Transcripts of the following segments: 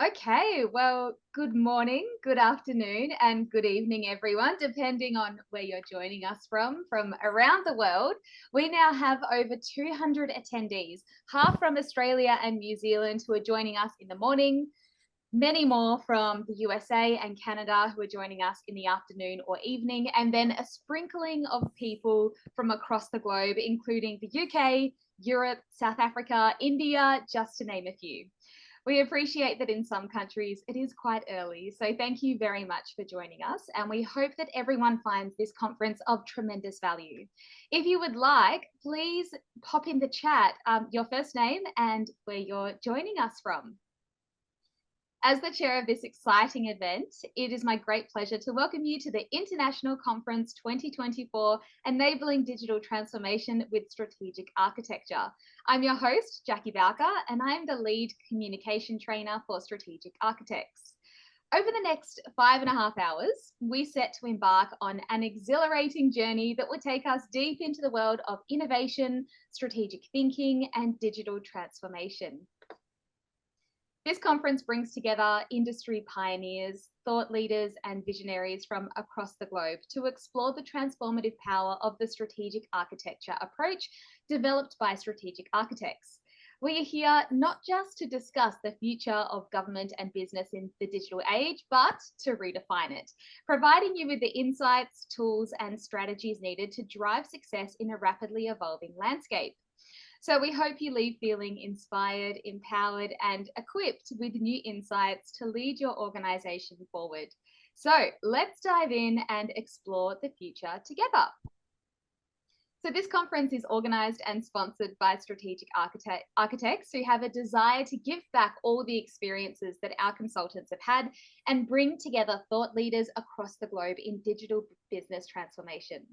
Okay, well, good morning, good afternoon, and good evening, everyone, depending on where you're joining us from around the world. We now have over 200 attendees, half from Australia and New Zealand, who are joining us in the morning, many more from the USA and Canada who are joining us in the afternoon or evening, and then a sprinkling of people from across the globe, including the UK, Europe, South Africa, India, just to name a few. We appreciate that in some countries it is quite early, so thank you very much for joining us, and we hope that everyone finds this conference of tremendous value. If you would like, please pop in the chat your first name and where you're joining us from. As the chair of this exciting event, it is my great pleasure to welcome you to the International Conference 2024, Enabling Digital Transformation with Strategic Architecture. I'm your host, Jackie Bowker, and I am the lead communication trainer for Strategic Architects. Over the next 5.5 hours, we set to embark on an exhilarating journey that will take us deep into the world of innovation, strategic thinking, and digital transformation. This conference brings together industry pioneers, thought leaders, and visionaries from across the globe to explore the transformative power of the strategic architecture approach developed by strategic architects. We are here not just to discuss the future of government and business in the digital age, but to redefine it, providing you with the insights, tools, and strategies needed to drive success in a rapidly evolving landscape. So we hope you leave feeling inspired, empowered, and equipped with new insights to lead your organization forward. So let's dive in and explore the future together. So this conference is organized and sponsored by strategic architects who have a desire to give back all the experiences that our consultants have had and bring together thought leaders across the globe in digital business transformation.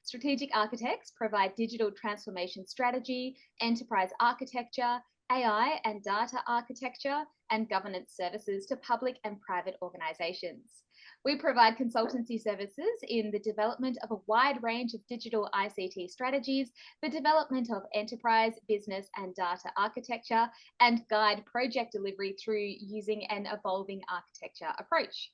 Strategic architects provide digital transformation strategy, enterprise architecture, AI and data architecture, and governance services to public and private organizations. We provide consultancy services in the development of a wide range of digital ICT strategies, the development of enterprise, business, and data architecture, and guide project delivery through using an evolving architecture approach.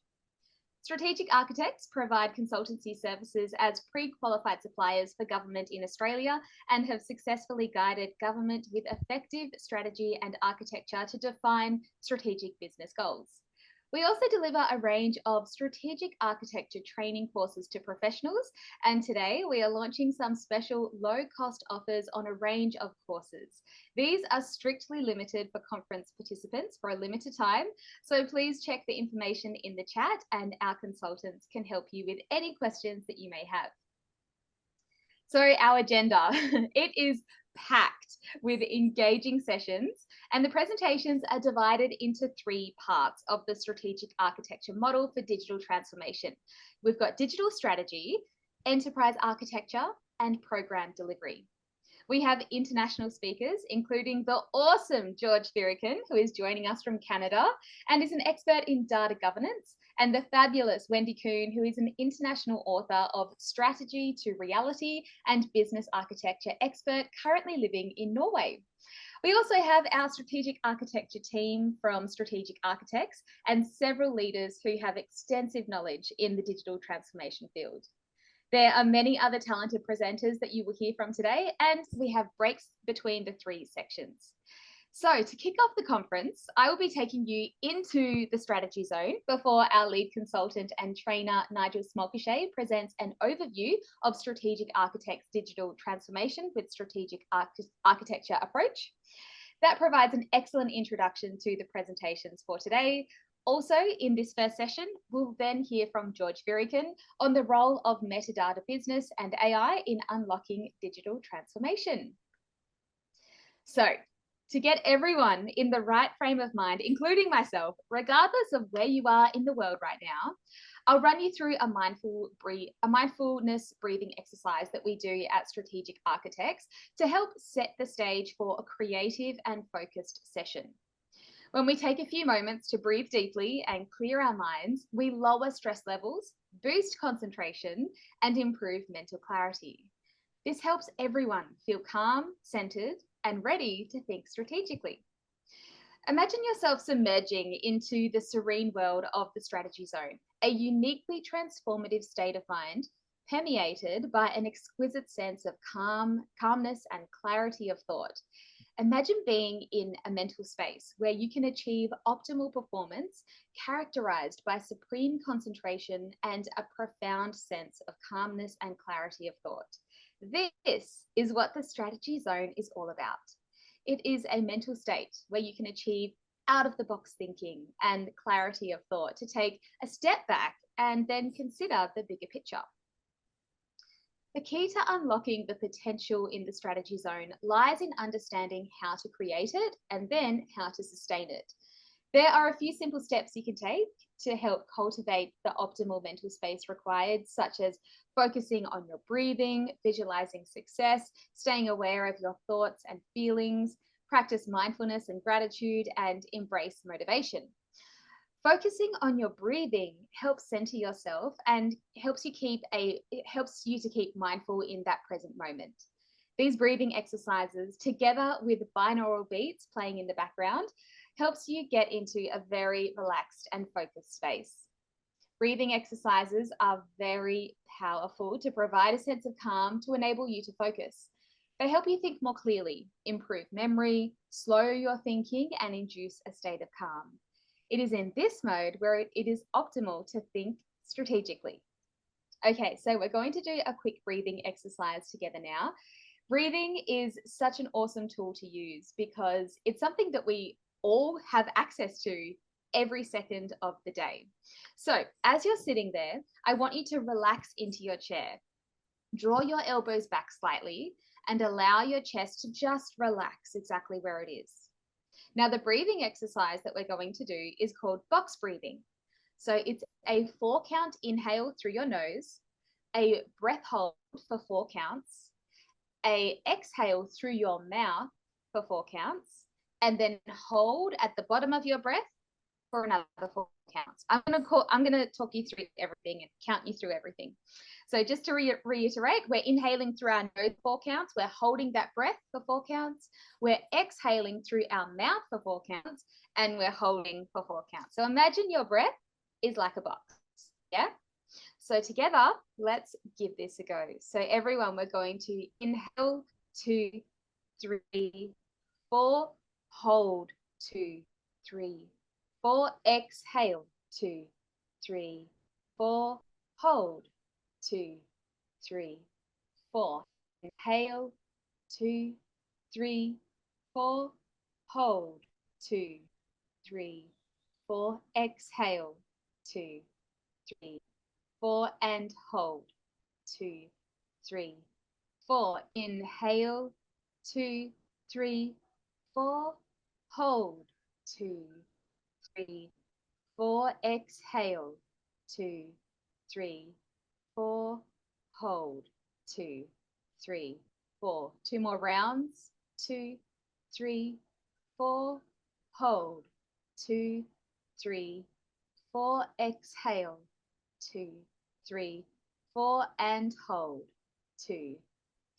Strategic architects provide consultancy services as pre-qualified suppliers for government in Australia and have successfully guided government with effective strategy and architecture to define strategic business goals. We also deliver a range of strategic architecture training courses to professionals, and today we are launching some special low-cost offers on a range of courses. These are strictly limited for conference participants for a limited time, so please check the information in the chat and our consultants can help you with any questions that you may have. So our agenda, it is packed with engaging sessions, and the presentations are divided into 3 parts of the strategic architecture model for digital transformation. We've got digital strategy, enterprise architecture, and program delivery. We have international speakers, including the awesome George Firican, who is joining us from Canada and is an expert in data governance, and the fabulous Whynde, who is an international author of Strategy to Reality and business architecture expert currently living in Norway. We also have our strategic architecture team from Strategic Architects and several leaders who have extensive knowledge in the digital transformation field. There are many other talented presenters that you will hear from today, and we have breaks between the 3 sections. So to kick off the conference, I will be taking you into the strategy zone before our lead consultant and trainer, Nigel Schmalkuche, presents an overview of strategic architects' digital transformation with strategic architecture approach. That provides an excellent introduction to the presentations for today. Also, in this first session, we'll then hear from George Firican on the role of metadata business and AI in unlocking digital transformation. So, to get everyone in the right frame of mind, including myself, regardless of where you are in the world right now, I'll run you through a mindfulness breathing exercise that we do at Strategic Architects to help set the stage for a creative and focused session. When we take a few moments to breathe deeply and clear our minds, we lower stress levels, boost concentration, and improve mental clarity. This helps everyone feel calm, centered, and ready to think strategically. Imagine yourself submerging into the serene world of the strategy zone, a uniquely transformative state of mind permeated by an exquisite sense of calmness, and clarity of thought. Imagine being in a mental space where you can achieve optimal performance characterized by supreme concentration and a profound sense of calmness and clarity of thought. This is what the strategy zone is all about. It is a mental state where you can achieve out of the box thinking and clarity of thought to take a step back and then consider the bigger picture. The key to unlocking the potential in the strategy zone lies in understanding how to create it and then how to sustain it. There are a few simple steps you can take to help cultivate the optimal mental space required, such as focusing on your breathing, visualizing success, staying aware of your thoughts and feelings, practice mindfulness and gratitude, and embrace motivation. Focusing on your breathing helps center yourself and helps you to keep mindful in that present moment. These breathing exercises, together with binaural beats playing in the background, helps you get into a very relaxed and focused space. Breathing exercises are very powerful to provide a sense of calm to enable you to focus. They help you think more clearly, improve memory, slow your thinking, and induce a state of calm. It is in this mode where it is optimal to think strategically. Okay, so we're going to do a quick breathing exercise together now. Breathing is such an awesome tool to use because it's something that we all have access to every second of the day. So as you're sitting there, I want you to relax into your chair. Draw your elbows back slightly and allow your chest to just relax exactly where it is. Now, the breathing exercise that we're going to do is called box breathing. So it's a 4-count inhale through your nose, a breath hold for 4 counts, a exhale through your mouth for 4 counts, and then hold at the bottom of your breath for another 4 counts. I'm going to talk you through everything and count you through everything. So just to reiterate, we're inhaling through our nose 4 counts. We're holding that breath for 4 counts. We're exhaling through our mouth for 4 counts, and we're holding for 4 counts. So imagine your breath is like a box. Yeah. So together, let's give this a go. So everyone, we're going to inhale 2, 3, 4, hold 2, 3, 4, exhale 2, 3, 4, hold 2, 3, 4, inhale 2, 3, 4, hold 2, 3, 4, exhale 2, 3, 4, and hold 2, 3, 4, inhale 2, 3, 4, hold 2, 3, 4, exhale 2, 3, 4, hold 2, 3, 4. 2 more rounds. 2, 3, 4, hold 2, 3, 4, exhale 2, 3, 4, and hold 2,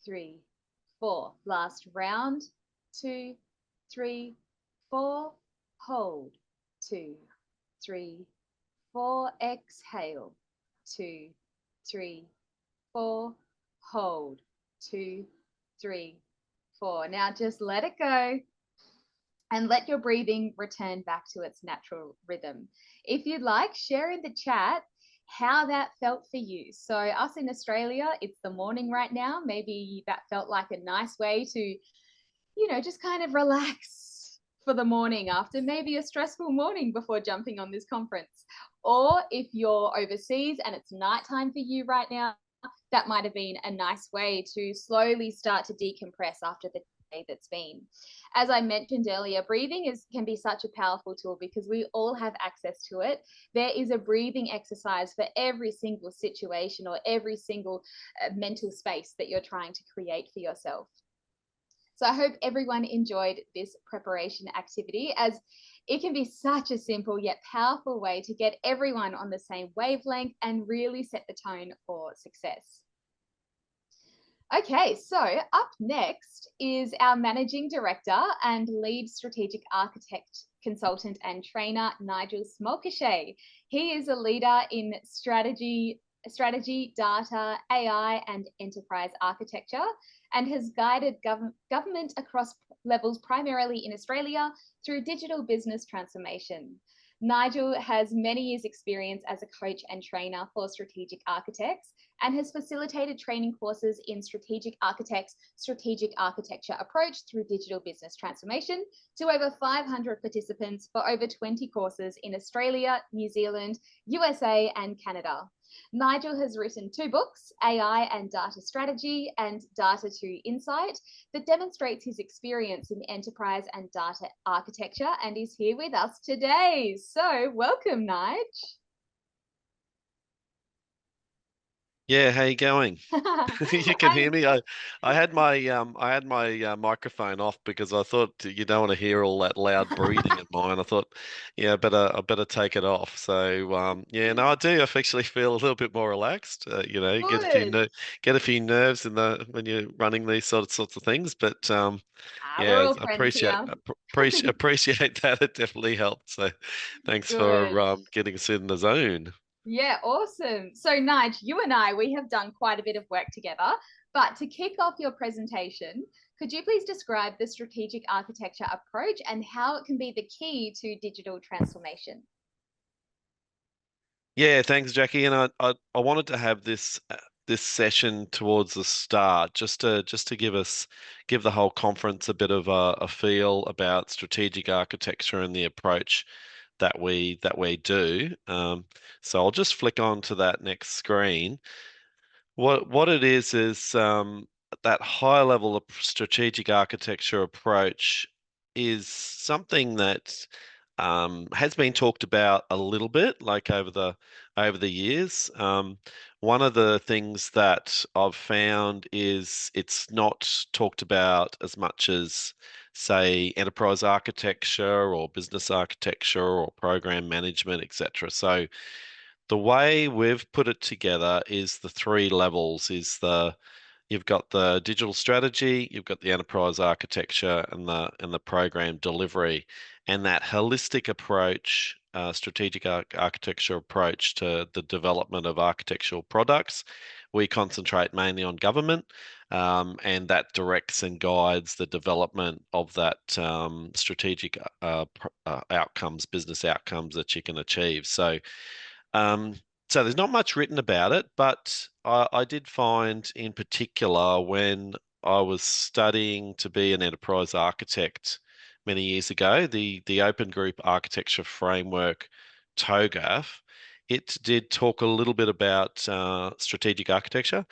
3, 4. Last round. 2, 3, 4, hold 2, 3, 4, exhale 2, 3, 4, hold 2, 3, 4. Now just let it go and let your breathing return back to its natural rhythm. If you'd like, share in the chat how that felt for you. So us in Australia, it's the morning right now. Maybe that felt like a nice way to, just kind of relax for the morning after maybe a stressful morning before jumping on this conference. Or if you're overseas and it's nighttime for you right now, that might have been a nice way to slowly start to decompress after the day that's been. As I mentioned earlier, breathing can be such a powerful tool because we all have access to it. There is a breathing exercise for every single situation or every single mental space that you're trying to create for yourself. So I hope everyone enjoyed this preparation activity, as it can be such a simple yet powerful way to get everyone on the same wavelength and really set the tone for success. Okay, so up next is our Managing Director and Lead Strategic Architect consultant and trainer, Nigel Schmalkuche. He is a leader in strategy, data, AI, and enterprise architecture, and has guided government across levels, primarily in Australia, through digital business transformation. Nigel has many years' experience as a coach and trainer for strategic architects and has facilitated training courses in strategic architecture approach through digital business transformation to over 500 participants for over 20 courses in Australia, New Zealand, USA, and Canada. Nigel has written 2 books, AI and Data Strategy and Data to Insight, that demonstrates his experience in enterprise and data architecture, and is here with us today. So welcome, Nige. Yeah, how you going? You can hear me. I had my microphone off because I thought you don't want to hear all that loud breathing of mine. I thought, yeah, I better take it off. So yeah, no, I do. I actually feel a little bit more relaxed. You get a few Good. get a few nerves in the when you're running these sorts of things. But We're yeah, all friends here. appreciate that. It definitely helped. So thanks for Good. getting us in the zone. Yeah, awesome. So, Nige, you and I, we have done quite a bit of work together. But to kick off your presentation, could you please describe the strategic architecture approach and how it can be the key to digital transformation? Yeah, thanks, Jackie. And I wanted to have this session towards the start, just to give the whole conference a bit of a feel about strategic architecture and the approach that we do. So I'll just flick on to that next screen. What it is that high level of strategic architecture approach is something that has been talked about a little bit, like over the years. One of the things that I've found is it's not talked about as much as, say, enterprise architecture or business architecture or program management, etc. So the way we've put it together is the 3 levels is you've got the digital strategy, you've got the enterprise architecture and the program delivery, and that holistic approach, strategic architecture approach to the development of architectural products. We concentrate mainly on government, and that directs and guides the development of that strategic outcomes, business outcomes that you can achieve. Um, so there's not much written about it, but I did find in particular when I was studying to be an enterprise architect many years ago, the Open Group Architecture Framework TOGAF, it did talk a little bit about strategic architecture,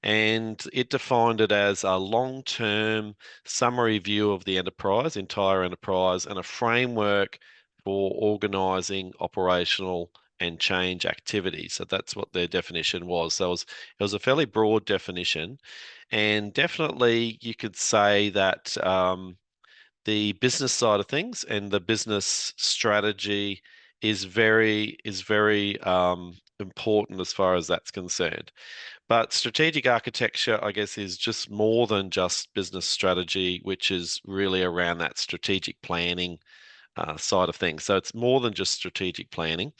and it defined it as a long-term summary view of the entire enterprise, and a framework for organizing operational and change activities. So that's what their definition was. So it was a fairly broad definition, and definitely you could say that the business side of things and the business strategy is very important as far as that's concerned. But strategic architecture, I guess, is just more than just business strategy, which is really around that strategic planning side of things. So it's more than just strategic planning,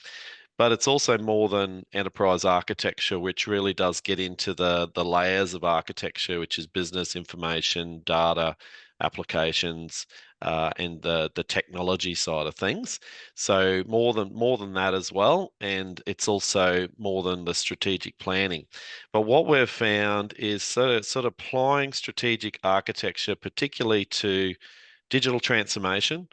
but it's also more than enterprise architecture, which really does get into the layers of architecture, which is business information, data, applications, and the technology side of things. So more than that as well, and it's also more than the strategic planning. But what we've found is sort of applying strategic architecture, particularly to digital transformation.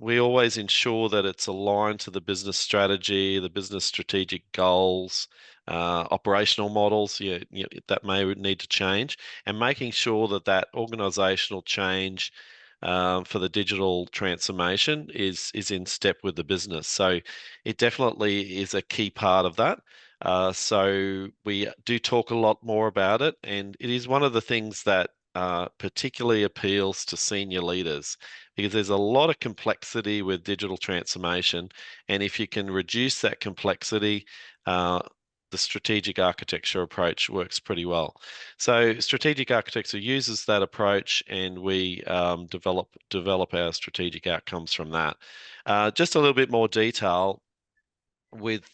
We always ensure that it's aligned to the business strategy, the business strategic goals, operational models, that may need to change, and making sure that that organizational change for the digital transformation is in step with the business. So it definitely is a key part of that. So we do talk a lot more about it, and it is one of the things that particularly appeals to senior leaders, because there's a lot of complexity with digital transformation. And if you can reduce that complexity, uh, the strategic architecture approach works pretty well. So strategic architecture uses that approach, and we develop our strategic outcomes from that. Just a little bit more detail with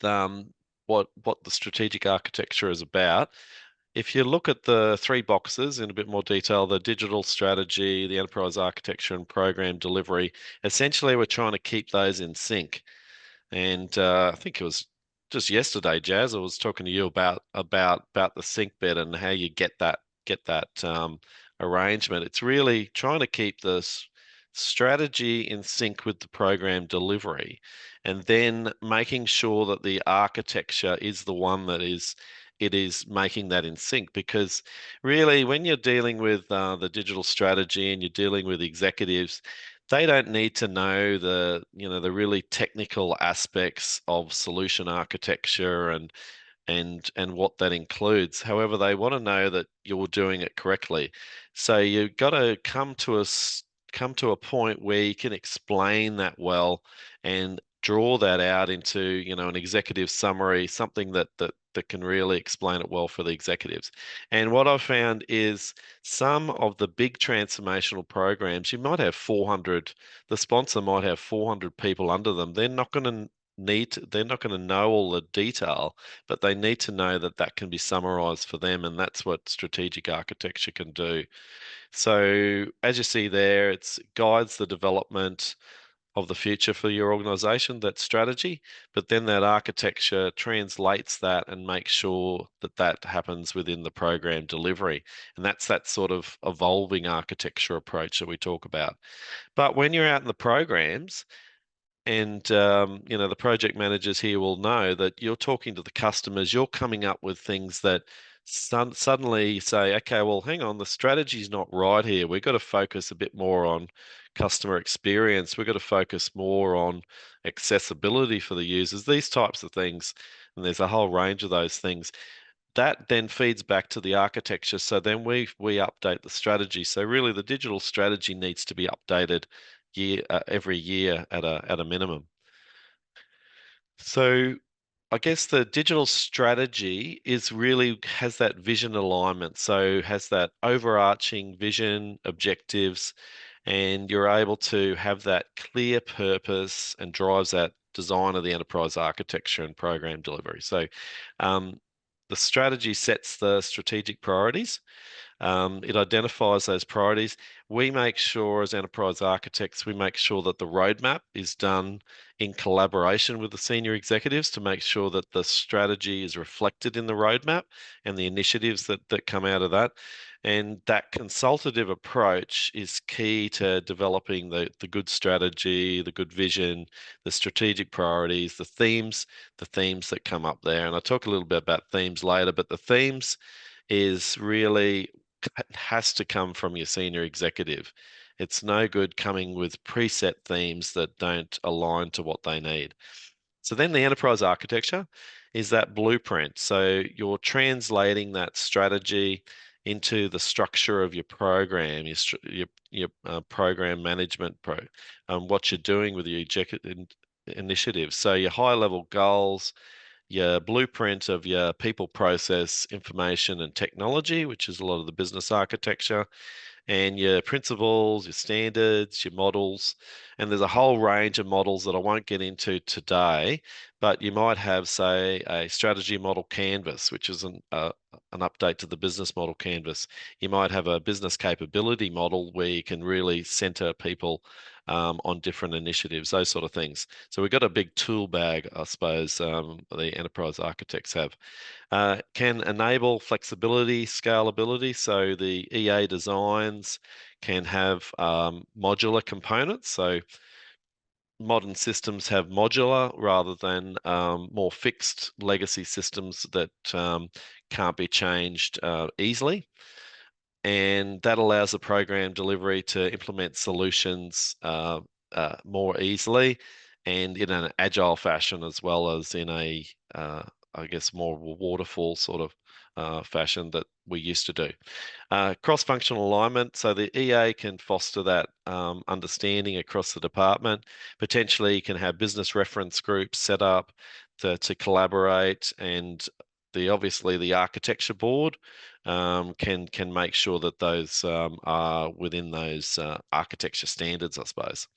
what the strategic architecture is about. If you look at the three boxes in a bit more detail, the digital strategy, the enterprise architecture, and program delivery, essentially we're trying to keep those in sync. And I think it was just yesterday, Jazz, I was talking to you about the sync bit and how you get that arrangement. It's really trying to keep this strategy in sync with the program delivery, and then making sure that the architecture is the one that is making that in sync. Because really, when you're dealing with the digital strategy and you're dealing with executives, they don't need to know the really technical aspects of solution architecture and what that includes. However, they want to know that you're doing it correctly. So you've got to come to a point where you can explain that well and draw that out into, an executive summary, something that can really explain it well for the executives. And what I've found is some of the big transformational programs, the sponsor might have 400 people under them. They're not going to know all the detail, but they need to know that that can be summarized for them, and that's what strategic architecture can do. So, as you see there, it guides the development of the future for your organization, that strategy, but then that architecture translates that and makes sure that that happens within the program delivery. And that's that sort of evolving architecture approach that we talk about. But when you're out in the programs, and the project managers here will know that you're talking to the customers, you're coming up with things that suddenly say, okay, well, hang on, the strategy's not right here. We've got to focus a bit more on customer experience. We've got to focus more on accessibility for the users, these types of things. And there's a whole range of those things. That then feeds back to the architecture. So then we update the strategy. So really the digital strategy needs to be updated every year at a minimum. So I guess the digital strategy has that vision alignment. So has that overarching vision, objectives, and you're able to have that clear purpose and drives that design of the enterprise architecture and program delivery. So the strategy sets the strategic priorities. It identifies those priorities. We make sure, as enterprise architects, we make sure that the roadmap is done in collaboration with the senior executives to make sure that the strategy is reflected in the roadmap and the initiatives that come out of that. And that consultative approach is key to developing the good strategy, the good vision, the strategic priorities, the themes that come up there. And I'll talk a little bit about themes later, but the themes is really has to come from your senior executive. It's no good coming with preset themes that don't align to what they need. So then the enterprise architecture is that blueprint. So you're translating that strategy into the structure of your program, your program management what you're doing with your executive initiatives. So your high level goals, your blueprint of your people, process, information, and technology, which is a lot of the business architecture, and your principles, your standards, your models. And there's a whole range of models that I won't get into today, but you might have, say, a strategy model canvas, which is an update to the business model canvas. You might have a business capability model where you can really center people on different initiatives, those sort of things. So we've got a big tool bag, I suppose, the enterprise architects have. Can enable flexibility, scalability. So the EA designs can have modular components. So modern systems have modular rather than more fixed legacy systems that can't be changed easily. And that allows the program delivery to implement solutions more easily and in an agile fashion, as well as in a I guess, more waterfall sort of fashion that we used to do. Cross-functional alignment, so the EA can foster that understanding across the department. Potentially, you can have business reference groups set up to collaborate and obviously the architecture board can make sure that those are within those architecture standards, I suppose.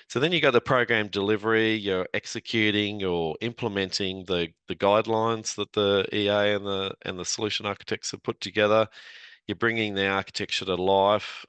So then you got the program delivery, you're executing or implementing the guidelines that the EA and the solution architects have put together. You're bringing the architecture to life,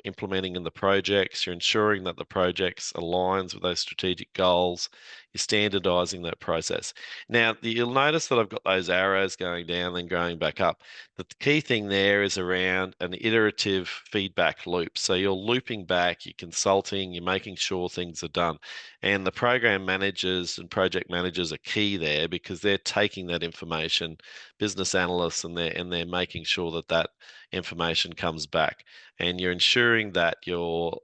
implementing in the projects. You're ensuring that the projects aligns with those strategic goals. You're standardizing that process. Now, you'll notice that I've got those arrows going down and going back up. The key thing there is around an iterative feedback loop. So you're looping back, you're consulting, you're making sure things are done. And the program managers and project managers are key there because they're taking that information, business analysts, and they're making sure that that information comes back, and you're ensuring that your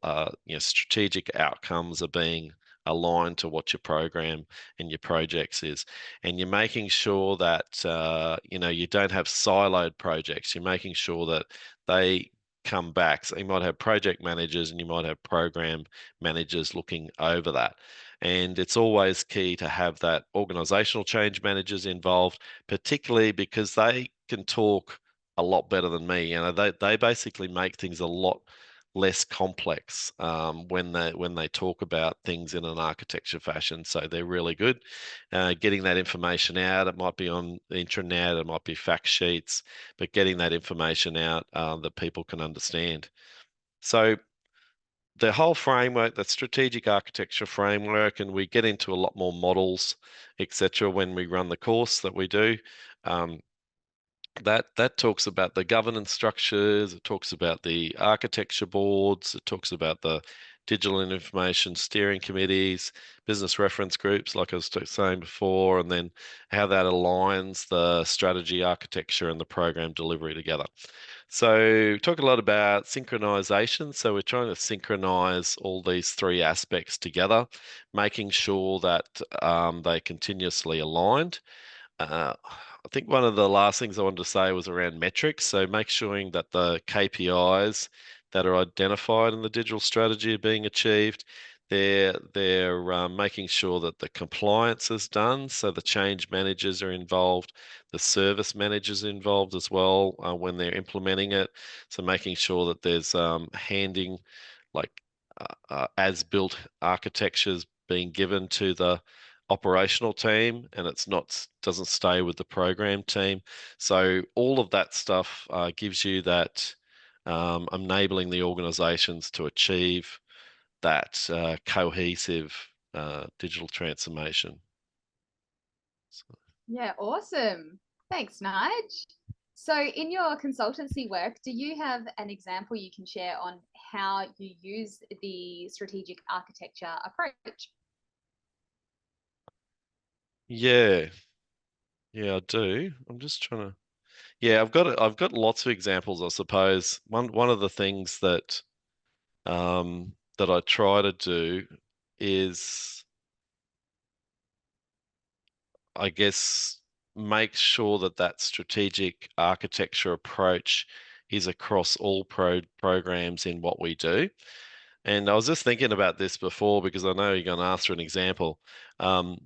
strategic outcomes are being aligned to what your program and your projects is, and you're making sure that you don't have siloed projects. You're making sure that they come back. So you might have project managers and you might have program managers looking over that. And it's always key to have that organizational change managers involved, particularly because they can talk a lot better than me. They basically make things a lot less complex when they talk about things in an architecture fashion. So they're really good getting that information out. It might be on the intranet, it might be fact sheets, but getting that information out that people can understand. So the whole framework, that strategic architecture framework, and we get into a lot more models, etc., when we run the course that we do. That talks about the governance structures, it talks about the architecture boards, it talks about the digital and information steering committees, business reference groups, like I was saying before, and then how that aligns the strategy, architecture, and the program delivery together. So talk a lot about synchronization. So we're trying to synchronize all these three aspects together, making sure that they're continuously aligned. I think one of the last things I wanted to say was around metrics. So make sure that the KPIs that are identified in the digital strategy are being achieved. They're making sure that the compliance is done. So the change managers are involved, the service managers are involved as well when they're implementing it. So making sure that there's handing like as-built architectures being given to the operational team, and it's not doesn't stay with the program team. So all of that stuff gives you that enabling the organizations to achieve that cohesive digital transformation. Yeah, awesome. Thanks, Nige. So, in your consultancy work, do you have an example you can share on how you use the strategic architecture approach? Yeah, yeah, I do. I'm just trying to. Yeah, I've got lots of examples, I suppose. One of the things that I try to do is, I guess, make sure that that strategic architecture approach is across all programs in what we do. And I was just thinking about this before because I know you're going to ask for an example. Um,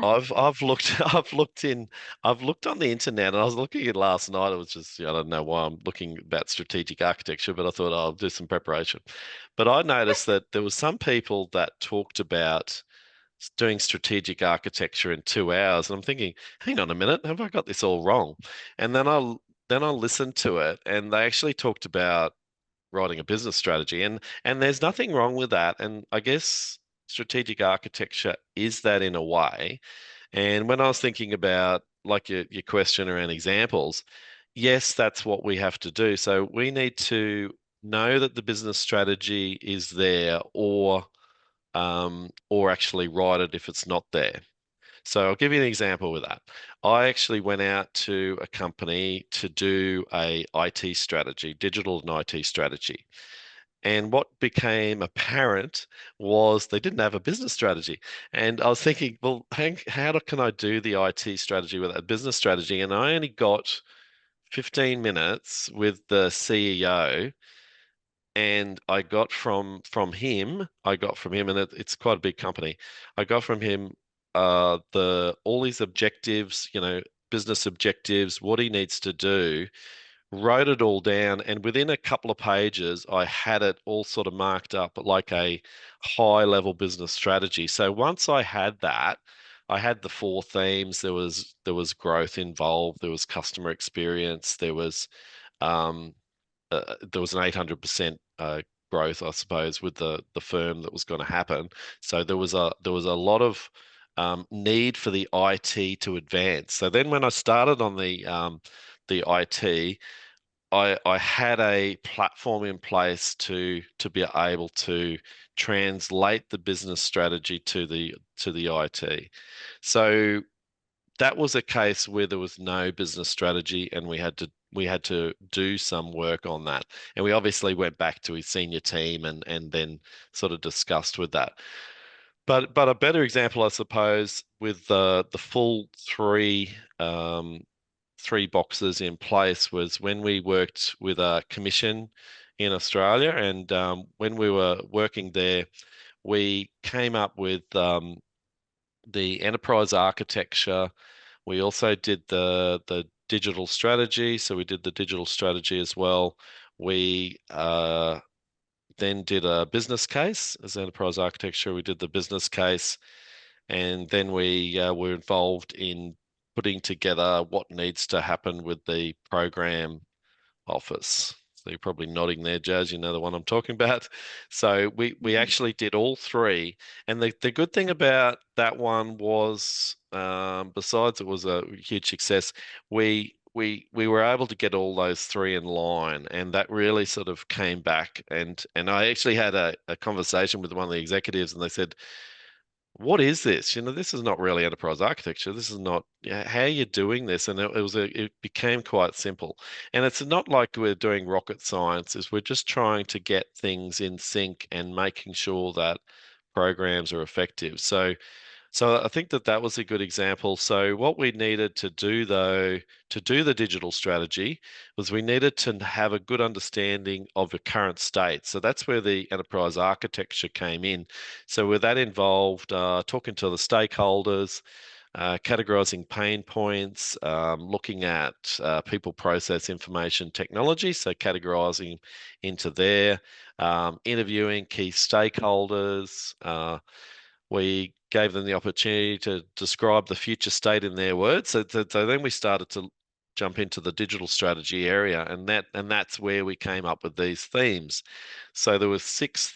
I've looked I've looked on the internet, and I was looking at last night. It was just I don't know why I'm looking about strategic architecture, but I thought I'll do some preparation. But I noticed that there was some people that talked about doing strategic architecture in 2 hours, and I'm thinking, hang on a minute, have I got this all wrong? And then I listened to it, and they actually talked about writing a business strategy, and there's nothing wrong with that. And I guess strategic architecture is that in a way. And when I was thinking about like your question around examples, yes, that's what we have to do. So we need to know that the business strategy is there, or actually write it if it's not there. So I'll give you an example with that. I actually went out to a company to do a IT strategy, digital and IT strategy. And what became apparent was they didn't have a business strategy. And I was thinking, well, how can I do the IT strategy without a business strategy? And I only got 15 minutes with the CEO, and I got from him, and it's quite a big company. I got from him the all these objectives, business objectives, what he needs to do, wrote it all down, and within a couple of pages, I had it all sort of marked up like a high level business strategy. So once I had that, I had the four themes. There was growth involved, there was customer experience, there was an 800% growth, I suppose, with the firm that was going to happen. So there was a lot of need for the IT to advance. So then when I started on the IT, I had a platform in place to be able to translate the business strategy to the IT. So that was a case where there was no business strategy, and we had to do some work on that. And we obviously went back to his senior team and then sort of discussed with that. But a better example, I suppose, with the full three boxes in place was when we worked with a commission in Australia, and when we were working there, we came up with the enterprise architecture. We also did the digital strategy, so we did the digital strategy as well. We then did a business case as enterprise architecture. We did the business case, and then we were involved in putting together what needs to happen with the program office. So you're probably nodding there, Jazz. You know the one I'm talking about. So we actually did all three, and the good thing about that one was, besides it was a huge success, we were able to get all those three in line, and that really sort of came back. And I actually had a conversation with one of the executives, and they said, what is this? This is not really enterprise architecture. This is not, yeah, how are you doing this? And it became quite simple. And it's not like we're doing rocket science, is we're just trying to get things in sync and making sure that programs are effective. So I think that was a good example. So what we needed to do, though, to do the digital strategy, was we needed to have a good understanding of the current state. So that's where the enterprise architecture came in. So with that involved, talking to the stakeholders, categorizing pain points, looking at people, process, information, technology. So categorizing into there, interviewing key stakeholders. We gave them the opportunity to describe the future state in their words. So then we started to jump into the digital strategy area, and that's where we came up with these themes. So there were six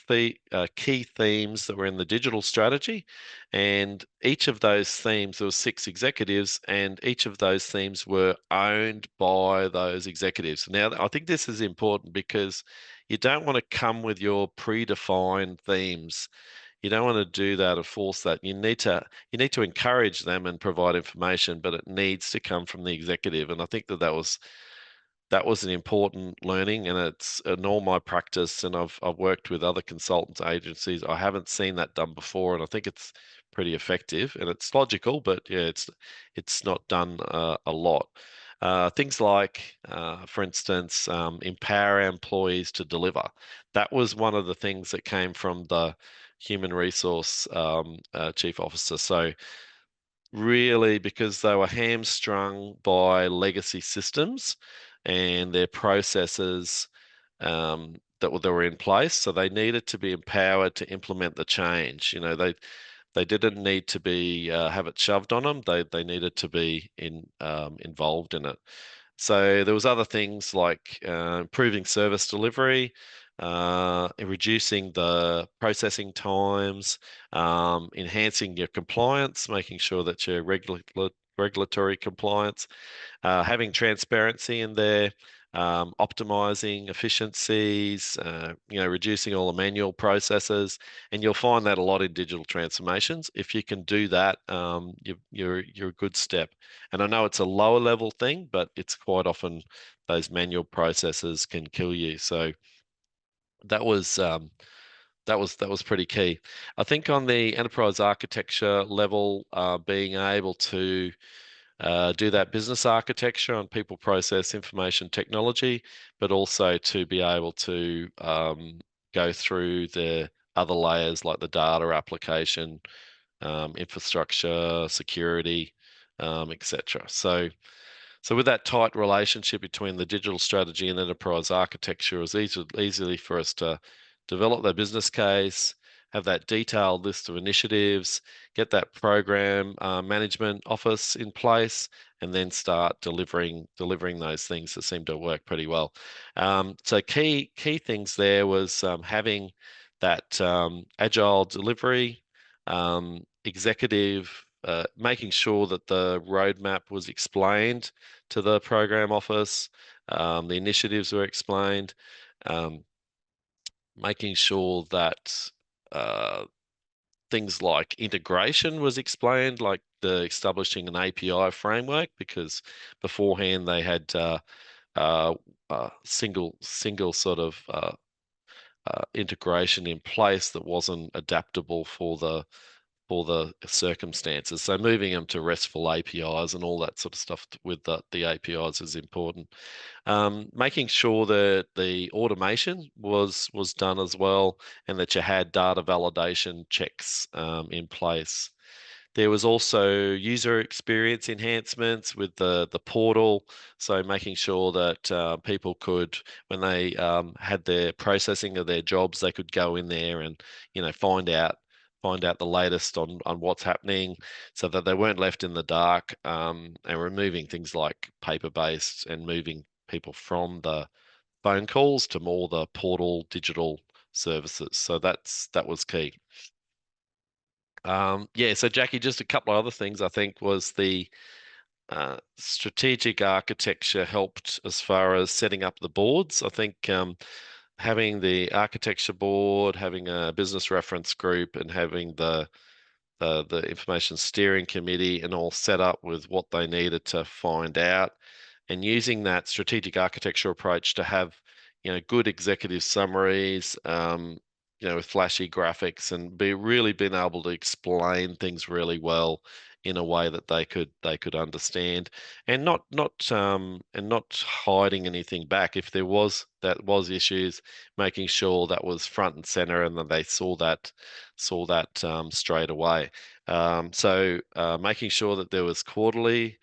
key themes that were in the digital strategy, and each of those themes, there were six executives, and each of those themes were owned by those executives. Now, I think this is important because you don't want to come with your predefined themes. You don't want to do that or force that. You need to encourage them and provide information, but it needs to come from the executive. And I think that was an important learning, and it's in all my practice. And I've worked with other consultants agencies. I haven't seen that done before, and I think it's pretty effective, and it's logical, but yeah, it's not done a lot. Things like, for instance, empower our employees to deliver. That was one of the things that came from the human resource chief officer. So really, because they were hamstrung by legacy systems and their processes that were in place, so they needed to be empowered to implement the change. They didn't need to be have it shoved on them. They needed to be involved in it. So there was other things like improving service delivery, reducing the processing times, enhancing your compliance, making sure that you're regulatory compliance, having transparency in there, optimizing efficiencies, reducing all the manual processes. And you'll find that a lot in digital transformations. If you can do that, you're a good step. And I know it's a lower level thing, but it's quite often those manual processes can kill you. So that was pretty key. I think on the enterprise architecture level, being able to do that business architecture on people, process, information, technology, but also to be able to go through the other layers like the data application, infrastructure, security, etc. So with that tight relationship between the digital strategy and enterprise architecture, it was easily for us to develop that business case, have that detailed list of initiatives, get that program management office in place, and then start delivering those things that seem to work pretty well. So key things there was having that agile delivery, executive, making sure that the roadmap was explained to the program office, the initiatives were explained, um, making sure that things like integration was explained, like the establishing an API framework, because beforehand they had uh, single sort of integration in place that wasn't adaptable for the circumstances. So moving them to RESTful APIs and all that sort of stuff with the APIs is important. Making sure that the automation was done as well, and that you had data validation checks in place. There was also user experience enhancements with the portal, so making sure that people could, when they had their processing of their jobs, they could go in there and find out the latest on what's happening, so that they weren't left in the dark, and removing things like paper-based and moving people from the phone calls to more the portal digital services. So that was key. Yeah, so Jackie, just a couple of other things I think was the strategic architecture helped as far as setting up the boards. I think having the architecture board, having a business reference group, and having the information steering committee and all set up with what they needed to find out, and using that strategic architecture approach to have good executive summaries, with flashy graphics, and really being able to explain things really well in a way that they could understand, and not hiding anything back. If there was issues, making sure that was front and center and that they saw that straight away. So making sure that there was quarterly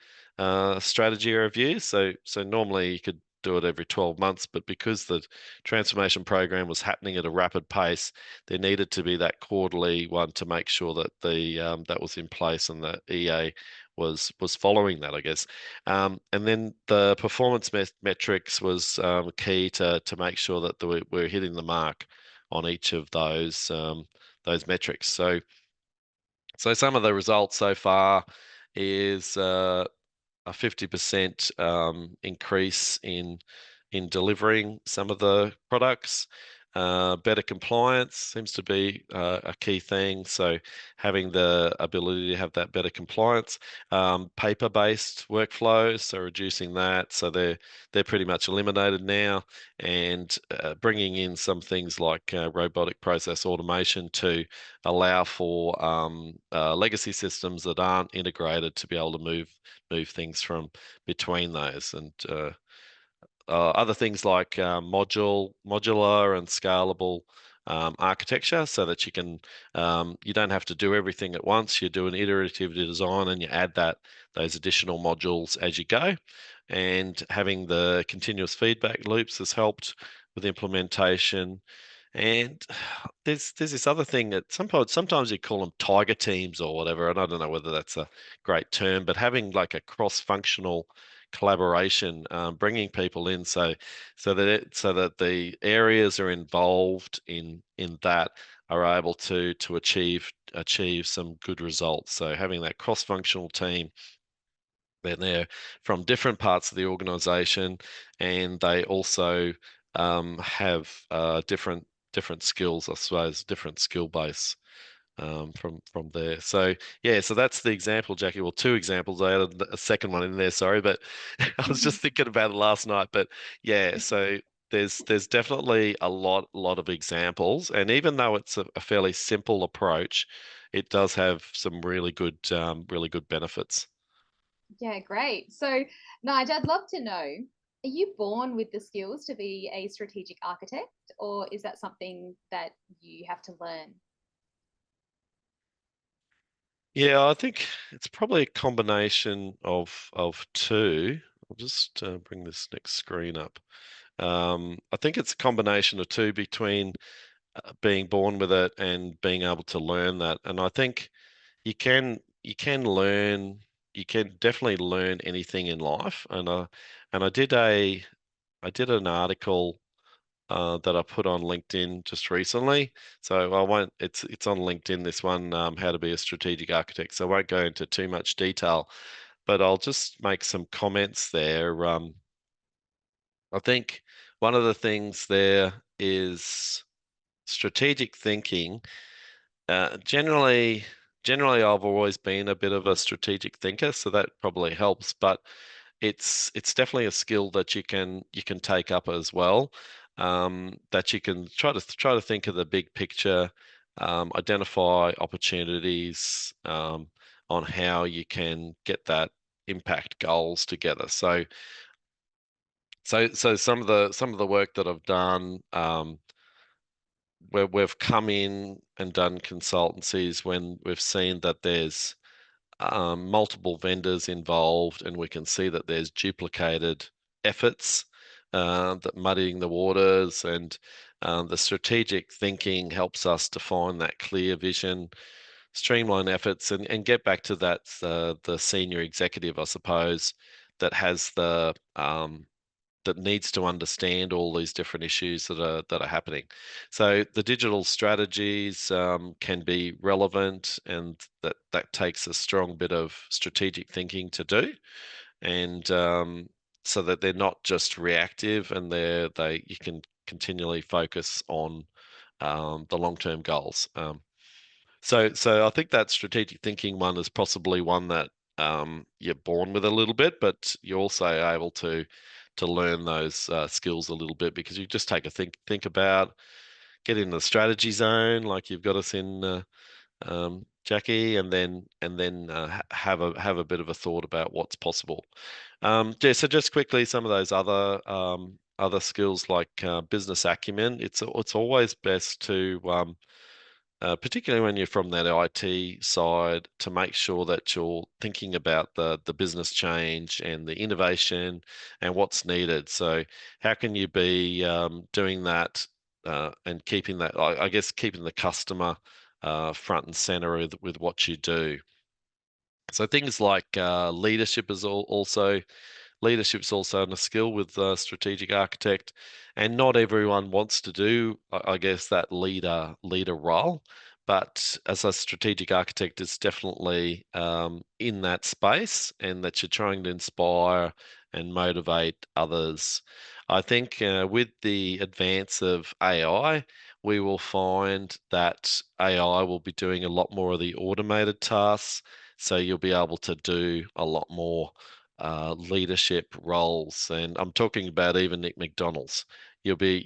strategy reviews. So normally you could do it every 12 months, but because the transformation program was happening at a rapid pace, there needed to be that quarterly one to make sure that that was in place and the EA was following that, I guess. And then the performance metrics was key to make sure that we're hitting the mark on each of those metrics. So some of the results so far is a 50% increase in delivering some of the products. Better compliance seems to be a key thing. So having the ability to have that better compliance, paper-based workflows, so reducing that. So they're pretty much eliminated now, and bringing in some things like robotic process automation to allow for legacy systems that aren't integrated to be able to move things from between those, and other things like modular and scalable architecture, so that you don't have to do everything at once. You do an iterative design and you add those additional modules as you go. And having the continuous feedback loops has helped with implementation. And there's this other thing that sometimes you call them tiger teams or whatever, and I don't know whether that's a great term, but having like a cross-functional collaboration, bringing people in, so that the areas are involved in that are able to achieve some good results. So having that cross-functional team, they're from different parts of the organization, and they also have different skills, I suppose, different skill base from there. So yeah, so that's the example, Jackie. Well, two examples. I added a second one in there, sorry, but I was just thinking about it last night. But yeah, so there's definitely a lot of examples, and even though it's a fairly simple approach, it does have some really good benefits. Yeah, great. So, Nigel, I'd love to know, are you born with the skills to be a strategic architect, or is that something that you have to learn? Yeah, I think it's probably a combination of two. I'll just bring this next screen up. I think it's a combination of two between being born with it and being able to learn that. And I think you can learn you can definitely learn anything in life. And I did an article that I put on LinkedIn just recently. So I won't. It's on LinkedIn. This one, how to be a strategic architect. So I won't go into too much detail, but I'll just make some comments there. I think one of the things there is strategic thinking. Generally, I've always been a bit of a strategic thinker, so that probably helps. But it's definitely a skill that you can take up as well. That you can try to think of the big picture, identify opportunities, on how you can get that impact goals together. So some of the work that I've done, where we've come in and done consultancies when we've seen that there's multiple vendors involved, and we can see that there's duplicated efforts, that muddying the waters, and the strategic thinking helps us define that clear vision, streamline efforts, and get back to that the senior executive, I suppose, that has that needs to understand all these different issues that are happening. So the digital strategies can be relevant, and that takes a strong bit of strategic thinking to do, and so that they're not just reactive, and you can continually focus on the long-term goals. So I think that strategic thinking one is possibly one that you're born with a little bit, but you're also able to learn those skills a little bit, because you just take a think about, get in the strategy zone, like you've got us in, Jackie, and then have a bit of a thought about what's possible. Yeah, so just quickly, some of those other skills like business acumen. It's always best to particularly when you're from that IT side, to make sure that you're thinking about the business change and the innovation and what's needed. So how can you be doing that, and keeping that, I guess, keeping the customer front and center with what you do. So things like leadership is also leadership's also a skill with strategic architect, and not everyone wants to do, I guess, that leader role. But as a strategic architect, it's definitely in that space, and that you're trying to inspire and motivate others. I think with the advance of AI, we will find that AI will be doing a lot more of the automated tasks. So you'll be able to do a lot more leadership roles, and I'm talking about even Nick McDonald's. You'll be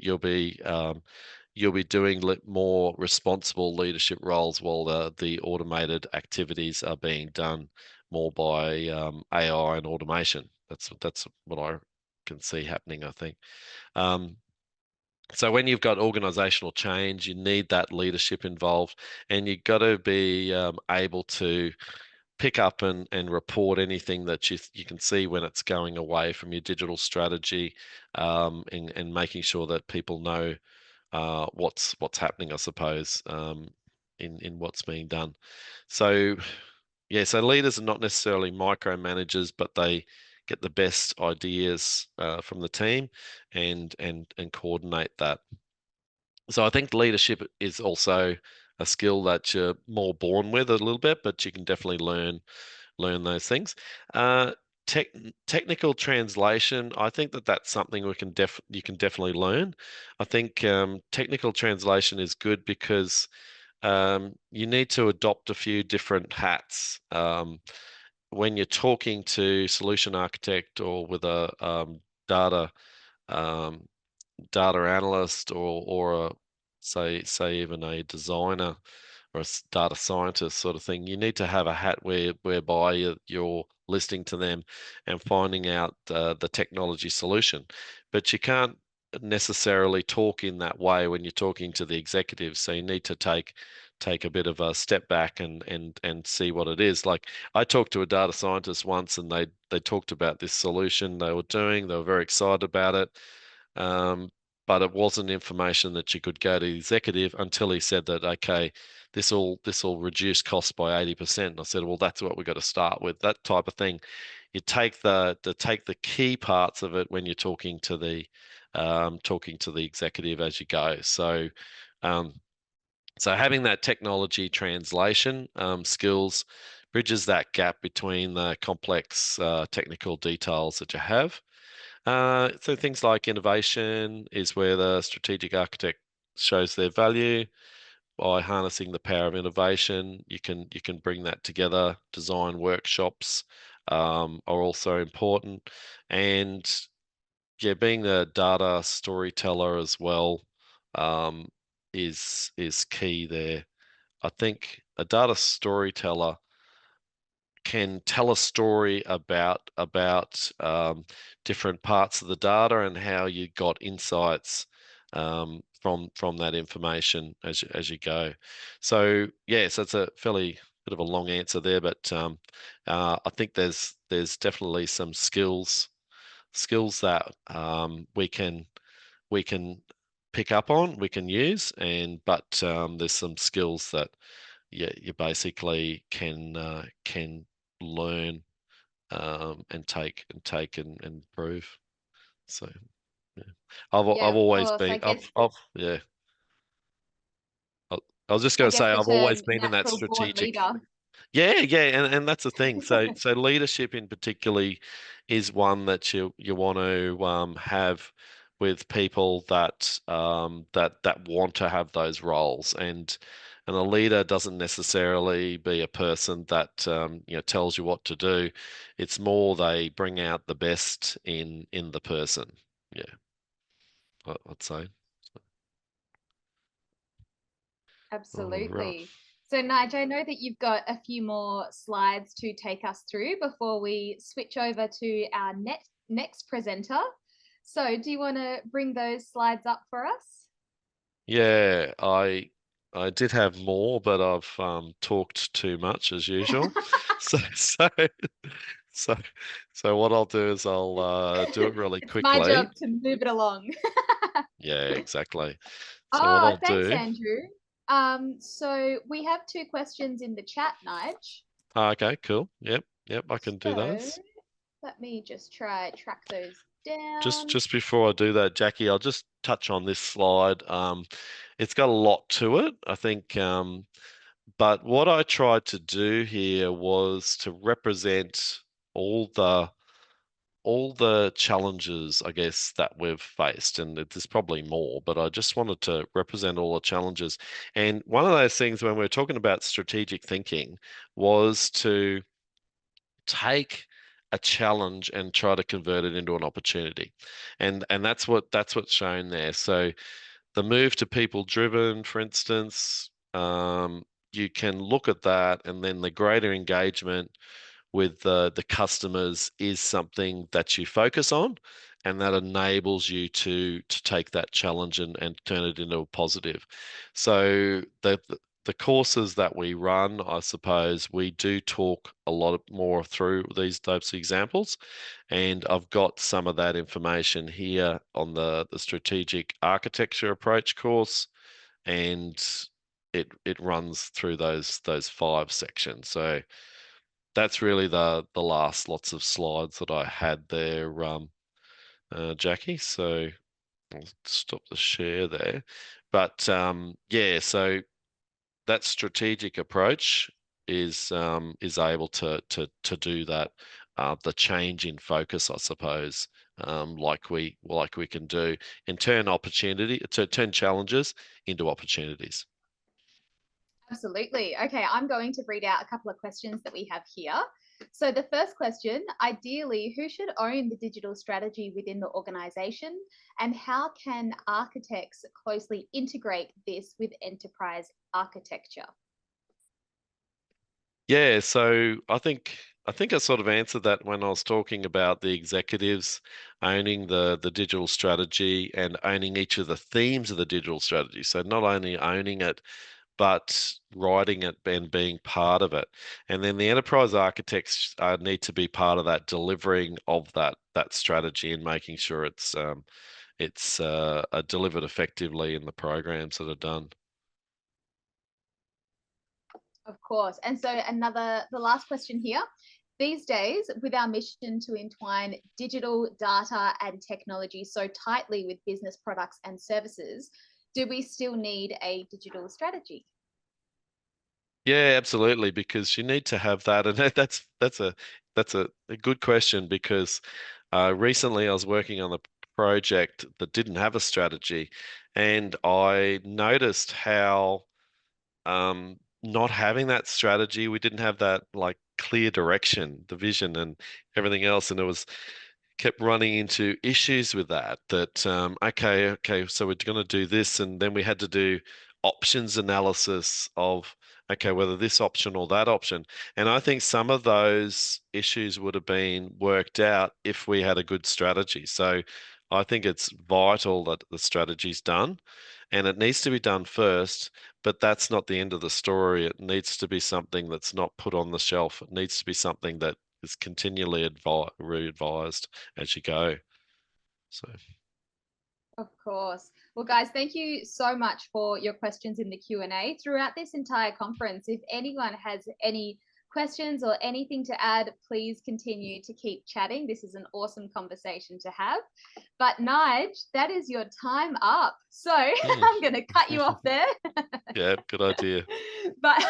doing more responsible leadership roles, while the automated activities are being done more by AI and automation. That's what I can see happening, I think. Um, so when you've got organizational change, you need that leadership involved, and you've got to be able to pick up and report anything that you can see when it's going away from your digital strategy, and making sure that people know what's happening, I suppose, in what's being done. So yeah, so leaders are not necessarily micromanagers, but they get the best ideas from the team, and coordinate that. So I think leadership is also a skill that you're more born with a little bit, but you can definitely learn those things. Uh, tech, Technical translation, I think that's something you can definitely learn. I think technical translation is good because you need to adopt a few different hats. When you're talking to solution architect, or with a data um, data analyst, or a, say even a designer, or a data scientist sort of thing, you need to have a hat whereby you're listening to them and finding out the technology solution. But you can't necessarily talk in that way when you're talking to the executives. So you need to take take a bit of a step back and see what it is. Like I talked to a data scientist once, and they talked about this solution they were doing. They were very excited about it. But it wasn't information that you could go to the executive until he said that, okay, this will reduce costs by 80%. And I said, well, that's what we've got to start with. That type of thing. You take the key parts of it when you're talking to the executive as you go. So having that technology translation skills bridges that gap between the complex technical details that you have. So things like innovation is where the strategic architect shows their value. By harnessing the power of innovation, you can bring that together. Design workshops are also important, and yeah, being a data storyteller as well um, is key there. I think a data storyteller can tell a story about different parts of the data and how you got insights from that information as you go. So yes, that's a fairly bit of a long answer there, but I think there's definitely some skills that we can pick up on, we can use, but there's some skills that you basically can learn and improve. So yeah, Yeah, I've of always course. I been guess I've it's yeah. I was just going to say the I've always term been in that natural born strategic. leader. Yeah, and that's the thing. So leadership in particularly is one that you want to have with people that want to have those roles, and a leader doesn't necessarily be a person that tells you what to do. It's more they bring out the best in the person. Yeah, I'd say. All right. Absolutely. So, Nigel, I know that you've got a few more slides to take us through before we switch over to our next presenter. So, do you want to bring those slides up for us? Yeah, I did have more, but I've talked too much as usual. So so so so what I'll do is I'll do it really It's my quickly. job to move it along. Yeah, exactly. So what Oh, I'll thanks, do. Andrew. So we have two questions in the chat, Nige. Okay, cool. Yep, I can do So those. let me just try track those Just down. just before I do that, Jackie, I'll just touch on this slide. It's got a lot to it, I think. But what I tried to do here was to represent all the all the challenges, I guess, that we've faced, and there's probably more, but I just wanted to represent all the challenges. And one of those things when we're talking about strategic thinking was to take a challenge and try to convert it into an opportunity. And that's what's shown there. So the move to people driven, for instance, you can look at that, and then the greater engagement with the customers is something that you focus on, and that enables you to take that challenge and turn it into a positive. So the courses that we run, I suppose, we do talk a lot more through these types of examples, and I've got some of that information here on the strategic architecture approach course, and it runs through those 5 sections. So that's really the last lots of slides that I had there, Jackie. So I'll stop the share there. But yeah, so that strategic approach is able to do that, the change in focus, I suppose, like we can do, and turn challenges into opportunities. Absolutely. Okay, I'm going to read out a couple of questions that we have here. So, the first question, ideally, who should own the digital strategy within the organization, and how can architects closely integrate this with enterprise architecture? Yeah, so I think I sort of answered that when I was talking about the executives owning the digital strategy and owning each of the themes of the digital strategy. So not only owning it, but writing it and being part of it. And then the enterprise architects need to be part of that delivering of that strategy and making sure it's delivered effectively in the programs that are done. Of course. And so the last question here. These days, with our mission to entwine digital data and technology so tightly with business products and services, do we still need a digital strategy? Yeah, absolutely, because you need to have that, and that's a good question because recently I was working on a project that didn't have a strategy, and I noticed how not having that strategy, we didn't have that like clear direction, the vision and everything else, and it was kept running into issues with that, so we're going to do this, and then we had to do options analysis of, okay, whether this option or that option. And I think some of those issues would have been worked out if we had a good strategy. So I think it's vital that the strategy's done, and it needs to be done first, but that's not the end of the story. It needs to be something that's not put on the shelf. It needs to be something that is continually re-advised as you go. So Of course. Well, guys, thank you so much for your questions in the Q&A throughout this entire conference. If anyone has any questions or anything to add, please continue to keep chatting. This is an awesome conversation to have. But Nige, that is your time up. So I'm going to cut you off there. Yeah, good idea. But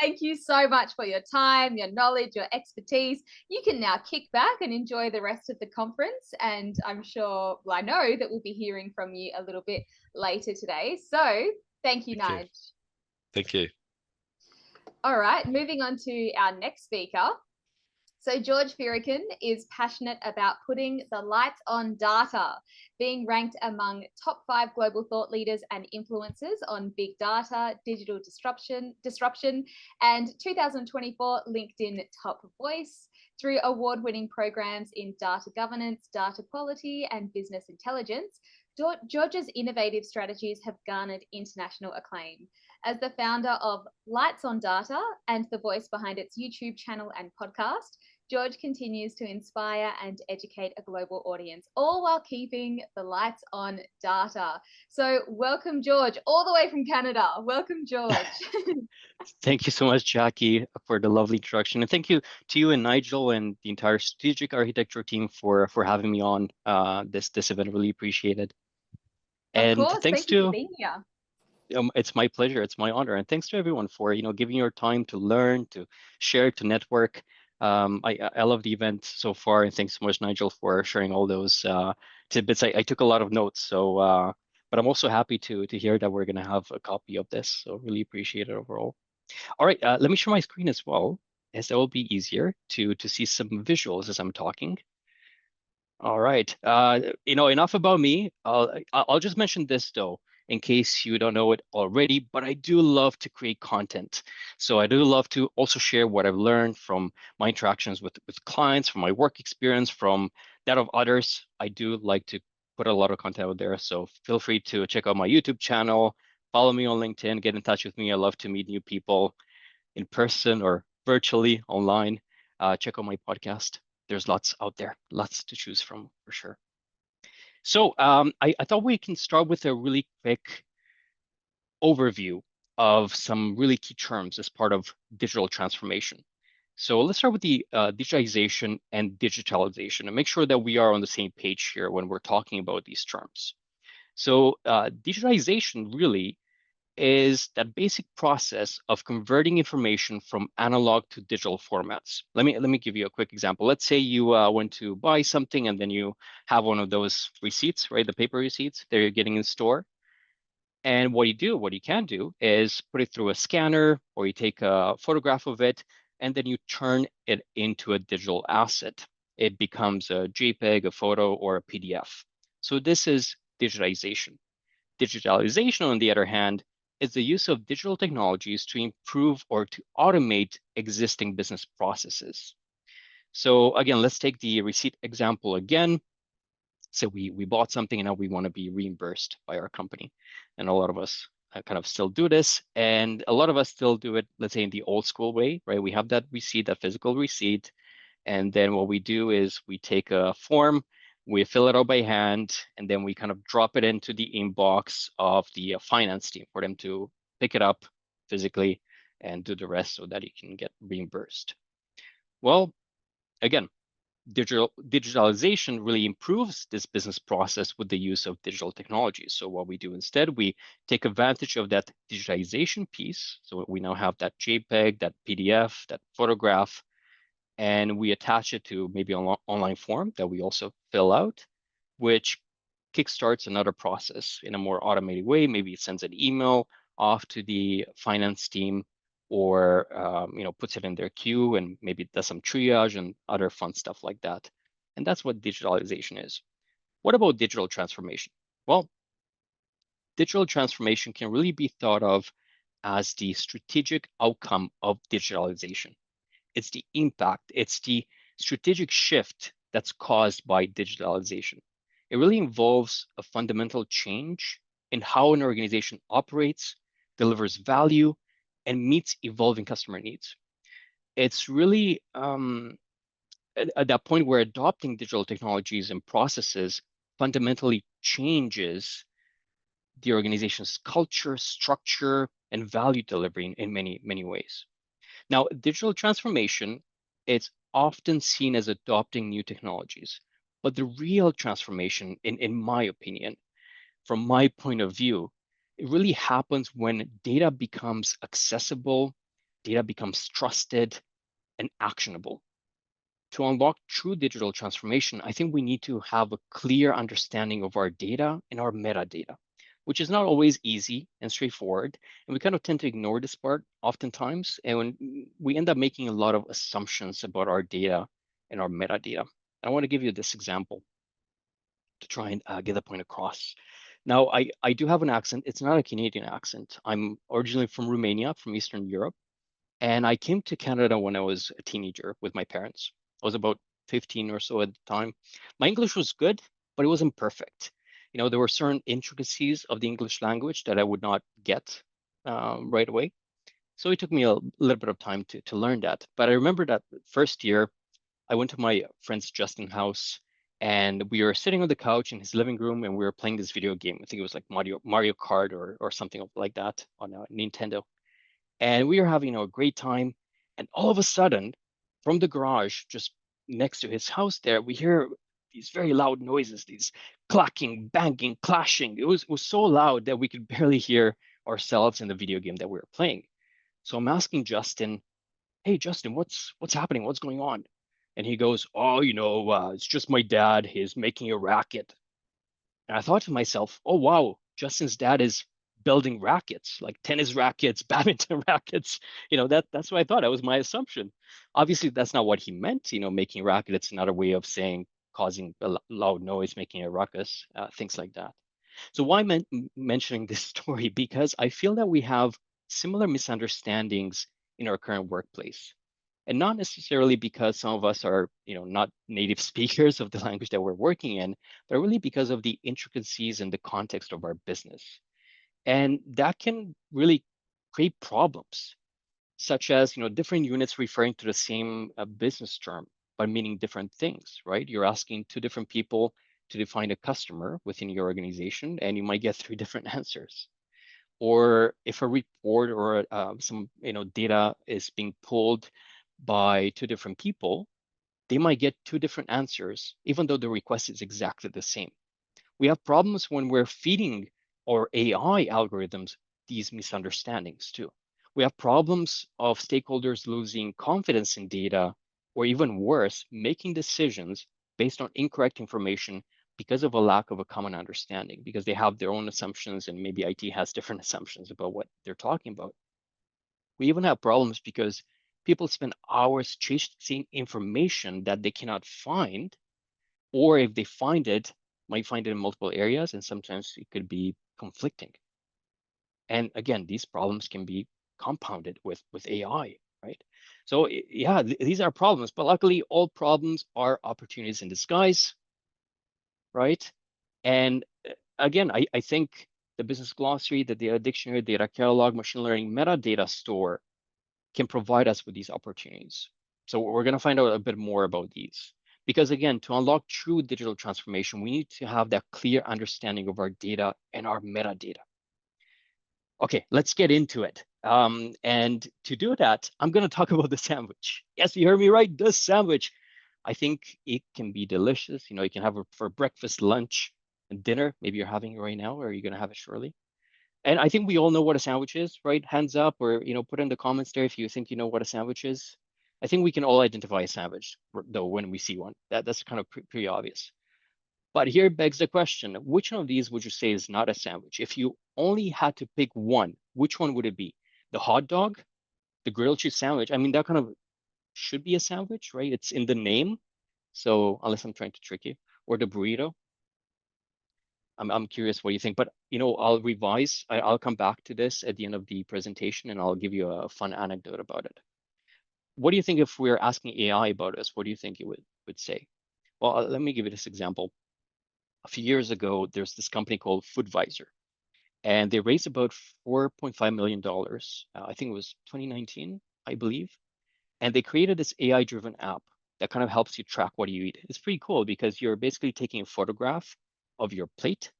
thank you so much for your time, your knowledge, your expertise. You can now kick back and enjoy the rest of the conference. And I'm sure, well, I know that we'll be hearing from you a little bit later today. So thank you, Nige. Thank you. All right, moving on to our next speaker. So George Firican is passionate about putting the lights on data, being ranked among top 5 global thought leaders and influencers on big data, digital disruption, and 2024 LinkedIn Top Voice through award-winning programs in data governance, data quality, and business intelligence. George's innovative strategies have garnered international acclaim. As the founder of Lights on Data and the voice behind its YouTube channel and podcast, George continues to inspire and educate a global audience, all while keeping the lights on data. So welcome, George, all the way from Canada. Welcome, George. Thank you so much, Jackie, for the lovely introduction. And thank you to you and Nigel and the entire strategic architecture team for having me on this event. Really appreciate it. And of course, thank you for being here. It's my pleasure. It's my honor. And thanks to everyone for, giving your time to learn, to share, to network. I love the event so far. And thanks so much, Nigel, for sharing all those tidbits. I took a lot of notes. So, but I'm also happy to hear that we're going to have a copy of this. So really appreciate it overall. All right, let me share my screen as well, as that will be easier to see some visuals as I'm talking. All right, enough about me. I'll just mention this though, in case you don't know it already, but I do love to create content. So I do love to also share what I've learned from my interactions with clients, from my work experience, from that of others. I do like to put a lot of content out there. So feel free to check out my YouTube channel, follow me on LinkedIn, get in touch with me. I love to meet new people in person or virtually online. Check out my podcast. There's lots out there, lots to choose from for sure. So I thought we can start with a really quick overview of some really key terms as part of digital transformation. So let's start with the digitization and digitalization and make sure that we are on the same page here when we're talking about these terms. So digitization really is that basic process of converting information from analog to digital formats. Let me give you a quick example. Let's say you went to buy something and then you have one of those receipts, right? The paper receipts that you're getting in store. And what you can do is put it through a scanner or you take a photograph of it and then you turn it into a digital asset. It becomes a JPEG, a photo, or a PDF. So this is digitization. Digitalization, on the other hand, is the use of digital technologies to improve or to automate existing business processes. So again, let's take the receipt example again. So we bought something and now we want to be reimbursed by our company. And a lot of us kind of still do this. And a lot of us still do it, let's say, in the old school way, right? We have that receipt, that physical receipt. And then what we do is we take a form, we fill it out by hand, and then we kind of drop it into the inbox of the finance team for them to pick it up physically and do the rest so that you can get reimbursed. Well, again, digitalization really improves this business process with the use of digital technologies. So what we do instead, we take advantage of that digitization piece. So we now have that JPEG, that PDF, that photograph, and we attach it to maybe an online form that we also fill out, which kickstarts another process in a more automated way. Maybe it sends an email off to the finance team, or puts it in their queue, and maybe it does some triage and other fun stuff like that. And that's what digitalization is. What about digital transformation? Well, digital transformation can really be thought of as the strategic outcome of digitalization. It's the impact, it's the strategic shift that's caused by digitalization. It really involves a fundamental change in how an organization operates, delivers value, and meets evolving customer needs. It's really at that point where adopting digital technologies and processes fundamentally changes the organization's culture, structure, and value delivery in many, many ways. Now, digital transformation, it's often seen as adopting new technologies, but the real transformation, in my opinion, from my point of view, it really happens when data becomes accessible, data becomes trusted and actionable. To unlock true digital transformation, I think we need to have a clear understanding of our data and our metadata, which is not always easy and straightforward. And we kind of tend to ignore this part oftentimes. And when we end up making a lot of assumptions about our data and our metadata. I want to give you this example to try and get the point across. Now, I do have an accent. It's not a Canadian accent. I'm originally from Romania, from Eastern Europe. And I came to Canada when I was a teenager with my parents. I was about 15 or so at the time. My English was good, but it wasn't perfect. There were certain intricacies of the English language that I would not get right away. So it took me a little bit of time to learn that. But I remember that first year, I went to my friend's Justin's house, and we were sitting on the couch in his living room, and we were playing this video game. I think it was like Mario Kart or something like that on a Nintendo. And we were having a great time. And all of a sudden, from the garage, just next to his house there, we hear these very loud noises, these clacking, banging, clashing. It was so loud that we could barely hear ourselves in the video game that we were playing. So I'm asking Justin, "Hey, Justin, what's happening? What's going on?" And he goes, "Oh, it's just my dad. He's making a racket." And I thought to myself, "Oh, wow, Justin's dad is building rackets, like tennis rackets, badminton rackets." That's what I thought. That was my assumption. Obviously, that's not what he meant. Making racket, it's another way of saying causing a loud noise, making a ruckus, things like that. So why mentioning this story? Because I feel that we have similar misunderstandings in our current workplace. And not necessarily because some of us are, not native speakers of the language that we're working in, but really because of the intricacies and the context of our business. And that can really create problems, such as, different units referring to the same business term, but meaning different things, right? You're asking two different people to define a customer within your organization, and you might get three different answers. Or if a report or some data is being pulled by two different people, they might get two different answers, even though the request is exactly the same. We have problems when we're feeding our AI algorithms these misunderstandings too. We have problems of stakeholders losing confidence in data, or even worse, making decisions based on incorrect information because of a lack of a common understanding, because they have their own assumptions and maybe IT has different assumptions about what they're talking about. We even have problems because people spend hours chasing information that they cannot find, or if they find it, might find it in multiple areas, and sometimes it could be conflicting. And again, these problems can be compounded with AI, right? So yeah, these are problems, but luckily all problems are opportunities in disguise, right? And again, I think the business glossary, the data dictionary, data catalog, machine learning metadata store can provide us with these opportunities. So we're going to find out a bit more about these. Because again, to unlock true digital transformation, we need to have that clear understanding of our data and our metadata. Okay, let's get into it. And to do that, I'm going to talk about the sandwich. Yes, you heard me right, the sandwich. I think it can be delicious. You know, you can have it for breakfast, lunch, and dinner. Maybe you're having it right now, or you're going to have it shortly. And I think we all know what a sandwich is, right? Hands up, or put in the comments there if you think you know what a sandwich is. I think we can all identify a sandwich, though, when we see one. That's kind of pretty obvious. But here begs the question, which one of these would you say is not a sandwich? If you only had to pick one, which one would it be? The hot dog, the grilled cheese sandwich? I mean, that kind of should be a sandwich, right? It's in the name. So unless I'm trying to trick you, or the burrito. I'm curious what you think, but I'll revise. I'll come back to this at the end of the presentation, and I'll give you a fun anecdote about it. What do you think if we're asking AI about this? What do you think it would say? Well, let me give you this example. A few years ago, there's this company called Foodvisor, and they raised about $4.5 million. I think it was 2019, I believe. And they created this AI-driven app that kind of helps you track what you eat. It's pretty cool because you're basically taking a photograph of your plate,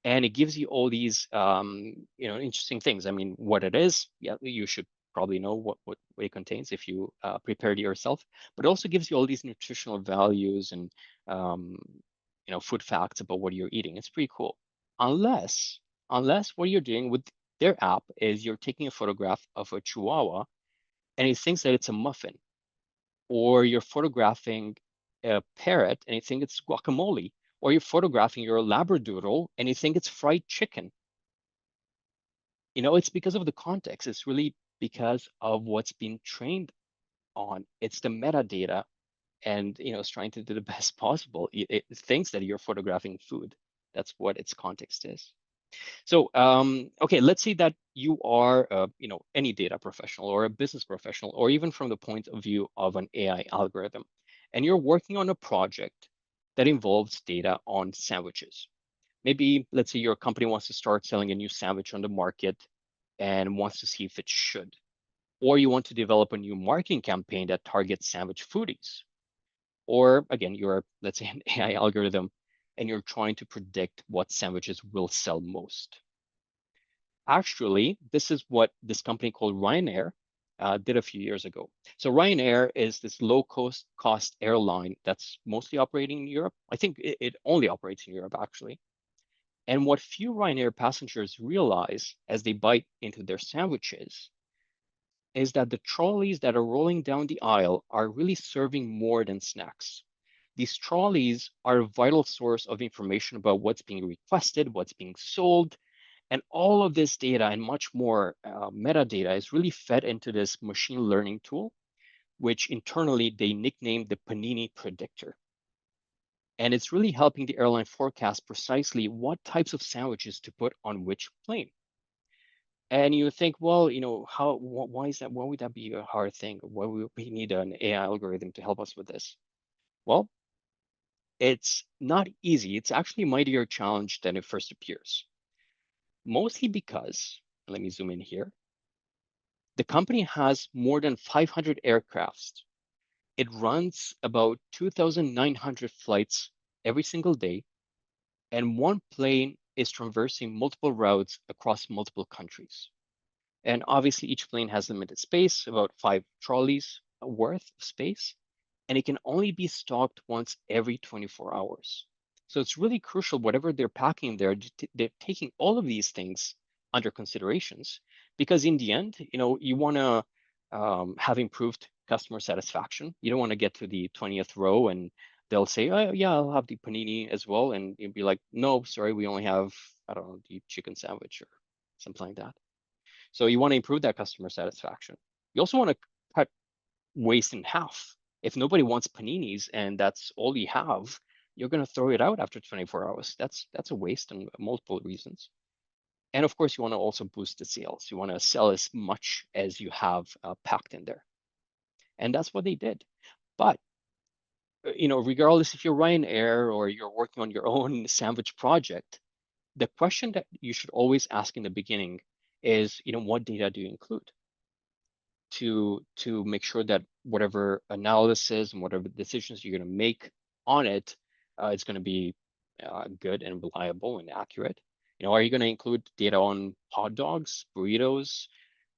and it gives you all these interesting things. I mean, what it is, yeah, you should probably know what it contains if you prepared it yourself, but it also gives you all these nutritional values and food facts about what you're eating. It's pretty cool. Unless what you're doing with their app is you're taking a photograph of a chihuahua and it thinks that it's a muffin, or you're photographing a parrot and you think it's guacamole, or you're photographing your labradoodle and you think it's fried chicken. It's because of the context. It's really because of what's been trained on. It's the metadata, and it's trying to do the best possible. It thinks that you're photographing food. That's what its context is. So, okay, let's say that you are, any data professional or a business professional, or even from the point of view of an AI algorithm, and you're working on a project that involves data on sandwiches. Maybe, let's say your company wants to start selling a new sandwich on the market and wants to see if it should. Or you want to develop a new marketing campaign that targets sandwich foodies. Or again, you're, let's say, an AI algorithm, and you're trying to predict what sandwiches will sell most. Actually, this is what this company called Ryanair did a few years ago. So Ryanair is this low-cost airline that's mostly operating in Europe. I think it only operates in Europe, actually. And what few Ryanair passengers realize as they bite into their sandwiches is that the trolleys that are rolling down the aisle are really serving more than snacks. These trolleys are a vital source of information about what's being requested, what's being sold, and all of this data and much more metadata is really fed into this machine learning tool, which internally they nicknamed the Panini Predictor. And it's really helping the airline forecast precisely what types of sandwiches to put on which plane. And you think, well, why is that? Why would that be a hard thing? Why would we need an AI algorithm to help us with this? Well, it's not easy. It's actually a mightier challenge than it first appears. Mostly because, let me zoom in here, the company has more than 500 aircrafts. It runs about 2,900 flights every single day, and one plane is traversing multiple routes across multiple countries. And obviously, each plane has limited space, about 5 trolleys worth of space, and it can only be stocked once every 24 hours. So it's really crucial, whatever they're packing there, they're taking all of these things under considerations, because in the end, you want to have improved customer satisfaction. You don't want to get to the 20th row and they'll say, oh, yeah, I'll have the panini as well. And you'll be like, no, sorry, we only have, I don't know, the chicken sandwich or something like that. So you want to improve that customer satisfaction. You also want to cut waste in half. If nobody wants paninis and that's all you have, you're going to throw it out after 24 hours. That's a waste on multiple reasons. And of course, you want to also boost the sales. You want to sell as much as you have packed in there. And that's what they did. But, regardless if you're Ryanair or you're working on your own sandwich project, the question that you should always ask in the beginning is, what data do you include to make sure that whatever analysis and whatever decisions you're going to make on it, it's going to be good and reliable and accurate. Are you going to include data on hot dogs, burritos,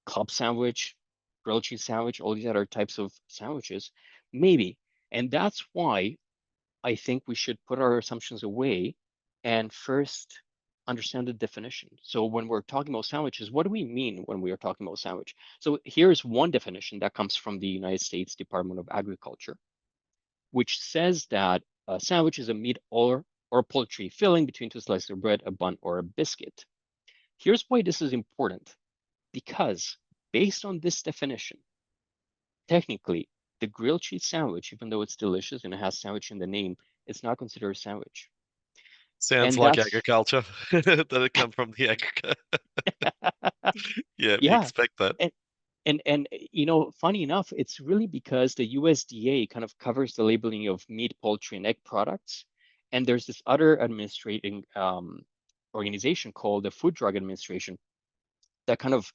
club sandwich, grilled cheese sandwich, all these other types of sandwiches? Maybe. And that's why I think we should put our assumptions away and first understand the definition. So when we're talking about sandwiches, what do we mean when we are talking about sandwich? So here's one definition that comes from the United States Department of Agriculture, which says that a sandwich is a meat or poultry filling between two slices of bread, a bun, or a biscuit. Here's why this is important. Because based on this definition, technically, the grilled cheese sandwich, even though it's delicious and it has sandwich in the name, it's not considered a sandwich. Sounds And like that's agriculture that it come from the agriculture. Yeah, you yeah. expect that. And funny enough, it's really because the USDA kind of covers the labeling of meat, poultry, and egg products. And there's this other administrating organization called the Food Drug Administration that kind of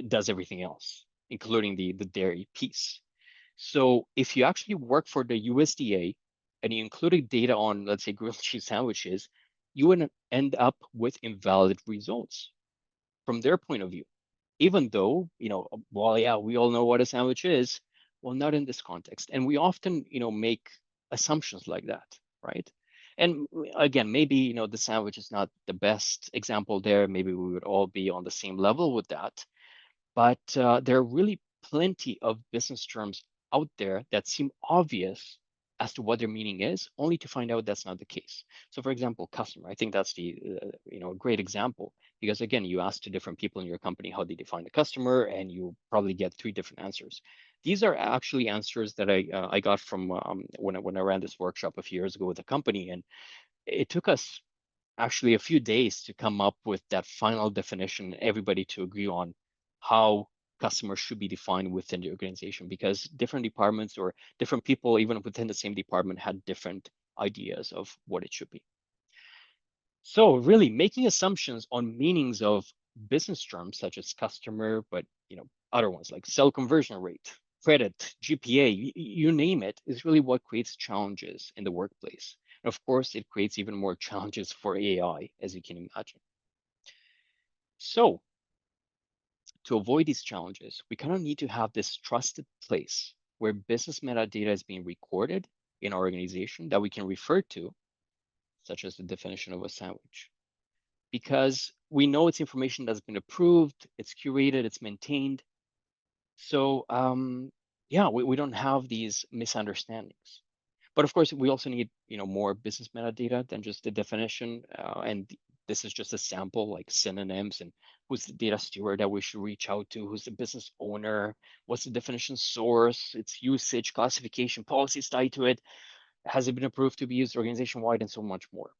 does everything else, including the dairy piece. So if you actually work for the USDA and you included data on, let's say, grilled cheese sandwiches, you would end up with invalid results from their point of view. Even though, well, yeah, we all know what a sandwich is. Well, not in this context. And we often, make assumptions like that, right? And again, maybe, the sandwich is not the best example there. Maybe we would all be on the same level with that. But there are really plenty of business terms out there that seem obvious as to what their meaning is, only to find out that's not the case. So, for example, customer. I think that's the a great example, because again, you ask two different people in your company how they define the customer, and you probably get three different answers. These are actually answers that I got from when I ran this workshop a few years ago with a company, and it took us actually a few days to come up with that final definition, everybody to agree on how customers should be defined within the organization, because different departments or different people, even within the same department, had different ideas of what it should be. So really making assumptions on meanings of business terms such as customer, but other ones like cell conversion rate, credit, GPA, you name it, is really what creates challenges in the workplace. And of course, it creates even more challenges for AI, as you can imagine. So to avoid these challenges, we kind of need to have this trusted place where business metadata is being recorded in our organization that we can refer to, such as the definition of a sandwich. Because we know it's information that's been approved, it's curated, it's maintained. So yeah, we don't have these misunderstandings. But of course, we also need more business metadata than just the definition. And this is just a sample, like synonyms and who's the data steward that we should reach out to, who's the business owner, what's the definition source, its usage, classification, policies tied to it, has it been approved to be used organization-wide, and so much more.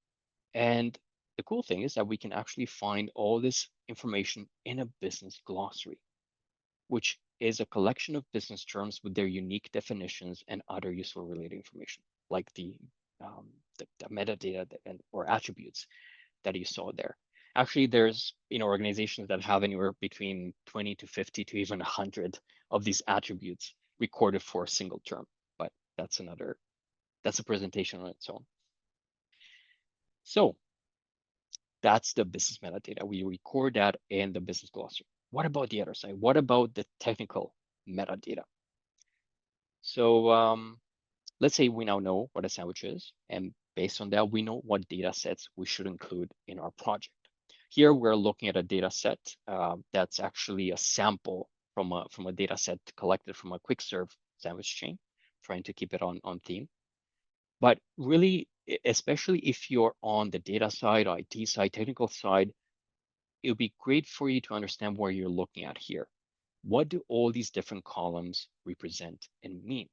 And the cool thing is that we can actually find all this information in a business glossary, which is a collection of business terms with their unique definitions and other useful related information, like the metadata or attributes that you saw there. Actually, there's organizations that have anywhere between 20 to 50 to even 100 of these attributes recorded for a single term, but that's a presentation on its own. So that's the business metadata. We record that in the business glossary. What about the other side? What about the technical metadata? So let's say we now know what a sandwich is, and based on that, we know what data sets we should include in our project. Here, we're looking at a data set that's actually a sample from a data set collected from a quick serve sandwich chain, trying to keep it on theme. But really, especially if you're on the data side, IT side, technical side, it would be great for you to understand where you're looking at here. What do all these different columns represent and mean?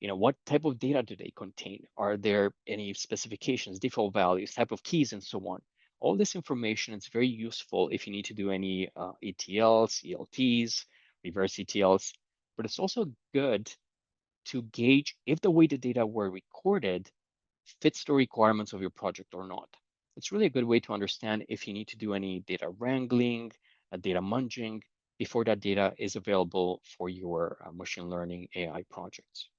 What type of data do they contain? Are there any specifications, default values, type of keys, and so on? All this information is very useful if you need to do any ETLs, ELTs, reverse ETLs, but it's also good to gauge if the way the data were recorded fits the requirements of your project or not. it's really a good way to understand if you need to do any data wrangling, data munging, before that data is available for your machine learning AI projects.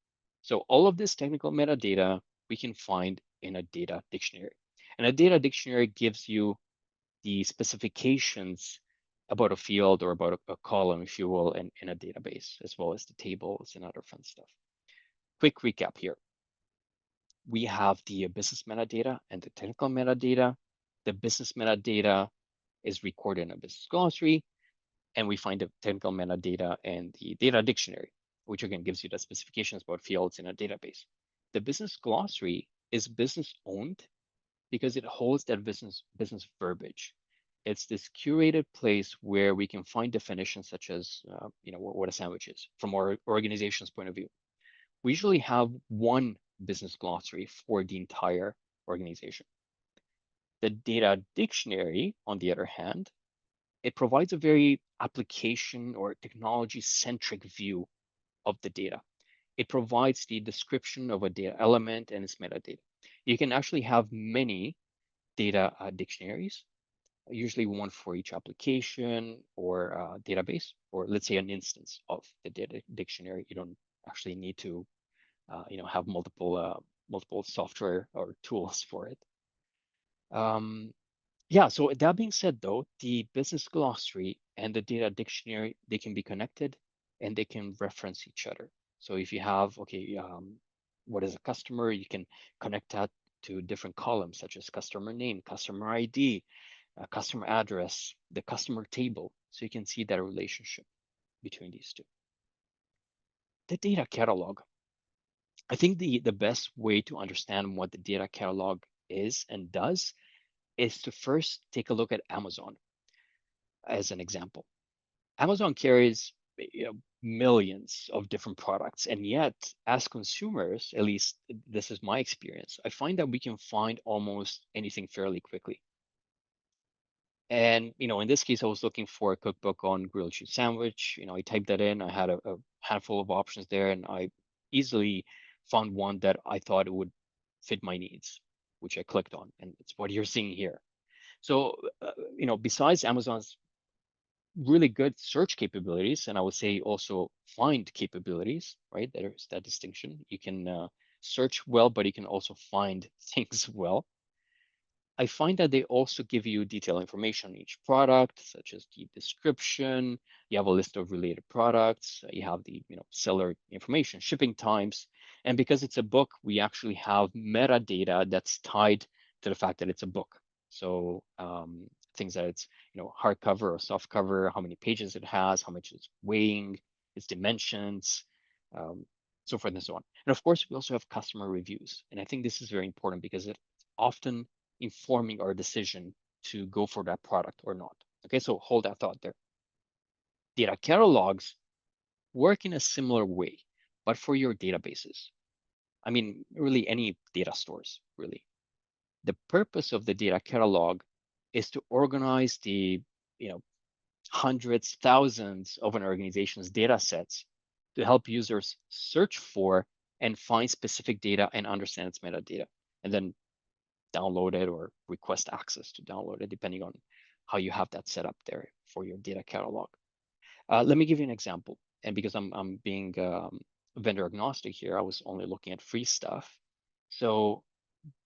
So all of this technical metadata we can find in a data dictionary. And a data dictionary gives you the specifications about a field or about a column, if you will, in a database, as well as the tables and other fun stuff. Quick recap here. We have the business metadata and the technical metadata. The business metadata is recorded in a business glossary, and we find the technical metadata in the data dictionary, which again gives you the specifications about fields in a database. The business glossary is business owned because it holds that business verbiage. It's this curated place where we can find definitions such as, what a sandwich is from our organization's point of view. We usually have one business glossary for the entire organization. The data dictionary, on the other hand, it provides a very application or technology-centric view of the data. It provides the description of a data element and its metadata. You can actually have many data dictionaries, usually one for each application or database, or let's say an instance of the data dictionary. You don't actually need to, have multiple software or tools for it. Yeah, so that being said, though, the business glossary and the data dictionary, they can be connected and they can reference each other. So if you have, what is a customer, you can connect that to different columns such as customer name, customer ID, customer address, the customer table. So you can see that relationship between these two. The data catalog. I think the best way to understand what the data catalog is and does is to first take a look at Amazon as an example. Amazon carries millions of different products, and yet as consumers, at least this is my experience, I find that we can find almost anything fairly quickly. And in this case, I was looking for a cookbook on grilled cheese sandwich. I typed that in. I had a handful of options there, and I easily found one that I thought it would fit my needs, which I clicked on, and it's what you're seeing here. So, besides Amazon's really good search capabilities, and I would say also find capabilities, right? There's that distinction. You can search well, but you can also find things well. I find that they also give you detailed information on each product, such as the description. You have a list of related products. You have the seller information, shipping times, and because it's a book, we actually have metadata that's tied to the fact that it's a book. So things that it's hardcover or soft cover, how many pages it has, how much it's weighing, its dimensions, so forth and so on. And of course, we also have customer reviews, and I think this is very important because it's often informing our decision to go for that product or not. Okay, so hold that thought there. Data catalogs work in a similar way, but for your databases. I mean, really any data stores, really. The purpose of the data catalog is to organize the, hundreds, thousands of an organization's data sets to help users search for and find specific data and understand its metadata, and then download it or request access to download it, depending on how you have that set up there for your data catalog. Let me give you an example. And because I'm being vendor agnostic here, I was only looking at free stuff. So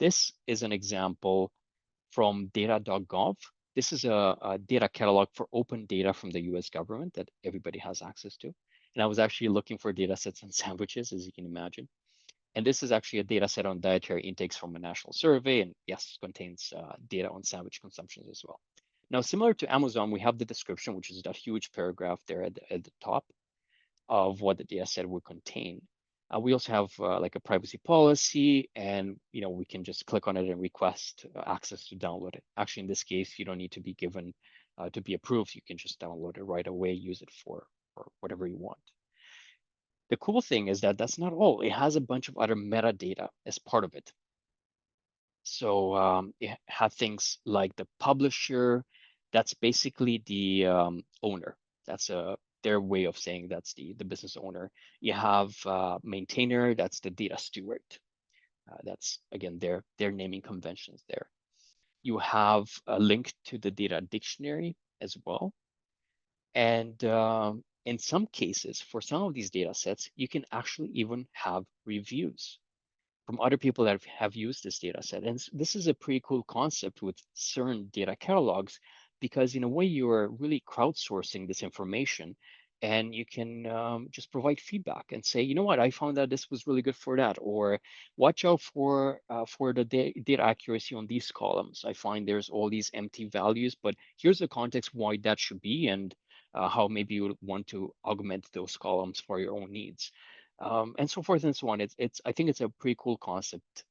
this is an example from data.gov. This is a data catalog for open data from the US government that everybody has access to. And I was actually looking for data sets on sandwiches, as you can imagine. And this is actually a data set on dietary intakes from a national survey, and yes, contains data on sandwich consumptions as well. Now, similar to Amazon, we have the description, which is that huge paragraph there at the top of what the data set would contain. We also have like a privacy policy, and we can just click on it and request access to download it. Actually, in this case, you don't need to be given to be approved. You can just download it right away, use it for whatever you want. The cool thing is that that's not all. It has a bunch of other metadata as part of it. So it has things like the publisher. That's basically the owner. That's their way of saying that's the business owner. You have maintainer. That's the data steward. That's again their naming conventions there. You have a link to the data dictionary as well. And in some cases, for some of these data sets, you can actually even have reviews from other people that have used this data set. And this is a pretty cool concept with certain data catalogs, because in a way you're really crowdsourcing this information, and you can just provide feedback and say, you know what, I found that this was really good for that, or watch out for the data accuracy on these columns. I find there's all these empty values, but here's the context why that should be, and how maybe you would want to augment those columns for your own needs, and so forth and so on. I think it's a pretty cool concept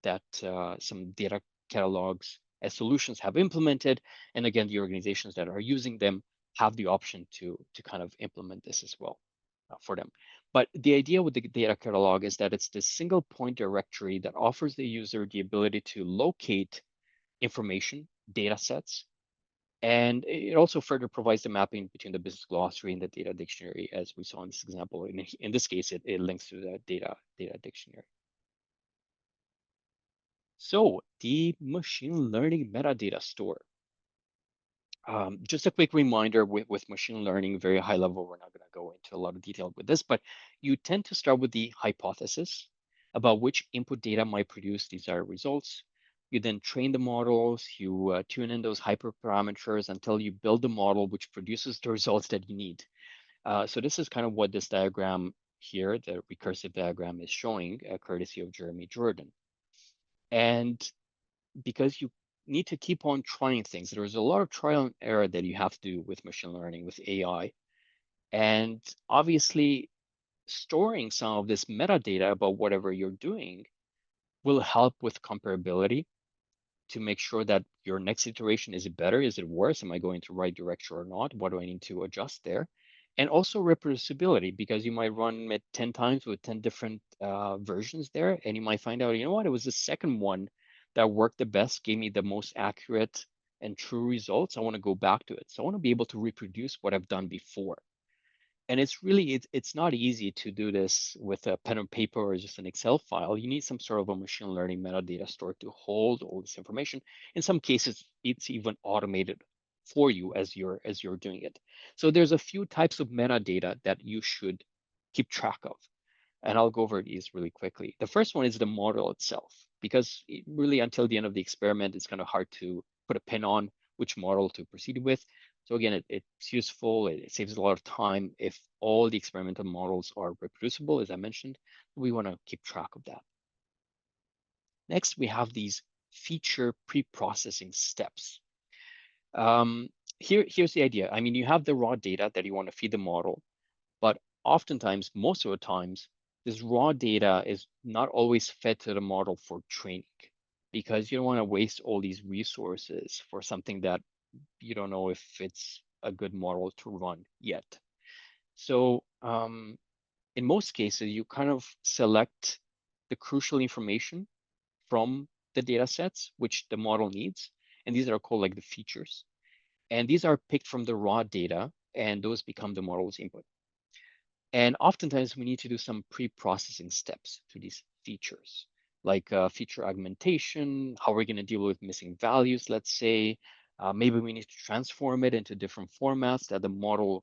that some data catalogs as solutions have implemented, and again, the organizations that are using them have the option to kind of implement this as well for them. But the idea with the data catalog is that it's this single point directory that offers the user the ability to locate information, data sets, and it also further provides the mapping between the business glossary and the data dictionary, as we saw in this example. In this case, it links to the data dictionary. So the machine learning metadata store. Just a quick reminder with machine learning, very high level, we're not going to go into a lot of detail with this, but you tend to start with the hypothesis about which input data might produce desired results. You then train the models, you tune in those hyperparameters until you build the model which produces the results that you need. So this is kind of what this diagram here, the recursive diagram, is showing, courtesy of Jeremy Jordan. And because you need to keep on trying things, there's a lot of trial and error that you have to do with machine learning, with AI. And obviously, storing some of this metadata about whatever you're doing will help with comparability, to make sure that your next iteration, is it better? Is it worse? Am I going to the right direction or not? What do I need to adjust there? And also reproducibility, because you might run it 10 times with 10 different versions there, and you might find out, you know what, it was the second one that worked the best, gave me the most accurate and true results. I want to go back to it. So I want to be able to reproduce what I've done before. And it's not easy to do this with a pen and paper or just an Excel file. You need some sort of a machine learning metadata store to hold all this information. In some cases, it's even automated for you as you're doing it. So there's a few types of metadata that you should keep track of. And I'll go over these really quickly. The first one is the model itself, because really until the end of the experiment, it's kind of hard to put a pin on which model to proceed with. So again, it's useful. It saves a lot of time. If all the experimental models are reproducible, as I mentioned, we want to keep track of that. Next, we have these feature pre-processing steps. Here's the idea. I mean, you have the raw data that you want to feed the model, but oftentimes, most of the times, this raw data is not always fed to the model for training, because you don't want to waste all these resources for something that you don't know if it's a good model to run yet. So in most cases, you kind of select the crucial information from the data sets, which the model needs. And these are called like the features. And these are picked from the raw data, and those become the model's input. And oftentimes we need to do some pre-processing steps to these features, like feature augmentation, how we're going to deal with missing values, let's say. Maybe we need to transform it into different formats that the model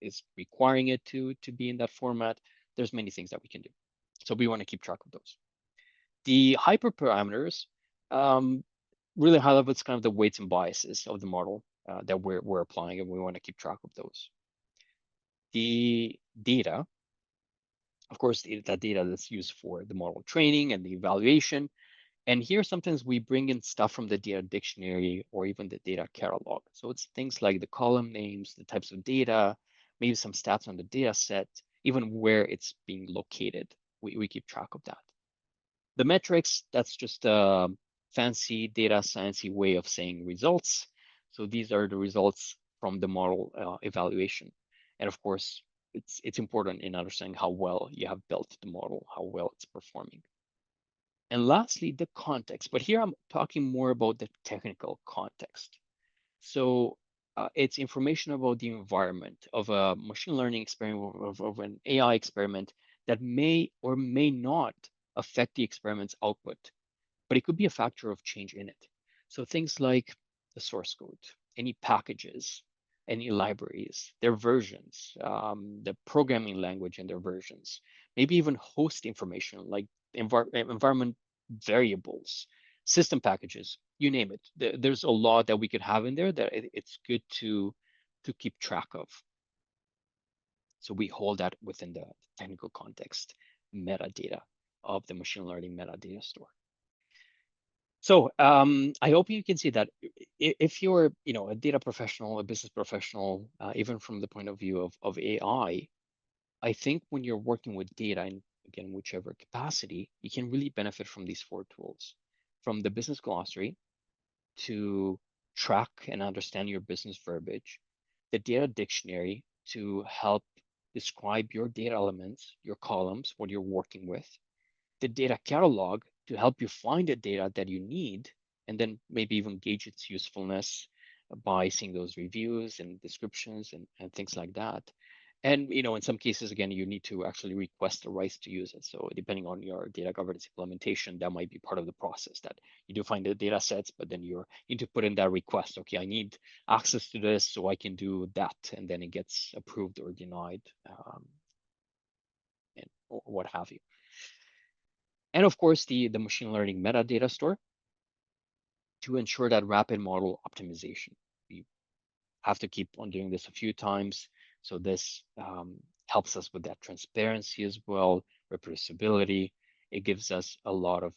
is requiring it to be in that format. There's many things that we can do. So we want to keep track of those. The hyperparameters, really high level, it's kind of the weights and biases of the model that we're applying, and we want to keep track of those. The data, of course, that data that's used for the model training and the evaluation. And here, sometimes we bring in stuff from the data dictionary or even the data catalog. So it's things like the column names, the types of data, maybe some stats on the data set, even where it's being located. We keep track of that. The metrics, that's just a fancy data sciencey way of saying results. So these are the results from the model evaluation. And of course, it's important in understanding how well you have built the model, how well it's performing. And lastly, the context. But here I'm talking more about the technical context. So it's information about the environment of a machine learning experiment, of an AI experiment that may or may not affect the experiment's output, but it could be a factor of change in it. So things like the source code, any packages, any libraries, their versions, the programming language and their versions, maybe even host information like environment variables, system packages, you name it. There's a lot that we could have in there that it's good to keep track of. So we hold that within the technical context metadata of the machine learning metadata store. So I hope you can see that if you're, a data professional, a business professional, even from the point of view of AI, I think when you're working with data in, again, whichever capacity, you can really benefit from these 4 tools, from the business glossary to track and understand your business verbiage, the data dictionary to help describe your data elements, your columns, what you're working with, the data catalog to help you find the data that you need, and then maybe even gauge its usefulness by seeing those reviews and descriptions and things like that. And in some cases, again, you need to actually request the rights to use it. So depending on your data governance implementation, that might be part of the process that you do find the data sets, but then you need to put in that request. Okay, I need access to this so I can do that, and then it gets approved or denied, or what have you. And of course, the machine learning metadata store to ensure that rapid model optimization. You have to keep on doing this a few times. So this helps us with that transparency as well, reproducibility. It gives us a lot of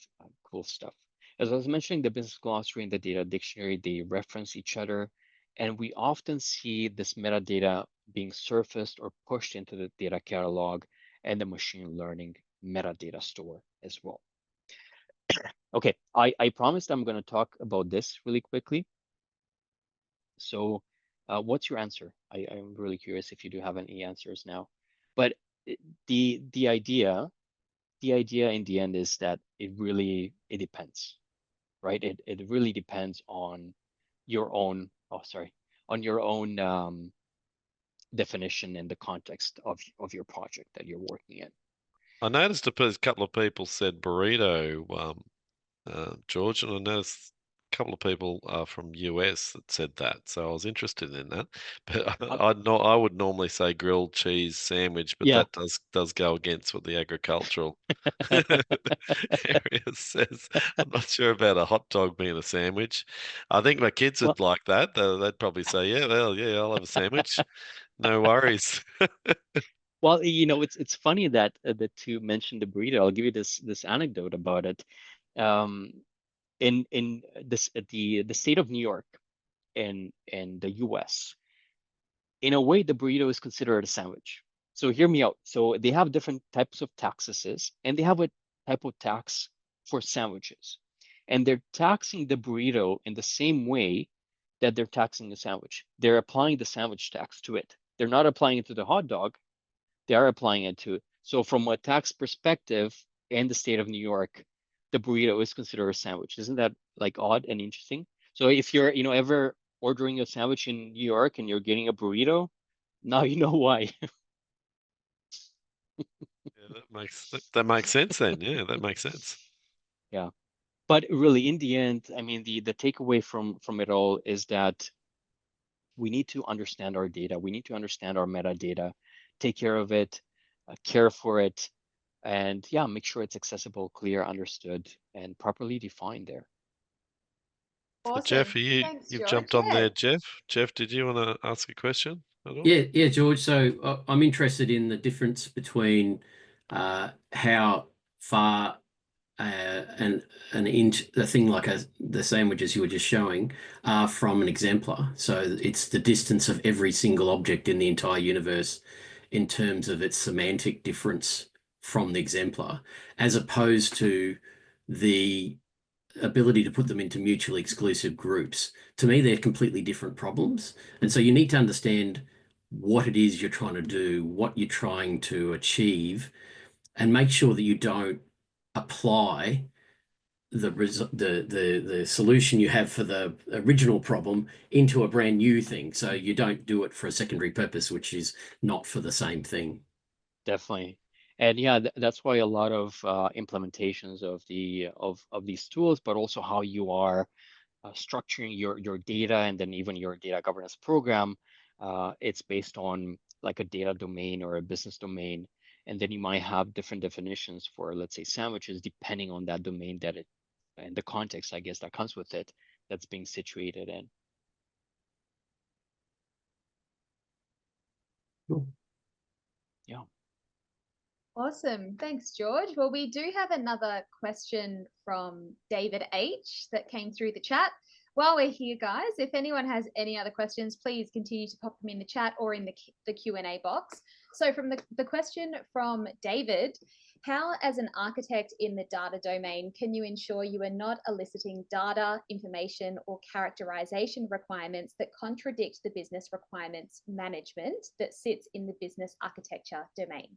cool stuff. As I was mentioning, the business glossary and the data dictionary, they reference each other. And we often see this metadata being surfaced or pushed into the data catalog and the machine learning metadata store as well. Okay, I promised I'm going to talk about this really quickly. So what's your answer? I'm really curious if you do have any answers now. But the idea in the end is that it depends, right? It really depends on your own, on your own definition and the context of your project that you're working in. I noticed a couple of people said burrito, George, and I noticed a couple of people from US that said that, so I was interested in that. But I would normally say grilled cheese sandwich, but Yeah. that does go against what the agricultural area says. I'm not sure about a hot dog being a sandwich. I think my kids would like that. They'd probably say, yeah, well, yeah, I'll have a sandwich. No worries. Well, it's funny that the two mentioned the burrito. I'll give you this anecdote about it. In this the state of New York in the US, in a way, the burrito is considered a sandwich. So hear me out. So they have different types of taxes, and they have a type of tax for sandwiches. And they're taxing the burrito in the same way that they're taxing the sandwich. They're applying the sandwich tax to it. They're not applying it to the hot dog. They are applying it to it. So from a tax perspective in the state of New York, the burrito is considered a sandwich. Isn't that like odd and interesting? So if you're, ever ordering a sandwich in New York and you're getting a burrito, now you know why. Yeah, that makes sense then. Yeah, that makes sense. Yeah. But really, in the end, I mean, the takeaway from it all is that we need to understand our data. We need to understand our metadata, take care of it, care for it, and yeah, make sure it's accessible, clear, understood, and properly defined there. So Jeff, Awesome. Thanks, you've George. jumped on Yeah. there, Jeff. Jeff, did you want to ask a question at all? Yeah, George. So I'm interested in the difference between how far an inch, a thing like the sandwiches you were just showing, are from an exemplar. So it's the distance of every single object in the entire universe in terms of its semantic difference from the exemplar, as opposed to the ability to put them into mutually exclusive groups. To me, they're completely different problems. And so you need to understand what it is you're trying to do, what you're trying to achieve, and make sure that you don't apply the solution you have for the original problem into a brand new thing. So you don't do it for a secondary purpose, which is not for the same thing. Definitely. And yeah, that's why a lot of implementations of these tools, but also how you are structuring your data and then even your data governance program, it's based on like a data domain or a business domain. And then you might have different definitions for, let's say, sandwiches, depending on that domain that it and the context, I guess, that comes with it that's being situated in. Cool. Yeah. Awesome. Thanks, George. Well, we do have another question from David H that came through the chat. While we're here, guys, if anyone has any other questions, please continue to pop them in the chat or in the Q&A box. So from the question from David, how, as an architect in the data domain, can you ensure you are not eliciting data, information, or characterization requirements that contradict the business requirements management that sits in the business architecture domain?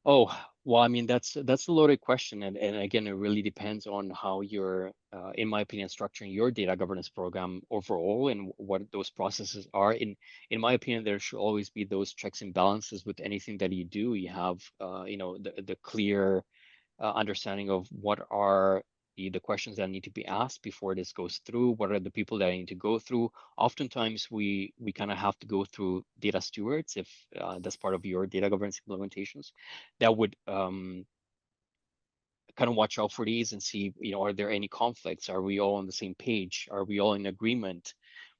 Oh, well, I mean, that's a loaded question. And again, it really depends on how you're, in my opinion, structuring your data governance program overall and what those processes are. In my opinion, there should always be those checks and balances with anything that you do. You have, the clear understanding of what are the questions that need to be asked before this goes through. What are the people that I need to go through? Oftentimes, we kind of have to go through data stewards if that's part of your data governance implementations. That would kind of watch out for these and see, are there any conflicts? Are we all on the same page? Are we all in agreement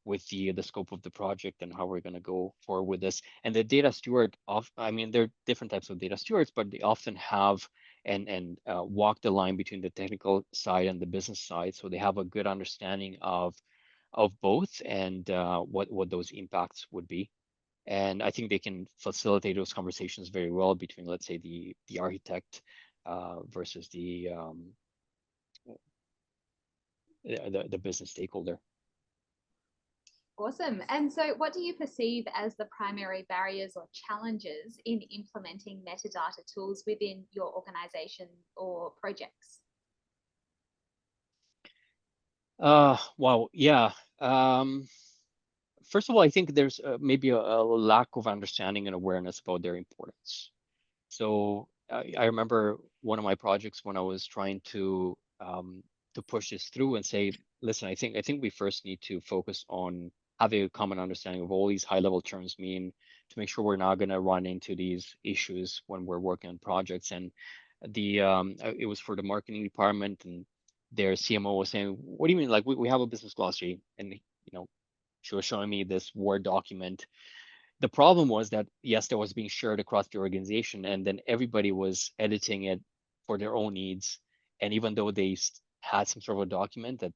with the scope of the project and how we're going to go forward with this? And the data steward, I mean, there are different types of data stewards, but they often have and walk the line between the technical side and the business side, so they have a good understanding of both and what those impacts would be. And I think they can facilitate those conversations very well between, let's say, the architect versus the business stakeholder. Awesome. And so what do you perceive as the primary barriers or challenges in implementing metadata tools within your organization or projects? Well, yeah. First of all, I think there's maybe a lack of understanding and awareness about their importance. So I remember one of my projects when I was trying to push this through and say, listen, I think we first need to focus on having a common understanding of all these high-level terms mean to make sure we're not going to run into these issues when we're working on projects. And it was for the marketing department, and their CMO was saying, what do you mean? Like we have a business glossary, and she was showing me this Word document. The problem was that, yes, that was being shared across the organization, and then everybody was editing it for their own needs. And even though they had some sort of a document that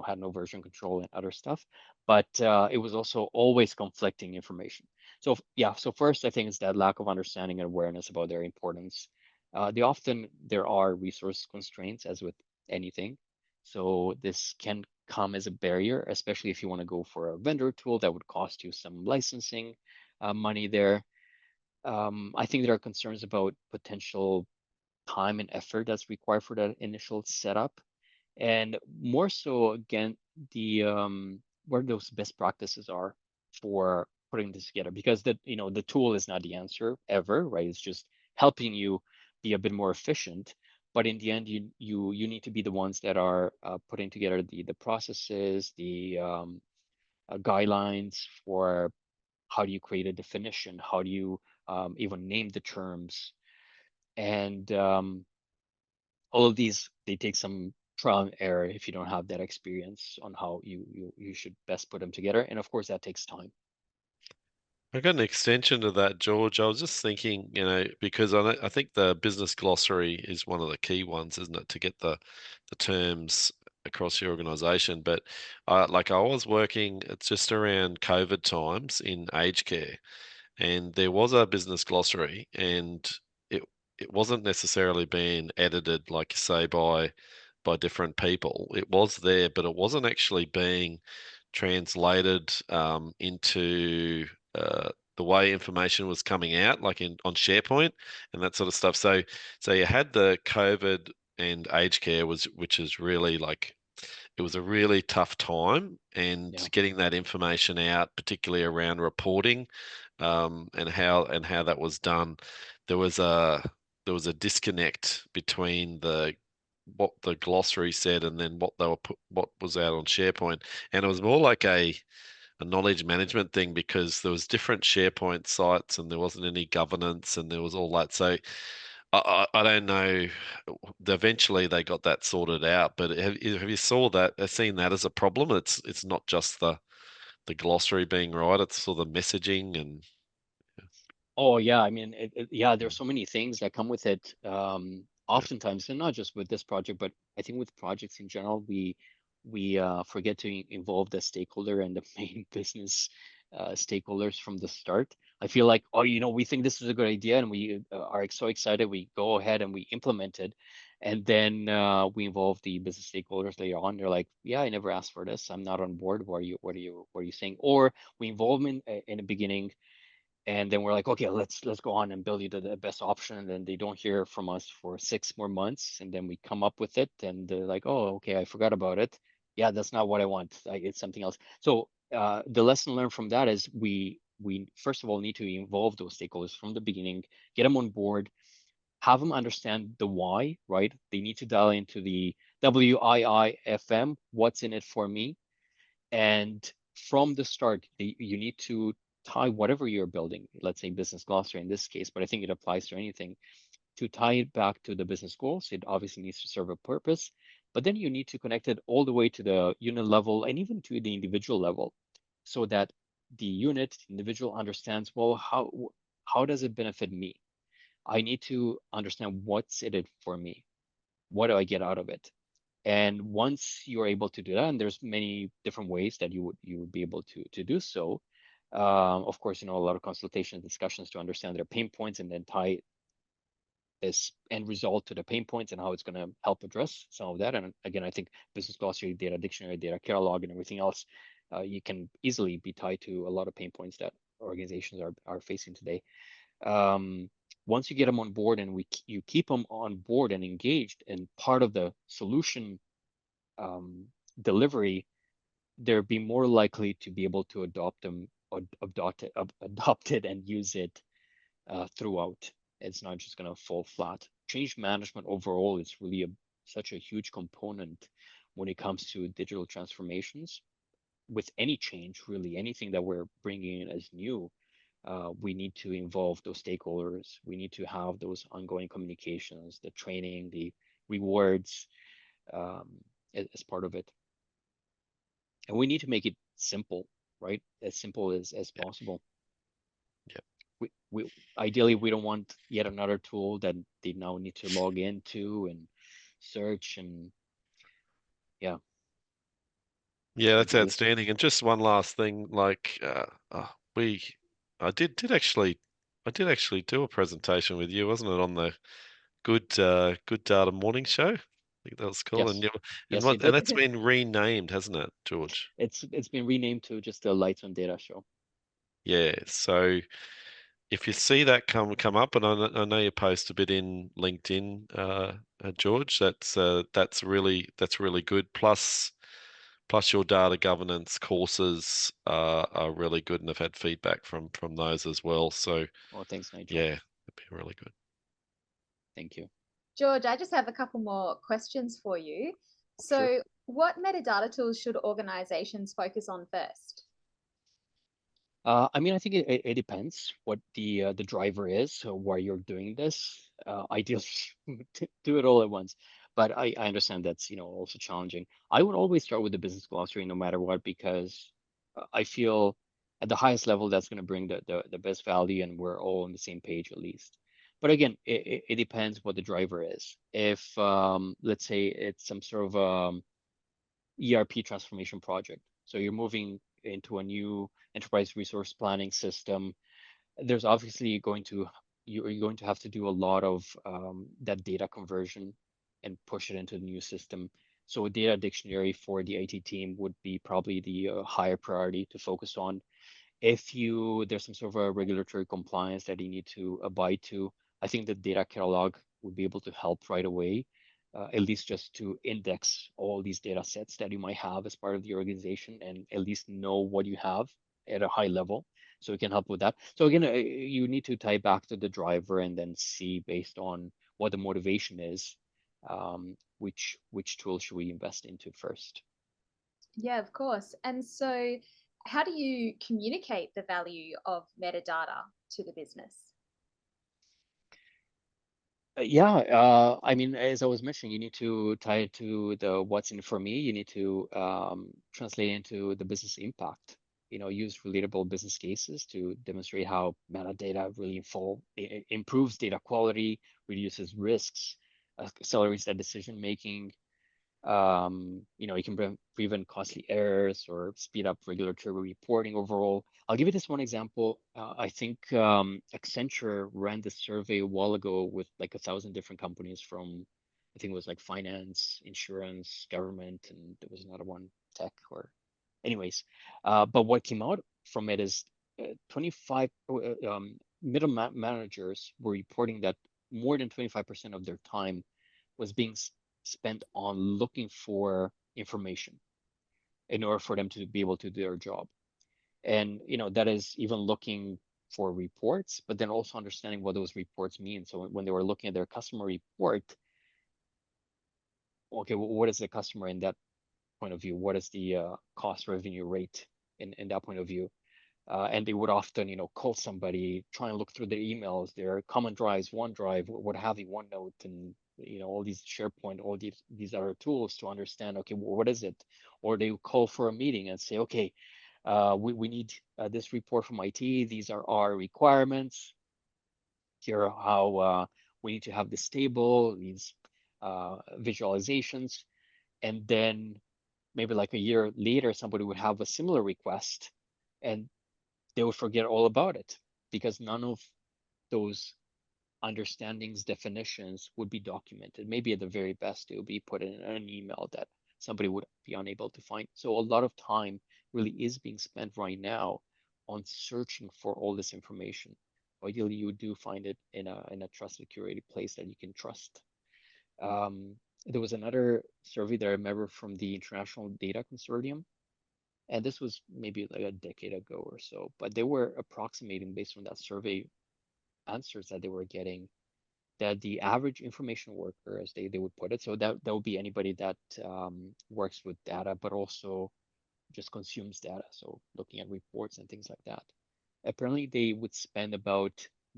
had no version control and other stuff, but it was also always conflicting information. So yeah, so first I think it's that lack of understanding and awareness about their importance. There are resource constraints, as with anything. So this can come as a barrier, especially if you want to go for a vendor tool that would cost you some licensing money there. I think there are concerns about potential time and effort that's required for that initial setup, and more so, again, the where those best practices are for putting this together, because the tool is not the answer ever, right? It's just helping you be a bit more efficient. But in the end, you need to be the ones that are putting together the processes, the guidelines for how do you create a definition, how do you even name the terms, and all of these, they take some trial and error if you don't have that experience on how you should best put them together, and of course that takes time. I got an extension to that, George. I was just thinking, because I think the business glossary is one of the key ones, isn't it, to get the terms across your organization. But I was working, it's just around COVID times in aged care, and there was a business glossary, and it wasn't necessarily being edited, like you say, by different people. It was there, but it wasn't actually being translated into the way information was coming out, like on SharePoint and that sort of stuff. So you had the COVID and aged care which is really it was a really tough time, and getting that information out, particularly around reporting, and how that was done. There was a disconnect between the what the glossary said and then what they were what was out on SharePoint, and it was more like a knowledge management thing because there was different SharePoint sites and there wasn't any governance and there was all that. So I don't know. Eventually they got that sorted out, but have you seen that as a problem? It's not just the glossary being right; it's all the messaging and Oh yeah, I mean, yeah, there's so many things that come with it. yeah. Oftentimes, and not just with this project, but I think with projects in general, we forget to involve the stakeholder and the main business stakeholders from the start. I feel like, oh, we think this is a good idea, and we are so excited. We go ahead and we implement it, and then we involve the business stakeholders later on. They're like, yeah, I never asked for this. I'm not on board. What are you saying? Or we involve them in the beginning, and then we're like, okay, let's go on and build you the best option. And then they don't hear from us for 6 more months, and then we come up with it, and they're like, oh, okay, I forgot about it. Yeah, that's not what I want. It's something else. So the lesson learned from that is we first of all need to involve those stakeholders from the beginning, get them on board, have them understand the why, right? They need to dial into the WIIFM, what's in it for me, and from the start, you need to tie whatever you're building, let's say business glossary in this case, but I think it applies to anything, to tie it back to the business goals. It obviously needs to serve a purpose, but then you need to connect it all the way to the unit level and even to the individual level so that the unit, individual understands, well, how does it benefit me? I need to understand what's in it for me. What do I get out of it? And once you're able to do that, and there's many different ways that you would be able to do so. Of course, a lot of consultation discussions to understand their pain points and then tie this end result to the pain points and how it's going to help address some of that. And again, I think business glossary, data dictionary, data catalog, and everything else, you can easily be tied to a lot of pain points that organizations are facing today. Once you get them on board and you keep them on board and engaged and part of the solution delivery, they'll be more likely to be able to adopt it and use it throughout. It's not just going to fall flat. Change management overall is really such a huge component when it comes to digital transformations. With any change, really anything that we're bringing in as new, we need to involve those stakeholders. We need to have those ongoing communications, the training, the rewards as part of it. And we need to make it simple, right? As simple as possible. Yeah. We ideally we don't want yet another tool that they now need to log into and search and yeah. Yeah, that's outstanding. And just one last thing, like we, I did actually do a presentation with you, wasn't it, on the Good Data Morning Show? I think that was cool. Yes. And Yes, you and did. that's been renamed, hasn't it, George? It's been renamed to just the Lights on Data show. Yeah. So if you see that come up, and I know you post a bit in LinkedIn, George, that's really good. Plus your data governance courses are really good, and I've had feedback from those as well. So Oh, thanks, Nigel. yeah, it'd be really good. Thank you. George, I just have a couple more questions for you. So Sure. what metadata tools should organizations focus on first? I mean, I think it depends what the driver is, so why you're doing this. Ideally, do it all at once, but I understand that's also challenging. I would always start with the business glossary no matter what, because I feel at the highest level that's going to bring the best value, and we're all on the same page at least. But again, it depends what the driver is. If let's say it's some sort of ERP transformation project, so you're moving into a new enterprise resource planning system, there's obviously you're going to have to do a lot of that data conversion and push it into the new system. So a data dictionary for the IT team would be probably the higher priority to focus on. If there's some sort of a regulatory compliance that you need to abide to, I think the data catalog would be able to help right away, at least just to index all these data sets that you might have as part of the organization and at least know what you have at a high level. So it can help with that. So again, you need to tie back to the driver and then see based on what the motivation is, which tool should we invest into first. Yeah, of course. And so how do you communicate the value of metadata to the business? I mean, as I was mentioning, you need to tie it to the what's in it for me. You need to translate into the business impact. Use relatable business cases to demonstrate how metadata really improves data quality, reduces risks, accelerates that decision making. You can prevent costly errors or speed up regulatory reporting overall. I'll give you this one example. I think Accenture ran this survey a while ago with like 1,000 different companies from, I think it was like finance, insurance, government, and there was another one, tech or anyways. But what came out from it is 25 middle managers were reporting that more than 25% of their time was being spent on looking for information in order for them to be able to do their job. And that is even looking for reports, but then also understanding what those reports mean. So when they were looking at their customer report, okay, what is the customer in that point of view? What is the cost revenue rate in that point of view? And they would often, call somebody, try and look through their emails, their common drives, OneDrive, what have you, OneNote, and all these SharePoint, all these other tools to understand, okay, what is it? Or they would call for a meeting and say, okay, we need this report from IT. These are our requirements. Here are how we need to have this table, these visualizations. And then maybe like a year later, somebody would have a similar request and they would forget all about it because none of those understandings, definitions would be documented. Maybe at the very best, it would be put in an email that somebody would be unable to find. So a lot of time really is being spent right now on searching for all this information. Ideally, you do find it in a trusted, curated place that you can trust. There was another survey that I remember from the International Data Consortium, and this was maybe like a decade ago or so, but they were approximating based on that survey answers that they were getting that the average information worker, as they would put it, so that would be anybody that works with data, but also just consumes data, so looking at reports and things like that. Apparently, they would spend about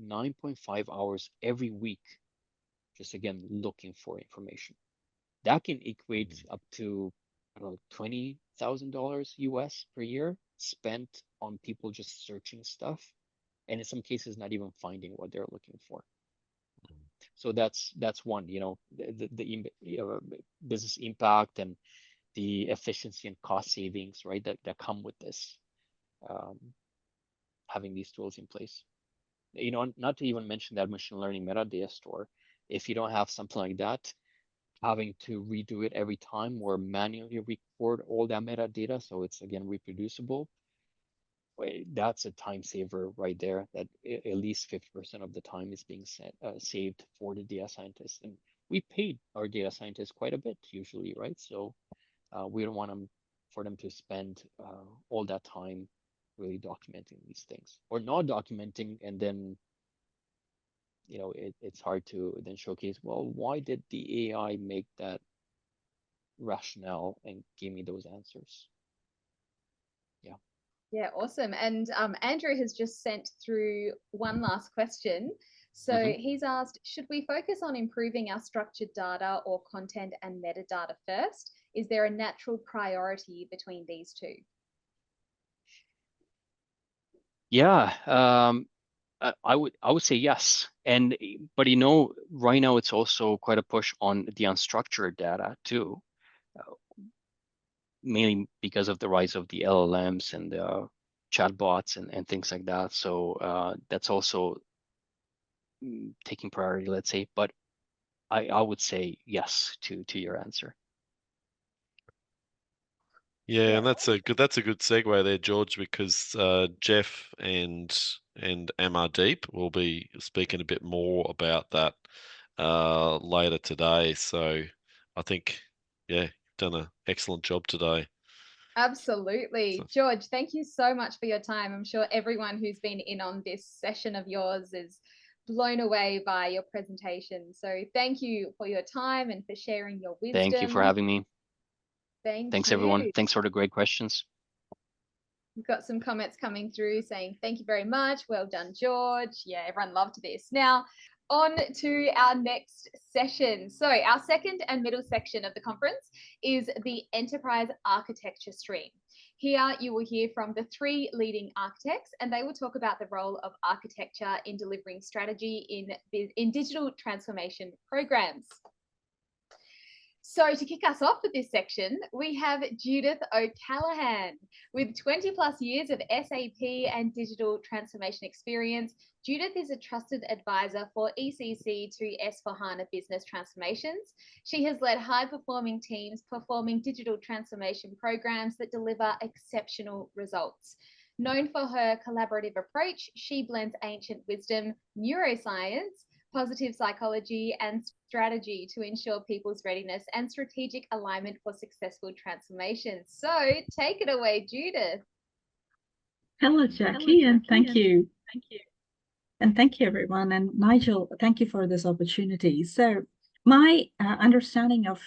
9.5 hours every week, just again, looking for information. That can equate up to, I don't know, $20,000 US per year spent on people just searching stuff, and in some cases, not even finding what they're looking for. So that's one, the business impact and the efficiency and cost savings, right, that come with this, having these tools in place. Not to even mention that machine learning metadata store. If you don't have something like that, having to redo it every time or manually record all that metadata so it's again reproducible, that's a time saver right there, that at least 50% of the time is being saved for the data scientists. And we paid our data scientists quite a bit usually, right? So we don't want for them to spend all that time really documenting these things or not documenting, and then it's hard to then showcase, well, why did the AI make that rationale and give me those answers? Yeah, awesome. And Andrew has just sent through one last question. So he's asked, should we focus on improving our structured data or content and metadata first? Is there a natural priority between these two? Yeah, I would say yes. But right now it's also quite a push on the unstructured data too. Mainly because of the rise of the LLMs and the chatbots and things like that. So that's also taking priority, let's say. But I would say yes to your answer. Yeah, and that's a good segue there, George, because Jeff and Amardeep will be speaking a bit more about that later today. So I think, yeah, you've done an excellent job today. Absolutely. George, thank you so much for your time. I'm sure everyone who's been in on this session of yours is blown away by your presentation. So thank you for your time and for sharing your wisdom. Thank you for having me. Thanks everyone. Thanks for the great questions. We've got some comments coming through saying, thank you very much. Well done, George. Yeah, everyone loved this. Now, on to our next session. So our second and middle section of the conference is the Enterprise Architecture stream. Here you will hear from the 3 leading architects, and they will talk about the role of architecture in delivering strategy in digital transformation programs. So to kick us off with this section, we have Judith O'Callaghan. With 20+ years of SAP and digital transformation experience, Judith is a trusted advisor for ECC to S/4HANA business transformations. She has led high-performing teams performing digital transformation programs that deliver exceptional results. Known for her collaborative approach, she blends ancient wisdom, neuroscience, positive psychology, and strategy to ensure people's readiness and strategic alignment for successful transformation. So take it away, Judith. Hello, Jackie, and thank you. And thank you, everyone. And Nigel, thank you for this opportunity. So my understanding of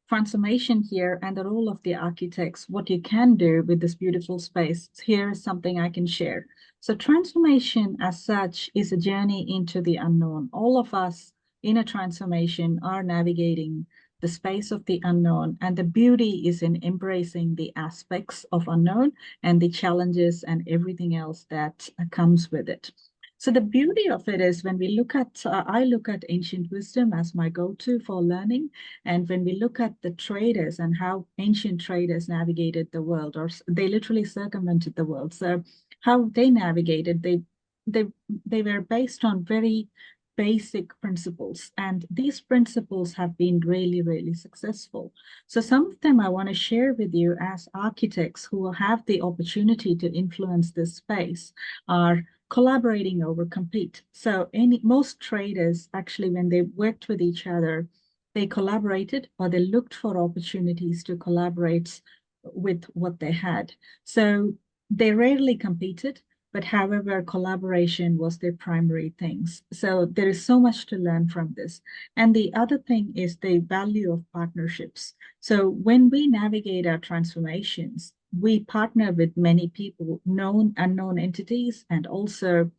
transformation here and the role of the architects, what you can do with this beautiful space, here is something I can share. So transformation as such is a journey into the unknown. All of us in a transformation are navigating the space of the unknown, and the beauty is in embracing the aspects of unknown and the challenges and everything else that comes with it. So the beauty of it is when we look at, I look at ancient wisdom as my go-to for learning. And when we look at the traders and how ancient traders navigated the world, or they literally circumvented the world. So how they navigated, they were based on very basic principles. And these principles have been really, really successful. So some of them I want to share with you as architects who will have the opportunity to influence this space are collaborating over compete. So most traders, actually, when they worked with each other, they collaborated or they looked for opportunities to collaborate with what they had. So they rarely competed, but however, collaboration was their primary things. So there is so much to learn from this. And the other thing is the value of partnerships. So when we navigate our transformations, we partner with many people, known, unknown entities, and also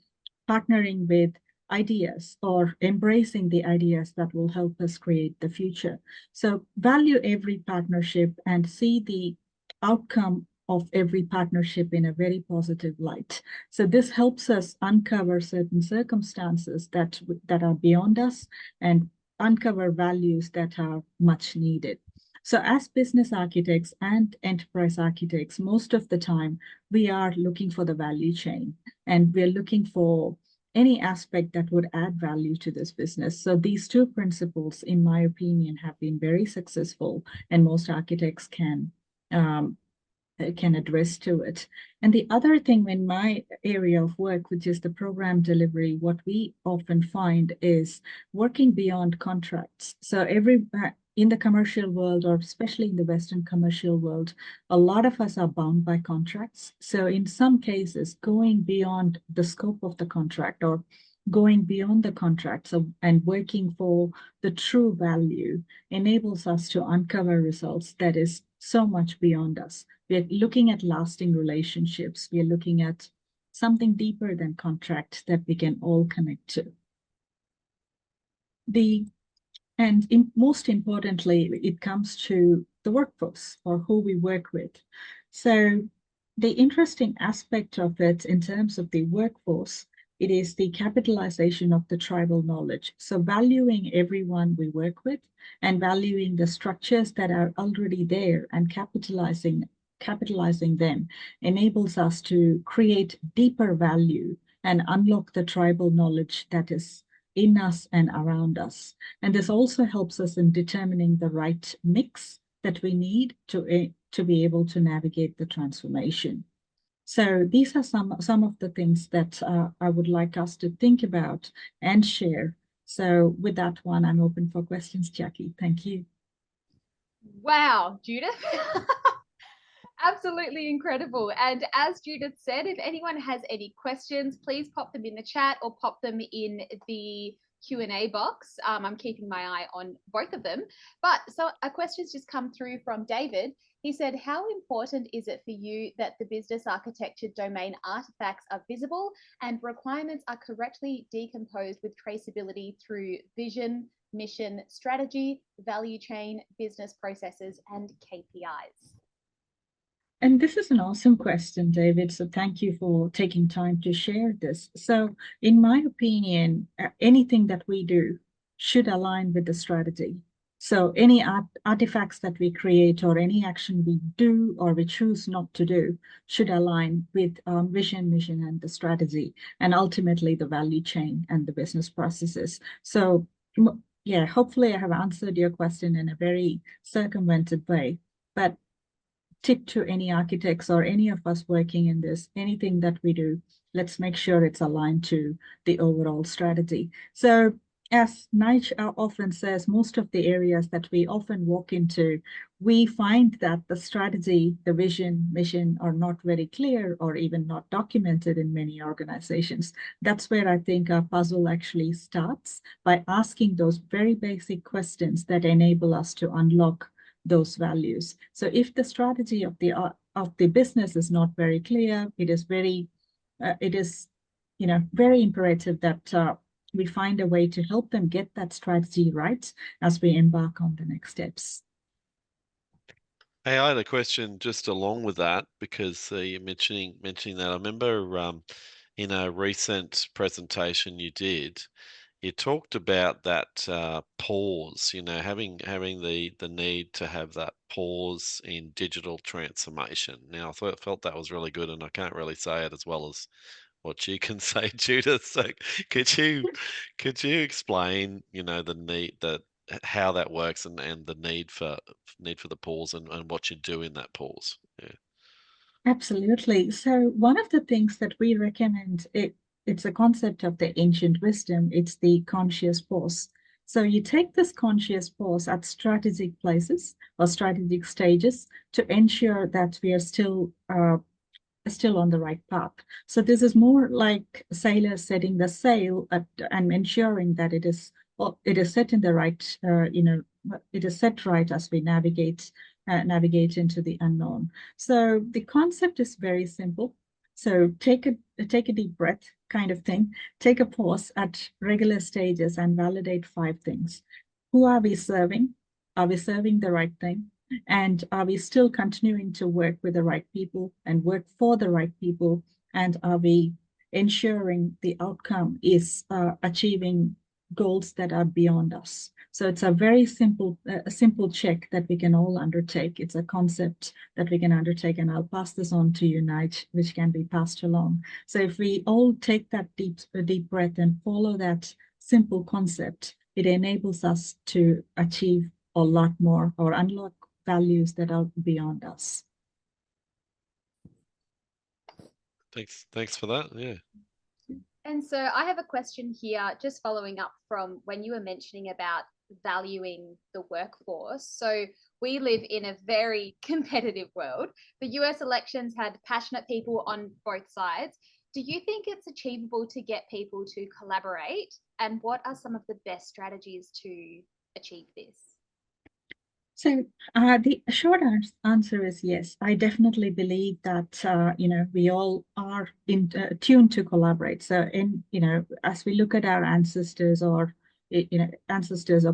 partnering with ideas or embracing the ideas that will help us create the future. So value every partnership and see the outcome of every partnership in a very positive light. So this helps us uncover certain circumstances that are beyond us and uncover values that are much needed. So as business architects and enterprise architects, most of the time, we are looking for the value chain and we're looking for any aspect that would add value to this business. So these 2 principles, in my opinion, have been very successful and most architects can address to it. And the other thing in my area of work, which is the program delivery, what we often find is working beyond contracts. So in the commercial world, or especially in the Western commercial world, a lot of us are bound by contracts. So in some cases, going beyond the scope of the contract or going beyond the contract and working for the true value enables us to uncover results that is so much beyond us. We're looking at lasting relationships. We're looking at something deeper than contract that we can all connect to. Most importantly, it comes to the workforce or who we work with. So the interesting aspect of it in terms of the workforce, it is the capitalization of the tribal knowledge. So valuing everyone we work with and valuing the structures that are already there and capitalizing them enables us to create deeper value and unlock the tribal knowledge that is in us and around us. And this also helps us in determining the right mix that we need to be able to navigate the transformation. So these are some of the things that I would like us to think about and share. So with that one, I'm open for questions, Jackie. Thank you. Wow, Judith. Absolutely incredible. And as Judith said, if anyone has any questions, please pop them in the chat or pop them in the Q&A box. I'm keeping my eye on both of them. But so a question's just come through from David. He said, how important is it for you that the business architecture domain artifacts are visible and requirements are correctly decomposed with traceability through vision, mission, strategy, value chain, business processes, and KPIs? And this is an awesome question, David. So thank you for taking time to share this. So in my opinion, anything that we do should align with the strategy. So any artifacts that we create or any action we do or we choose not to do should align with vision, mission, and the strategy, and ultimately the value chain and the business processes. So yeah, hopefully I have answered your question in a very circumvented way, but tip to any architects or any of us working in this, anything that we do, let's make sure it's aligned to the overall strategy. So as Nigel often says, most of the areas that we often walk into, we find that the strategy, the vision, mission are not very clear or even not documented in many organizations. That's where I think our puzzle actually starts, by asking those very basic questions that enable us to unlock those values. So if the strategy of the business is not very clear, it is very imperative that we find a way to help them get that strategy right as we embark on the next steps. Hey, I had a question just along with that, because you're mentioning that. I remember in a recent presentation you did, you talked about that pause, having the need to have that pause in digital transformation. Now, I felt that was really good, and I can't really say it as well as what you can say, Judith. So could you explain, the need, how that works, and the need for the pause, and what you do in that pause? Yeah. Absolutely. So one of the things that we recommend, it's a concept of the ancient wisdom. It's the conscious pause. So you take this conscious pause at strategic places or strategic stages to ensure that we are still on the right path. So this is more like sailors setting the sail and ensuring that it is set in the right, it is set right as we navigate into the unknown. So the concept is very simple. So take a deep breath kind of thing. Take a pause at regular stages and validate 5 things. Who are we serving? Are we serving the right thing? And are we still continuing to work with the right people and work for the right people? And are we ensuring the outcome is achieving goals that are beyond us? So it's a very simple check that we can all undertake. It's a concept that we can undertake, and I'll pass this on to you, Nigel, which can be passed along. So if we all take that deep breath and follow that simple concept, it enables us to achieve a lot more or unlock values that are beyond us. Thanks for that. Yeah. And so I have a question here, just following up from when you were mentioning about valuing the workforce. So we live in a very competitive world. The US elections had passionate people on both sides. Do you think it's achievable to get people to collaborate? And what are some of the best strategies to achieve this? So the short answer is yes. I definitely believe that we all are tuned to collaborate. So as we look at our ancestors or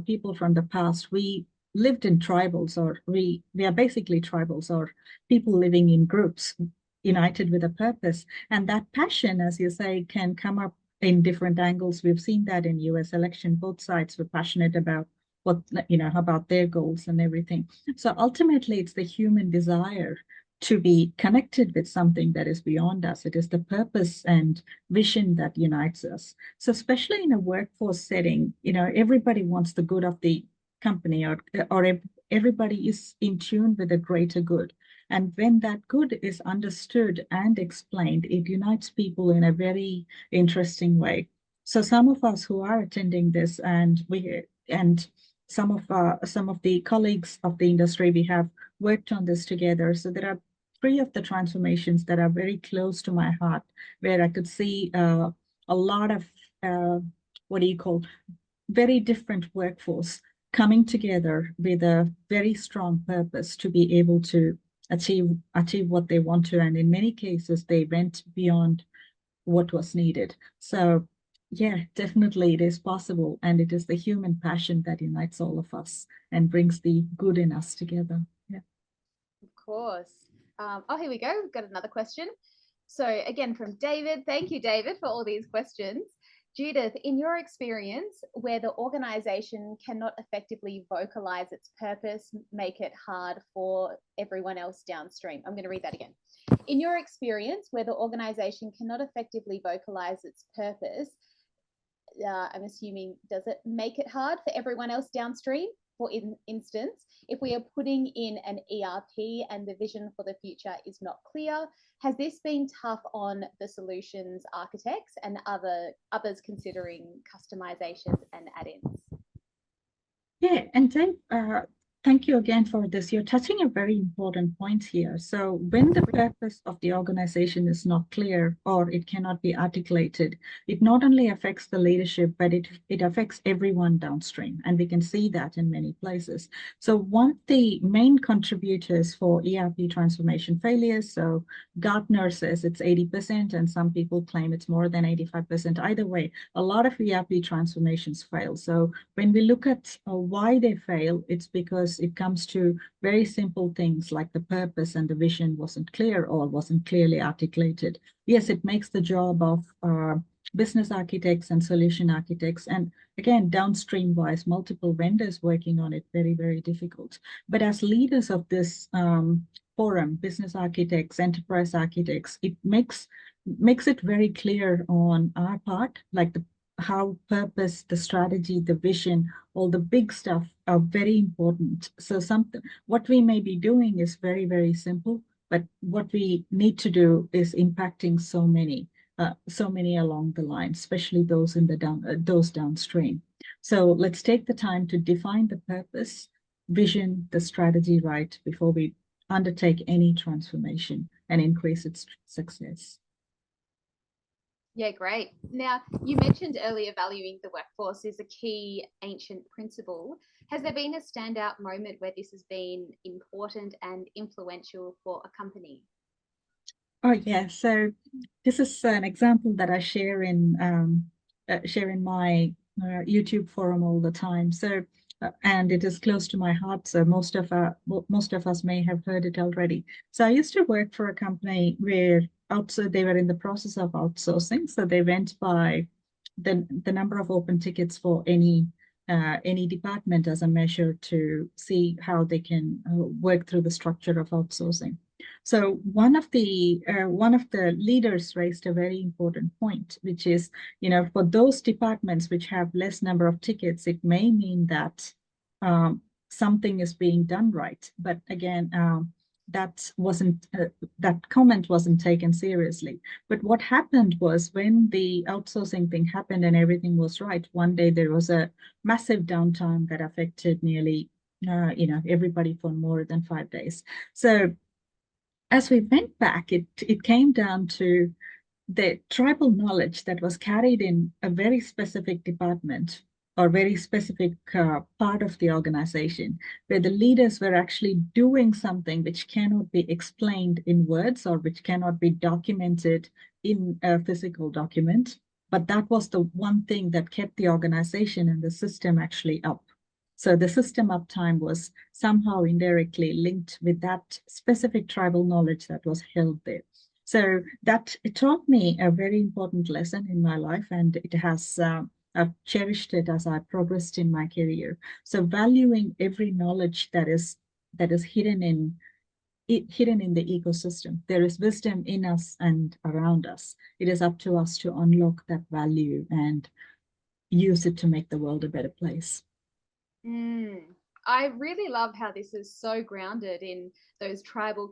people from the past, we lived in tribals, or we are basically tribals, or people living in groups united with a purpose. And that passion, as you say, can come up in different angles. We've seen that in US election. Both sides were passionate about about their goals and everything. So ultimately, it's the human desire to be connected with something that is beyond us. It is the purpose and vision that unites us. So especially in a workforce setting, everybody wants the good of the company, or everybody is in tune with the greater good. And when that good is understood and explained, it unites people in a very interesting way. So some of us who are attending this, and some of the colleagues of the industry, we have worked on this together. So there are three of the transformations that are very close to my heart, where I could see a lot of what do you call, very different workforce coming together with a very strong purpose to be able to achieve what they want to. And in many cases, they went beyond what was needed. So yeah, definitely it is possible. And it is the human passion that unites all of us and brings the good in us together. Yeah. Of course. Oh, here we go. We've got another question. So again, from David. Thank you, David, for all these questions. Judith, in your experience, where the organization cannot effectively vocalize its purpose, make it hard for everyone else downstream. I'm going to read that again. In your experience, where the organization cannot effectively vocalize its purpose, I'm assuming, does it make it hard for everyone else downstream? For instance, if we are putting in an ERP and the vision for the future is not clear, has this been tough on the solutions architects and others considering customizations and add-ins? Yeah, and Dave, thank you again for this. You're touching a very important point here. So when the purpose of the organization is not clear or it cannot be articulated, it not only affects the leadership, but it affects everyone downstream. And we can see that in many places. So one of the main contributors for ERP transformation failures, so Gartner says it's 80%, and some people claim it's more than 85%. Either way, a lot of ERP transformations fail. So when we look at why they fail, it's because it comes to very simple things like the purpose and the vision wasn't clear or wasn't clearly articulated. Yes, it makes the job of business architects and solution architects, and again, downstream wise, multiple vendors working on it, very, very difficult. But as leaders of this forum, business architects, enterprise architects, it makes it very clear on our part, like how purpose, the strategy, the vision, all the big stuff are very important. So what we may be doing is very, very simple, but what we need to do is impacting so many along the line, especially those in the those downstream. So let's take the time to define the purpose, vision, the strategy right before we undertake any transformation and increase its success. Yeah, great. Now, you mentioned earlier valuing the workforce is a key ancient principle. Has there been a standout moment where this has been important and influential for a company? Oh, yeah. So this is an example that I share in my YouTube forum all the time. So, and it is close to my heart. So most of us may have heard it already. So I used to work for a company where they were in the process of outsourcing. So they went by the number of open tickets for any department as a measure to see how they can work through the structure of outsourcing. So one of the leaders raised a very important point, which is, for those departments which have less number of tickets, it may mean that something is being done right. But again, that comment wasn't taken seriously. But what happened was, when the outsourcing thing happened and everything was right, one day there was a massive downtime that affected nearly everybody for more than 5 days. So as we went back, it came down to the tribal knowledge that was carried in a very specific department or very specific part of the organization, where the leaders were actually doing something which cannot be explained in words or which cannot be documented in a physical document. But that was the one thing that kept the organization and the system actually up. So the system uptime was somehow indirectly linked with that specific tribal knowledge that was held there. So it taught me a very important lesson in my life, and it has I've cherished it as I progressed in my career. So valuing every knowledge that is hidden in the ecosystem. There is wisdom in us and around us. It is up to us to unlock that value and use it to make the world a better place. I really love how this is so grounded in those tribal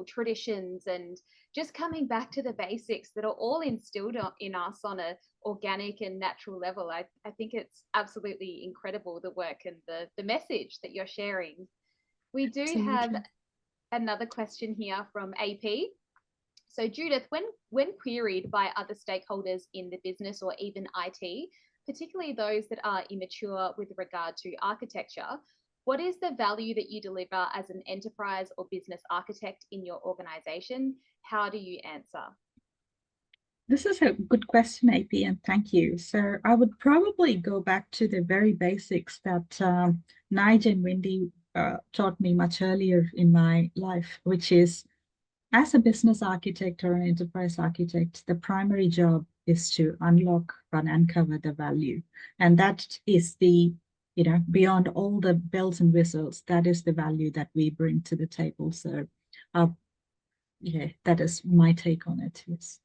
traditions, and just coming back to the basics that are all instilled in us on a organic and natural level. I think it's absolutely incredible, the work and the message that you're sharing. We do have another question here from AP. So Judith, when queried by other stakeholders in the business or even IT, particularly those that are immature with regard to architecture, what is the value that you deliver as an enterprise or business architect in your organization? How do you answer? This is a good question, AP, and thank you. So I would probably go back to the very basics that Nigel and Whynde taught me much earlier in my life, which is, as a business architect or an enterprise architect, the primary job is to unlock and uncover the value. And that is the, beyond all the bells and whistles, that is the value that we bring to the table. So, yeah, that is my take on it. Yes.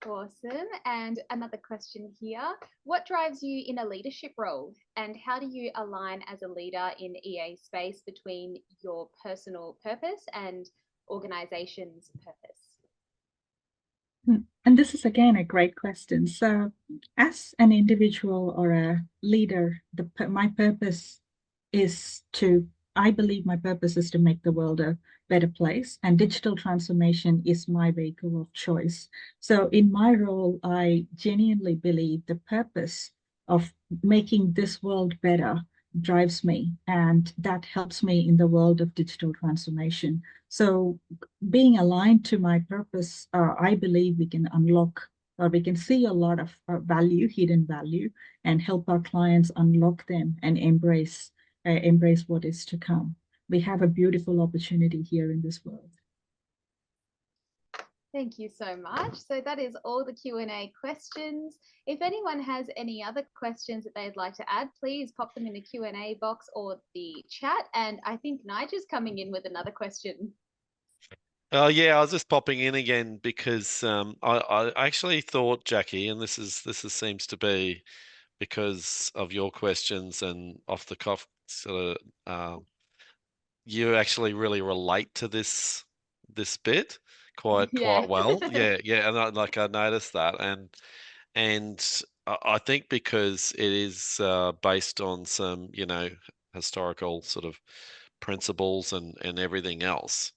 Awesome. And another question here. What drives you in a leadership role, and how do you align as a leader in EA space between your personal purpose and organization's purpose? And this is again a great question. So as an individual or a leader, my purpose is I believe my purpose is to make the world a better place, and digital transformation is my vehicle of choice. So in my role, I genuinely believe the purpose of making this world better drives me, and that helps me in the world of digital transformation. So being aligned to my purpose, I believe we can unlock, or we can see a lot of value, hidden value, and help our clients unlock them and embrace what is to come. We have a beautiful opportunity here in this world. Thank you so much. So that is all the Q&A questions. If anyone has any other questions that they'd like to add, please pop them in the Q&A box or the chat. And I think Nigel's coming in with another question. Oh yeah, I was just popping in again because I actually thought, Jackie, and this seems to be because of your questions and off the cuff sort of you actually really relate to this bit quite well. Yeah, and I noticed that, and I think because it is based on some historical sort of principles and everything else.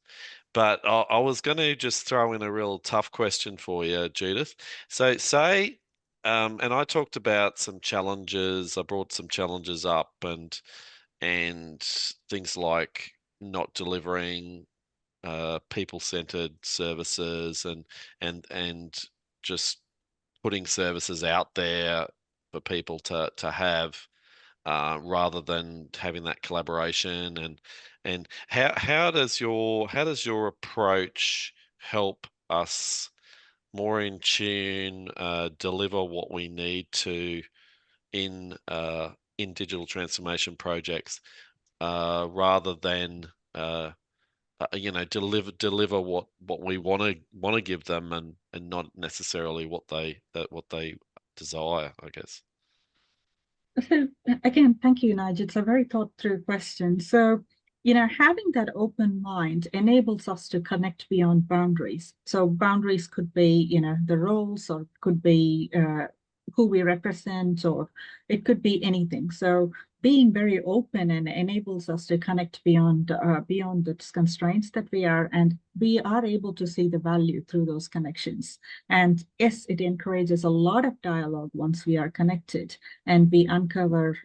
But I was going to just throw in a real tough question for you, Judith. So say, and I talked about some challenges. I brought some challenges up and things like not delivering people-centered services and just putting services out there for people to have rather than having that collaboration and how does your approach help us more in tune deliver what we need to in digital transformation projects rather than deliver what we want to give them and not necessarily what they desire, I guess. So again, thank you, Nigel. It's a very thought through question. So, having that open mind enables us to connect beyond boundaries. So boundaries could be, the roles, or could be who we represent, or it could be anything. So being very open and enables us to connect beyond the constraints that we are, and we are able to see the value through those connections. And yes, it encourages a lot of dialogue once we are connected, and we uncover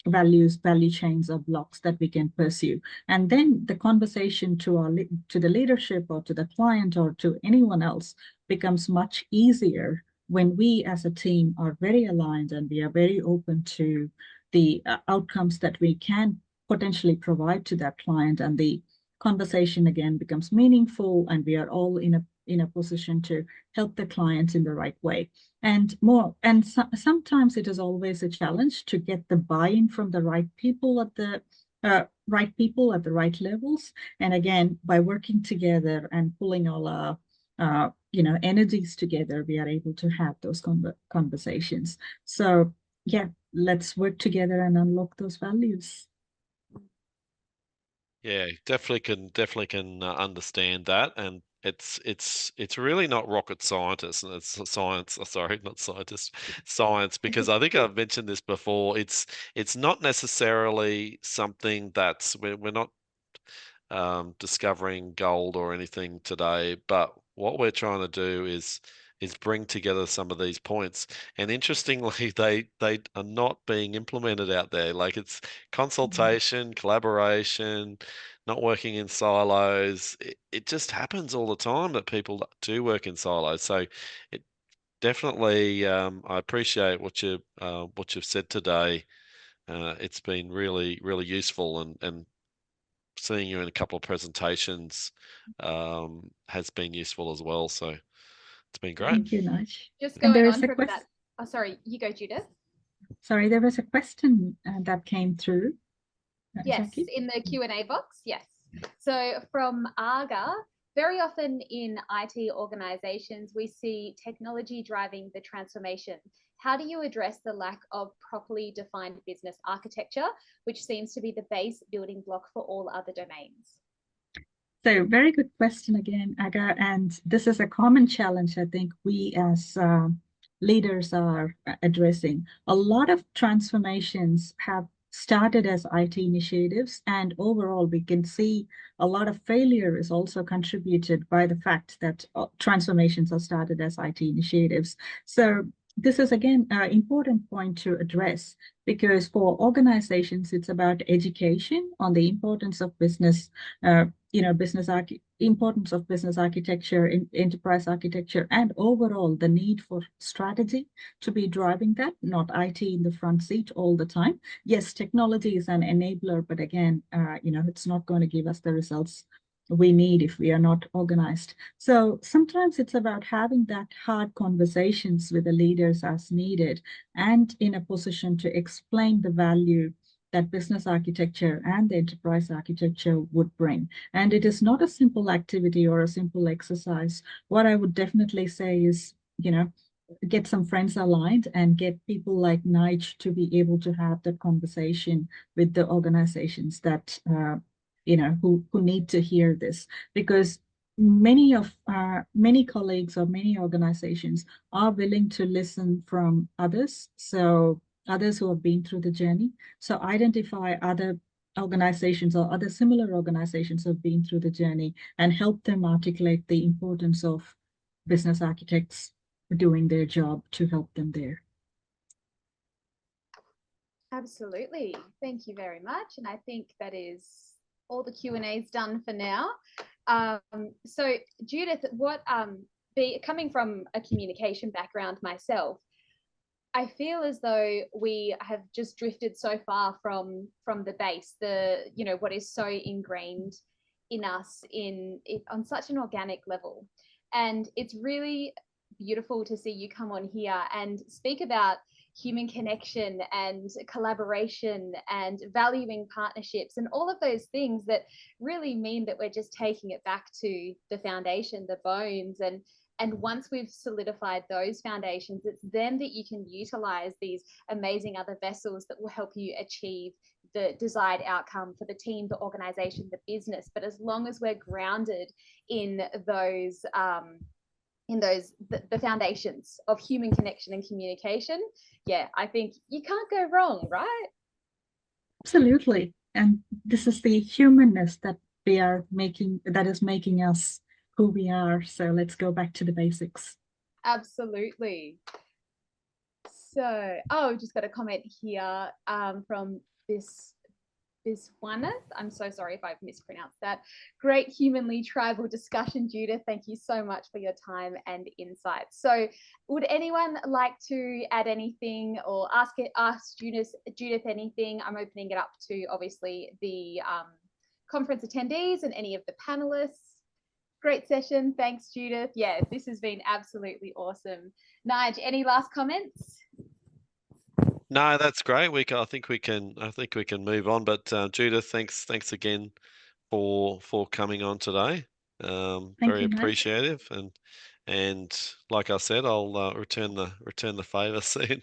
value chains or blocks that we can pursue. And then the conversation to the leadership or to the client or to anyone else becomes much easier when we as a team are very aligned and we are very open to the outcomes that we can potentially provide to that client, and the conversation again becomes meaningful, and we are all in a position to help the clients in the right way. And sometimes it is always a challenge to get the buy-in from the right people at the right levels. And again, by working together and pulling all our energies together, we are able to have those conversations. So yeah, let's work together and unlock those values. Yeah, definitely can understand that, and it's really not rocket scientist, and it's science. Sorry, not scientist, science. Because I think I've mentioned this before. It's not necessarily something we're not discovering gold or anything today, but what we're trying to do is bring together some of these points. And interestingly, they are not being implemented out there. Like, it's consultation, collaboration, not working in silos. It just happens all the time that people do work in silos. So it definitely, I appreciate what you've said today. It's been really, really useful, and seeing you in a couple of presentations has been useful as well. So it's been great. Thank you, Nigel. Just And there going is on a from question. that. Oh, sorry, you go, Judith. Sorry, there was a question that came through. Yes, Jackie? in the Q&A box, yes. So from Arga, very often in IT organizations, we see technology driving the transformation. How do you address the lack of properly defined business architecture, which seems to be the base building block for all other domains? So very good question again, Aga. And this is a common challenge I think we as leaders are addressing. A lot of transformations have started as IT initiatives, and overall we can see a lot of failure is also contributed by the fact that transformations are started as IT initiatives. So this is again an important point to address, because for organizations it's about education on the importance of business importance of business architecture, enterprise architecture, and overall the need for strategy to be driving that, not IT in the front seat all the time. Yes, technology is an enabler, but again, it's not going to give us the results we need if we are not organized. So sometimes it's about having that hard conversations with the leaders as needed, and in a position to explain the value that business architecture and the enterprise architecture would bring. And it is not a simple activity or a simple exercise. What I would definitely say is, get some friends aligned and get people like Nigel to be able to have that conversation with the organizations that, who need to hear this. Because many colleagues or many organizations are willing to listen from others. So others who have been through the journey. So identify other organizations or other similar organizations who have been through the journey and help them articulate the importance of business architects doing their job to help them there. Absolutely. Thank you very much. And I think that is all the Q&As done for now. So Judith, coming from a communication background myself, I feel as though we have just drifted so far from the base, what is so ingrained in us on such an organic level. And it's really beautiful to see you come on here and speak about human connection and collaboration and valuing partnerships and all of those things that really mean that we're just taking it back to the foundation, the bones. And once we've solidified those foundations, it's then that you can utilize these amazing other vessels that will help you achieve the desired outcome for the team, the organization, the business. But as long as we're grounded in those, the foundations of human connection and communication, yeah, I think you can't go wrong, right? Absolutely. And this is the humanness that is making us who we are. So let's go back to the basics. Absolutely. So, just got a comment here from this one. I'm so sorry if I've mispronounced that. Great humanly tribal discussion, Judith. Thank you so much for your time and insights. So would anyone like to add anything or ask Judith anything? I'm opening it up to obviously the conference attendees and any of the panelists. Great session. Thanks, Judith. Yeah, this has been absolutely awesome. Nigel, any last comments? No, that's great. I think we can move on. But Judith, thanks again for coming on today. Very appreciative, and like I said, I'll return the favor soon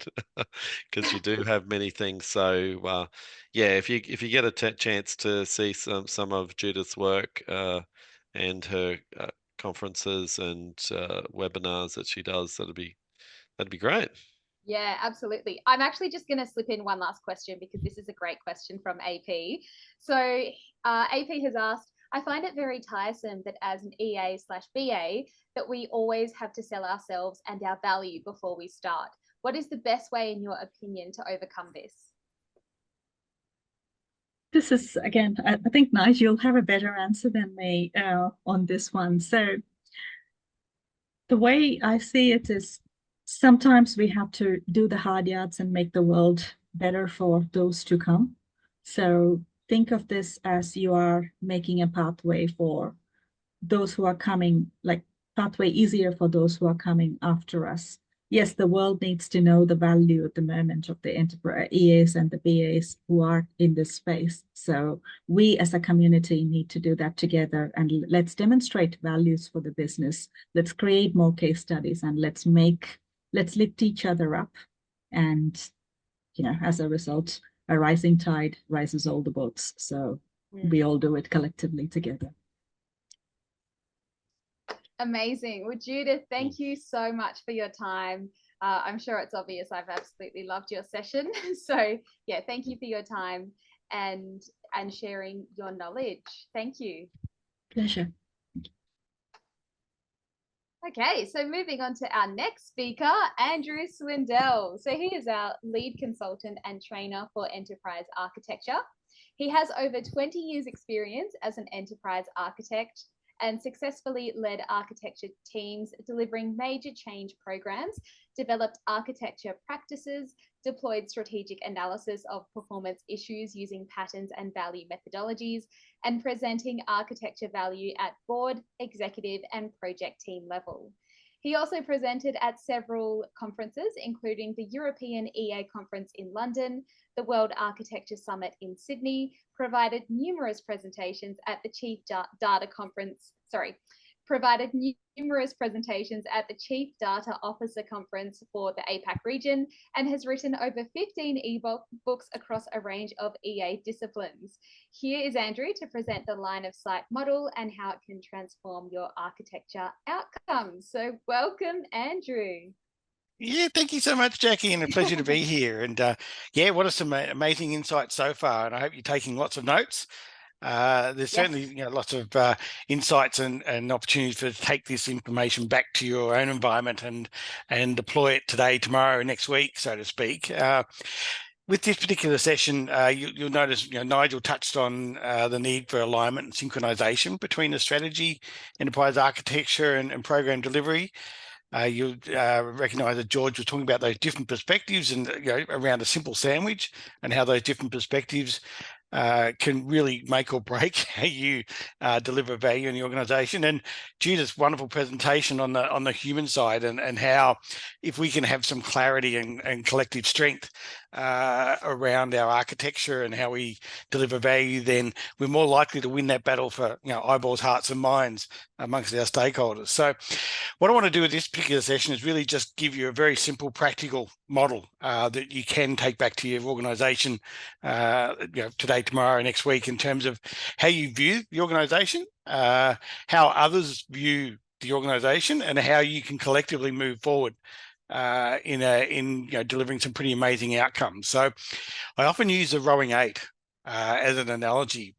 because you do have many things. So yeah, if you get a chance to see some of Judith's work and her conferences and webinars that she does, that'd be great. Yeah, absolutely. I'm actually just going to slip in one last question because this is a great question from AP. So AP has asked, I find it very tiresome that as an EA/BA that we always have to sell ourselves and our value before we start. What is the best way, in your opinion, to overcome this? This is, again, I think Nigel will have a better answer than me on this one. So the way I see it is sometimes we have to do the hard yards and make the world better for those to come. So think of this as you are making a pathway for those who are coming, like pathway easier for those who are coming after us. Yes, the world needs to know the value at the moment of the enterprise EAs and the BAs who are in this space. So we as a community need to do that together, and let's demonstrate values for the business. Let's create more case studies, and let's lift each other up. And, as a result, a rising tide rises all the boats. So we all do it collectively together. Amazing. Well, Judith, thank you so much for your time. I'm sure it's obvious I've absolutely loved your session. So yeah, thank you for your time and sharing your knowledge. Thank you. Pleasure. Okay, so moving on to our next speaker, Andrew Swindell. So he is our lead consultant and trainer for enterprise architecture. He has over 20 years experience as an enterprise architect and successfully led architecture teams delivering major change programs, developed architecture practices, deployed strategic analysis of performance issues using patterns and value methodologies, and presenting architecture value at board, executive, and project team level. He also presented at several conferences, including the European EA Conference in London, the World Architecture Summit in Sydney, provided numerous presentations at the Chief Data Officer Conference for the APAC region, and has written over 15 e-books across a range of EA disciplines. Here is Andrew to present the line of sight model and how it can transform your architecture outcomes. So welcome, Andrew. Yeah, thank you so much, Jackie, and a pleasure to be here. And yeah, what are some amazing insights so far? And I hope you're taking lots of notes. There's certainly lots of insights and opportunities for to take this information back to your own environment and deploy it today, tomorrow, next week, so to speak. With this particular session, you'll notice Nigel touched on the need for alignment and synchronization between the strategy, enterprise architecture, and program delivery. You'll recognize that George was talking about those different perspectives and around a simple sandwich and how those different perspectives can really make or break how you deliver value in the organization. And Judith's wonderful presentation on the human side and how if we can have some clarity and collective strength around our architecture and how we deliver value, then we're more likely to win that battle for eyeballs, hearts, and minds amongst our stakeholders. So what I want to do with this particular session is really just give you a very simple, practical model that you can take back to your organization today, tomorrow, next week, in terms of how you view the organization, how others view the organization, and how you can collectively move forward in delivering some pretty amazing outcomes. So I often use the rowing 8 as an analogy.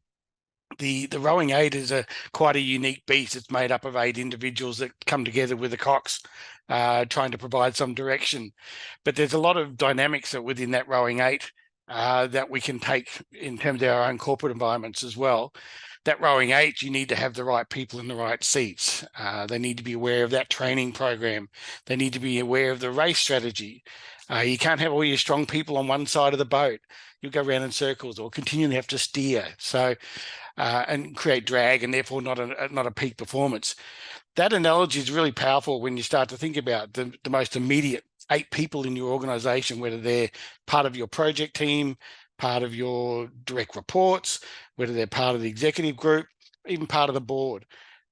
The rowing 8 is quite a unique beast. It's made up of 8 individuals that come together with a cox, trying to provide some direction. But there's a lot of dynamics that within that rowing 8 that we can take in terms of our own corporate environments as well. That rowing 8, you need to have the right people in the right seats. They need to be aware of that training program. They need to be aware of the race strategy. You can't have all your strong people on one side of the boat. You'll go around in circles or continually have to steer. So and create drag and therefore not a peak performance. That analogy is really powerful when you start to think about the most immediate 8 people in your organization, whether they're part of your project team, part of your direct reports, whether they're part of the executive group, even part of the board.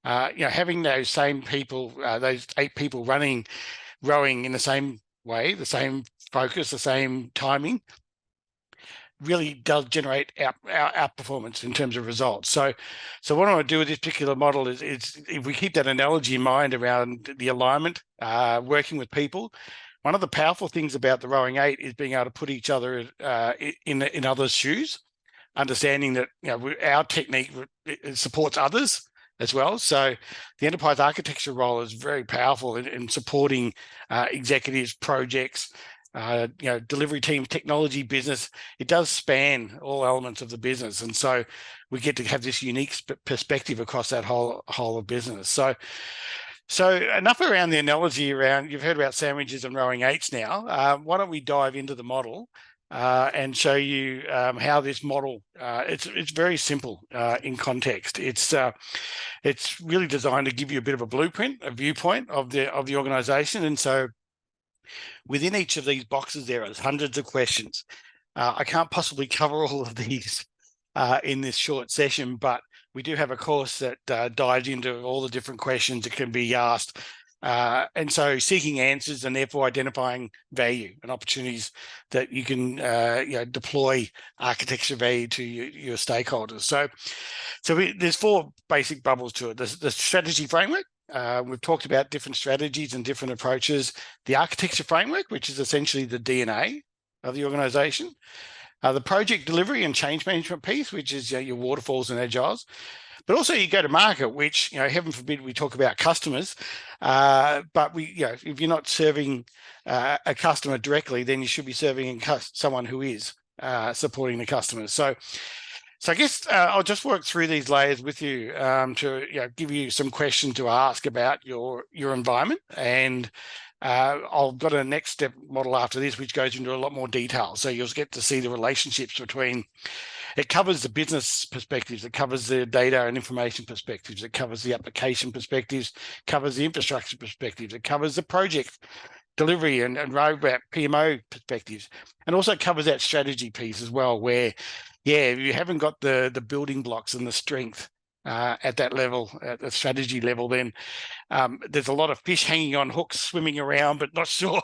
Having those same people, those 8 people rowing in the same way, the same focus, the same timing, really does generate our performance in terms of results. So what I want to do with this particular model is if we keep that analogy in mind around the alignment, working with people, one of the powerful things about the rowing 8 is being able to put each other in others' shoes. understanding that our technique it supports others as well. So the enterprise architecture role is very powerful in supporting executives, projects, delivery team, technology, business. It does span all elements of the business, and so we get to have this unique perspective across that whole of business. So enough around the analogy around. You've heard about sandwiches and rowing eights now. Why don't we dive into the model and show you how this model? It's very simple in context. It's really designed to give you a bit of a blueprint, a viewpoint of the organisation, and so within each of these boxes there are hundreds of questions. I can't possibly cover all of these in this short session, but we do have a course that dives into all the different questions that can be asked. And so seeking answers and therefore identifying value and opportunities that you can deploy architecture value to your stakeholders. So there's four basic bubbles to it. The strategy framework. We've talked about different strategies and different approaches. The architecture framework, which is essentially the DNA of the organization. The project delivery and change management piece, which is your waterfalls and agiles. But also you go to market, which, heaven forbid we talk about customers, but if you're not serving a customer directly, then you should be serving someone who is supporting the customers. So I guess I'll just work through these layers with you to give you some questions to ask about your environment, and I've got a next step model after this, which goes into a lot more detail. So you'll get to see the relationships between. It covers the business perspectives, it covers the data and information perspectives, it covers the application perspectives, covers the infrastructure perspectives, it covers the project delivery and roadmap PMO perspectives, and also covers that strategy piece as well, where, if you haven't got the building blocks and the strength at that level, at the strategy level, then there's a lot of fish hanging on hooks, swimming around, but not sure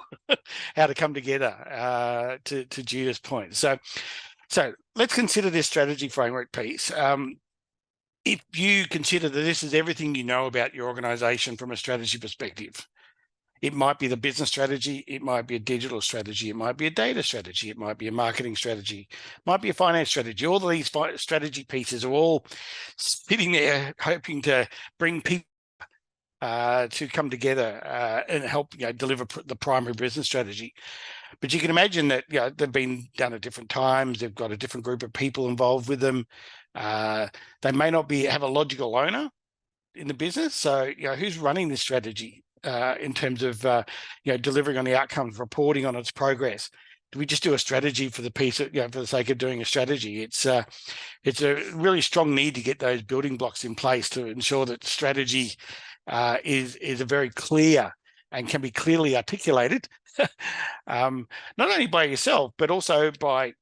how to come together, to Judith's point. So let's consider this strategy framework piece. If you consider that this is everything you know about your organization from a strategy perspective, it might be the business strategy, it might be a digital strategy, it might be a data strategy, it might be a marketing strategy, it might be a finance strategy. All of these strategy pieces are all sitting there hoping to bring people to come together and help deliver the primary business strategy. But you can imagine that they've been done at different times. They've got a different group of people involved with them. They may not have a logical owner in the business. So who's running this strategy in terms of delivering on the outcomes, reporting on its progress? Do we just do a strategy for the piece for the sake of doing a strategy? It's a really strong need to get those building blocks in place to ensure that strategy is a very clear and can be clearly articulated, not only by yourself, but also by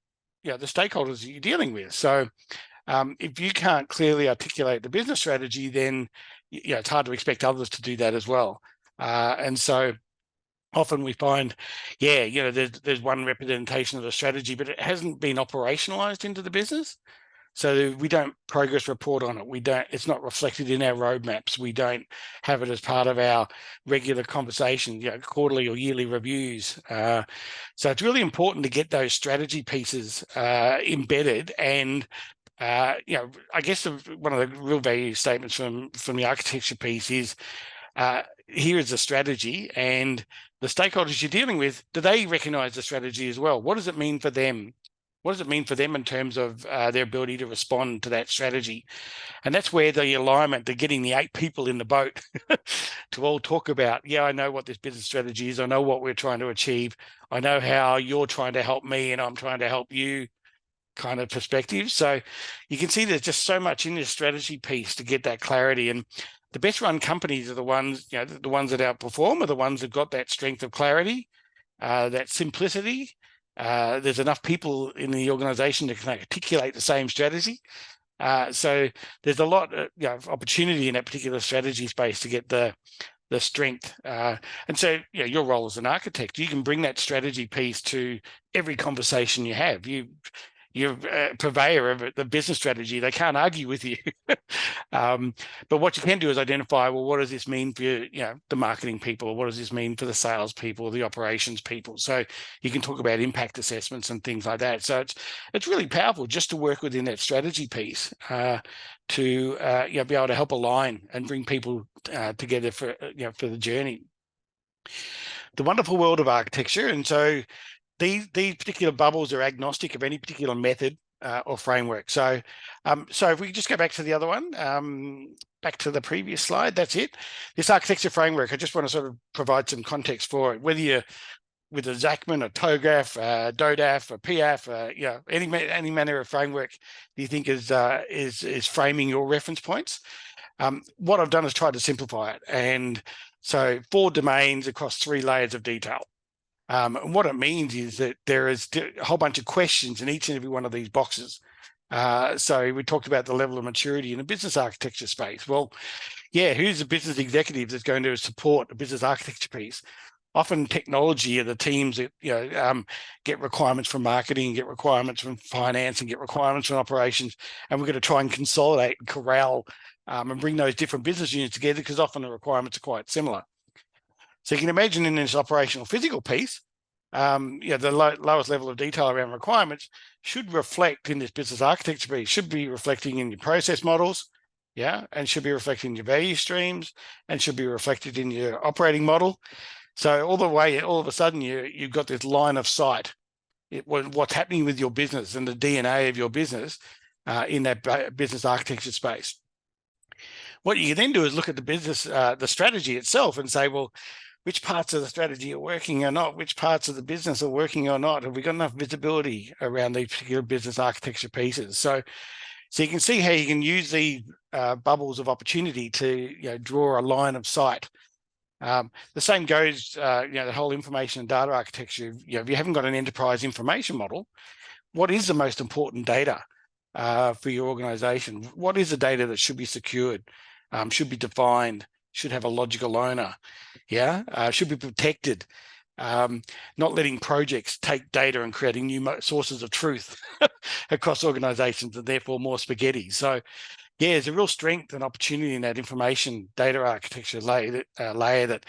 the stakeholders that you're dealing with. So if you can't clearly articulate the business strategy, then it's hard to expect others to do that as well. And so often we find, there's one representation of the strategy, but it hasn't been operationalized into the business. So we don't progress report on it. It's not reflected in our roadmaps. We don't have it as part of our regular conversation, quarterly or yearly reviews. So it's really important to get those strategy pieces embedded. And I guess one of the real value statements from the architecture piece is, here is the strategy, and the stakeholders you're dealing with, do they recognize the strategy as well? What does it mean for them? What does it mean for them in terms of their ability to respond to that strategy? And that's where the alignment, the getting the 8 people in the boat to all talk about, I know what this business strategy is. I know what we're trying to achieve. I know how you're trying to help me and I'm trying to help you kind of perspective. So you can see there's just so much in this strategy piece to get that clarity. And the best run companies are the ones, the ones that outperform are the ones that got that strength of clarity, that simplicity. There's enough people in the organization that can articulate the same strategy. So there's a lot of opportunity in that particular strategy space to get the strength. And so your role as an architect, you can bring that strategy piece to every conversation you have. you're a purveyor of the business strategy. They can't argue with you. But what you can do is identify, well, what does this mean for the marketing people? What does this mean for the sales people, the operations people? So you can talk about impact assessments and things like that. So it's really powerful just to work within that strategy piece to be able to help align and bring people together for the journey. The wonderful world of architecture, and so these particular bubbles are agnostic of any particular method or framework. So, so if we just go back to the other one, back to the previous slide, that's it. This architecture framework, I just want to sort of provide some context for it. Whether you're with a Zachman, a TOGAF, a DODAF, a PAF, any manner of framework that you think is framing your reference points. What I've done is tried to simplify it, and so 4 domains across 3 layers of detail. And what it means is that there is a whole bunch of questions in each and every one of these boxes. So we talked about the level of maturity in the business architecture space. Well, yeah, who's the business executive that's going to support a business architecture piece? Often technology are the teams that get requirements from marketing, get requirements from finance, and get requirements from operations, and we're going to try and consolidate and corral and bring those different business units together, because often the requirements are quite similar. So you can imagine in this operational physical piece, the lowest level of detail around requirements should reflect in this business architecture piece, should be reflecting in your process models, and should be reflecting in your value streams, and should be reflected in your operating model. So all of a sudden, you've got this line of sight, what's happening with your business and the DNA of your business in that business architecture space. What you can then do is look at the business, the strategy itself, and say, well, which parts of the strategy are working or not? Which parts of the business are working or not? Have we got enough visibility around these particular business architecture pieces? So you can see how you can use these bubbles of opportunity to draw a line of sight. The same goes, the whole information and data architecture. If you haven't got an enterprise information model, what is the most important data for your organization? What is the data that should be secured, should be defined, should have a logical owner, should be protected, not letting projects take data and creating new sources of truth across organizations and therefore more spaghetti. So there's a real strength and opportunity in that information data architecture layer that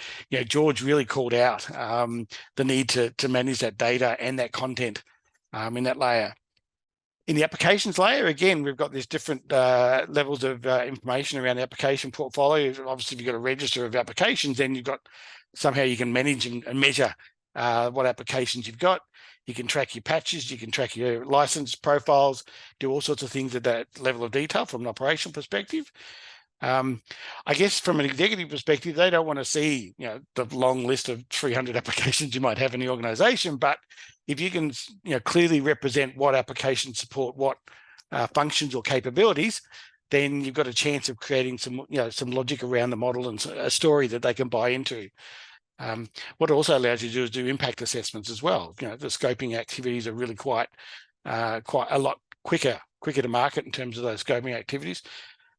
George really called out, the need to manage that data and that content in that layer. In the applications layer, again, we've got these different levels of information around the application portfolio. Obviously, if you've got a register of applications, then you've got somehow you can manage and measure what applications you've got. You can track your patches, you can track your license profiles, do all sorts of things at that level of detail from an operational perspective. I guess from an executive perspective, they don't want to see the long list of 300 applications you might have in the organization, but if you can clearly represent what applications support what functions or capabilities, then you've got a chance of creating some logic around the model and a story that they can buy into. What it also allows you to do is do impact assessments as well. The scoping activities are really quite a lot quicker to market in terms of those scoping activities.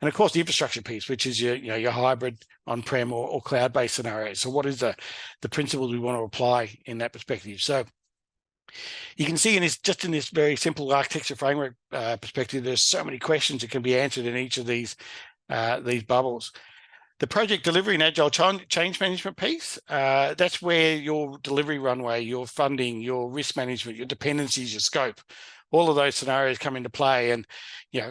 And of course, the infrastructure piece, which is your hybrid on-prem or cloud-based scenarios. So what is the principles we want to apply in that perspective? So you can see in this very simple architecture framework perspective, there's so many questions that can be answered in each of these bubbles. The project delivery and agile change management piece, that's where your delivery runway, your funding, your risk management, your dependencies, your scope, all of those scenarios come into play. And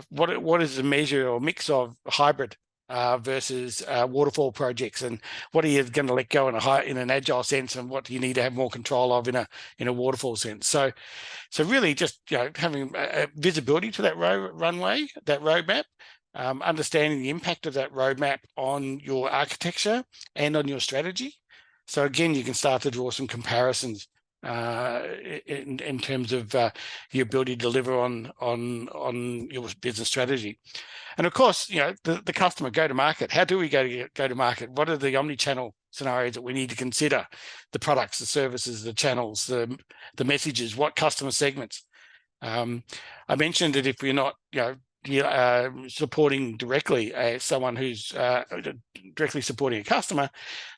what is the measure or mix of hybrid versus waterfall projects, and what are you going to let go in an agile sense, and what do you need to have more control of in a waterfall sense? So really just having visibility to that runway, that roadmap. Understanding the impact of that roadmap on your architecture and on your strategy. So again, you can start to draw some comparisons in terms of your ability to deliver on your business strategy. And of course, the customer go-to-market. How do we go to market? What are the omni-channel scenarios that we need to consider? The products, the services, the channels, the messages, what customer segments? I mentioned that if we're not, supporting directly someone who's directly supporting a customer,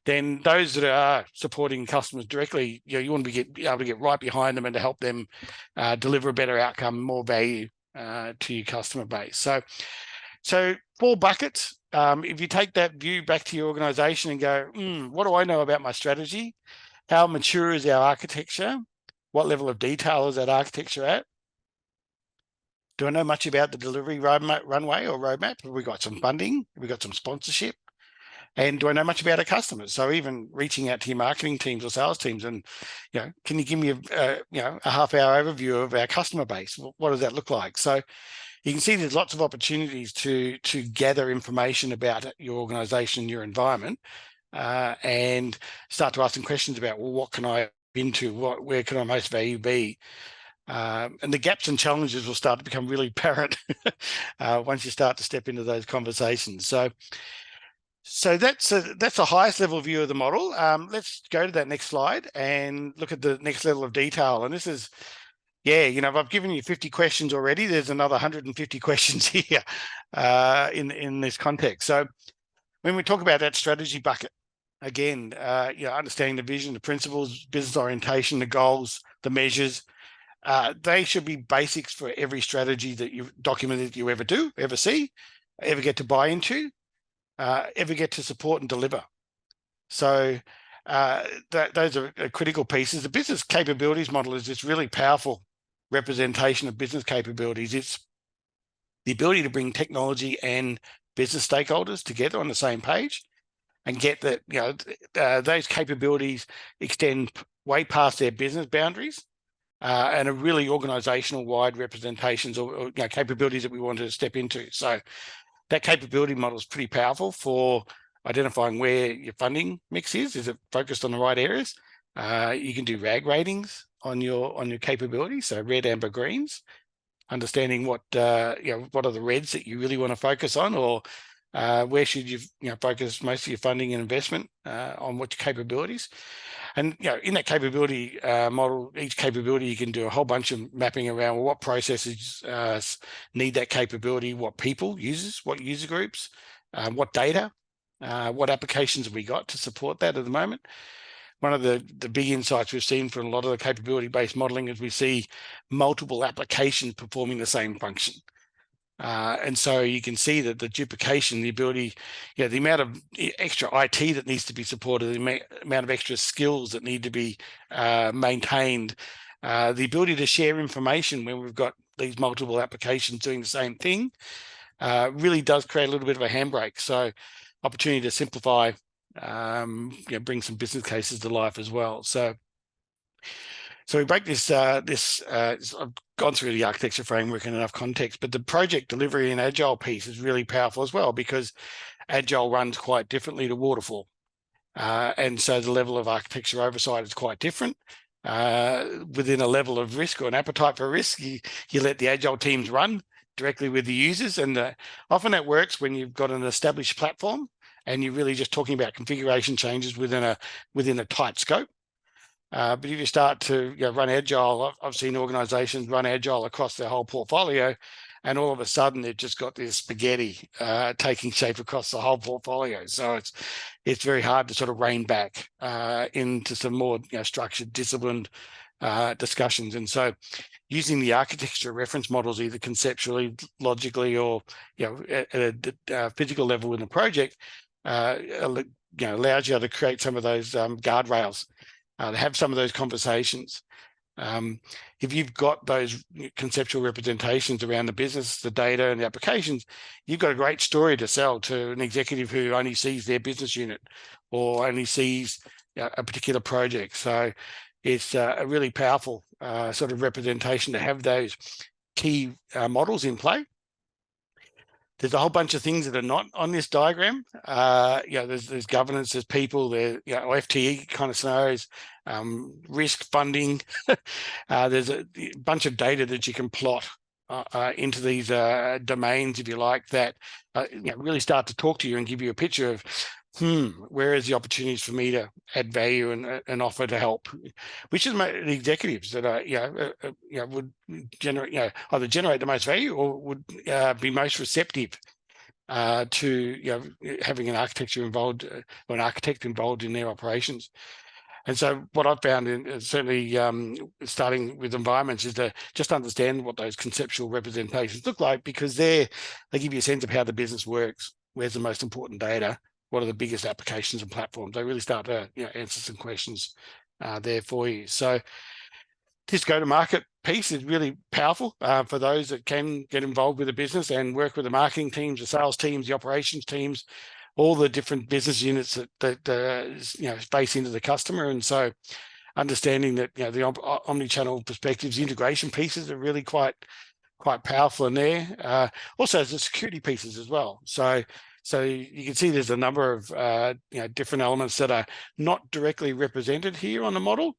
then those that are supporting customers directly, you want to be able to get right behind them and to help them deliver a better outcome, more value to your customer base. So 4 buckets. If you take that view back to your organization and go, what do I know about my strategy? How mature is our architecture? What level of detail is that architecture at? Do I know much about the delivery runway or roadmap? Have we got some funding? Have we got some sponsorship? And do I know much about our customers? So even reaching out to your marketing teams or sales teams and, can you give me a half-hour overview of our customer base? What does that look like? So you can see there's lots of opportunities to gather information about your organization, your environment, and start to ask some questions about, well, what can I into? Where can I most value be? And the gaps and challenges will start to become really apparent once you start to step into those conversations. So that's the highest level view of the model. Let's go to that next slide and look at the next level of detail. And this is, I've given you 50 questions already. There's another 150 questions here in this context. So when we talk about that strategy bucket, again, understanding the vision, the principles, business orientation, the goals, the measures, they should be basics for every strategy that you documented you ever see, ever get to buy into, ever get to support and deliver. So those are critical pieces. The business capabilities model is this really powerful representation of business capabilities. It's the ability to bring technology and business stakeholders together on the same page and get that those capabilities extend way past their business boundaries. And are really organizational wide representations or capabilities that we want to step into. So that capability model is pretty powerful for identifying where your funding mix is. Is it focused on the right areas? You can do RAG ratings on your capability, so red, amber, greens. Understanding what what are the reds that you really want to focus on, or where should you focus most of your funding and investment on what your capabilities. And in that capability model, each capability you can do a whole bunch of mapping around what processes need that capability, what people, users, what user groups, what data, what applications have we got to support that at the moment. One of the big insights we've seen from a lot of the capability-based modeling is we see multiple applications performing the same function. And so you can see that the duplication, the ability, the amount of extra IT that needs to be supported, the amount of extra skills that need to be maintained, the ability to share information when we've got these multiple applications doing the same thing, really does create a little bit of a handbrake. So opportunity to simplify, bring some business cases to life as well. So we break this, I've gone through the architecture framework in enough context, but the project delivery and agile piece is really powerful as well, because agile runs quite differently to waterfall. And so the level of architecture oversight is quite different. Within a level of risk or an appetite for risk, you let the agile teams run directly with the users. And often that works when you've got an established platform and you're really just talking about configuration changes within a tight scope. But if you start to run agile, I've seen organizations run agile across their whole portfolio, and all of a sudden they've just got this spaghetti taking shape across the whole portfolio. So it's very hard to sort of rein back into some more structured, disciplined discussions. And so using the architecture reference models, either conceptually, logically, or at a physical level in the project, allows you to create some of those guardrails. To have some of those conversations. If you've got those conceptual representations around the business, the data and the applications, you've got a great story to sell to an executive who only sees their business unit or only sees a particular project. So it's a really powerful sort of representation to have those key models in play. There's a whole bunch of things that are not on this diagram. There's governance, there's people, there, FTE kind of scenarios, risk, funding. There's a bunch of data that you can plot into these domains, if you like, that really start to talk to you and give you a picture of where is the opportunities for me to add value and offer to help, which is the executives that are, would generate, either generate the most value or would be most receptive to, having an architecture involved or an architect involved in their operations. And so what I've found, in certainly starting with environments, is to just understand what those conceptual representations look like, because they give you a sense of how the business works, where's the most important data, what are the biggest applications and platforms. They really start to answer some questions there for you. So this go-to-market piece is really powerful for those that can get involved with the business and work with the marketing teams, the sales teams, the operations teams, all the different business units that face into the customer. And so understanding that the omni-channel perspectives, integration pieces are really quite powerful in there. Also the security pieces as well. So you can see there's a number of different elements that are not directly represented here on the model,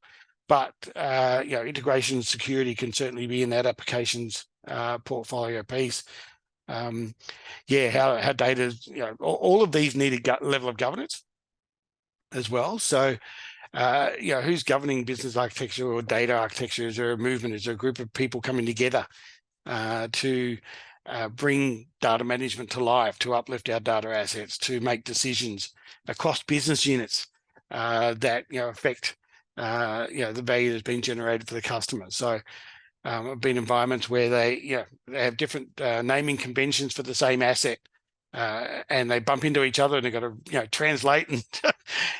but integration security can certainly be in that applications portfolio piece. How data, all of these need a level of governance as well. So, who's governing business architecture or data architecture? Is there a movement? Is there a group of people coming together to bring data management to life, to uplift our data assets, to make decisions across business units that affect the value that's been generated for the customer? So I've been in environments where they have different naming conventions for the same asset, and they bump into each other, and they've got to translate, and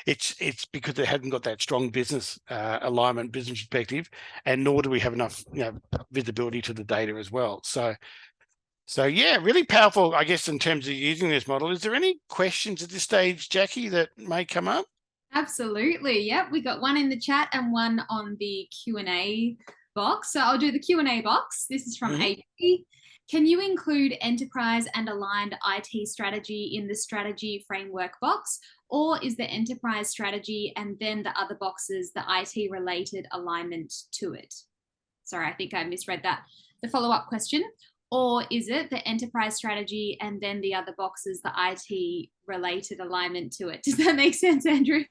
it's because they hadn't got that strong business alignment, business perspective, and nor do we have enough visibility to the data as well. So really powerful, I guess, in terms of using this model. Is there any questions at this stage, Jackie, that may come up? Absolutely. Yep. We got one in the chat and one on the Q&A box. So I'll do the Q&A box. This is from AP. Can you include enterprise and aligned IT strategy in the strategy framework box, or is the enterprise strategy and then the other boxes the IT related alignment to it? Sorry, I think I misread that. The follow-up question. Or is it the enterprise strategy and then the other boxes the IT related alignment to it? Does that make sense, Andrew?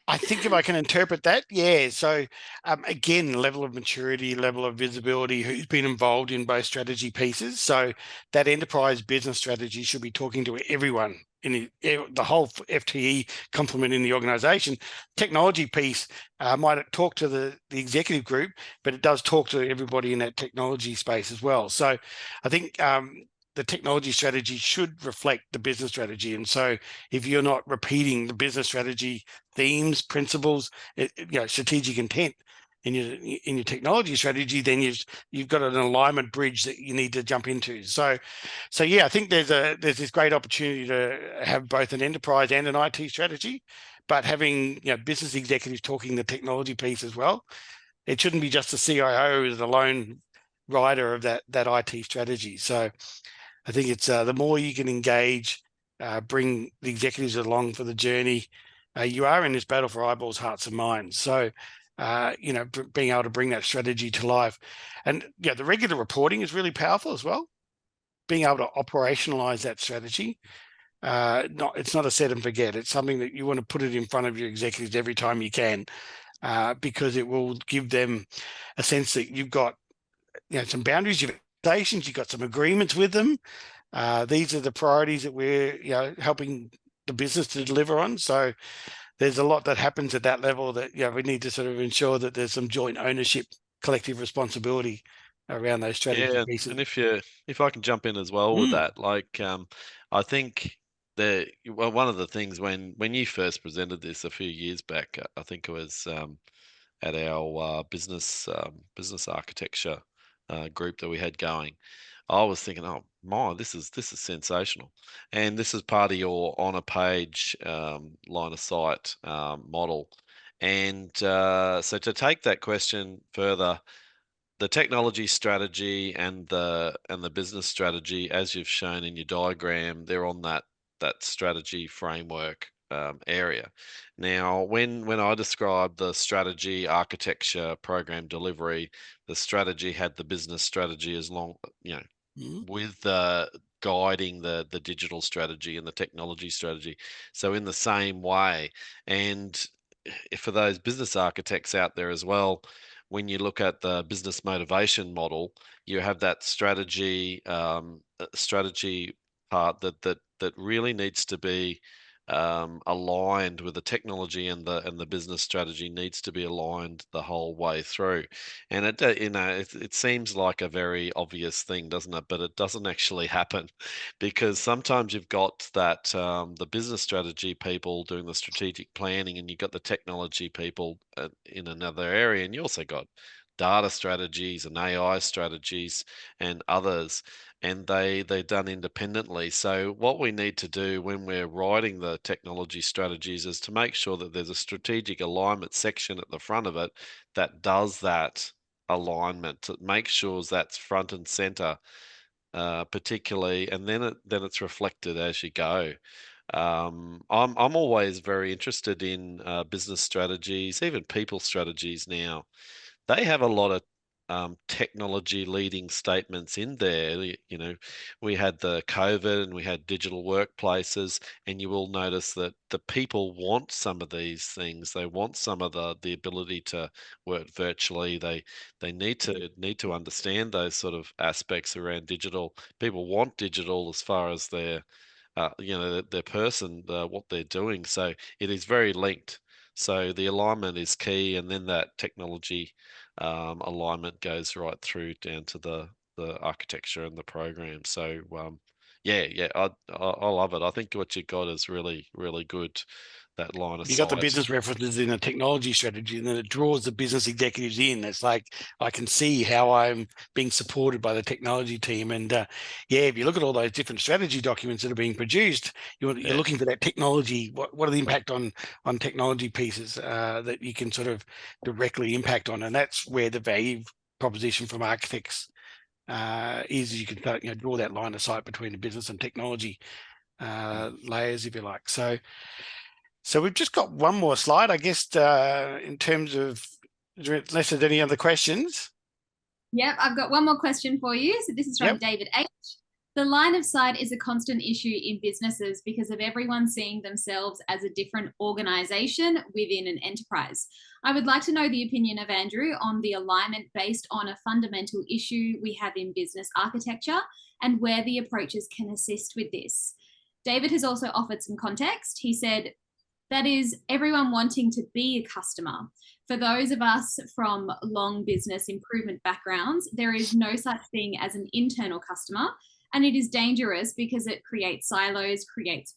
I think if I can interpret that, yeah. So again, level of maturity, level of visibility, who's been involved in both strategy pieces. So that enterprise business strategy should be talking to everyone in the whole FTE complement in the organization. Technology piece might talk to the executive group, but it does talk to everybody in that technology space as well. So I think the technology strategy should reflect the business strategy. And so if you're not repeating the business strategy themes, principles, strategic intent in your technology strategy, then you've got an alignment bridge that you need to jump into. So yeah, I think there's this great opportunity to have both an enterprise and an IT strategy, but having business executives talking the technology piece as well. It shouldn't be just the CIO as the lone rider of that IT strategy. So I think it's the more you can engage, bring the executives along for the journey. You are in this battle for eyeballs, hearts, and minds. So, being able to bring that strategy to life, and the regular reporting is really powerful as well. Being able to operationalize that strategy. It's not a set and forget. It's something that you want to put it in front of your executives every time you can, because it will give them a sense that you've got some boundaries, you've got some agreements with them. These are the priorities that we're helping the business to deliver on. So there's a lot that happens at that level that we need to sort of ensure that there's some joint ownership, collective responsibility around those strategy pieces. And if I can jump in as well with that, I think one of the things when you first presented this a few years back, I think it was at our business architecture group that we had going, I was thinking, oh my, this is sensational, and this is part of your on a page line of sight model. And so to take that question further, the technology strategy and the business strategy, as you've shown in your diagram, they're on that strategy framework area. Now, when I described the strategy, architecture, program delivery, the strategy had the business strategy with the guiding the digital strategy and the technology strategy. So in the same way, and for those business architects out there as well, when you look at the business motivation model, you have that strategy part that really needs to be aligned with the technology, and the business strategy needs to be aligned the whole way through. And it seems like a very obvious thing, doesn't it? But it doesn't actually happen, because sometimes you've got that the business strategy people doing the strategic planning, and you've got the technology people in another area, and you also got data strategies and AI strategies and others, and they're done independently. So what we need to do when we're writing the technology strategies is to make sure that there's a strategic alignment section at the front of it that does that alignment, to make sure that's front and center, particularly, and then it's reflected as you go. I'm always very interested in business strategies, even people strategies now. They have a lot of technology leading statements in there. You know, we had the COVID and we had digital workplaces, and you will notice that the people want some of these things. They want some of the ability to work virtually. They need to understand those sort of aspects around digital. People want digital as far as their their person, what they're doing. So it is very linked. So the alignment is key, and then that technology alignment goes right through down to the architecture and the program. So I love it. I think what you got is really, really good. That line of You got the sight. business references in a technology strategy, and then it draws the business executives in. It's like, I can see how I'm being supported by the technology team. And if you look at all those different strategy documents that are being produced, you're looking for that technology. What are the impact on technology pieces that you can sort of directly impact on? And that's where the value proposition from architects is. You can start, draw that line of sight between the business and technology layers, if you like. So we've just got one more slide, I guess, in terms of, unless there's any other questions. Yep, I've got one more question for you. So this is from David H. The line of sight is a constant issue in businesses because of everyone seeing themselves as a different organization within an enterprise. I would like to know the opinion of Andrew on the alignment based on a fundamental issue we have in business architecture and where the approaches can assist with this. David has also offered some context. He said, that is everyone wanting to be a customer. For those of us from long business improvement backgrounds, there is no such thing as an internal customer, and it is dangerous because it creates silos, creates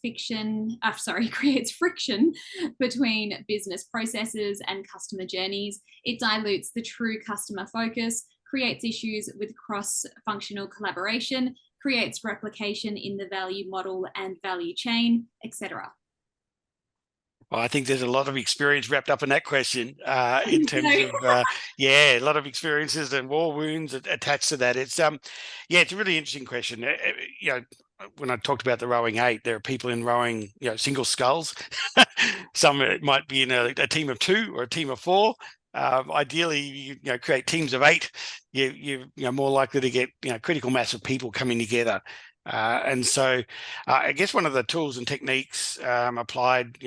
friction between business processes and customer journeys. It dilutes the true customer focus, creates issues with cross-functional collaboration, creates replication in the value model and value chain, etc. Well, I think there's a lot of experience wrapped up in that question in terms of, a lot of experiences and war wounds attached to that. It's it's a really interesting question. When I talked about the rowing 8, there are people in rowing, single sculls. Some might be in a team of 2 or a team of 4. Ideally, you create teams of 8. You're more likely to get critical mass of people coming together. And so I guess one of the tools and techniques applied,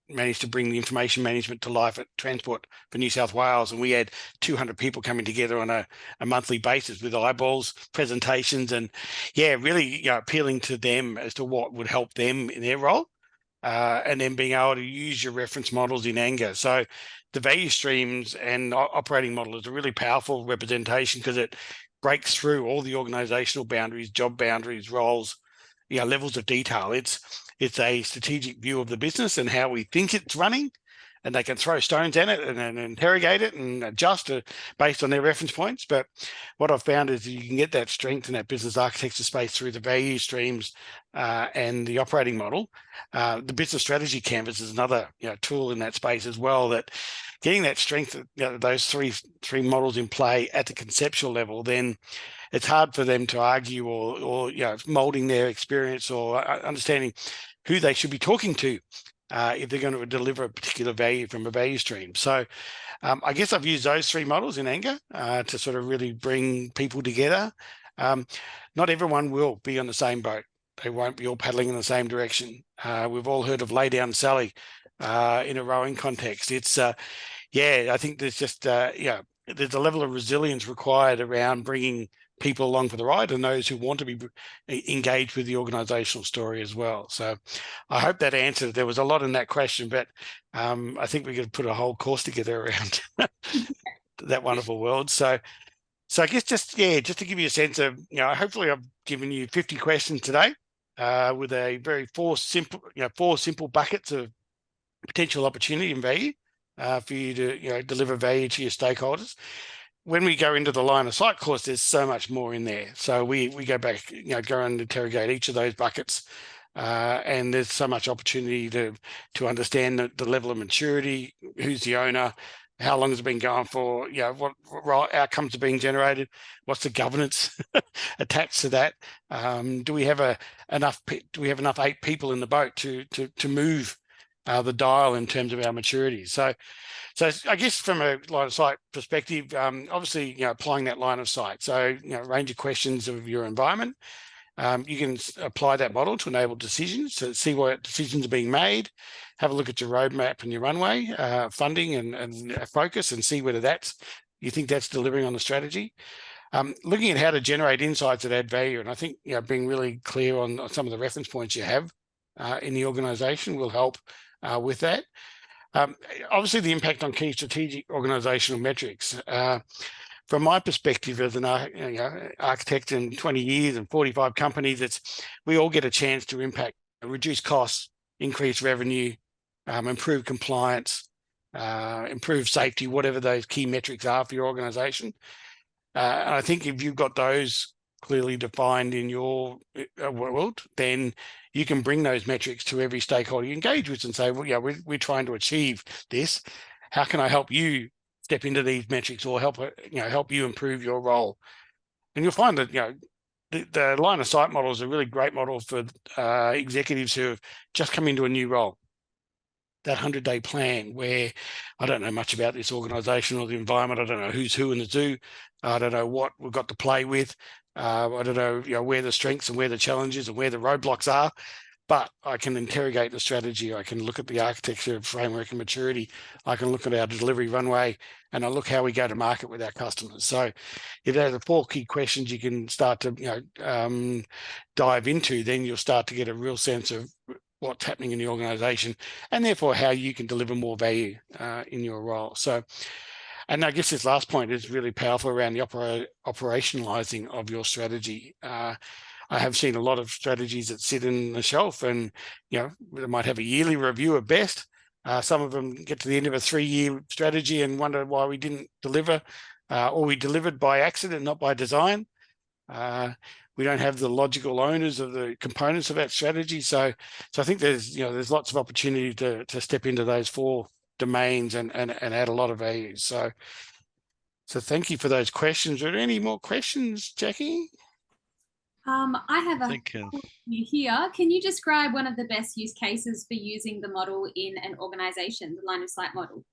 managed to bring the information management to life at Transport for New South Wales. And we had 200 people coming together on a monthly basis with eyeballs, presentations, and really appealing to them as to what would help them in their role. And then being able to use your reference models in anger. So the value streams and operating model is a really powerful representation because it breaks through all the organizational boundaries, job boundaries, roles, levels of detail. It's a strategic view of the business and how we think it's running, and they can throw stones at it and interrogate it and adjust it based on their reference points. But what I've found is you can get that strength in that business architecture space through the value streams and the operating model. The business strategy canvas is another tool in that space as well, that getting that strength, those three models in play at the conceptual level, then it's hard for them to argue or molding their experience or understanding who they should be talking to if they're going to deliver a particular value from a value stream. So I guess I've used those 3 models in anger to sort of really bring people together. Not everyone will be on the same boat. They won't be all paddling in the same direction. We've all heard of lay down Sally in a rowing context. It's I think there's just there's a level of resilience required around bringing people along for the ride and those who want to be engaged with the organizational story as well. So I hope that answered. There was a lot in that question, but I think we could put a whole course together around that wonderful world. So I guess just to give you a sense of, hopefully I've given you 50 questions today with a very four simple buckets of potential opportunity and value for you to deliver value to your stakeholders. When we go into the line of sight course, there's so much more in there. So we go back, go and interrogate each of those buckets, and there's so much opportunity to understand the level of maturity, who's the owner, how long has it been going for, what outcomes are being generated, what's the governance attached to that. Do we have enough 8 people in the boat to move the dial in terms of our maturity? So I guess from a line of sight perspective, obviously, applying that line of sight. So, range of questions of your environment. You can apply that model to enable decisions, to see what decisions are being made, have a look at your roadmap and your runway, funding and focus, and see whether you think that's delivering on the strategy. Looking at how to generate insights that add value. And I think, being really clear on some of the reference points you have in the organization will help with that. Obviously, the impact on key strategic organizational metrics. From my perspective as an architect in 20 years and 45 companies, we all get a chance to impact, reduce costs, increase revenue, improve compliance, improve safety, whatever those key metrics are for your organization. And I think if you've got those clearly defined in your world, then you can bring those metrics to every stakeholder you engage with and say, well, we're trying to achieve this. How can I help you step into these metrics or help you improve your role? And you'll find that, the line of sight model is a really great model for executives who have just come into a new role. That 100-day plan where I don't know much about this organization or the environment. I don't know who's who in the zoo. I don't know what we've got to play with. I don't know, where the strengths and where the challenges and where the roadblocks are, but I can interrogate the strategy. I can look at the architecture, framework, and maturity. I can look at our delivery runway, and I look how we go to market with our customers. So if there's the 4 key questions you can start to, dive into, then you'll start to get a real sense of what's happening in the organization, and therefore how you can deliver more value in your role. So, and I guess this last point is really powerful around the operationalizing of your strategy. I have seen a lot of strategies that sit in the shelf, and they might have a yearly review at best. Some of them get to the end of a 3-year strategy and wonder why we didn't deliver, or we delivered by accident, not by design. We don't have the logical owners of the components of that strategy. So I think there's lots of opportunity to step into those 4 domains and add a lot of value. So thank you for those questions. Are there any more questions, Jackie? I have a here. Can you describe one of the best use cases for using the model in an organization, the line of sight model?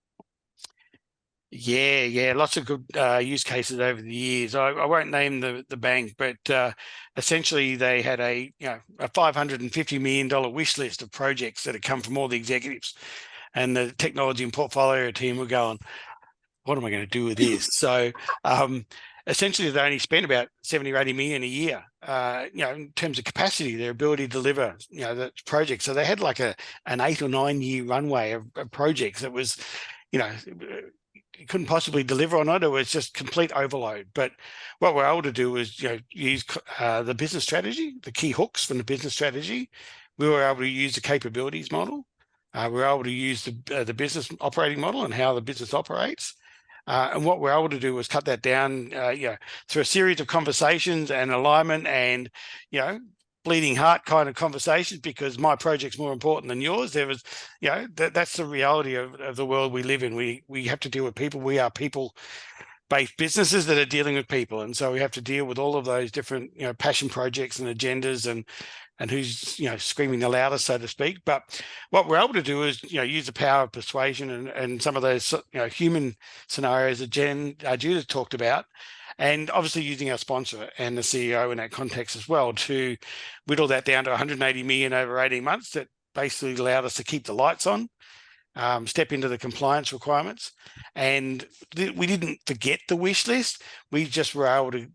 Yeah, lots of good use cases over the years. I won't name the bank, but essentially they had a $550 million wish list of projects that had come from all the executives, and the technology and portfolio team were going, what am I going to do with this? So essentially they only spent about 70 or 80 million a year, in terms of capacity, their ability to deliver, the project. So they had like an 8 or 9 year runway of projects that was, you couldn't possibly deliver on it. It was just complete overload. But what we're able to do is, use the business strategy, the key hooks from the business strategy. We were able to use the capabilities model. We were able to use the business operating model and how the business operates. And what we're able to do was cut that down, through a series of conversations and alignment and, bleeding heart kind of conversations, because my project's more important than yours. There was, that's the reality of the world we live in. We have to deal with people. We are people-based businesses that are dealing with people. And so we have to deal with all of those different, passion projects and agendas and who's, screaming the loudest, so to speak. But what we're able to do is, use the power of persuasion and some of those, human scenarios that Judith talked about, and obviously using our sponsor and the CEO in that context as well to whittle that down to 180 million over 18 months. That basically allowed us to keep the lights on, step into the compliance requirements, and we didn't forget the wish list. We just were able to,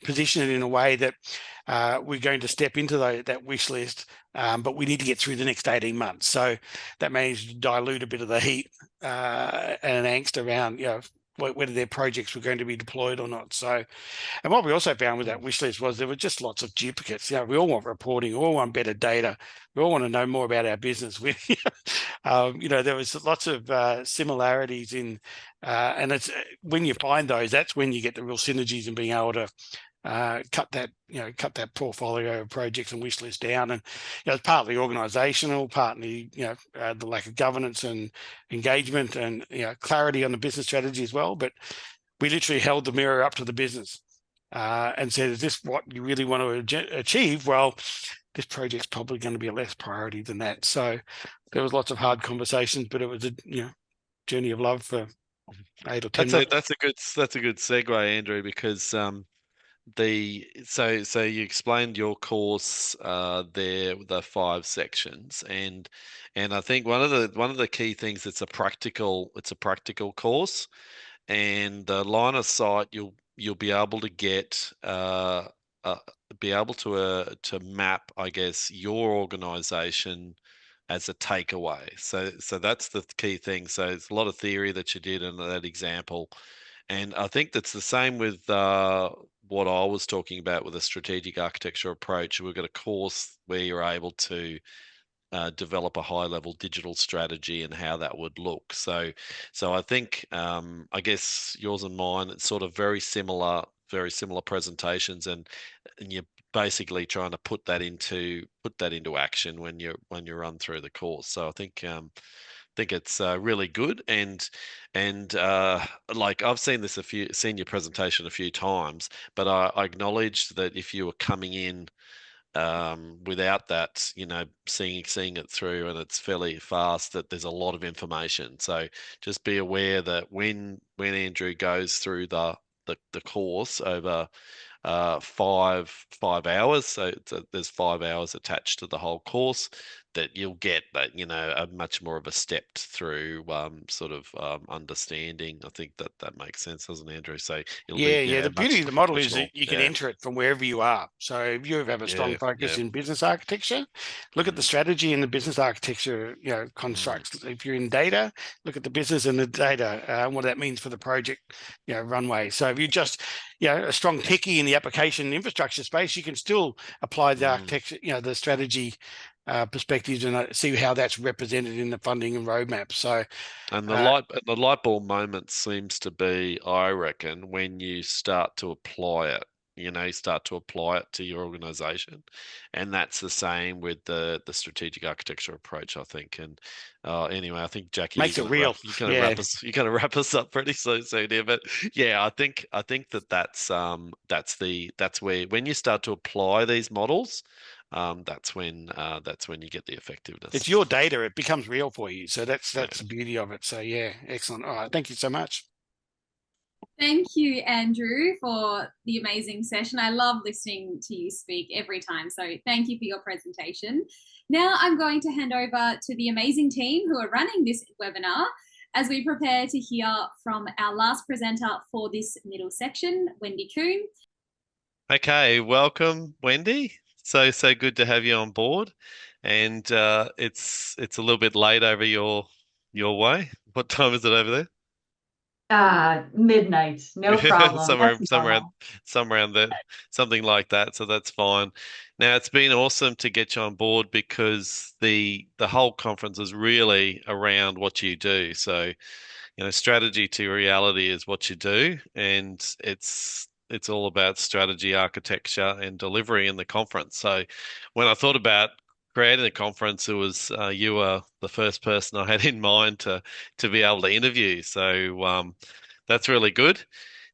position it in a way that we're going to step into that wish list, but we need to get through the next 18 months. So that managed to dilute a bit of the heat and angst around, whether their projects were going to be deployed or not. So, and what we also found with that wish list was there were just lots of duplicates. We all want reporting, we all want better data, we all want to know more about our business. There was lots of similarities in, and it's when you find those, that's when you get the real synergies in being able to cut that portfolio of projects and wish list down. And it's partly organizational, partly the lack of governance and engagement and clarity on the business strategy as well. But we literally held the mirror up to the business and said, is this what you really want to achieve? Well, this project's probably going to be a less priority than that. So there was lots of hard conversations, but it was a journey of love for 8 or 10 months. That's a good segue, Andrew, because so you explained your course there, the 5 sections, and I think one of the key things, it's a practical course, and the line of sight you'll be able to get to map, I guess, your organization as a takeaway. So that's the key thing. So it's a lot of theory that you did in that example. And I think that's the same with what I was talking about with a strategic architecture approach. We've got a course where you're able to develop a high-level digital strategy and how that would look. So I think, I guess yours and mine, it's sort of very similar presentations, and you're basically trying to put that into action when you run through the course. So I think it's really good, and like I've seen your presentation a few times, but I acknowledged that if you were coming in without that, seeing it through, and it's fairly fast, that there's a lot of information. So just be aware that when Andrew goes through the course over 5 hours, so there's 5 hours attached to the whole course, that you'll get that a much more of a stepped through sort of understanding. I think that makes sense, doesn't it, Andrew? So it'll be the beauty of the model is more, that you can enter it from wherever you are. So if you have a strong focus in business architecture, look at the strategy and the business architecture constructs. If you're in data, look at the business and the data and what that means for the project runway. So if you just a strong techie in the application infrastructure space, you can still apply the architecture, the strategy perspectives, and see how that's represented in the funding and roadmap. So, and the light bulb moment seems to be, I reckon, when you start to apply it. You start to apply it to your organization, and that's the same with the strategic architecture approach, I think. And anyway, I think Jackie makes it real. You're gonna wrap us up pretty soon here, but yeah, I think that's where, when you start to apply these models, that's when you get the effectiveness. It's your data; it becomes real for you. So that's the beauty of it. So excellent. All right, thank you so much. Thank you, Andrew, for the amazing session. I love listening to you speak every time. So thank you for your presentation. Now I'm going to hand over to the amazing team who are running this webinar as we prepare to hear from our last presenter for this middle section, Whynde Kuehn. Okay, welcome, Whynde. So good to have you on board. And it's a little bit late over your way. What time is it over there? Midnight, no problem. somewhere around there, something like that. So that's fine. Now, it's been awesome to get you on board, because the whole conference is really around what you do. So, strategy to reality is what you do, and it's all about strategy, architecture, and delivery in the conference. So when I thought about creating the conference, it was you were the first person I had in mind to be able to interview. So that's really good.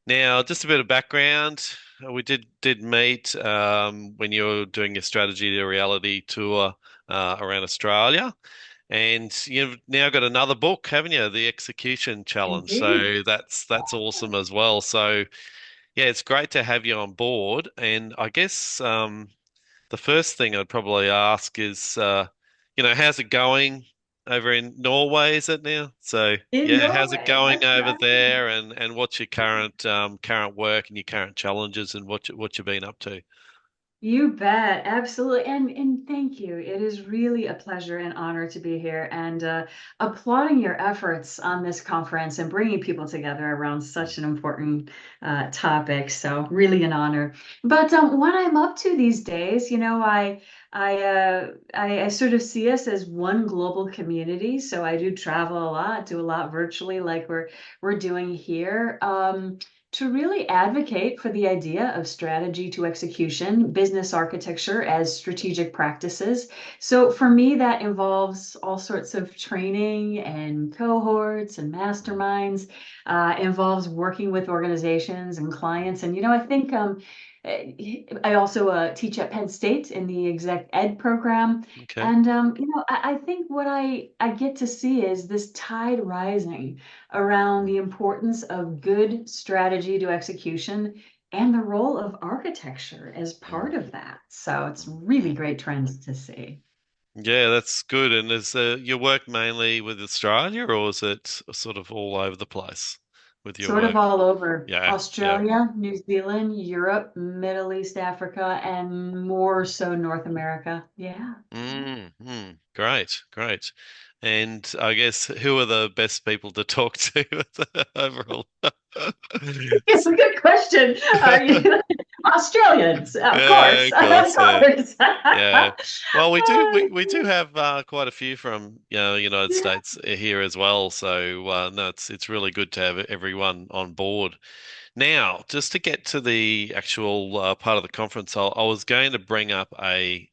Now, just a bit of background. We did meet when you were doing your strategy to reality tour around Australia. And you've now got another book, haven't you? The Execution Challenge. Indeed. So that's awesome as well. So yeah, it's great to have you on board. And I guess the first thing I'd probably ask is, how's it going over in Norway, is it now? So In yeah, how's it Norway, going that's over right. there, and what's your current work and your current challenges and what you've been up to? You bet, absolutely. And thank you. It is really a pleasure and honor to be here and applauding your efforts on this conference and bringing people together around such an important topic. So really an honor. But what I'm up to these days, I sort of see us as one global community. So I do travel a lot, do a lot virtually, like we're doing here. To really advocate for the idea of strategy to execution, business architecture as strategic practices. So for me, that involves all sorts of training and cohorts and masterminds, involves working with organizations and clients. And, I think I also teach at Penn State in the exec ed program. Okay. And, I think what I get to see is this tide rising around the importance of good strategy to execution and the role of architecture as part of that. So it's really great trends to see. Yeah, that's good. And is your work mainly with Australia, or is it sort of all over the place with your Sort of work? all over Yeah, yeah. Australia, New Zealand, Europe, Middle East, Africa, and more so North America. Yeah. Great, great. And I guess who are the best people to talk to overall? It's a good question. Australians, of Yeah, course. of course, Of yeah. course. Yeah. Well, we do have quite a few from United Yeah. States here as well. So no, it's really good to have everyone on board. Now, just to get to the actual part of the conference, I was going to bring up a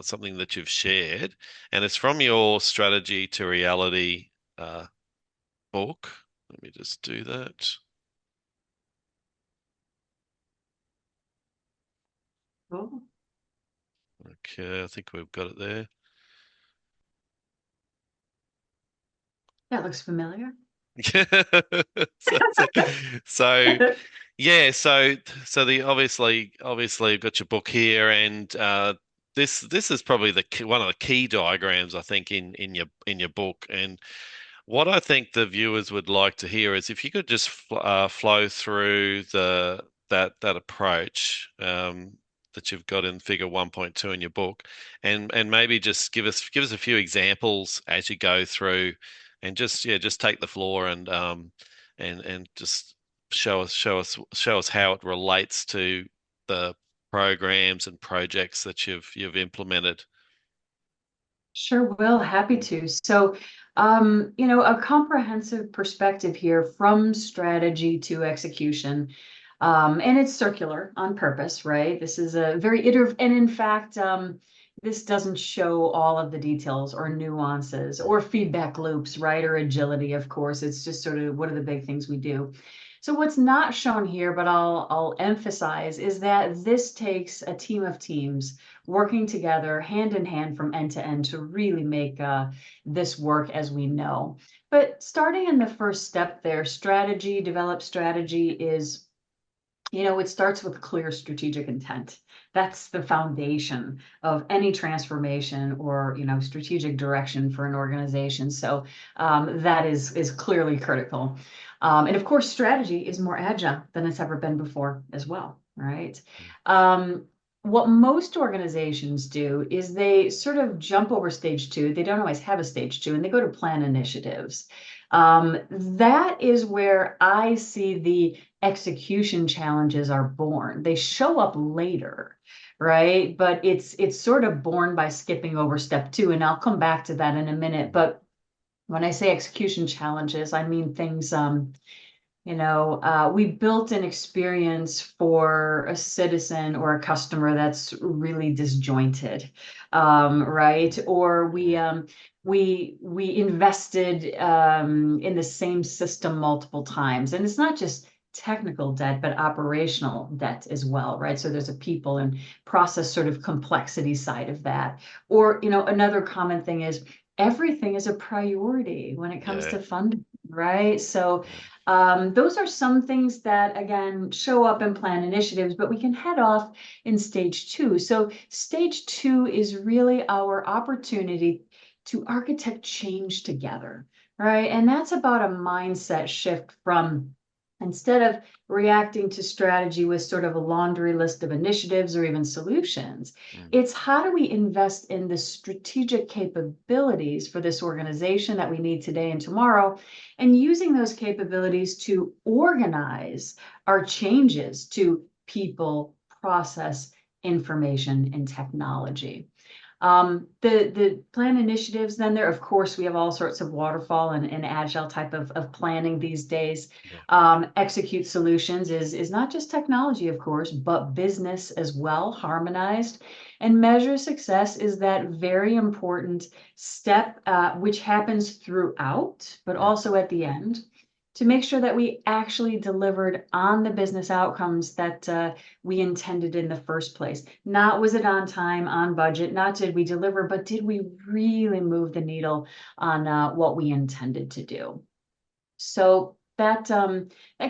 something that you've shared, and it's from your Strategy to Reality book. Let me just do that. Cool. Okay, I think we've got it there. That looks familiar. So, so yeah, so the obviously you've got your book here, and this is probably one of the key diagrams I think in your book. And what I think the viewers would like to hear is if you could just flow through that approach that you've got in Figure 1.2 in your book, and maybe just give us a few examples as you go through, and just take the floor and just show us how it relates to the programs and projects that you've implemented. Sure will, happy to. So, a comprehensive perspective here from strategy to execution. And it's circular on purpose, right? This is a very iterative, and in fact, this doesn't show all of the details or nuances or feedback loops, right? Or agility, of course. It's just sort of what are the big things we do. So what's not shown here, but I'll emphasize, is that this takes a team of teams working together hand in hand from end to end to really make this work as we know. But starting in the first step there, develop strategy is, it starts with clear strategic intent. That's the foundation of any transformation or, strategic direction for an organization. So that is clearly critical. And of course, strategy is more agile than it's ever been before as well, right? What most organizations do is they sort of jump over stage two. They don't always have a stage two, and they go to plan initiatives. That is where I see the execution challenges are born. They show up later, right? But it's sort of born by skipping over step two, and I'll come back to that in a minute. But when I say execution challenges, I mean things, we built an experience for a citizen or a customer that's really disjointed, right? Or we invested in the same system multiple times, and it's not just technical debt, but operational debt as well, right? So there's a people and process sort of complexity side of that. Or, another common thing is everything is a priority when it comes Yeah. to funding, right? So Those are some things that, again, show up in plan initiatives, but we can head off in stage 2. So stage 2 is really our opportunity to architect change together, right? And that's about a mindset shift from, instead of reacting to strategy with sort of a laundry list of initiatives or even solutions, it's how do we invest in the strategic capabilities for this organization that we need today and tomorrow, and using those capabilities to organize our changes to people, process, information, and technology. The plan initiatives, then there, of course, we have all sorts of waterfall and agile type of planning these days. Execute solutions is not just technology, of course, but business as well, harmonized. And measure success is that very important step, which happens throughout, but also at the end, to make sure that we actually delivered on the business outcomes that we intended in the first place. Not was it on time, on budget, not did we deliver, but did we really move the needle on what we intended to do? So that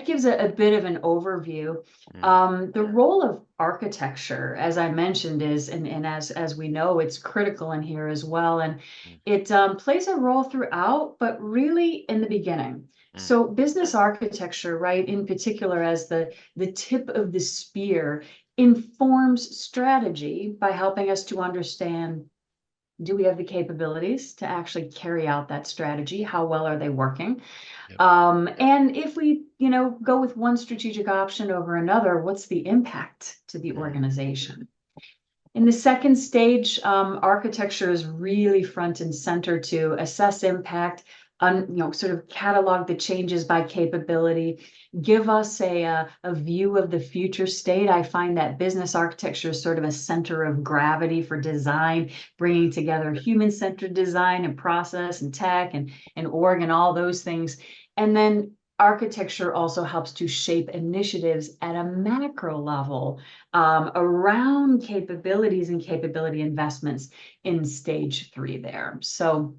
gives a bit of an overview. The role of architecture, as I mentioned, is, and as we know, it's critical in here as well. And it plays a role throughout, but really in the beginning. So business architecture, right, in particular as the tip of the spear, informs strategy by helping us to understand, do we have the capabilities to actually carry out that strategy? How well are they working? And if we, go with one strategic option over another, what's the impact to the organization? In the second stage, architecture is really front and center to assess impact, sort of catalog the changes by capability, give us a view of the future state. I find that business architecture is sort of a center of gravity for design, bringing together human-centered design and process and tech and org and all those things. And then architecture also helps to shape initiatives at a macro level around capabilities and capability investments in stage 3 there. So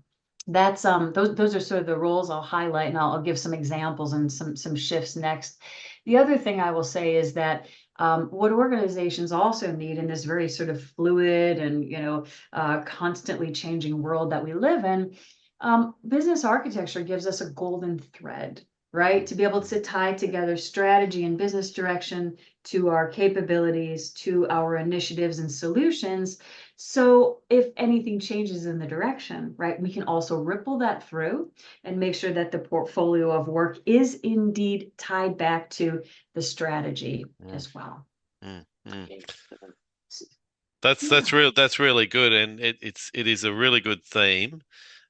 that's those are sort of the roles I'll highlight, and I'll give some examples and some shifts next. The other thing I will say is that what organizations also need in this very sort of fluid and constantly changing world that we live in, business architecture gives us a golden thread, right? To be able to tie together strategy and business direction to our capabilities, to our initiatives and solutions. So if anything changes in the direction, right, we can also ripple that through and make sure that the portfolio of work is indeed tied back to the strategy as well. That's really good, and it is a really good theme.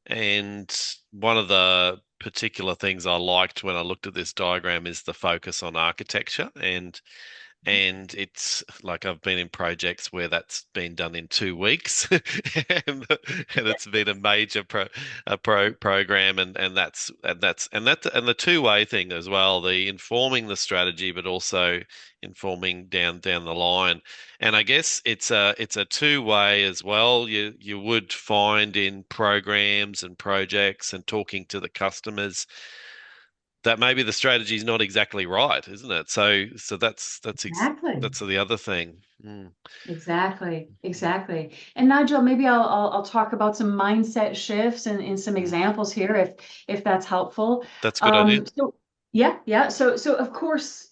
And one of the particular things I liked when I looked at this diagram is the focus on architecture, and it's like I've been in projects where that's been done in 2 weeks, and it's been a major program, and the two-way thing as well, the informing the strategy, but also informing down the line. And I guess it's a two-way as well. You would find in programs and projects and talking to the customers that maybe the strategy is not exactly right, isn't it? So that's Exactly. That's the other thing. Exactly. And Nigel, maybe I'll talk about some mindset shifts and some examples here if that's helpful. That's a good idea. So yeah. So of course,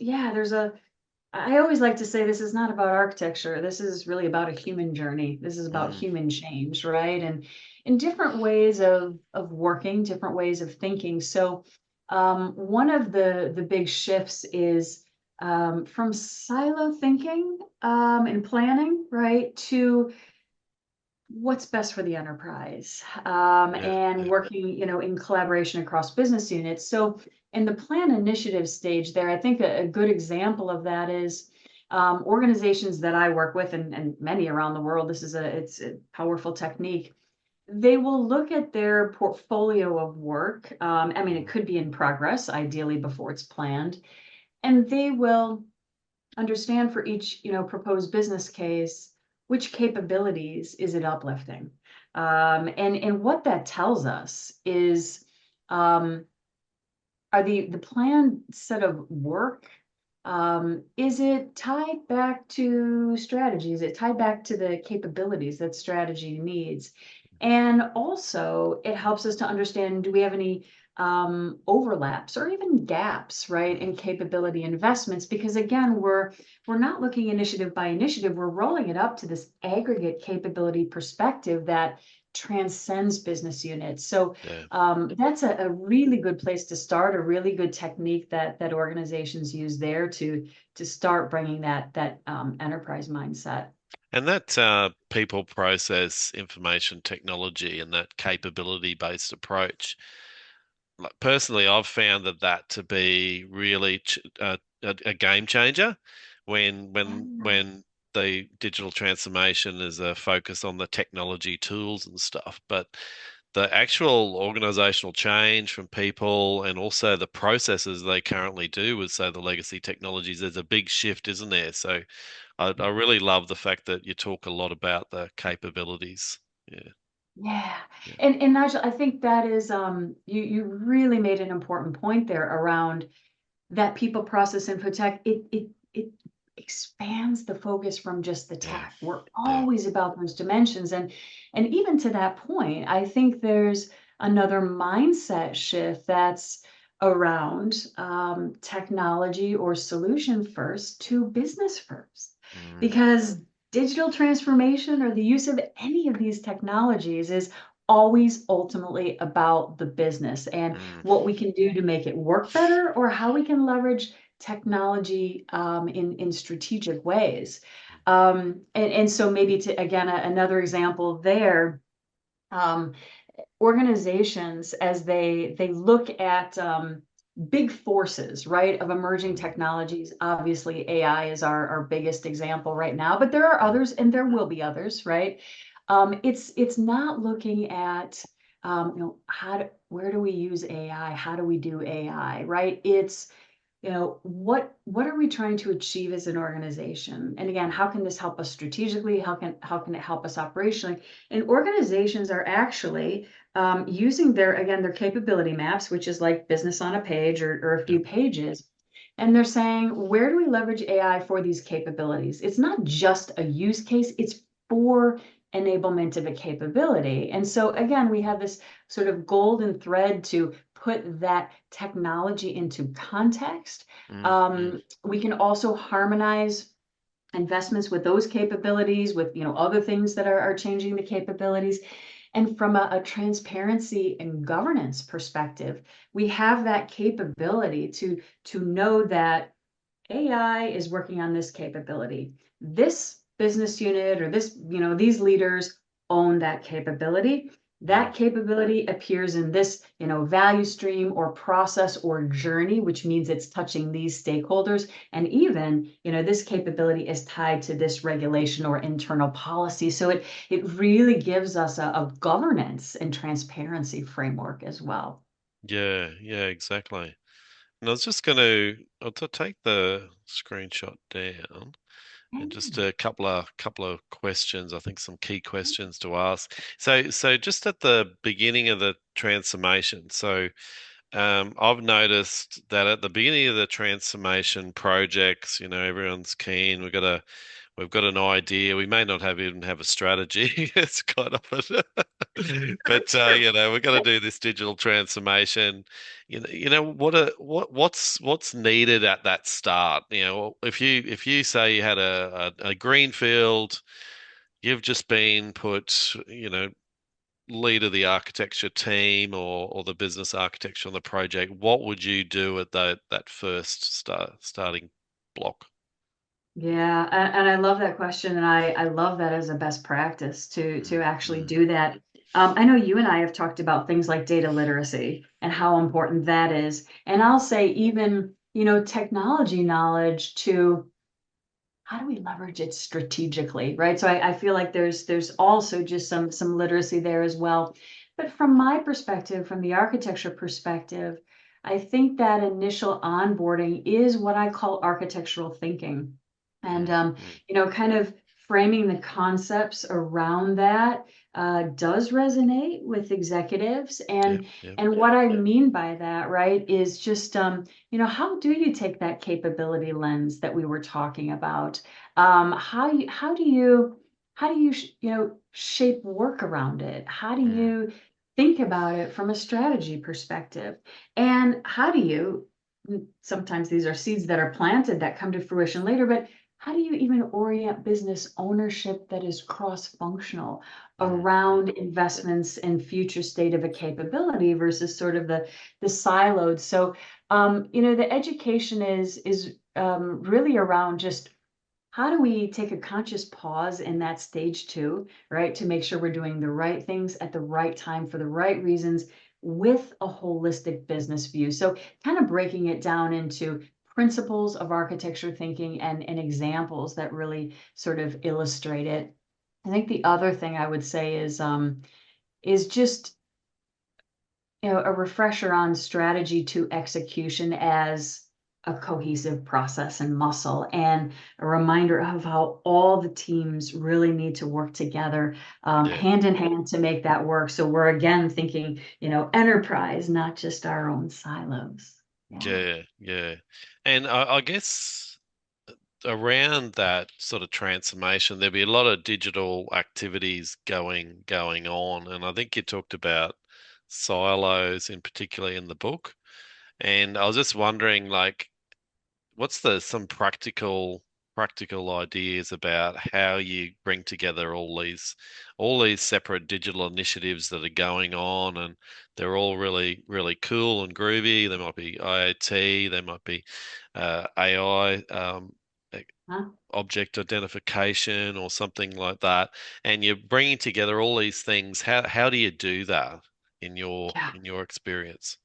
I always like to say this is not about architecture. This is really about a human journey. This is about human change, right? And in different ways of working, different ways of thinking. So one of the big shifts is from silo thinking and planning, right, to what's best for the enterprise and working, in collaboration across business units. So in the plan initiative stage there, I think a good example of that is organizations that I work with and many around the world. It's a powerful technique. They will look at their portfolio of work. It could be in progress, ideally before it's planned. And they will understand for each, proposed business case, which capabilities is it uplifting? And what that tells us is are the planned set of work, is it tied back to strategy? Is it tied back to the capabilities that strategy needs? And also it helps us to understand, do we have any overlaps or even gaps, right, in capability investments? Because again, we're not looking initiative by initiative, we're rolling it up to this aggregate capability perspective that transcends business units. So that's a really good place to start, a really good technique that organizations use there to start bringing that enterprise mindset. And that people, process, information technology, and that capability-based approach, like personally, I've found that to be really a game changer when the digital transformation is a focus on the technology tools and stuff, but the actual organizational change from people and also the processes they currently do with, say, the legacy technologies, there's a big shift, isn't there? So I really love the fact that you talk a lot about the capabilities. Yeah. Yeah. And Nigel, I think that is you really made an important point there around that people, process, info, tech. It expands the focus from just the tech. We're always about those dimensions. And even to that point, I think there's another mindset shift that's around technology or solution first to business first. Because digital transformation or the use of any of these technologies is always ultimately about the business and what we can do to make it work better, or how we can leverage technology in strategic ways. And so maybe to, again, another example there, organizations, as they look at big forces, right, of emerging technologies. Obviously, AI is our biggest example right now, but there are others, and there will be others, right? It's not looking at where do we use AI? How do we do AI, right? It's what are we trying to achieve as an organization? And again, how can this help us strategically? How can it help us operationally? And organizations are actually using their capability maps, which is like business on a page or a few pages. And they're saying, where do we leverage AI for these capabilities? It's not just a use case, it's for enablement of a capability. And so again, we have this sort of golden thread to put that technology into context. We can also harmonize investments with those capabilities, with other things that are changing the capabilities. And from a transparency and governance perspective, we have that capability to know that AI is working on this capability. This business unit or these leaders own that capability. That capability appears in this, value stream or process or journey, which means it's touching these stakeholders. And even, this capability is tied to this regulation or internal policy. So it really gives us a governance and transparency framework as well. Yeah, exactly. And I was just going to take the screenshot down. And just a couple of questions, I think some key questions to ask. So just at the beginning of the transformation, so I've noticed that at the beginning of the transformation projects, everyone's keen. We've got an idea. We may not even have a strategy. It's kind of but we're going to do this digital transformation. What's needed at that start? If you say you had a greenfield, you've just been put, lead of the architecture team or the business architecture on the project, what would you do at that first starting block? Yeah, and I love that question, and I love that as a best practice to actually do that. I know you and I have talked about things like data literacy and how important that is. And I'll say even, technology knowledge to how do we leverage it strategically, right? So I feel like there's also just some literacy there as well. But from my perspective, from the architecture perspective, I think that initial onboarding is what I call architectural thinking. And kind of framing the concepts around that does resonate with executives. And what I mean by that, right, is just how do you take that capability lens that we were talking about? How do you shape work around it? How do you think about it from a strategy perspective? And how do you, sometimes these are seeds that are planted that come to fruition later, but how do you even orient business ownership that is cross-functional around investments and future state of a capability versus sort of the siloed? So, the education is really around just how do we take a conscious pause in that stage 2, right? To make sure we're doing the right things at the right time for the right reasons with a holistic business view. So kind of breaking it down into principles of architecture thinking and examples that really sort of illustrate it. I think the other thing I would say is just a refresher on strategy to execution as a cohesive process and muscle, and a reminder of how all the teams really need to work together hand in hand to make that work. So we're again thinking, enterprise, not just our own silos. Yeah. And I guess around that sort of transformation, there'll be a lot of digital activities going on. And I think you talked about silos in particular in the book. And I was just wondering, like, what's some practical ideas about how you bring together all these separate digital initiatives that are going on, and they're all really, really cool and groovy. There might be IoT, there might be AI, object identification or something like that, and you're bringing together all these things. How do you do that in your experience?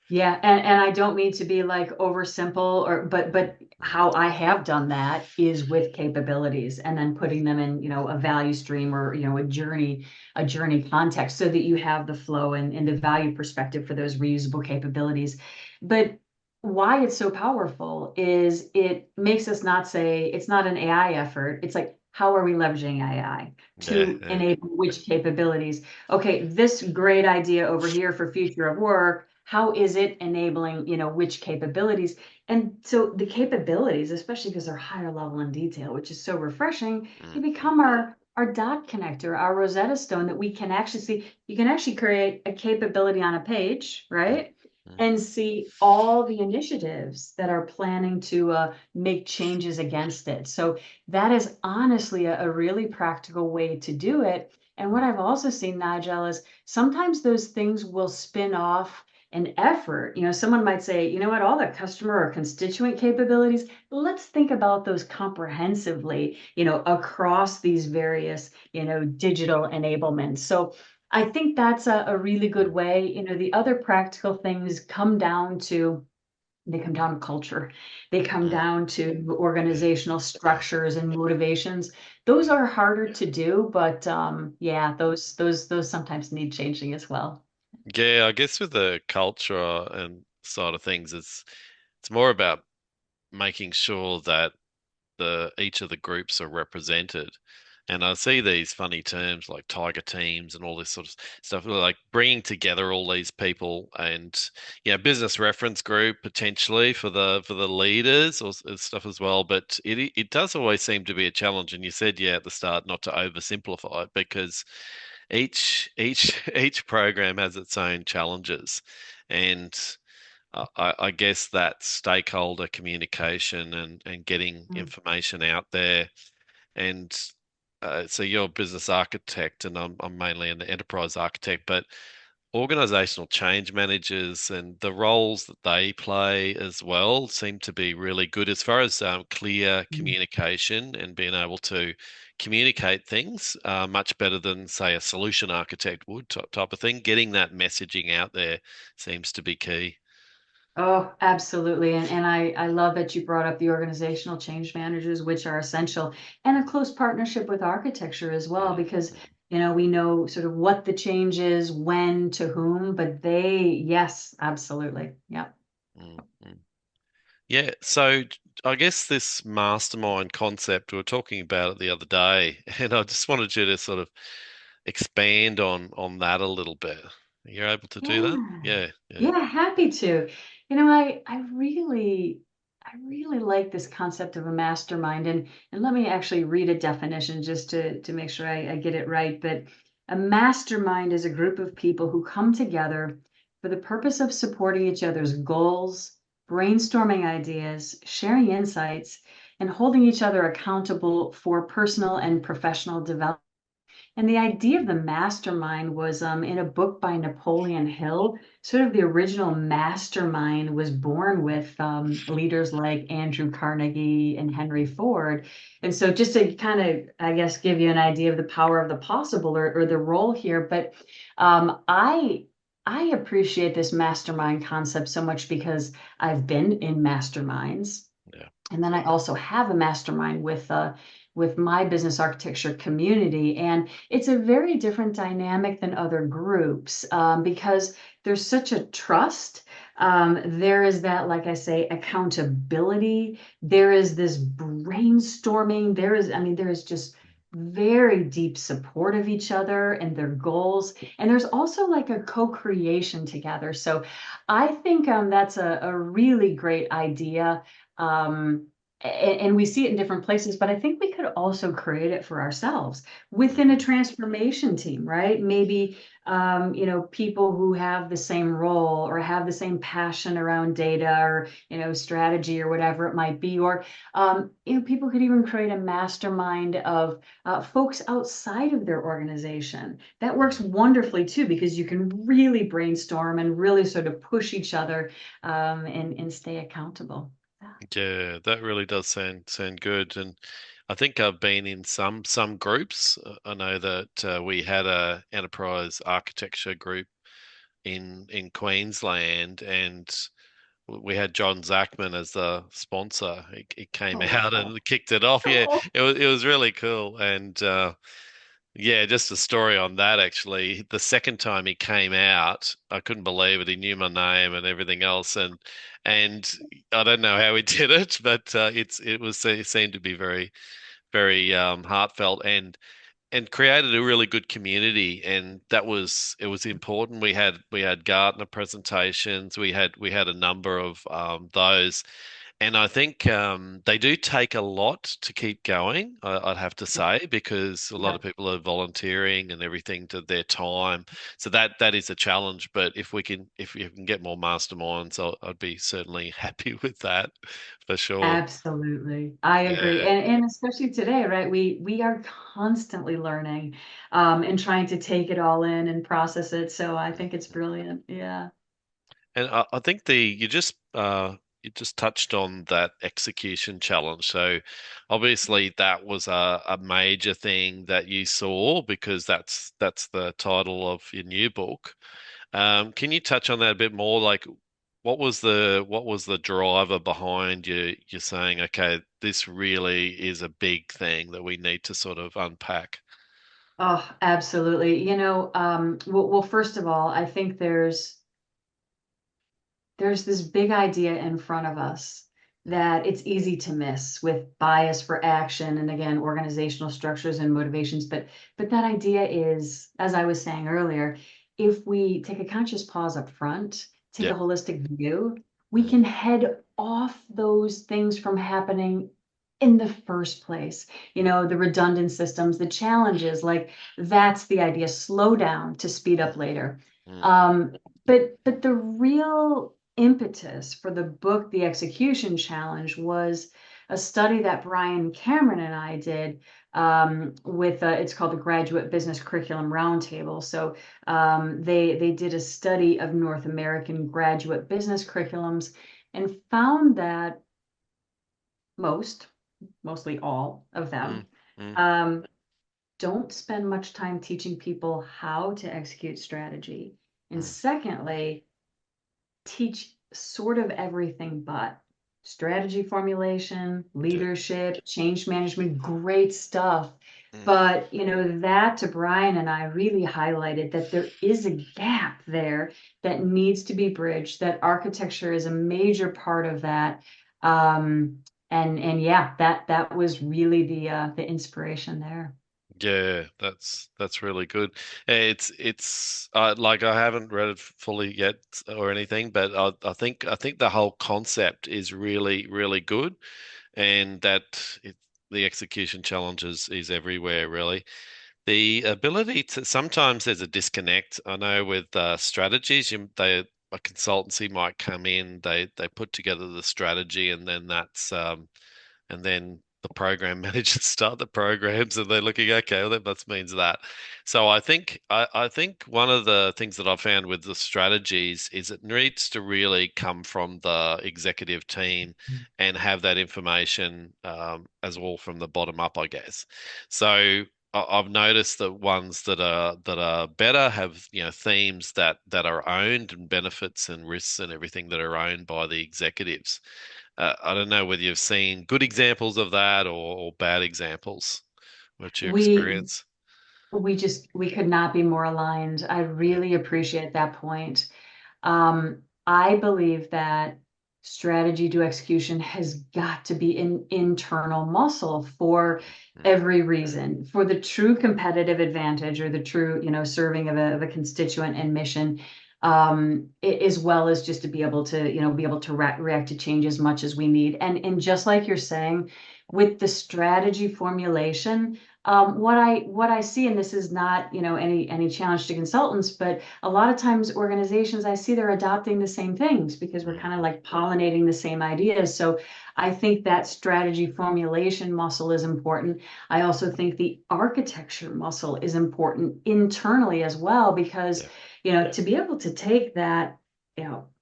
Yeah, and I don't mean to be like oversimple but how I have done that is with capabilities and then putting them in, a value stream or, a journey context so that you have the flow and the value perspective for those reusable capabilities. But why it's so powerful is it makes us not say it's not an AI effort. It's like, how are we leveraging AI to enable which capabilities? Okay, this great idea over here for future of work, how is it enabling, which capabilities? And so the capabilities, especially because they're higher level in detail, which is so refreshing, they become our dot connector, our Rosetta Stone that we can actually see. You can actually create a capability on a page, right? And see all the initiatives that are planning to make changes against it. So that is honestly a really practical way to do it. And what I've also seen, Nigel, is sometimes those things will spin off an effort. Someone might say, you know what, all the customer or constituent capabilities, let's think about those comprehensively, across these various, digital enablements. So I think that's a really good way. The other practical things come down to culture. They come down to organizational structures and motivations. Those are harder to do, but those sometimes need changing as well. Yeah, I guess with the culture and side of things, it's more about making sure that each of the groups are represented. And I see these funny terms like tiger teams and all this sort of stuff, like bringing together all these people and business reference group potentially for the leaders or stuff as well. But it does always seem to be a challenge. And you said at the start not to oversimplify it, because each program has its own challenges, and I guess that stakeholder communication and getting information out there. And so you're a business architect, and I'm mainly an enterprise architect, but organizational change managers and the roles that they play as well seem to be really good as far as clear communication and being able to communicate things much better than, say, a solution architect would, type of thing. Getting that messaging out there seems to be key. Oh, absolutely. And I love that you brought up the organizational change managers, which are essential, and a close partnership with architecture as well, because, we know sort of what the change is, when, to whom, but yes, absolutely. Yeah. Yeah, so I guess this mastermind concept, we were talking about it the other day, and I just wanted you to sort of expand on that a little bit. You're able to do that? Yeah. Yeah, yeah. Yeah, happy to. I really like this concept of a mastermind, and let me actually read a definition just to make sure I get it right. But a mastermind is a group of people who come together for the purpose of supporting each other's goals, brainstorming ideas, sharing insights, and holding each other accountable for personal and professional development. And the idea of the mastermind was in a book by Napoleon Hill. Sort of the original mastermind was born with leaders like Andrew Carnegie and Henry Ford. And so, just to kind of, I guess, give you an idea of the power of the possible, or the role here, but I appreciate this mastermind concept so much because I've been in masterminds. Yeah. And then I also have a mastermind with my business architecture community. And it's a very different dynamic than other groups because there's such a trust. There is that, like I say, accountability. There is this brainstorming. There is just very deep support of each other and their goals. And there's also like a co-creation together. So I think that's a really great idea. And we see it in different places, but I think we could also create it for ourselves within a transformation team, right? Maybe, people who have the same role or have the same passion around data or, strategy or whatever it might be. Or, people could even create a mastermind of folks outside of their organization. That works wonderfully too, because you can really brainstorm and really sort of push each other and stay accountable. Yeah, that really does sound good. And I think I've been in some groups. I know that we had a enterprise architecture group in Queensland, and we had John Zachman as the sponsor. He came Oh, out wow. and kicked it off. Yeah, Cool. it was really cool. And yeah, just a story on that actually. The second time he came out, I couldn't believe it. He knew my name and everything else, and I don't know how he did it, but it seemed to be very very heartfelt and created a really good community, and it was important. We had Gartner presentations. We had a number of those, and I think they do take a lot to keep going, I'd have to say, because a lot Yeah. of people are volunteering and everything to their time. So that is a challenge. But if you can get more masterminds, I'd be certainly happy with that for sure. Absolutely. I agree. Yeah. And especially today, right? We are constantly learning and trying to take it all in and process it. So I think it's brilliant. Yeah. And I think you just touched on that execution challenge. So obviously that was a major thing that you saw because that's the title of your new book. Can you touch on that a bit more? Like what was the driver behind you saying, okay, this really is a big thing that we need to sort of unpack? Oh, absolutely. Well, first of all, I think there's this big idea in front of us that it's easy to miss with bias for action and again organizational structures and motivations, but that idea is, as I was saying earlier, if we take a conscious pause up front, take a Yep. holistic view, we Mm, can head off those things from happening in the first place. The redundant systems, the challenges, like that's the idea. Slow down to speed up later. mm, um, but the real impetus for the book, The Execution Challenge, was a study that Brian Cameron and I did with it's called the Graduate Business Curriculum Roundtable. So they did a study of North American graduate business curriculums and found that mostly all of mm, them mm, um, don't spend much time teaching people how to execute strategy. And mm. secondly, teach sort of everything but strategy formulation, Yeah. leadership, change management, great stuff. Mm, But, that to Brian and I really highlighted that there is a gap there that needs to be bridged, that architecture is a major part of that. And yeah, that was really the inspiration there. Yeah, that's really good. It's like I haven't read it fully yet or anything, but I think the whole concept is really really good, and the execution challenges is everywhere really. The ability to sometimes there's a disconnect. I know with strategies, a consultancy might come in, they put together the strategy, and then and then the program managers start the programs, and they're looking, okay, well, that must means that. So I think one of the things that I've found with the strategies is it needs to really come from the executive team and have that information as well from the bottom up, I guess. So I've noticed that ones that are better have themes that are owned, and benefits and risks and everything that are owned by the executives. I don't know whether you've seen good examples of that, or bad examples. What's your We experience? we could not be more aligned. I Yeah. really appreciate that point. I believe that strategy to execution has got to be an internal muscle for Mm. every reason, for the true competitive advantage, or the true, serving of a constituent and mission, as well as just to be able to, react to change as much as we need. And just like you're saying, with the strategy formulation, what I see, and this is not, any challenge to consultants, but a lot of times organizations, I see they're adopting the same things because we're kind of like pollinating the same ideas. So I think that strategy formulation muscle is important. I also think the architecture muscle is important internally as well, because, Yeah. to be able to take that,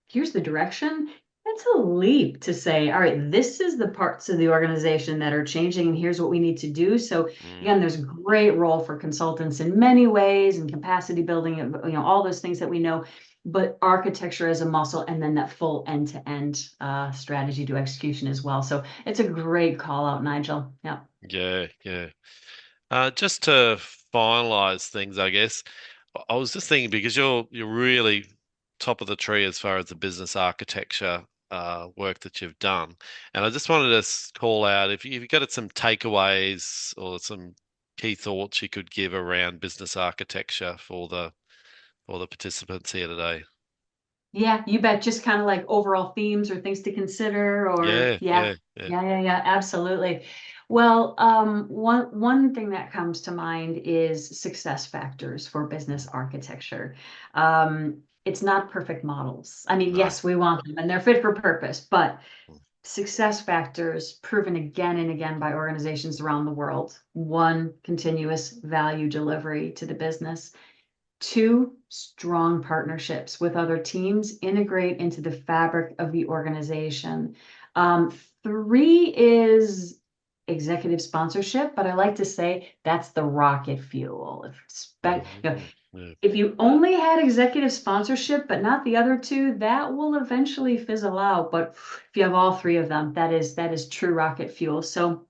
here's the direction. That's a leap to say, all right, this is the parts of the organization that are changing, and here's what we need to do. So Mm. again, there's a great role for consultants in many ways, and capacity building, all those things that we know, but architecture as a muscle, and then that full end-to-end strategy to execution as well. So it's a great call out, Nigel. Yeah. Yeah, yeah. Just to finalize things, I guess I was just thinking, because you're really top of the tree as far as the business architecture work that you've done, and I just wanted to call out if you got some takeaways or some key thoughts you could give around business architecture for the participants here today. Yeah, you bet. Just kind of like overall themes or things to consider, or Yeah, yeah, yeah, yeah. yeah, absolutely. Well, one thing that comes to mind is success factors for business architecture. It's not perfect models. I mean, No. yes, we want them and they're fit for purpose, but success factors proven again and again by organizations around the world. One, continuous value delivery to the business. Two, strong partnerships with other teams integrate into the fabric of the organization. Three is executive sponsorship, but I like to say that's the rocket fuel. Mhm. Yeah. If you only had executive sponsorship, but not the other two, that will eventually fizzle out. But if you have all three of them, that is true rocket fuel. So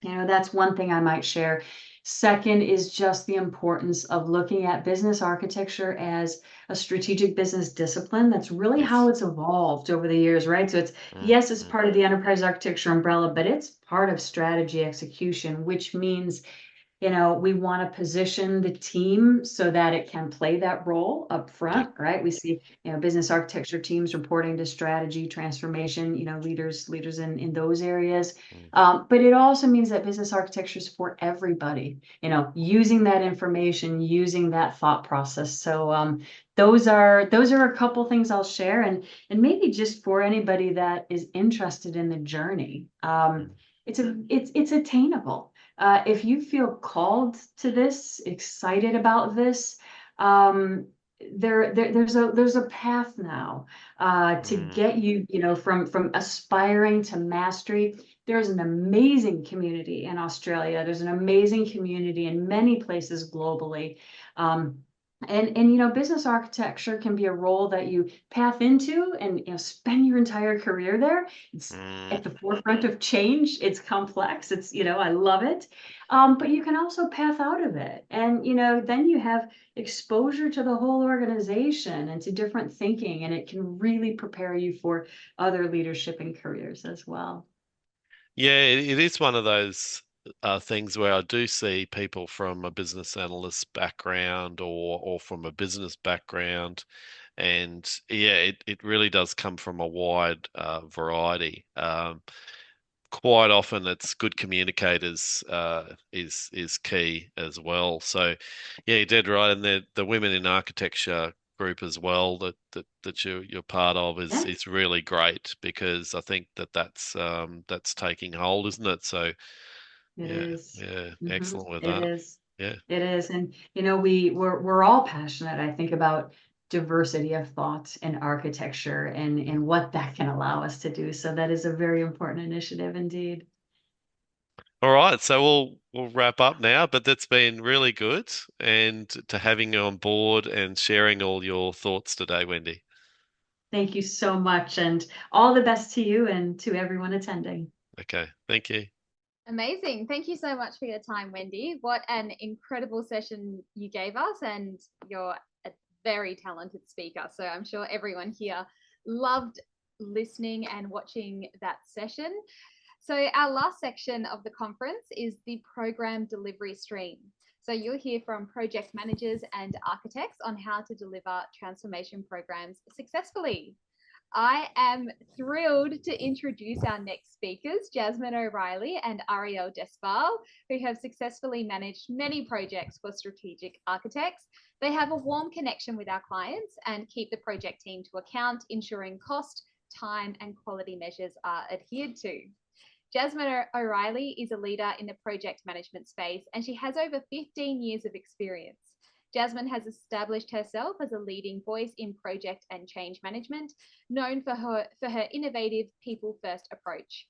that's one thing I might share. Second is just the importance of looking at business architecture as a strategic business discipline. That's really how Yes. it's evolved over the years, right? So Mm, yes, it's mm. part of the enterprise architecture umbrella, but it's part of strategy execution, which means we want to position the team so that it can play that role up Yep. front, right? We see, business architecture teams reporting to strategy, transformation, leaders in those areas. Mm. But it also means that business architecture is for everybody, using that information, using that thought process. So those are a couple things I'll share, and maybe just for anybody that is interested in the journey. Mm. It's attainable. If you feel called to this, excited about this, there's a path now to Mm. get you, from aspiring to mastery. There's an amazing community in Australia. There's an amazing community in many places globally. Um, And business architecture can be a role that you path into and spend your entire career there. It's at the forefront of change. It's complex. It's I love it. But you can also path out of it, and then you have exposure to the whole organization and to different thinking, and it can really prepare you for other leadership and careers as well. Yeah, it is one of those things where I do see people from a business analyst background or from a business background, and yeah, it really does come from a wide variety. Quite often, it's good communicators is key as well. So, yeah, you did right, and the women in architecture group as well that you're part of is really great, because I think that's taking hold, isn't it? So It yeah, is. yeah, Mhm. excellent with It that. is. Yeah. It is. And we're all passionate, I think, about diversity of thought and architecture and what that can allow us to do. So that is a very important initiative indeed. All right, so we'll wrap up now, but that's been really good, and to having you on board and sharing all your thoughts today, Whynde. Thank you so much, and all the best to you and to everyone attending. Okay, thank you. Amazing. Thank you so much for your time, Whynde. What an incredible session you gave us, and you're a very talented speaker. So I'm sure everyone here loved listening and watching that session. So our last section of the conference is the program delivery stream. So you'll hear from project managers and architects on how to deliver transformation programs successfully. I am thrilled to introduce our next speakers, Jasmine O'Reilly and Arielle Despal, who have successfully managed many projects for strategic architects. They have a warm connection with our clients and keep the project team to account, ensuring cost, time, and quality measures are adhered to. Jasmine O'Reilly is a leader in the project management space, and she has over 15 years of experience. Jasmine has established herself as a leading voice in project and change management, known for her innovative people-first approach.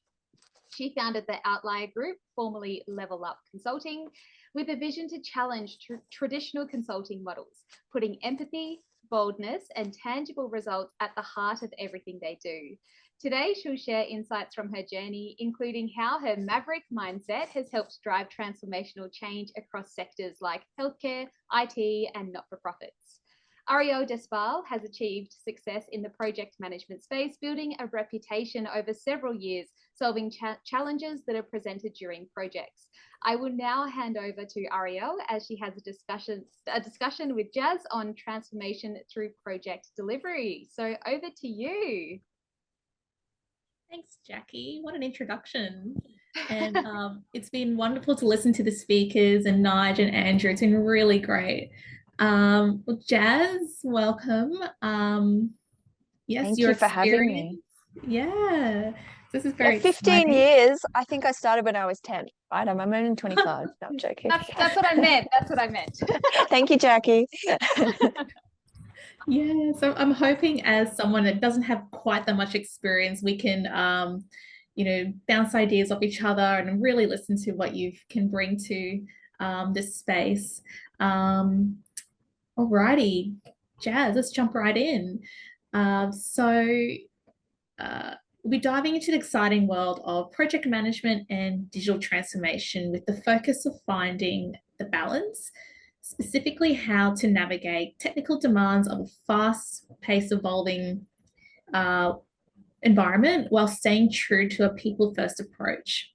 She founded the Outlier Group, formerly Level Up Consulting, with a vision to challenge traditional consulting models, putting empathy, boldness, and tangible results at the heart of everything they do. Today, she'll share insights from her journey, including how her maverick mindset has helped drive transformational change across sectors like healthcare, IT, and not-for-profits. Arielle Despal has achieved success in the project management space, building a reputation over several years, solving challenges that are presented during projects. I will now hand over to Arielle as she has a discussion with Jazz on transformation through project delivery. So over to you. Thanks, Jackie. What an introduction. And it's been wonderful to listen to the speakers and Nigel and Andrew. It's been really great. Well, Jazz, welcome. Yes, Thank you for having me. Yeah, this is very 15 exciting. years. I think I started when I was 10. Right, I'm only 25. No, I'm joking. That's what I meant. That's what I meant. Thank you, Jackie. Yeah, so I'm hoping as someone that doesn't have quite that much experience, we can, bounce ideas off each other and really listen to what you can bring to this space. Alrighty, Jazz, let's jump right in. We'll be diving into the exciting world of project management and digital transformation with the focus of finding the balance, specifically how to navigate technical demands of a fast-paced evolving environment while staying true to a people-first approach.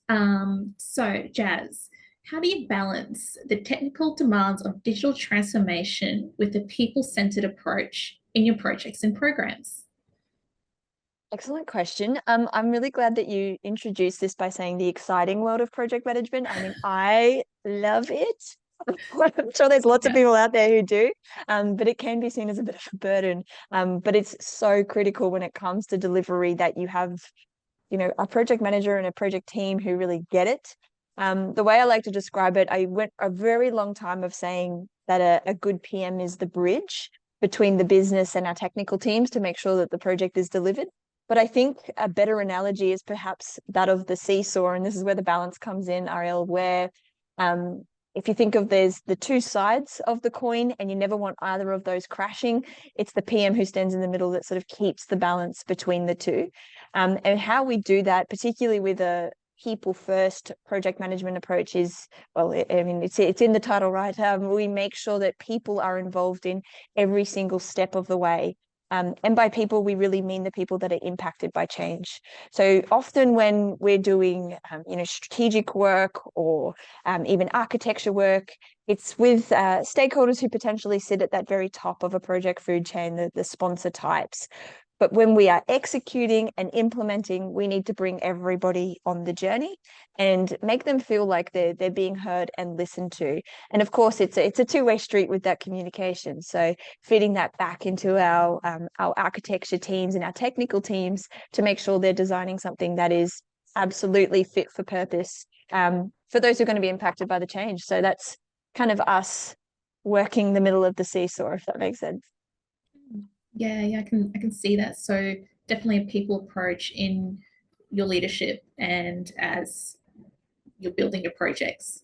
So, Jazz, how do you balance the technical demands of digital transformation with a people-centered approach in your projects and programs? Excellent question. I'm really glad that you introduced this by saying the exciting world of project management. I mean, I love it. I'm sure there's lots of people out there who do, but it can be seen as a bit of a burden. But it's so critical when it comes to delivery that you have, a project manager and a project team who really get it. The way I like to describe it, I went a very long time of saying that a good PM is the bridge between the business and our technical teams to make sure that the project is delivered. But I think a better analogy is perhaps that of the seesaw, and this is where the balance comes in, Arielle, where if you think of there's the two sides of the coin and you never want either of those crashing, it's the PM who stands in the middle that sort of keeps the balance between the two. And how we do that, particularly with a people first project management approach, is, well, I mean, it's in the title, right? We make sure that people are involved in every single step of the way. And by people, we really mean the people that are impacted by change. So often when we're doing, strategic work or even architecture work, it's with stakeholders who potentially sit at that very top of a project food chain, the sponsor types. But when we are executing and implementing, we need to bring everybody on the journey and make them feel like they're being heard and listened to. And of course, it's a two-way street with that communication. So feeding that back into our architecture teams and our technical teams to make sure they're designing something that is absolutely fit for purpose for those who are going to be impacted by the change. So that's kind of us working the middle of the seesaw, if that makes sense. Yeah, I can see that. So definitely a people approach in your leadership and as you're building your projects.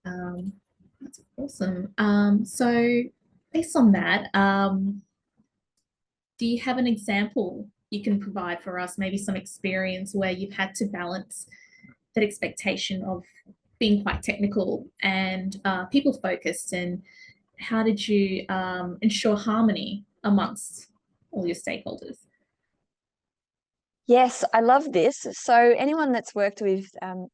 That's awesome. So based on that, do you have an example you can provide for us, maybe some experience where you've had to balance that expectation of being quite technical and people focused, and how did you ensure harmony amongst all your stakeholders? Yes, I love this. So anyone that's worked with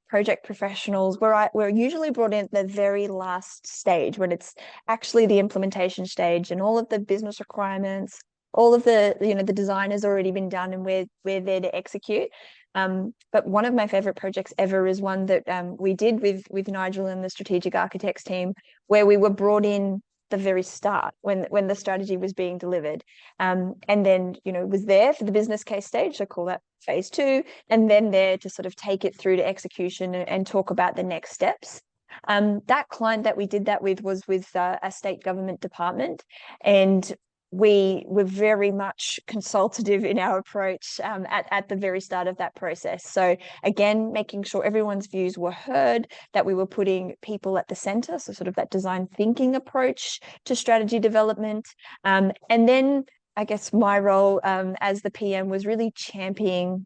project professionals, we're usually brought in at the very last stage when it's actually the implementation stage and all of the business requirements, all of the design has already been done and we're there to execute. But one of my favorite projects ever is one that we did with Nigel and the strategic architects team, where we were brought in the very start when the strategy was being delivered, and then was there for the business case stage, so call that phase 2, and then there to sort of take it through to execution and talk about the next steps. That client that we did that with was with a state government department, and we were very much consultative in our approach at the very start of that process. So again, making sure everyone's views were heard, that we were putting people at the center, so sort of that design thinking approach to strategy development. And then I guess my role as the PM was really championing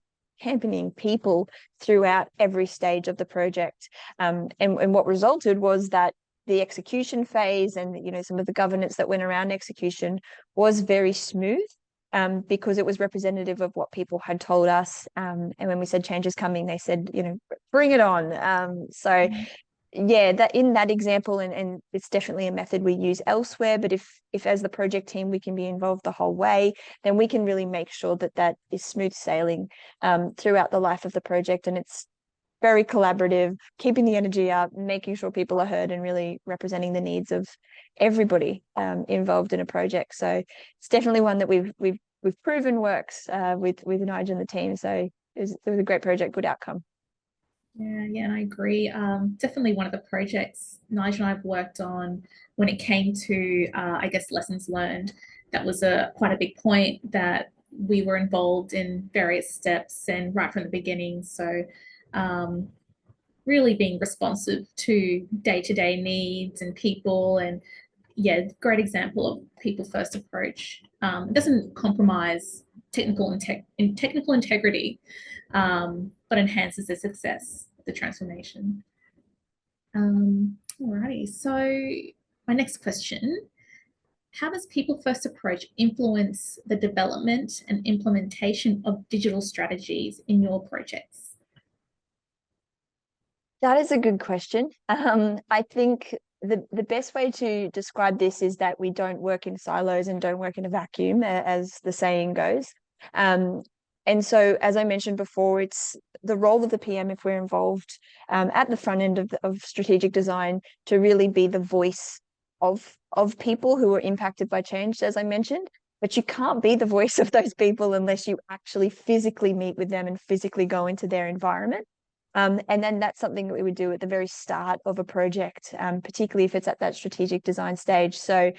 people throughout every stage of the project. And what resulted was that the execution phase and some of the governance that went around execution was very smooth, because it was representative of what people had told us. And when we said change is coming, they said, bring it on. So yeah, that in that example, and it's definitely a method we use elsewhere, but if as the project team we can be involved the whole way, then we can really make sure that is smooth sailing throughout the life of the project. And it's very collaborative, keeping the energy up, making sure people are heard, and really representing the needs of everybody involved in a project. So it's definitely one that we've proven works with Nigel and the team. So it was a great project, good outcome. Yeah, and I agree. Definitely one of the projects Nigel and I've worked on when it came to, I guess, lessons learned. That was quite a big point, that we were involved in various steps and right from the beginning. So really being responsive to day-to-day needs and people, and yeah, great example of people first approach. It doesn't compromise technical integrity, but enhances the success of the transformation. Alrighty, so my next question: how does people first approach influence the development and implementation of digital strategies in your projects? That is a good question. I think the best way to describe this is that we don't work in silos and don't work in a vacuum, as the saying goes. And so, as I mentioned before, it's the role of the PM, if we're involved at the front end of strategic design, to really be the voice of people who are impacted by change, as I mentioned. But you can't be the voice of those people unless you actually physically meet with them and physically go into their environment. And then that's something that we would do at the very start of a project, particularly if it's at that strategic design stage. So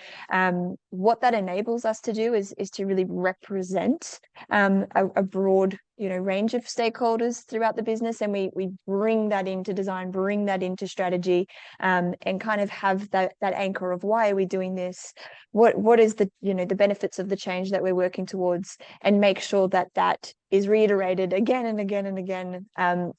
what that enables us to do is to really represent a broad range of stakeholders throughout the business, and we bring that into design, bring that into strategy, and kind of have that anchor of why are we doing this, what is the the benefits of the change that we're working towards, and make sure that that is reiterated again and again and again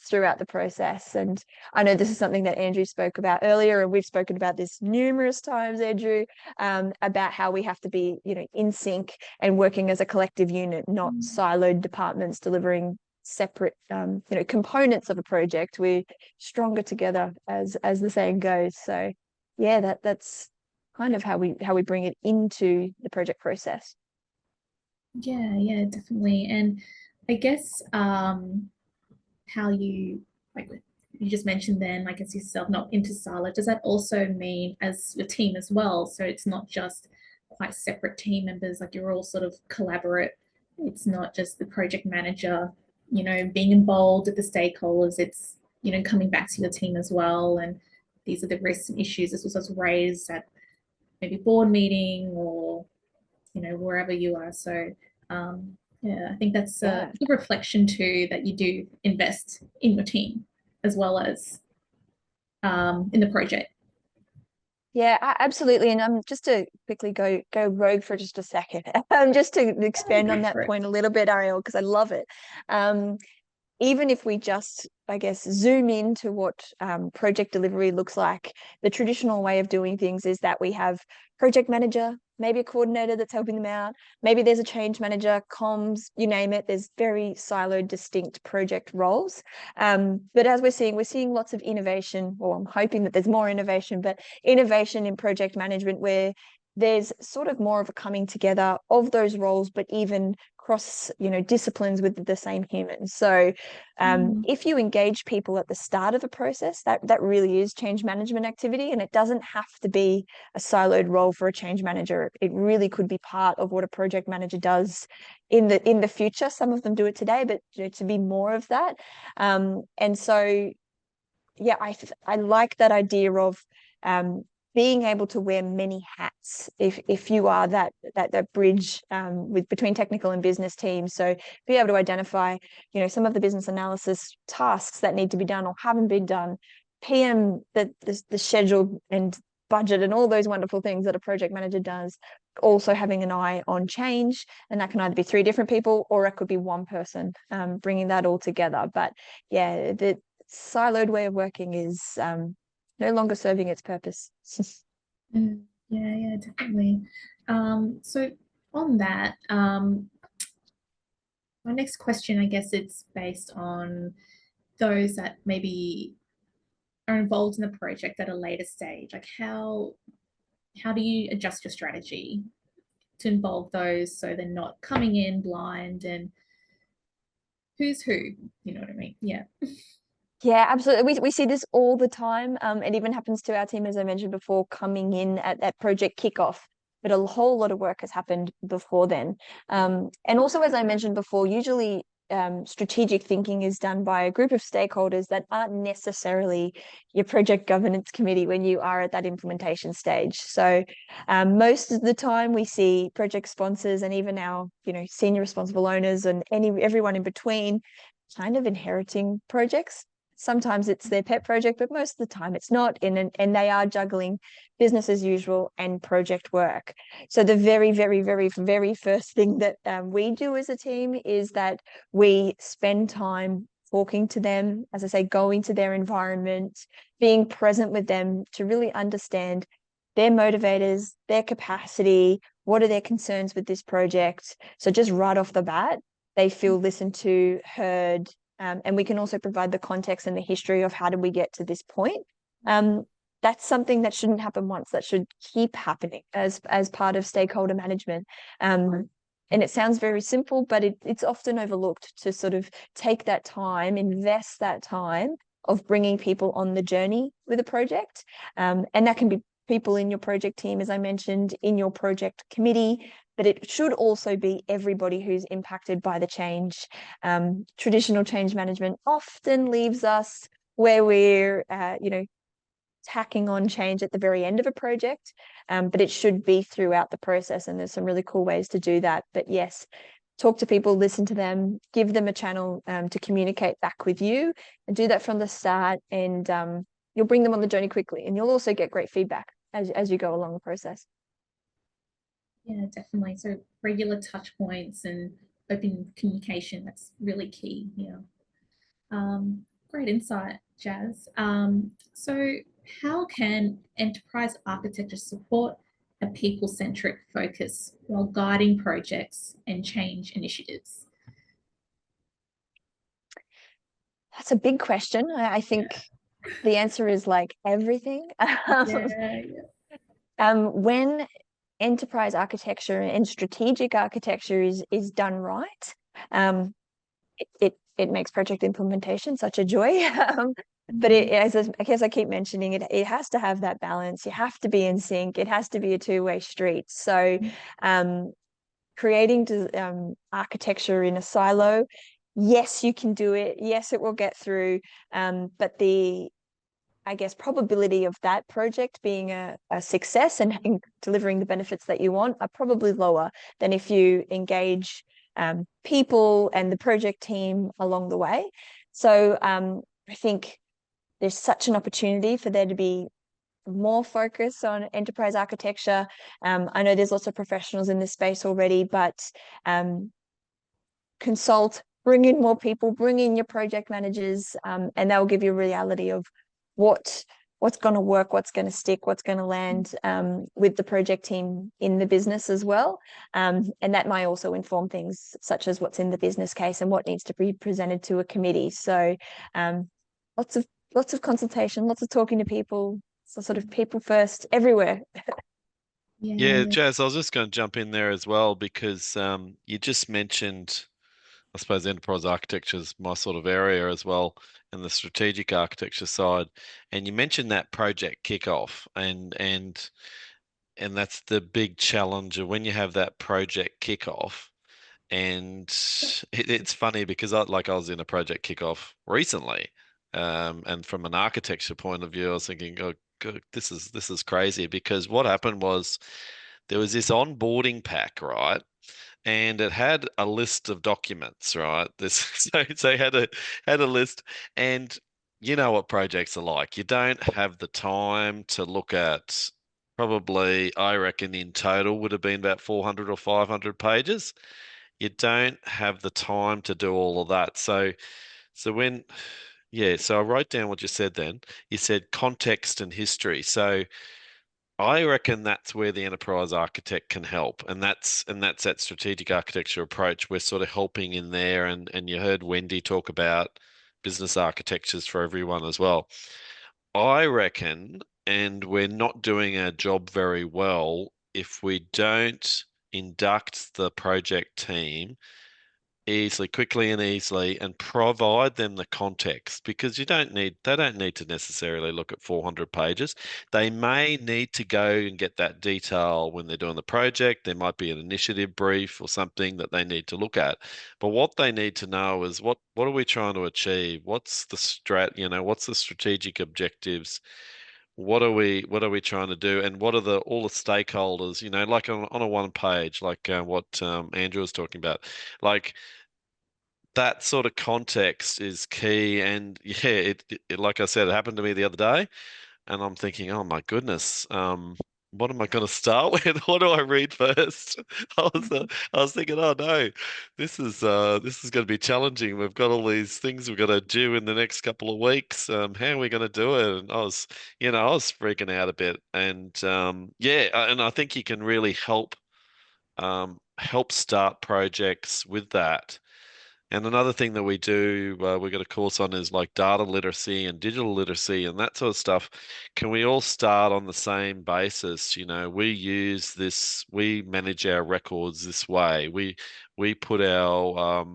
throughout the process. And I know this is something that Andrew spoke about earlier, and we've spoken about this numerous times, Andrew, about how we have to be in sync and working as a collective unit, not siloed departments delivering separate components of a project. We're stronger together, as the saying goes. So yeah, that's kind of how we bring it into the project process. Yeah, definitely. And I guess how you, like you just mentioned then, like as yourself, not into silo, does that also mean as a team as well? So it's not just quite separate team members, like you're all sort of collaborate. It's not just the project manager, being involved with the stakeholders. It's, coming back to your team as well. And these are the risks and issues. This was raised at maybe board meeting or, wherever you are. So yeah, I think that's a good reflection too, that you do invest in your team as well as in the project. Yeah, absolutely. And just to quickly go rogue for just a second, just to expand on that point a little bit, Arielle, because I love it. Even if we just, I guess, zoom into what project delivery looks like, the traditional way of doing things is that we have project manager, maybe a coordinator that's helping them out. Maybe there's a change manager, comms, you name it. There's very siloed, distinct project roles. But as we're seeing lots of innovation, or I'm hoping that there's more innovation, but innovation in project management where there's sort of more of a coming together of those roles, but even cross disciplines with the same humans. So if you engage people at the start of a process, that really is change management activity, and it doesn't have to be a siloed role for a change manager. It really could be part of what a project manager does in the future. Some of them do it today, but to be more of that. And so yeah, I like that idea of being able to wear many hats if you are that bridge between technical and business teams. So be able to identify, some of the business analysis tasks that need to be done or haven't been done, PM the schedule and budget and all those wonderful things that a project manager does. Also having an eye on change, and that can either be 3 different people or it could be one person bringing that all together. But yeah, the siloed way of working is no longer serving its purpose. Yeah, definitely. So on that, my next question, I guess it's based on those that maybe are involved in the project at a later stage. Like how do you adjust your strategy to involve those so they're not coming in blind and who's who, you know what I mean? Yeah. Yeah, absolutely. We see this all the time. It even happens to our team, as I mentioned before, coming in at that project kickoff. But a whole lot of work has happened before then. And also, as I mentioned before, usually strategic thinking is done by a group of stakeholders that aren't necessarily your project governance committee when you are at that implementation stage. So most of the time we see project sponsors and even our senior responsible owners and everyone in between kind of inheriting projects. Sometimes it's their pet project, but most of the time it's not. And they are juggling business as usual and project work. So the very, very, very, very first thing that we do as a team is that we spend time talking to them, as I say, going to their environment, being present with them to really understand their motivators, their capacity, what are their concerns with this project. So just right off the bat, they feel listened to, heard, and we can also provide the context and the history of how did we get to this point. That's something that shouldn't happen once. That should keep happening as part of stakeholder management. And it sounds very simple, but it's often overlooked to sort of take that time, invest that time of bringing people on the journey with a project. And that can be people in your project team, as I mentioned, in your project committee, but it should also be everybody who's impacted by the change. Traditional change management often leaves us where we're, tacking on change at the very end of a project, but it should be throughout the process, and there's some really cool ways to do that. But yes, talk to people, listen to them, give them a channel to communicate back with you, and do that from the start. And you'll bring them on the journey quickly, and you'll also get great feedback as you go along the process. Yeah, definitely. So regular touch points and open communication, that's really key here. Great insight, Jazz. So how can enterprise architecture support a people-centric focus while guiding projects and change initiatives? That's a big question. I think the answer is like everything. When enterprise architecture and strategic architecture is done right, it makes project implementation such a joy. But I guess I keep mentioning it, it has to have that balance. You have to be in sync. It has to be a two-way street. So creating architecture in a silo, yes, you can do it. Yes, it will get through. But the, I guess, probability of that project being a success and delivering the benefits that you want are probably lower than if you engage people and the project team along the way. So I think there's such an opportunity for there to be more focus on enterprise architecture. I know there's lots of professionals in this space already, but consult, bring in more people, bring in your project managers, and they'll give you a reality of what's going to work, what's going to stick, what's going to land with the project team in the business as well. And that might also inform things such as what's in the business case and what needs to be presented to a committee. So lots of consultation, lots of talking to people, so sort of people first everywhere. Yeah, Jazz, I was just going to jump in there as well, because you just mentioned, I suppose, enterprise architecture is my sort of area as well, and the strategic architecture side. And you mentioned that project kickoff, and that's the big challenge of when you have that project kickoff. And it's funny because I was in a project kickoff recently, and from an architecture point of view, I was thinking, oh, God, this is crazy, because what happened was there was this onboarding pack, right? And it had a list of documents, right? So had a list, and you know what projects are like. You don't have the time to look at, probably, I reckon in total would have been about 400 or 500 pages. You don't have the time to do all of that. So I wrote down what you said then. You said context and history. So I reckon that's where the enterprise architect can help. And that's that strategic architecture approach. We're sort of helping in there. And you heard Whynde talk about business architectures for everyone as well. I reckon, and we're not doing our job very well if we don't induct the project team quickly and easily, and provide them the context, because they don't need to necessarily look at 400 pages. They may need to go and get that detail when they're doing the project. There might be an initiative brief or something that they need to look at. But what they need to know is what are we trying to achieve? What's the what's the strategic objectives? What are we trying to do, and what are all the stakeholders, like on a one page, like what Andrew was talking about, like that sort of context is key. And yeah, it like I said, it happened to me the other day, and I'm thinking, oh my goodness, what am I going to start with? What do I read first? I was thinking, oh no, this is going to be challenging. We've got all these things we've got to do in the next couple of weeks. How are we going to do it? And I was freaking out a bit. And and I think you can really help start projects with that. And another thing that we do, we got a course on, is like data literacy and digital literacy and that sort of stuff. Can we all start on the same basis? We manage our records this way. We put our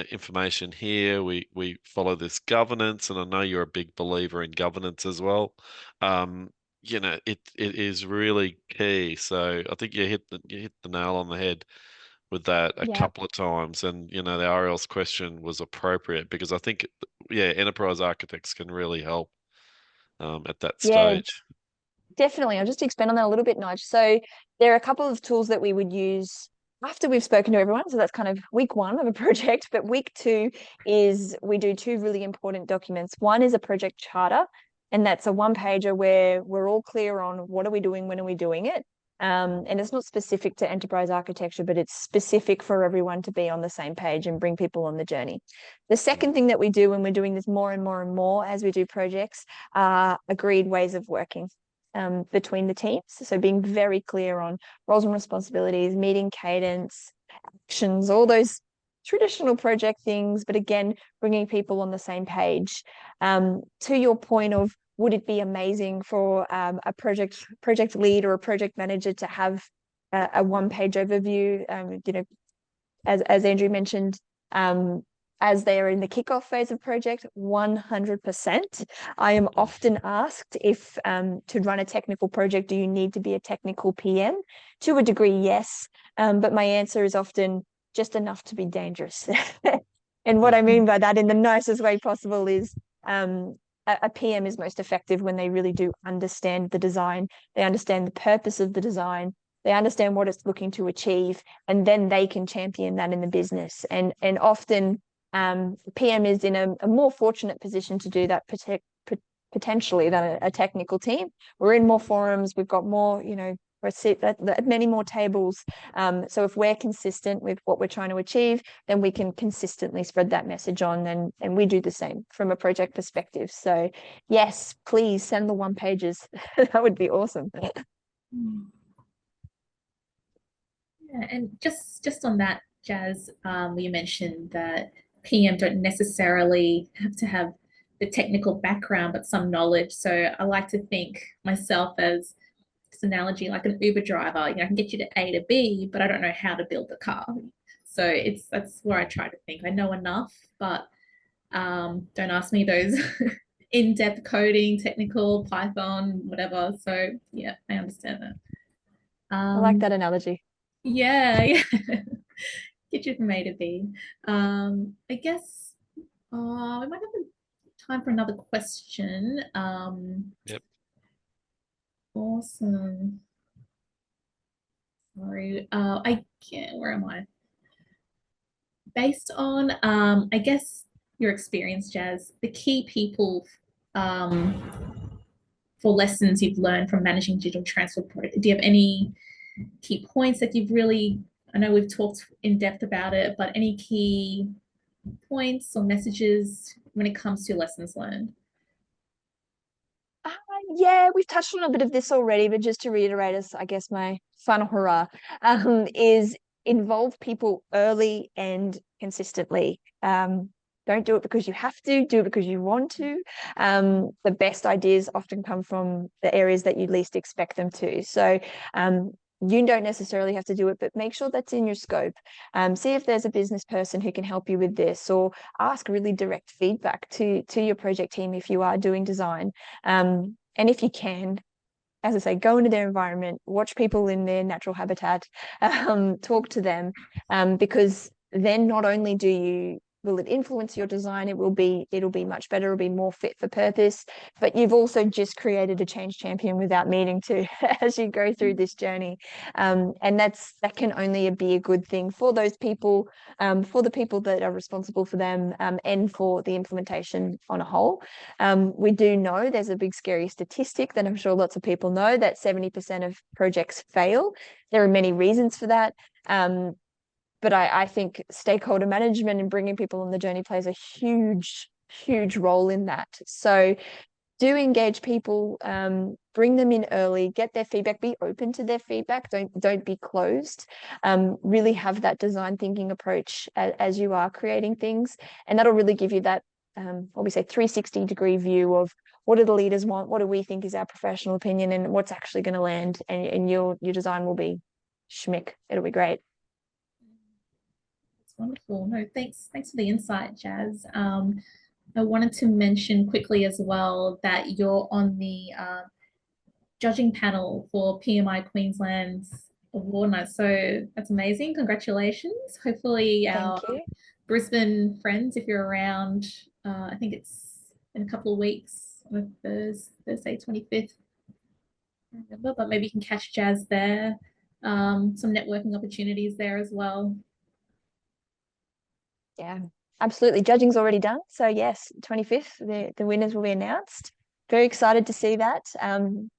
information here. We follow this governance, and I know you're a big believer in governance as well. It is really key. So I think you hit the nail on the head with that a couple of times. And the Arielle's question was appropriate, because I think enterprise architects can really help at that stage. Definitely. I'll just expand on that a little bit, Nigel. So there are a couple of tools that we would use after we've spoken to everyone, so that's kind of week 1 of a project, but week 2 is we do 2 really important documents. One is a project charter, and that's a 1-pager where we're all clear on what are we doing, when are we doing it. And it's not specific to enterprise architecture, but it's specific for everyone to be on the same page and bring people on the journey. The second thing that we do, when we're doing this more and more and more as we do projects, are agreed ways of working between the teams. So being very clear on roles and responsibilities, meeting cadence, actions, all those traditional project things, but again, bringing people on the same page. To your point of, would it be amazing for a project lead or a project manager to have a 1-page overview? You know, as Andrew mentioned, as they are in the kickoff phase of project, 100%. I am often asked if to run a technical project, do you need to be a technical PM? To a degree, yes. But my answer is often just enough to be dangerous. And what I mean by that, in the nicest way possible, is a PM is most effective when they really do understand the design. They understand the purpose of the design. They understand what it's looking to achieve, and then they can champion that in the business. And often PM is in a more fortunate position to do that potentially than a technical team. We're in more forums. We've got more, you know, we're at many more tables. So if we're consistent with what we're trying to achieve, then we can consistently spread that message on, and we do the same from a project perspective. So yes, please send the 1-pagers. That would be awesome. Yeah, and just on that, Jazz, you mentioned that PM don't necessarily have to have the technical background, but some knowledge. So I like to think myself as this analogy, like an Uber driver. You know, I can get you to A to B, but I don't know how to build the car. So that's where I try to think. I know enough, but don't ask me those in-depth coding, technical, Python, whatever. So yeah, I understand that. I like that analogy. Yeah. Get you from A to B. I guess we might have time for another question. Yep. Awesome. Sorry. Where am I? Based on, I guess, your experience, Jazz, the key people for lessons you've learned from managing digital transfer projects. Do you have any key points that you've really, I know we've talked in depth about it, but any key points or messages when it comes to lessons learned? Yeah, we've touched on a bit of this already, but just to reiterate, as I guess my final hurrah is involve people early and consistently. Don't do it because you have to, do it because you want to. The best ideas often come from the areas that you least expect them to. So you don't necessarily have to do it, but make sure that's in your scope. See if there's a business person who can help you with this, or ask really direct feedback to your project team if you are doing design. And if you can, as I say, go into their environment, watch people in their natural habitat, talk to them, because then not only will it influence your design, it'll be much better, it'll be more fit for purpose, but you've also just created a change champion without needing to as you go through this journey. And that can only be a good thing for those people, for the people that are responsible for them, and for the implementation on a whole. We do know there's a big scary statistic that I'm sure lots of people know, that 70% of projects fail. There are many reasons for that. But I think stakeholder management and bringing people on the journey plays a huge, huge role in that. So do engage people, bring them in early, get their feedback, be open to their feedback, don't be closed. Really have that design thinking approach as you are creating things, and that'll really give you that, what we say, 360-degree view of what do the leaders want, what do we think is our professional opinion, and what's actually going to land, and your design will be schmick. It'll be great. Wonderful. No, thanks for the insight, Jazz. I wanted to mention quickly as well that you're on the judging panel for PMI Queensland's award night. So that's amazing. Congratulations. Hopefully our Brisbane friends, if you're around, I think it's in a couple of weeks, on Thursday 25th. I remember, but maybe you can catch Jazz there. some networking opportunities there as well. Yeah, absolutely. Judging's already done. So yes, 25th, the winners will be announced. Very excited to see that.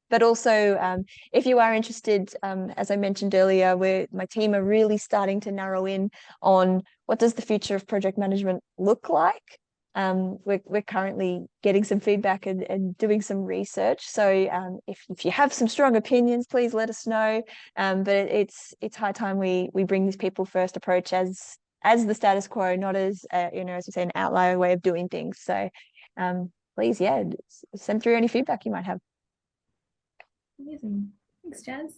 But also, if you are interested, as I mentioned earlier, my team are really starting to narrow in on what does the future of project management look like. We're currently getting some feedback and doing some research. So if you have some strong opinions, please let us know. But it's high time we bring this people first approach as the status quo, not as as we say, an outlier way of doing things. So please, yeah, send through any feedback you might have. Amazing. Thanks, Jazz.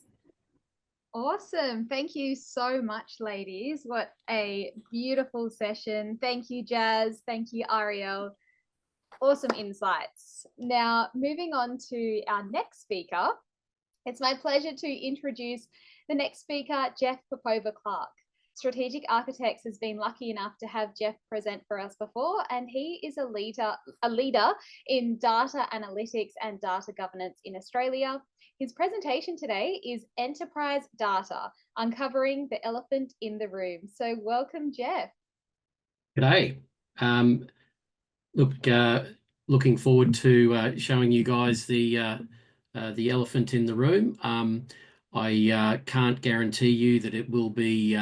Awesome. Thank you so much, ladies. What a beautiful session. Thank you, Jazz. Thank you, Arielle. Awesome insights. Now, moving on to our next speaker, it's my pleasure to introduce the next speaker, Jeff Popova-Clark. Strategic Architects has been lucky enough to have Jeff present for us before, and he is a leader in data analytics and data governance in Australia. His presentation today is Enterprise Data, Uncovering the Elephant in the Room. So welcome, Jeff. G'day. Looking forward to showing you guys the elephant in the room. I can't guarantee you that it will be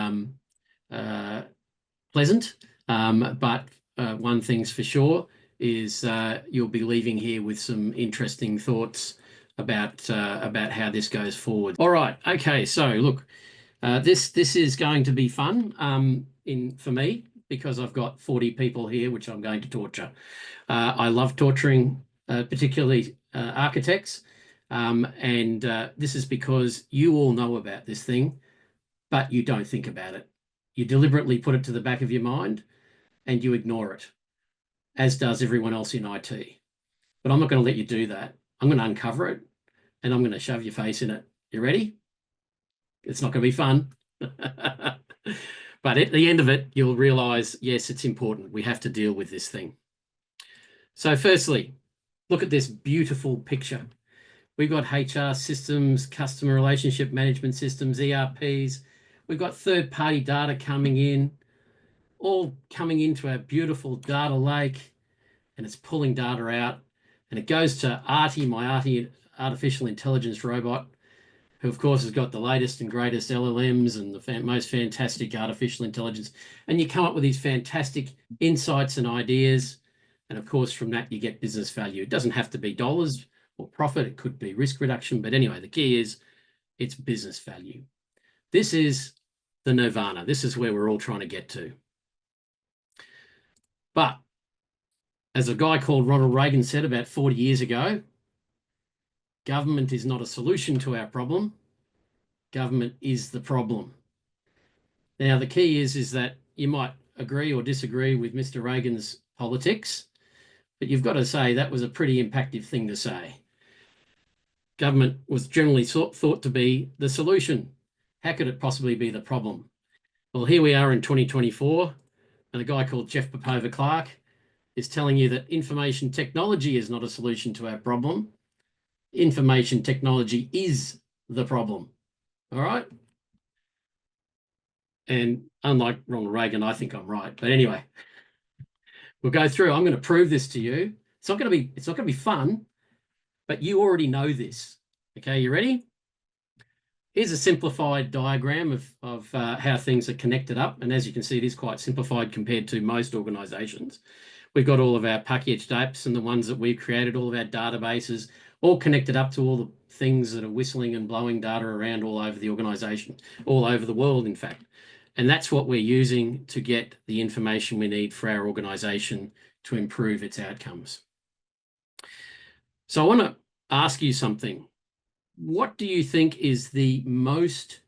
pleasant, but one thing's for sure is you'll be leaving here with some interesting thoughts about how this goes forward. All right, okay, so look, this is going to be fun for me, because I've got 40 people here which I'm going to torture. I love torturing particularly architects, and this is because you all know about this thing, but you don't think about it. You deliberately put it to the back of your mind and you ignore it, as does everyone else in IT. But I'm not going to let you do that. I'm going to uncover it and I'm going to shove your face in it. You ready? It's not going to be fun. But at the end of it, you'll realize, yes, it's important. We have to deal with this thing. So firstly, look at this beautiful picture. We've got HR systems, customer relationship management systems, ERPs. We've got third-party data coming in, all coming into our beautiful data lake, and it's pulling data out. And it goes to Artie, my artificial intelligence robot, who of course has got the latest and greatest LLMs and the most fantastic artificial intelligence. And you come up with these fantastic insights and ideas. And of course, from that, you get business value. It doesn't have to be dollars or profit. It could be risk reduction. But anyway, the key is it's business value. This is the nirvana. This is where we're all trying to get to. But as a guy called Ronald Reagan said about 40 years ago, government is not a solution to our problem. Government is the problem. Now, the key is that you might agree or disagree with Mr. Reagan's politics, but you've got to say that was a pretty impactful thing to say. Government was generally thought to be the solution. How could it possibly be the problem? Well, here we are in 2024, and a guy called Jeff Popova-Clark is telling you that information technology is not a solution to our problem. Information technology is the problem. All right? And unlike Ronald Reagan, I think I'm right. But anyway, we'll go through. I'm going to prove this to you. It's not going to be fun, but you already know this. Okay, you ready? Here's a simplified diagram of how things are connected up. And as you can see, it is quite simplified compared to most organizations. We've got all of our packaged apps and the ones that we've created, all of our databases, all connected up to all the things that are whistling and blowing data around all over the organization, all over the world, in fact. And that's what we're using to get the information we need for our organization to improve its outcomes. So I want to ask you something. What do you think is the most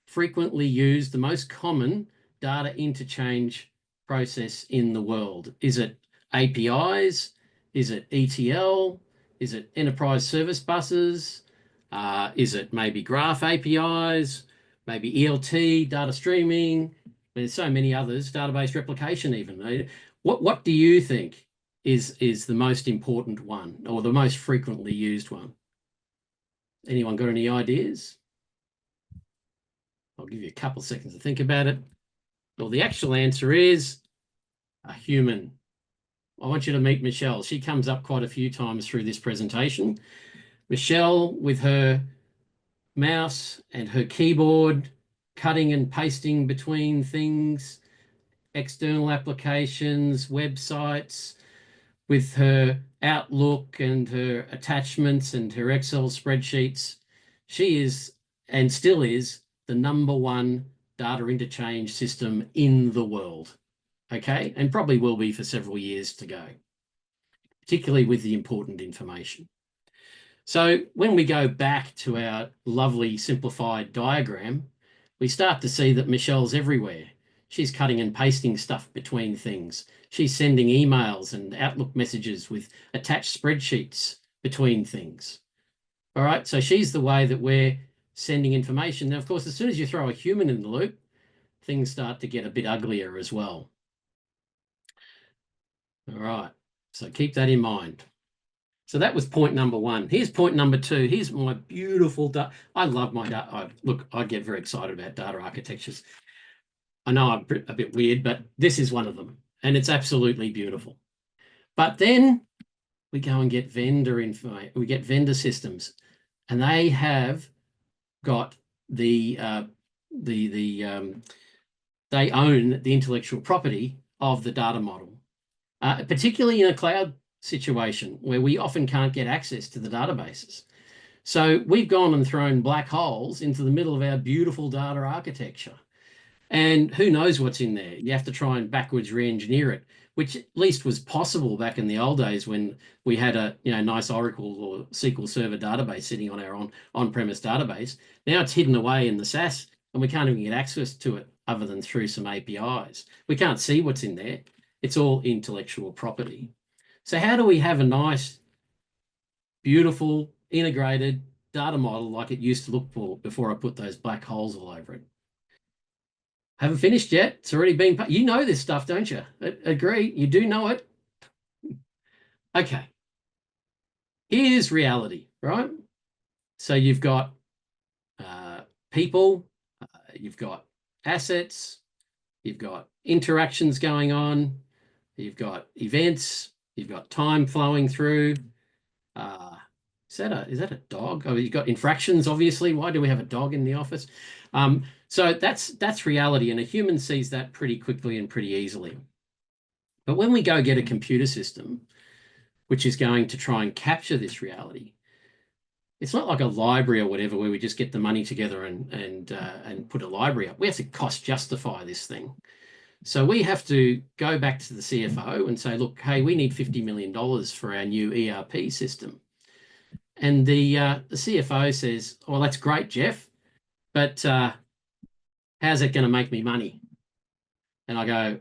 frequently used, the most common data interchange process in the world? Is it APIs? Is it ETL? Is it enterprise service buses? Is it maybe graph APIs? Maybe ELT, data streaming? There's so many others, database replication even. What do you think is the most important one or the most frequently used one? Anyone got any ideas? I'll give you a couple of seconds to think about it. Well, the actual answer is a human. I want you to meet Michelle. She comes up quite a few times through this presentation. Michelle, with her mouse and her keyboard, cutting and pasting between things, external applications, websites, with her Outlook and her attachments and her Excel spreadsheets. She is, and still is, the #1 data interchange system in the world. Okay, and probably will be for several years to go, particularly with the important information. So when we go back to our lovely simplified diagram, we start to see that Michelle's everywhere. She's cutting and pasting stuff between things. She's sending emails and Outlook messages with attached spreadsheets between things. All right, so she's the way that we're sending information. Now, of course, as soon as you throw a human in the loop, things start to get a bit uglier as well. All right, so keep that in mind. So that was point #1. Here's point #2. Here's my beautiful data. I love my data. Look, I get very excited about data architectures. I know I'm a bit weird, but this is one of them, and it's absolutely beautiful. But then we go and get vendor info. We get vendor systems, and they have got they own the intellectual property of the data model. Particularly in a cloud situation where we often can't get access to the databases. So we've gone and thrown black holes into the middle of our beautiful data architecture. And who knows what's in there? You have to try and backwards re-engineer it, which at least was possible back in the old days when we had a nice Oracle or SQL Server database sitting on our on-premise database. Now it's hidden away in the SaaS and we can't even get access to it other than through some APIs. We can't see what's in there. It's all intellectual property. So how do we have a nice, beautiful, integrated data model like it used to look for before I put those black holes all over it? Haven't finished yet. It's already been, you know this stuff, don't you? Agree, you do know it. Okay. Here's reality, right? So you've got people, you've got assets, you've got interactions going on, you've got events, you've got time flowing through. Is that a dog? Oh, you've got infractions, obviously. Why do we have a dog in the office? So that's reality, and a human sees that pretty quickly and pretty easily. But when we go get a computer system, which is going to try and capture this reality, it's not like a library or whatever where we just get the money together and put a library up. We have to cost justify this thing. So we have to go back to the CFO and say, look, hey, we need $50 million for our new ERP system. And the CFO says, well, that's great, Jeff, but how's it going to make me money? And I go,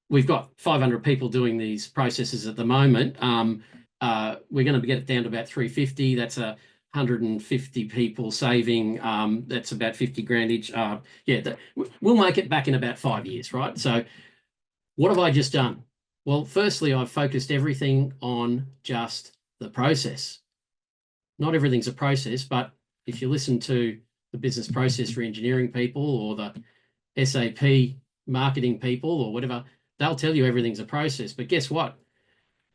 we've got 500 people doing these processes at the moment. We're going to get it down to about 350. That's 150 people saving. That's about 50 grand each. We'll make it back in about 5 years, right? So what have I just done? Well, firstly, I've focused everything on just the process. Not everything's a process, but if you listen to the business process re-engineering people or the SAP marketing people or whatever, they'll tell you everything's a process. But guess what?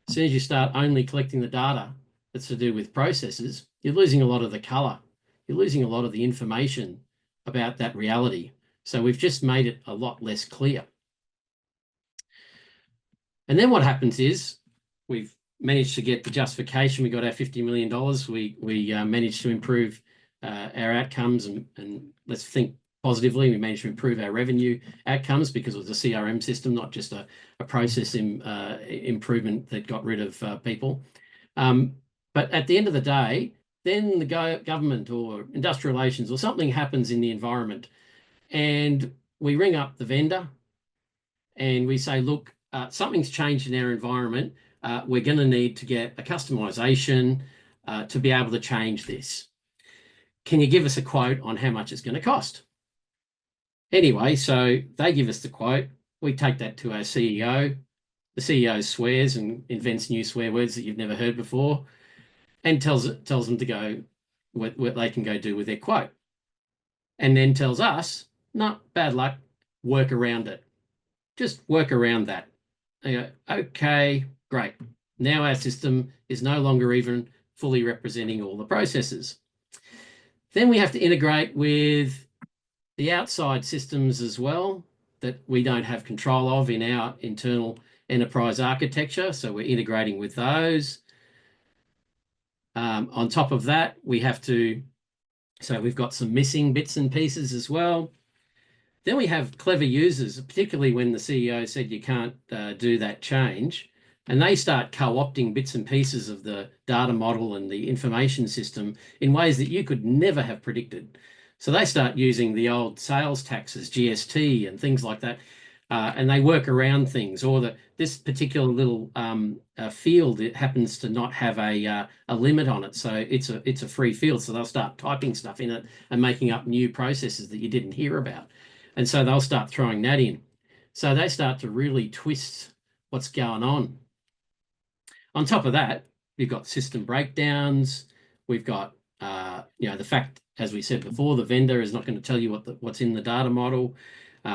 As soon as you start only collecting the data that's to do with processes, you're losing a lot of the color. You're losing a lot of the information about that reality. So we've just made it a lot less clear. And then what happens is we've managed to get the justification. We got our $50 million. We managed to improve our outcomes and let's think positively. We managed to improve our revenue outcomes because it was a CRM system, not just a process improvement that got rid of people. But at the end of the day, then the government or industrial relations or something happens in the environment and we ring up the vendor and we say, look, something's changed in our environment. We're going to need to get a customization to be able to change this. Can you give us a quote on how much it's going to cost? Anyway, so they give us the quote. We take that to our CEO. The CEO swears and invents new swear words that you've never heard before and tells them to go what they can go do with their quote. And then tells us, no, bad luck, work around it. Just work around that. They go, okay, great. Now our system is no longer even fully representing all the processes. Then we have to integrate with the outside systems as well that we don't have control of in our internal enterprise architecture. So we're integrating with those. On top of that, we have to, so we've got some missing bits and pieces as well. Then we have clever users, particularly when the CEO said you can't do that change, and they start co-opting bits and pieces of the data model and the information system in ways that you could never have predicted. So they start using the old sales taxes, GST and things like that, and they work around things. Or this particular little field, it happens to not have a limit on it, so it's a free field. So they'll start typing stuff in it and making up new processes that you didn't hear about. And so they'll start throwing that in. So they start to really twist what's going on. On top of that, we've got system breakdowns. We've got, the fact, as we said before, the vendor is not going to tell you what's in the data model.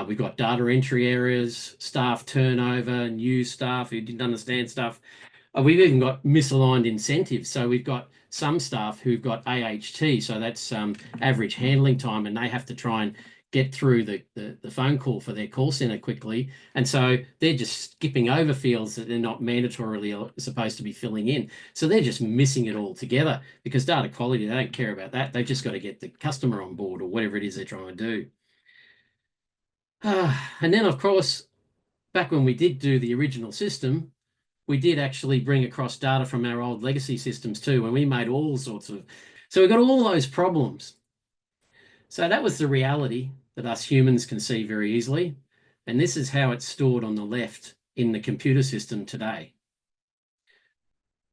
We've got data entry errors, staff turnover, new staff who didn't understand stuff. We've even got misaligned incentives. So we've got some staff who've got AHT, so that's average handling time, and they have to try and get through the phone call for their call center quickly. And so they're just skipping over fields that they're not mandatorily supposed to be filling in. So they're just missing it all together because data quality, they don't care about that. They've just got to get the customer on board or whatever it is they're trying to do. And then, of course, back when we did do the original system, we did actually bring across data from our old legacy systems too, and we made all sorts of, so we got all those problems. So that was the reality that us humans can see very easily. And this is how it's stored on the left in the computer system today.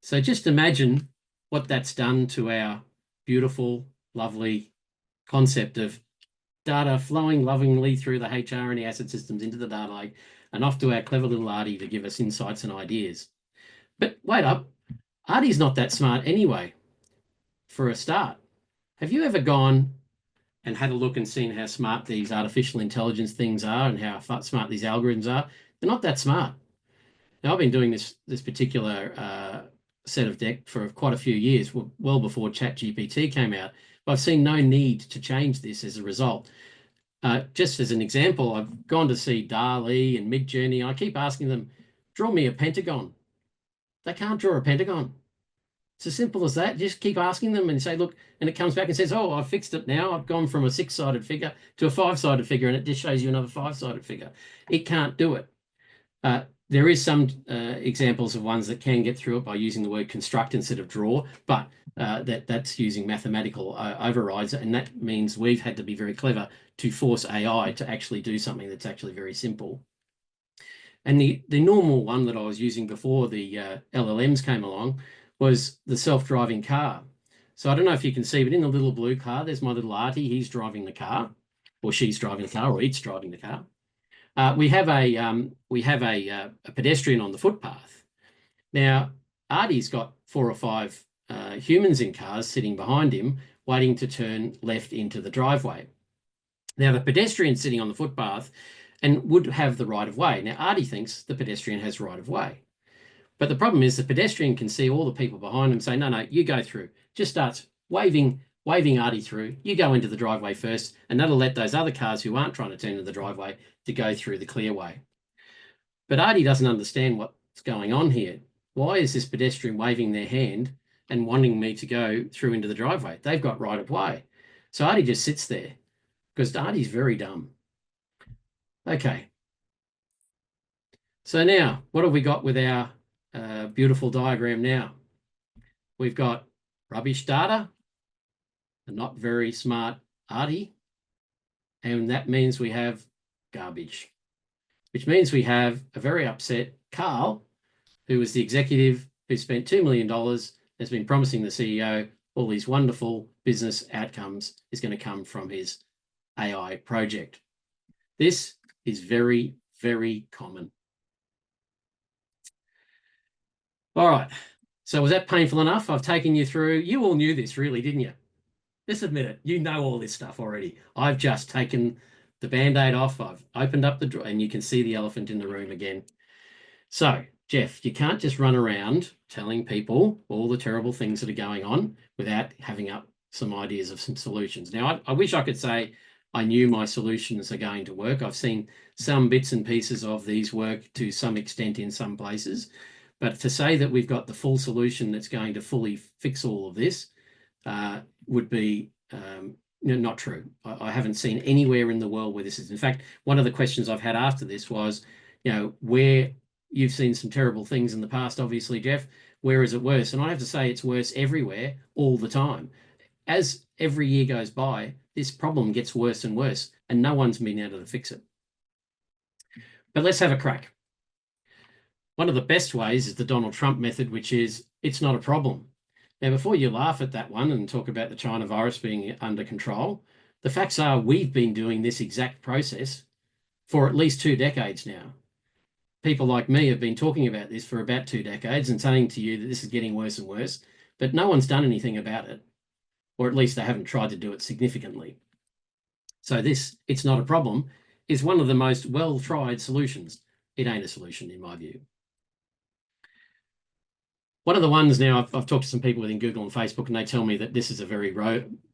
So just imagine what that's done to our beautiful, lovely concept of data flowing lovingly through the HR and the asset systems into the data lake and off to our clever little Artie to give us insights and ideas. But wait up, Artie's not that smart anyway, for a start. Have you ever gone and had a look and seen how smart these artificial intelligence things are and how smart these algorithms are? They're not that smart. Now, I've been doing this particular set of deck for quite a few years, well before ChatGPT came out. But I've seen no need to change this as a result. Just as an example, I've gone to see DALL-E and Midjourney. I keep asking them, draw me a pentagon. They can't draw a pentagon. It's as simple as that. Just keep asking them and say, look, and it comes back and says, oh, I've fixed it now. I've gone from a 6-sided figure to a 5-sided figure, and it just shows you another 5-sided figure. It can't do it. There is some examples of ones that can get through it by using the word construct instead of draw, but that's using mathematical overrides, and that means we've had to be very clever to force AI to actually do something that's actually very simple. And the normal one that I was using before the LLMs came along was the self-driving car. So I don't know if you can see, but in the little blue car, there's my little Artie. He's driving the car, or she's driving the car, or it's driving the car. We have a pedestrian on the footpath. Now, Artie's got 4 or 5 humans in cars sitting behind him, waiting to turn left into the driveway. Now, the pedestrian sitting on the footpath and would have the right of way. Now, Artie thinks the pedestrian has right of way. But the problem is the pedestrian can see all the people behind him say, no, you go through. Just starts waving Artie through. You go into the driveway first, and that'll let those other cars who aren't trying to turn into the driveway to go through the clear way. But Artie doesn't understand what's going on here. Why is this pedestrian waving their hand and wanting me to go through into the driveway? They've got right of way. So Artie just sits there because Artie's very dumb. Okay. So now, what have we got with our beautiful diagram now? We've got rubbish data, a not very smart Artie, and that means we have garbage, which means we have a very upset Carl, who was the executive who spent $2 million, has been promising the CEO all these wonderful business outcomes is going to come from his AI project. This is very, very common. All right, so was that painful enough? I've taken you through. You all knew this, really, didn't you? Just admit it. You know all this stuff already. I've just taken the Band-Aid off. I've opened up the drawer and you can see the elephant in the room again. So, Jeff, you can't just run around telling people all the terrible things that are going on without having up some ideas of some solutions. Now, I wish I could say I knew my solutions are going to work. I've seen some bits and pieces of these work to some extent in some places, but to say that we've got the full solution that's going to fully fix all of this would be not true. I haven't seen anywhere in the world where this is. In fact, one of the questions I've had after this was, where you've seen some terrible things in the past, obviously, Jeff, where is it worse? And I have to say it's worse everywhere all the time. As every year goes by, this problem gets worse and worse, and no one's been able to fix it. But let's have a crack. One of the best ways is the Donald Trump method, which is it's not a problem. Now, before you laugh at that one and talk about the China virus being under control, the facts are we've been doing this exact process for at least 2 decades now. People like me have been talking about this for about 2 decades and saying to you that this is getting worse and worse, but no one's done anything about it, or at least they haven't tried to do it significantly. So this, it's not a problem, is one of the most well-tried solutions. It ain't a solution in my view. One of the ones now, I've talked to some people within Google and Facebook, and they tell me that this is a very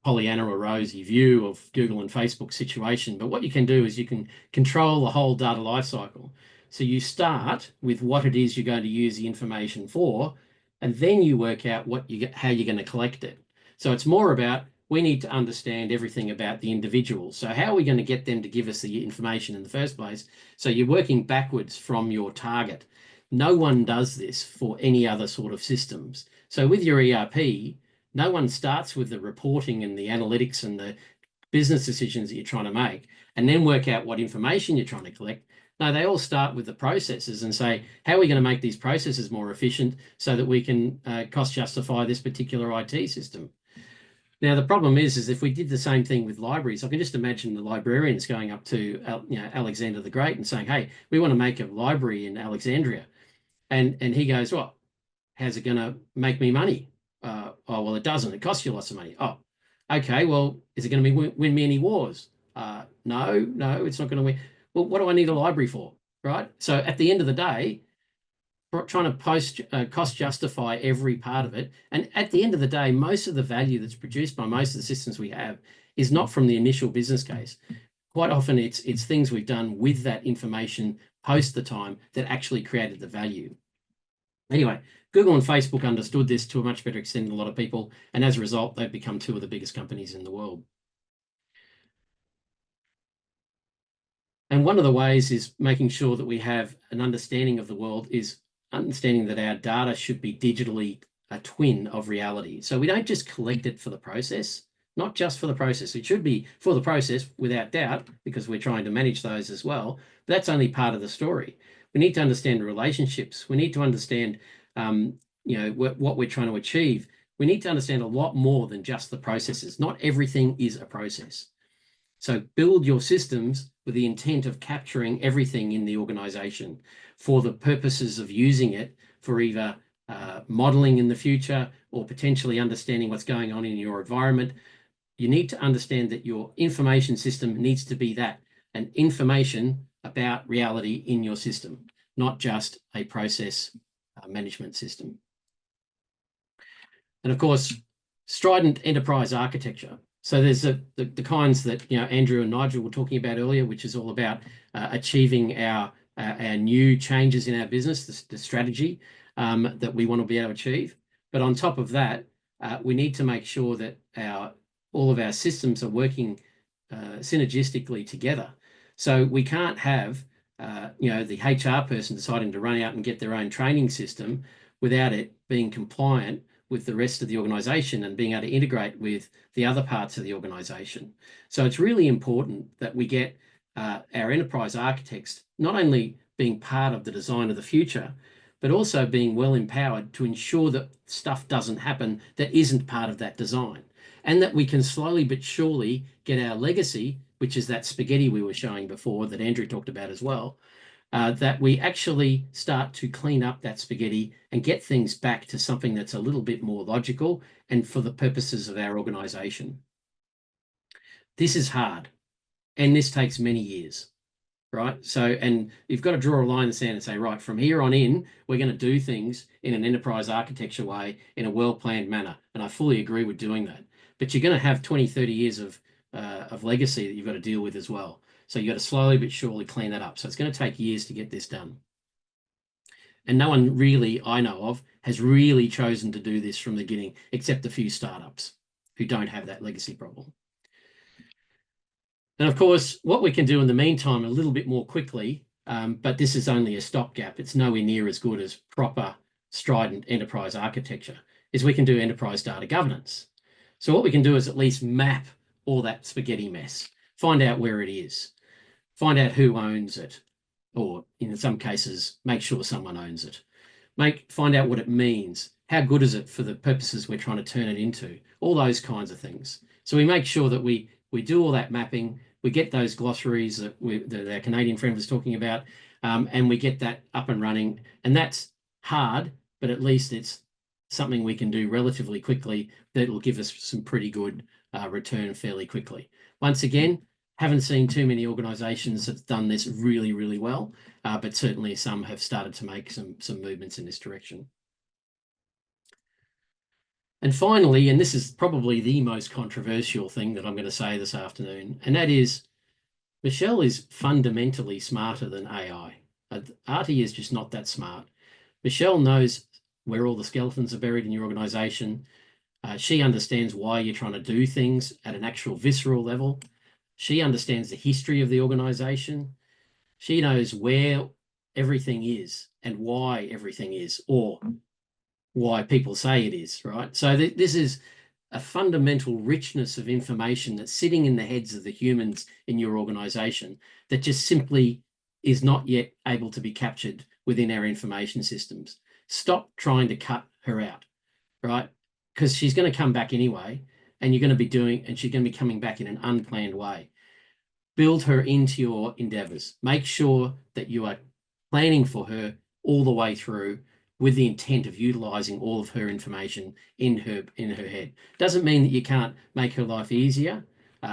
Pollyanna or rosy view of Google and Facebook situation. But what you can do is you can control the whole data lifecycle. So you start with what it is you're going to use the information for, and then you work out how you're going to collect it. So it's more about, we need to understand everything about the individual. So how are we going to get them to give us the information in the first place? So you're working backwards from your target. No one does this for any other sort of systems. So with your ERP, no one starts with the reporting and the analytics and the business decisions that you're trying to make and then work out what information you're trying to collect. No, they all start with the processes and say, how are we going to make these processes more efficient so that we can cost justify this particular IT system? Now, the problem is if we did the same thing with libraries, I can just imagine the librarians going up to Alexander the Great and saying, hey, we want to make a library in Alexandria. And he goes, well, how's it going to make me money? Oh, well, it doesn't. It costs you lots of money. Oh, okay. Well, is it going to win me any wars? No, it's not going to win. Well, what do I need a library for? Right. So at the end of the day, trying to cost justify every part of it. And at the end of the day, most of the value that's produced by most of the systems we have is not from the initial business case. Quite often it's things we've done with that information post the time that actually created the value. Anyway, Google and Facebook understood this to a much better extent than a lot of people, and as a result, they've become 2 of the biggest companies in the world. And one of the ways is making sure that we have an understanding of the world is understanding that our data should be digitally a twin of reality. So we don't just collect it for the process, not just for the process. It should be for the process without doubt, because we're trying to manage those as well. But that's only part of the story. We need to understand the relationships. We need to understand, what we're trying to achieve. We need to understand a lot more than just the processes. Not everything is a process. So build your systems with the intent of capturing everything in the organization for the purposes of using it for either modeling in the future or potentially understanding what's going on in your environment. You need to understand that your information system needs to be that, an information about reality in your system, not just a process management system. And of course, strident enterprise architecture. So there's the kinds that Andrew and Nigel were talking about earlier, which is all about achieving our new changes in our business, the strategy that we want to be able to achieve. But on top of that, we need to make sure that all of our systems are working synergistically together. So we can't have the HR person deciding to run out and get their own training system without it being compliant with the rest of the organization and being able to integrate with the other parts of the organization. So it's really important that we get our enterprise architects not only being part of the design of the future, but also being well empowered to ensure that stuff doesn't happen that isn't part of that design, and that we can slowly but surely get our legacy, which is that spaghetti we were showing before that Andrew talked about as well, that we actually start to clean up that spaghetti and get things back to something that's a little bit more logical and for the purposes of our organization. This is hard, and this takes many years, right? So, and you've got to draw a line in the sand and say, right, from here on in, we're going to do things in an enterprise architecture way, in a well-planned manner. And I fully agree with doing that. But you're going to have 20, 30 years of legacy that you've got to deal with as well. So you've got to slowly but surely clean that up. So it's going to take years to get this done. And no one really, I know of, has really chosen to do this from the beginning, except a few startups who don't have that legacy problem. And of course, what we can do in the meantime a little bit more quickly, but this is only a stopgap, it's nowhere near as good as proper strident enterprise architecture, is we can do enterprise data governance. So what we can do is at least map all that spaghetti mess, find out where it is, find out who owns it, or in some cases, make sure someone owns it. Find out what it means. How good is it for the purposes we're trying to turn it into? All those kinds of things. So we make sure that we do all that mapping, we get those glossaries that our Canadian friend was talking about, and we get that up and running. And that's hard, but at least it's something we can do relatively quickly that will give us some pretty good return fairly quickly. Once again, haven't seen too many organizations that have done this really, really well, but certainly some have started to make some movements in this direction. And finally, and this is probably the most controversial thing that I'm going to say this afternoon, and that is Michelle is fundamentally smarter than AI. Artie is just not that smart. Michelle knows where all the skeletons are buried in your organization. She understands why you're trying to do things at an actual visceral level. She understands the history of the organization. She knows where everything is and why everything is, or why people say it is, right? So this is a fundamental richness of information that's sitting in the heads of the humans in your organization that just simply is not yet able to be captured within our information systems. Stop trying to cut her out, right? Because she's going to come back anyway, and you're going to be doing, and she's going to be coming back in an unplanned way. Build her into your endeavors. Make sure that you are planning for her all the way through with the intent of utilizing all of her information in her head. Doesn't mean that you can't make her life easier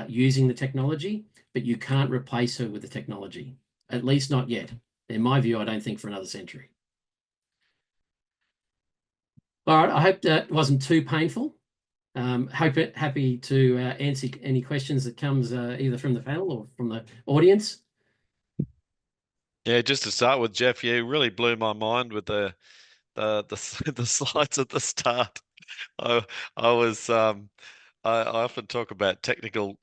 using the technology, but you can't replace her with the technology, at least not yet. In my view, I don't think for another century. All right, I hope that wasn't too painful. Happy to answer any questions that comes either from the panel or from the audience. Yeah, just to start with, Jeff, you really blew my mind with the slides at the start. I often talk about technical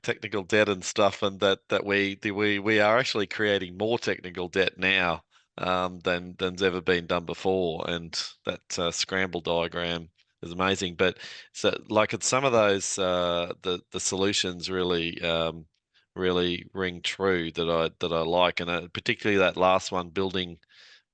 technical debt and stuff, and that we are actually creating more technical debt now than's ever been done before, and that scramble diagram is amazing. But so it's some of those the solutions really really ring true that I like, and particularly that last one, building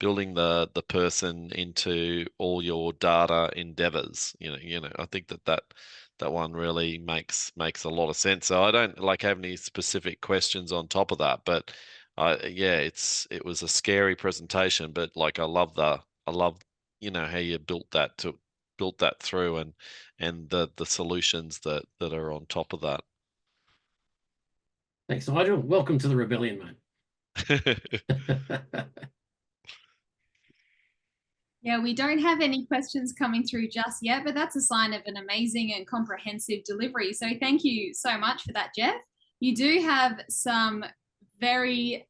the person into all your data endeavors. I think that one really makes a lot of sense. So I don't have any specific questions on top of that, but it was a scary presentation, but I love how you built that through, and the solutions that are on top of that. Thanks, Nigel. Welcome to the rebellion, mate. Yeah, we don't have any questions coming through just yet, but that's a sign of an amazing and comprehensive delivery. So thank you so much for that, Jeff. You do have some very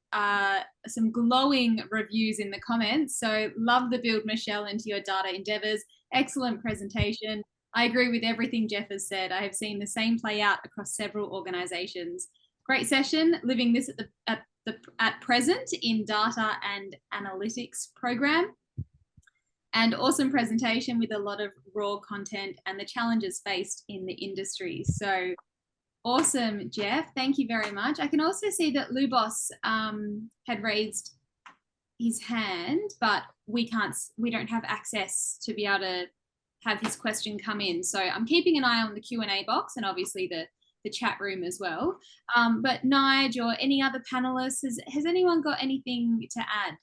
some glowing reviews in the comments. So love the build Michelle into your data endeavors. Excellent presentation. I agree with everything Jeff has said. I have seen the same play out across several organizations. Great session, living this at present in data and analytics program. And awesome presentation with a lot of raw content and the challenges faced in the industry. So awesome, Jeff. Thank you very much. I can also see that Lubos had raised his hand, but we don't have access to be able to have his question come in. So I'm keeping an eye on the Q&A box and obviously the chat room as well. But Nigel or any other panelists, has anyone got anything to add?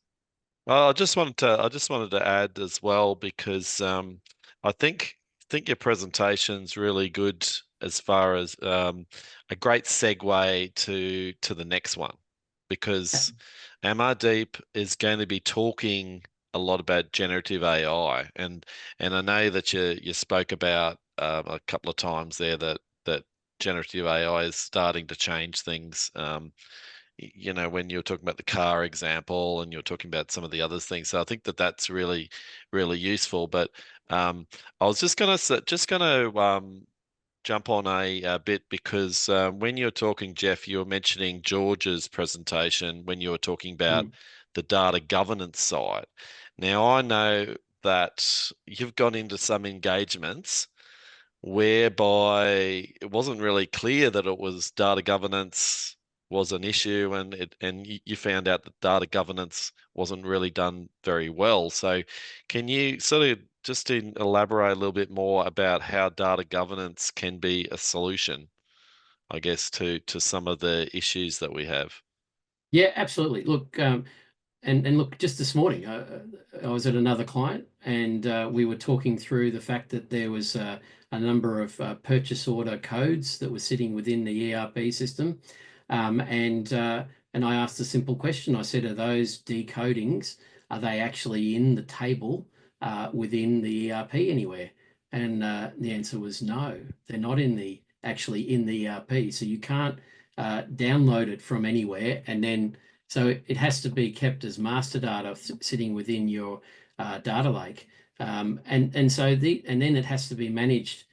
I just wanted to add as well, because I think your presentation's really good as far as a great segue to the next one, because MR Deep is going to be talking a lot about generative AI, and I know that you spoke about a couple of times there that generative AI is starting to change things. You know, when you're talking about the car example, and you're talking about some of the other things. So I think that that's really, really useful. But I was just gonna jump on a bit, because when you're talking, Jeff, you were mentioning George's presentation when you were talking about the data governance side. Now, I know that you've gone into some engagements whereby it wasn't really clear that it was data governance was an issue, and you found out that data governance wasn't really done very well. So can you sort of just elaborate a little bit more about how data governance can be a solution, I guess, to some of the issues that we have? Yeah, absolutely. Look, and look, just this morning, I was at another client, and we were talking through the fact that there was a number of purchase order codes that were sitting within the ERP system. And I asked a simple question. I said, are those decodings, are they actually in the table within the ERP anywhere? And the answer was no, they're not actually in the ERP. So you can't download it from anywhere, and then so it has to be kept as master data sitting within your data lake, and then it has to be managed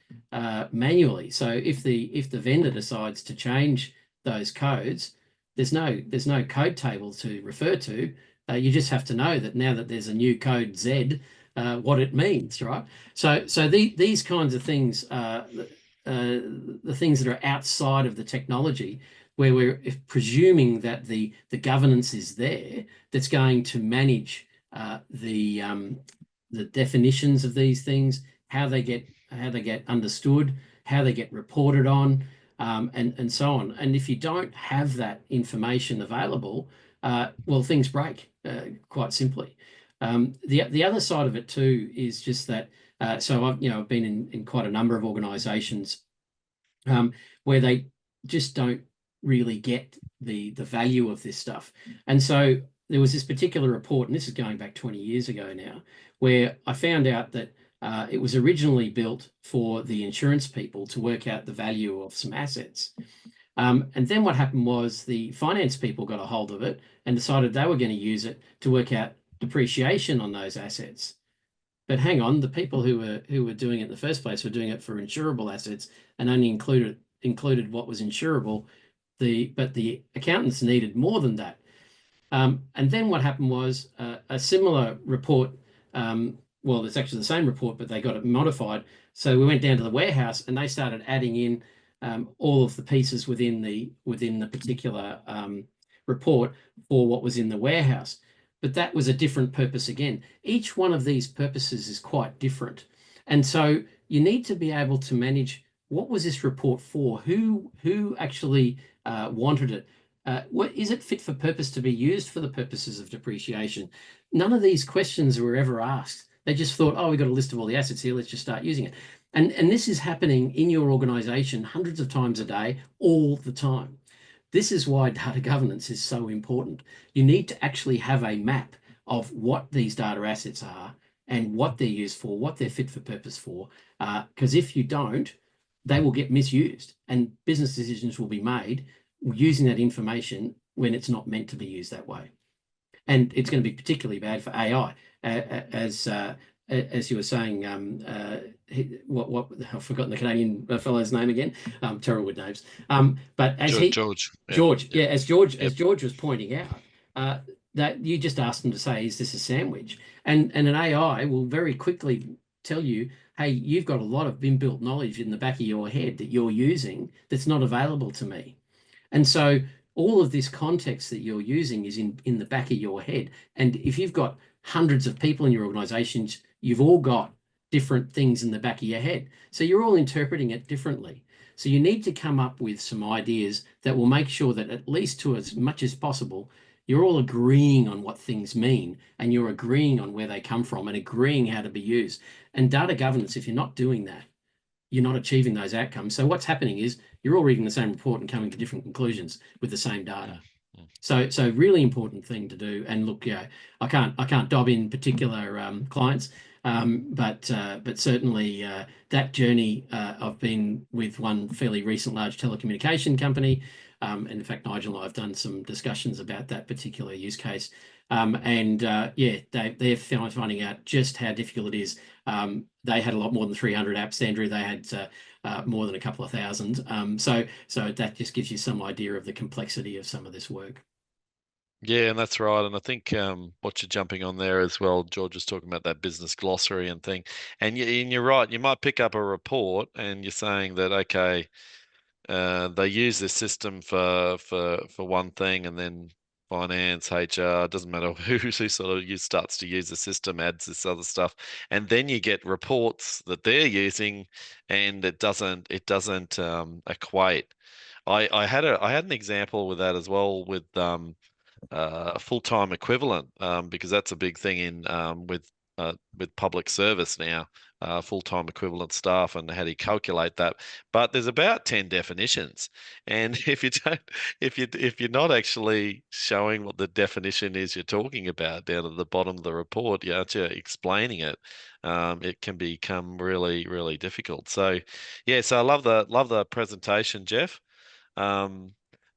manually. So if the vendor decides to change those codes, there's no code table to refer to. You just have to know that now that there's a new code Z, what it means, right? So these kinds of things, the things that are outside of the technology, where we're presuming that the governance is there, that's going to manage the definitions of these things, how they get understood, how they get reported on, and so on. And if you don't have that information available, well, things break quite simply. The other side of it too is just that. So I've been in quite a number of organisations where they just don't really get the value of this stuff. And so there was this particular report, and this is going back 20 years ago now, where I found out that it was originally built for the insurance people to work out the value of some assets. And then what happened was the finance people got a hold of it and decided they were going to use it to work out depreciation on those assets. But hang on, the people who were doing it in the first place were doing it for insurable assets and only included what was insurable. But the accountants needed more than that. And then what happened was a similar report. Well, it's actually the same report, but they got it modified. So we went down to the warehouse, and they started adding in all of the pieces within the particular report for what was in the warehouse. But that was a different purpose again. Each one of these purposes is quite different, and so you need to be able to manage what was this report for, who actually wanted it. What is it fit for purpose to be used for the purposes of depreciation? None of these questions were ever asked. They just thought, oh, we've got a list of all the assets here, let's just start using it. And this is happening in your organization hundreds of times a day, all the time. This is why data governance is so important. You need to actually have a map of what these data assets are and what they're used for, what they're fit for purpose for, because if you don't, they will get misused and business decisions will be made using that information when it's not meant to be used that way. And it's going to be particularly bad for AI, as you were saying. What I've forgotten the Canadian fellow's name again. Terrible with names. But as George, as George was pointing out, that you just asked them to say, "Is this a sandwich?" And an AI will very quickly tell you, "Hey, you've got a lot of inbuilt knowledge in the back of your head that you're using that's not available to me." And so all of this context that you're using is in the back of your head. And if you've got hundreds of people in your organizations, you've all got different things in the back of your head. So you're all interpreting it differently. So you need to come up with some ideas that will make sure that at least to as much as possible, you're all agreeing on what things mean, and you're agreeing on where they come from and agreeing how to be used. And data governance, if you're not doing that, you're not achieving those outcomes. So what's happening is you're all reading the same report and coming to different conclusions with the same data. So really important thing to do. And look, yeah, I can't dob in particular clients, but certainly that journey. I've been with one fairly recent large telecommunication company, and in fact, Nigel and I have done some discussions about that particular use case. Yeah, they're finding out just how difficult it is. They had a lot more than 300 apps, Andrew. They had more than a couple of thousand. So that just gives you some idea of the complexity of some of this work. Yeah, and that's right. And I think what you're jumping on there as well, George is talking about that business glossary and thing. And you're right. You might pick up a report and you're saying that, okay, they use this system for one thing, and then finance, HR, it doesn't matter who sort of starts to use the system, adds this other stuff, and then you get reports that they're using, and it doesn't equate. I had an example with that as well with a full-time equivalent, because that's a big thing in with public service now, full-time equivalent staff, and how do you calculate that? But there's about 10 definitions, and if you're not actually showing what the definition is you're talking about down at the bottom of the report, you're actually explaining it. It can become really, really difficult. So, yeah. So I love the presentation, Jeff.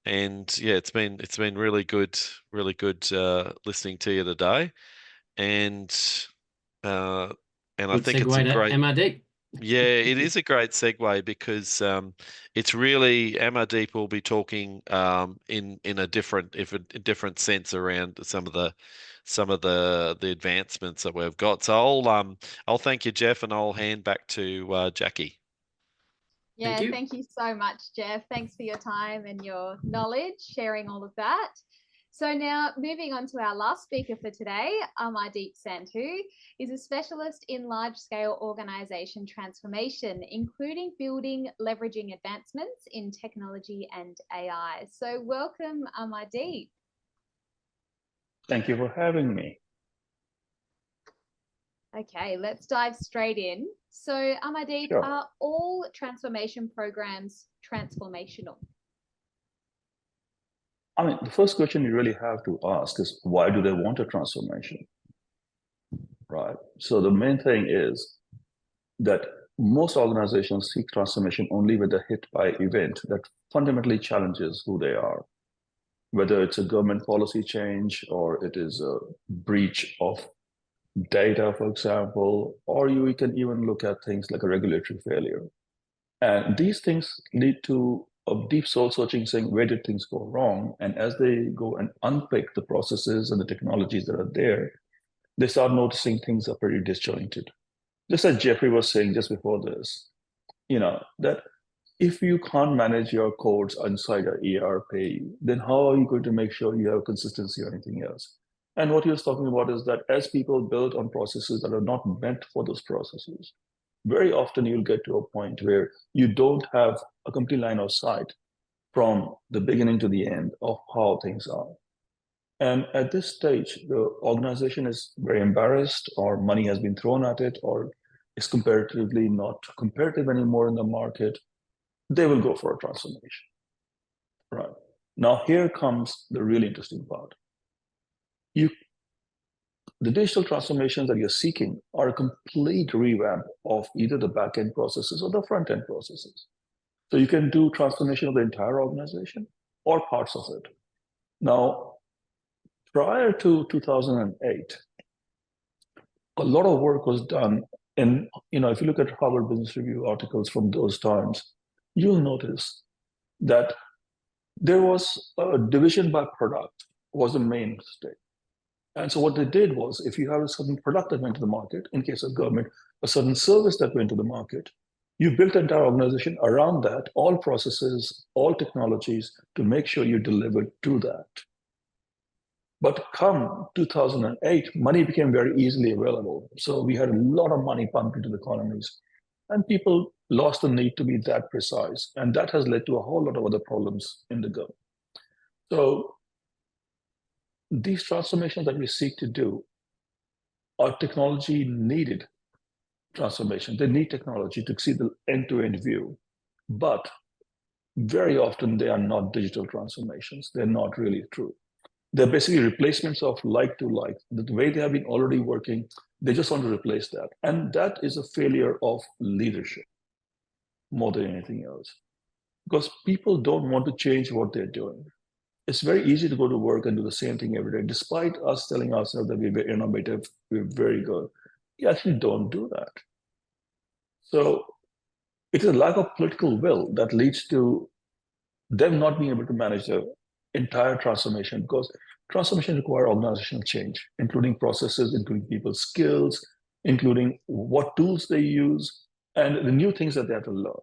And yeah, it's been really good listening to you today, and I Good think it's a segue to great MRD. Yeah, it is a great segue, because it's really MRD will be talking in a different sense around some of the advancements that we've got. So I'll thank you, Jeff, and I'll hand back to Jackie. Yeah, thank you so much, Jeff. Thanks for your time and your knowledge, sharing all of that. So now moving on to our last speaker for today, Amardeep Sandhu is a specialist in large-scale organization transformation, including building, leveraging advancements in technology and AI. So welcome, Amardeep. Thank you for having me. Okay, let's dive straight in. So Amardeep, Sure. Are all transformation programs transformational? I mean, the first question you really have to ask is, why do they want a transformation? Right. So the main thing is that most organizations seek transformation only when they're hit by an event that fundamentally challenges who they are, whether it's a government policy change, or it is a breach of data, for example, or you can even look at things like a regulatory failure. And these things lead to a deep soul searching, saying, where did things go wrong? And as they go and unpick the processes and the technologies that are there, they start noticing things are pretty disjointed. Just as Jeffrey was saying just before this, that if you can't manage your codes inside your ERP, then how are you going to make sure you have consistency or anything else? And what he was talking about is that as people build on processes that are not meant for those processes, very often you'll get to a point where you don't have a complete line of sight from the beginning to the end of how things are. And at this stage, the organization is very embarrassed, or money has been thrown at it, or is comparatively not competitive anymore in the market. They will go for a transformation. Right. Now, here comes the really interesting part. The digital transformations that you're seeking are a complete revamp of either the back-end processes or the front-end processes. So you can do transformation of the entire organization or parts of it. Now, prior to 2008, a lot of work was done. And if you look at Harvard Business Review articles from those times, you'll notice that there was a division by product was the mainstay. And so what they did was, if you have a certain product that went to the market, in case of government, a certain service that went to the market, you built an entire organization around that, all processes, all technologies, to make sure you delivered to that. But come 2008, money became very easily available. So we had a lot of money pumped into the economies, and people lost the need to be that precise. And that has led to a whole lot of other problems in the government. So these transformations that we seek to do are technology needed transformation. They need technology to see the end-to-end view. But very often they are not digital transformations. They're not really true. They're basically replacements of like to like. The way they have been already working, they just want to replace that. And that is a failure of leadership more than anything else. Because people don't want to change what they're doing. It's very easy to go to work and do the same thing every day, despite us telling ourselves that we're innovative, we're very good. You actually don't do that. So it is a lack of political will that leads to them not being able to manage the entire transformation, because transformation requires organizational change, including processes, including people's skills, including what tools they use, and the new things that they have to learn.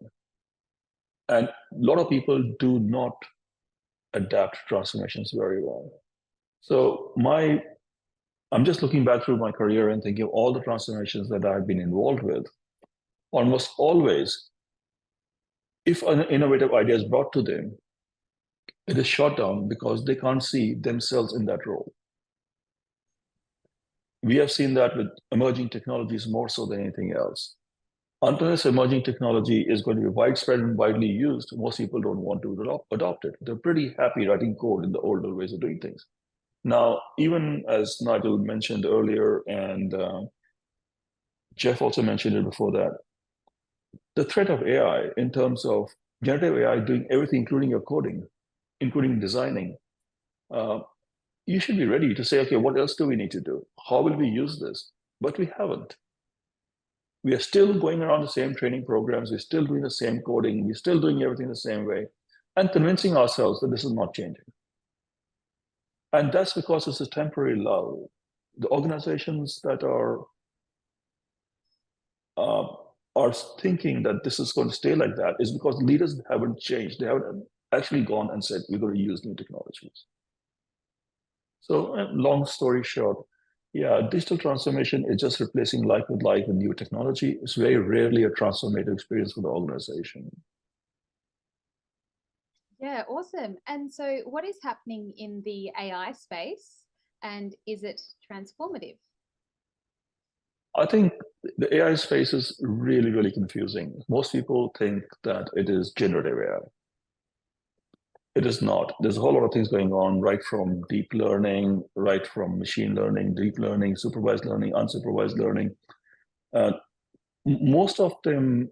And a lot of people do not adapt transformations very well. So I'm just looking back through my career and thinking of all the transformations that I've been involved with. Almost always, if an innovative idea is brought to them, it is shot down because they can't see themselves in that role. We have seen that with emerging technologies more so than anything else. Unless emerging technology is going to be widespread and widely used, most people don't want to adopt it. They're pretty happy writing code in the older ways of doing things. Now, even as Nigel mentioned earlier, and Jeff also mentioned it before that, the threat of AI in terms of generative AI doing everything, including your coding, including designing, you should be ready to say, okay, what else do we need to do? How will we use this? But we haven't. We are still going around the same training programs. We're still doing the same coding. We're still doing everything the same way and convincing ourselves that this is not changing. And that's because it's a temporary lull. The organizations that are thinking that this is going to stay like that is because leaders haven't changed. They haven't actually gone and said, we're going to use new technologies. So long story short, yeah, digital transformation is just replacing life with new technology. It's very rarely a transformative experience for the organization. Yeah, awesome. And so what is happening in the AI space, and is it transformative? I think the AI space is really, really confusing. Most people think that it is generative AI. It is not. There's a whole lot of things going on, right from deep learning, right from machine learning, deep learning, supervised learning, unsupervised learning. Most of them,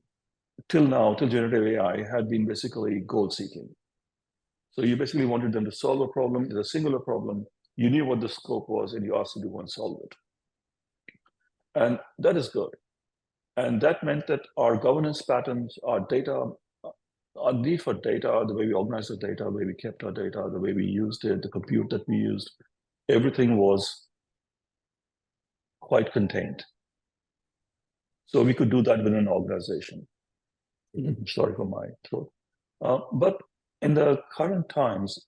till now, till generative AI, had been basically goal-seeking. So you basically wanted them to solve a problem, it's a singular problem. You knew what the scope was, and you asked them to go and solve it. And that is good. And that meant that our governance patterns, our data, our need for data, the way we organized the data, the way we kept our data, the way we used it, the compute that we used, everything was quite contained. So we could do that within an organization. Sorry for my throat. But in the current times,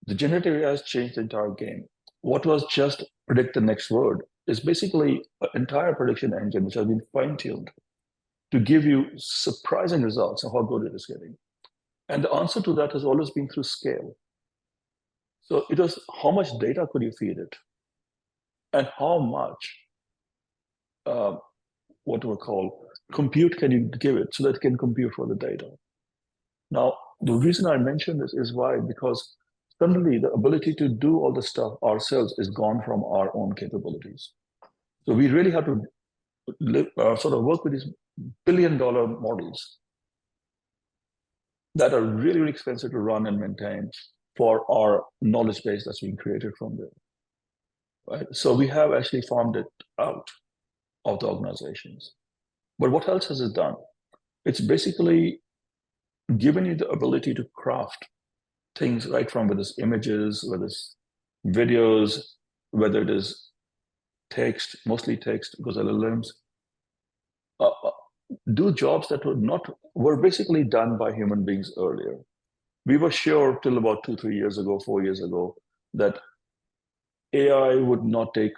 the generative AI has changed the entire game. What was just predict the next word is basically an entire prediction engine which has been fine-tuned to give you surprising results of how good it is getting. And the answer to that has always been through scale. So it was how much data could you feed it? And how much, what do we call, compute can you give it so that it can compute for the data? Now, the reason I mention this is why, because suddenly the ability to do all the stuff ourselves is gone from our own capabilities. So we really have to sort of work with these billion-dollar models that are really, really expensive to run and maintain for our knowledge base that's being created from there. Right? So we have actually farmed it out of the organizations. But what else has it done? It's basically given you the ability to craft things right from whether it's images, whether it's videos, whether it is text, mostly text because LLMs, do jobs that were basically done by human beings earlier. We were sure till about 2-3 years ago, 4 years ago, that AI would not take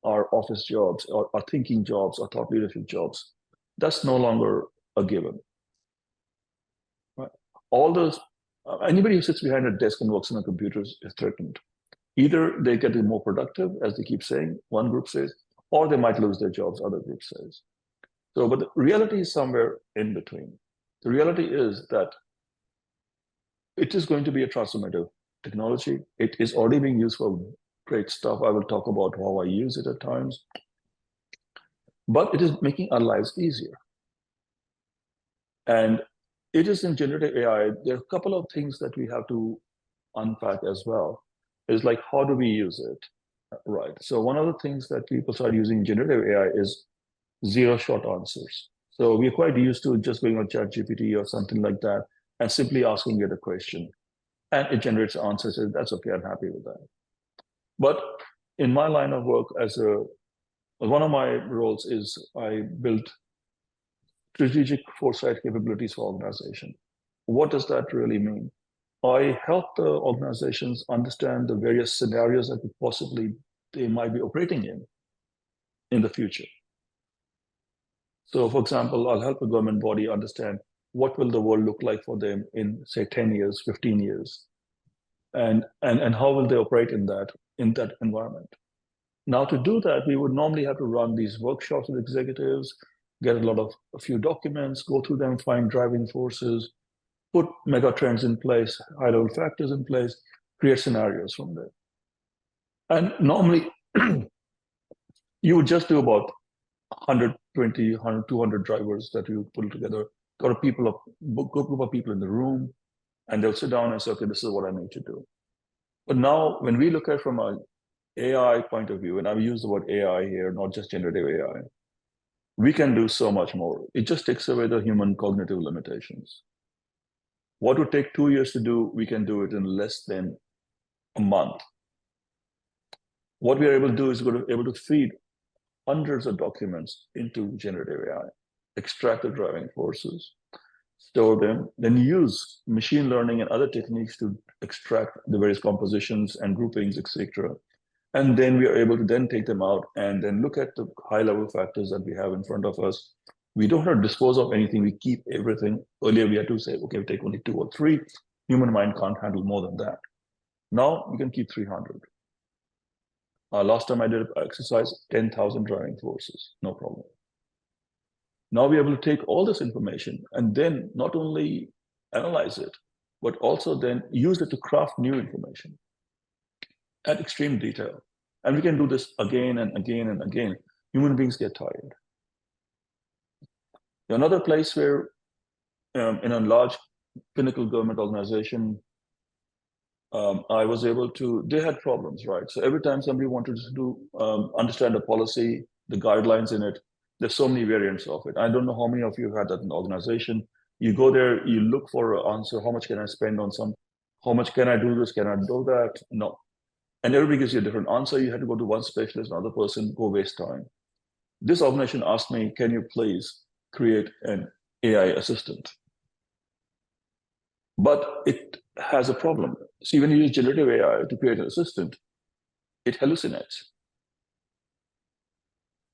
our office jobs or our thinking jobs or thought leadership jobs. That's no longer a given. Right? All those, anybody who sits behind a desk and works on a computer is threatened. Either they get more productive, as they keep saying, one group says, or they might lose their jobs, other groups says. So, but the reality is somewhere in between. The reality is that it is going to be a transformative technology. It is already being used for great stuff. I will talk about how I use it at times. But it is making our lives easier. And it is in generative AI, there are a couple of things that we have to unpack as well. Is like, how do we use it? Right. So one of the things that people start using generative AI is zero-shot answers. So we're quite used to just going on ChatGPT or something like that and simply asking it a question. And it generates answers, and that's okay, I'm happy with that. But in my line of work, one of my roles is I built strategic foresight capabilities for organization. What does that really mean? I help the organizations understand the various scenarios that possibly they might be operating in the future. So for example, I'll help a government body understand what will the world look like for them in, say, 10 years, 15 years, and how will they operate in that environment. Now, to do that, we would normally have to run these workshops with executives, get a few documents, go through them, find driving forces, put mega trends in place, high-level factors in place, create scenarios from there. And normally, you would just do about 120, 100, 200 drivers that you put together, got a group of people in the room, and they'll sit down and say, okay, this is what I need to do. But now, when we look at it from an AI point of view, and I've used the word AI here, not just generative AI, we can do so much more. It just takes away the human cognitive limitations. What would take 2 years to do, we can do it in less than a month. What we are able to do is we're able to feed hundreds of documents into generative AI, extract the driving forces, store them, then use machine learning and other techniques to extract the various compositions and groupings, etc. And then we are able to then take them out and then look at the high-level factors that we have in front of us. We don't have to dispose of anything. We keep everything. Earlier, we had to say, okay, we take only 2 or 3. Human mind can't handle more than that. Now, we can keep 300. Last time I did an exercise, 10,000 driving forces, no problem. Now we're able to take all this information and then not only analyze it, but also then use it to craft new information at extreme detail. And we can do this again and again and again. Human beings get tired. Another place where in a large pinnacle government organization, I was able to, they had problems, right? So every time somebody wanted to do, understand a policy, the guidelines in it, there's so many variants of it. I don't know how many of you had that in the organization. You go there, you look for an answer, how much can I spend on how much can I do this, can I do that? No. And everybody gives you a different answer. You had to go to one specialist, another person, go waste time. This organization asked me, can you please create an AI assistant? But it has a problem. See, when you use generative AI to create an assistant, it hallucinates.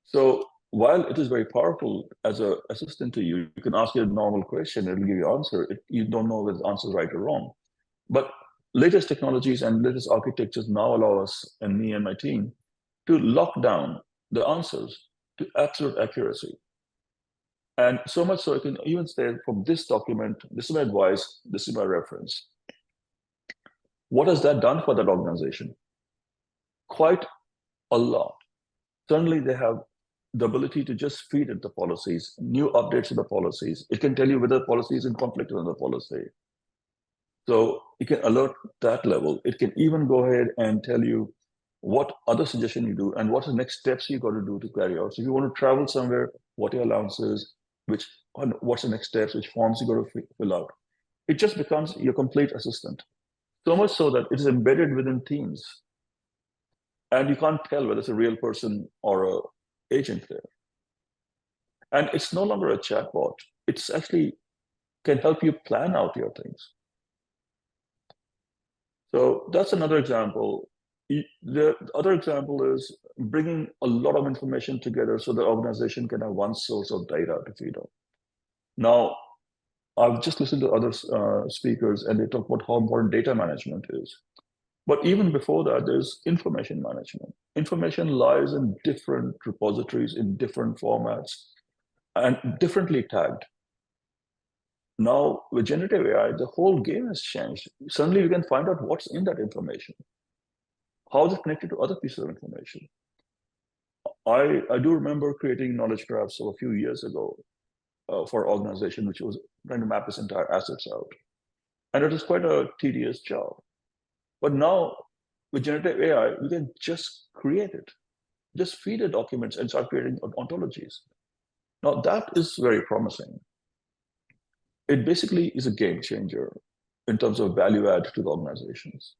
So while it is very powerful as an assistant to you, you can ask it a normal question, it'll give you an answer. You don't know whether the answer is right or wrong. But latest technologies and latest architectures now allow us, and me and my team, to lock down the answers to absolute accuracy. And so much so, I can even say from this document, this is my advice, this is my reference. What has that done for that organization? Quite a lot. Certainly, they have the ability to just feed it the policies, new updates to the policies. It can tell you whether the policy is in conflict with another policy. So it can alert that level. It can even go ahead and tell you what other suggestion you do and what are the next steps you got to do to carry out. So if you want to travel somewhere, what are your allowances, what's the next steps, which forms you got to fill out. It just becomes your complete assistant. So much so that it is embedded within teams. And you can't tell whether it's a real person or an agent there. And it's no longer a chatbot. It's actually can help you plan out your things. So that's another example. The other example is bringing a lot of information together so the organization can have one source of data to feed on. Now, I've just listened to other speakers and they talk about how important data management is. But even before that, there's information management. Information lies in different repositories, in different formats, and differently tagged. Now, with generative AI, the whole game has changed. Suddenly, you can find out what's in that information. How is it connected to other pieces of information? I do remember creating knowledge graphs a few years ago for an organization which was trying to map its entire assets out. And it was quite a tedious job. But now, with generative AI, you can just create it. Just feed it documents and start creating ontologies. Now, that is very promising. It basically is a game changer in terms of value add to the organizations.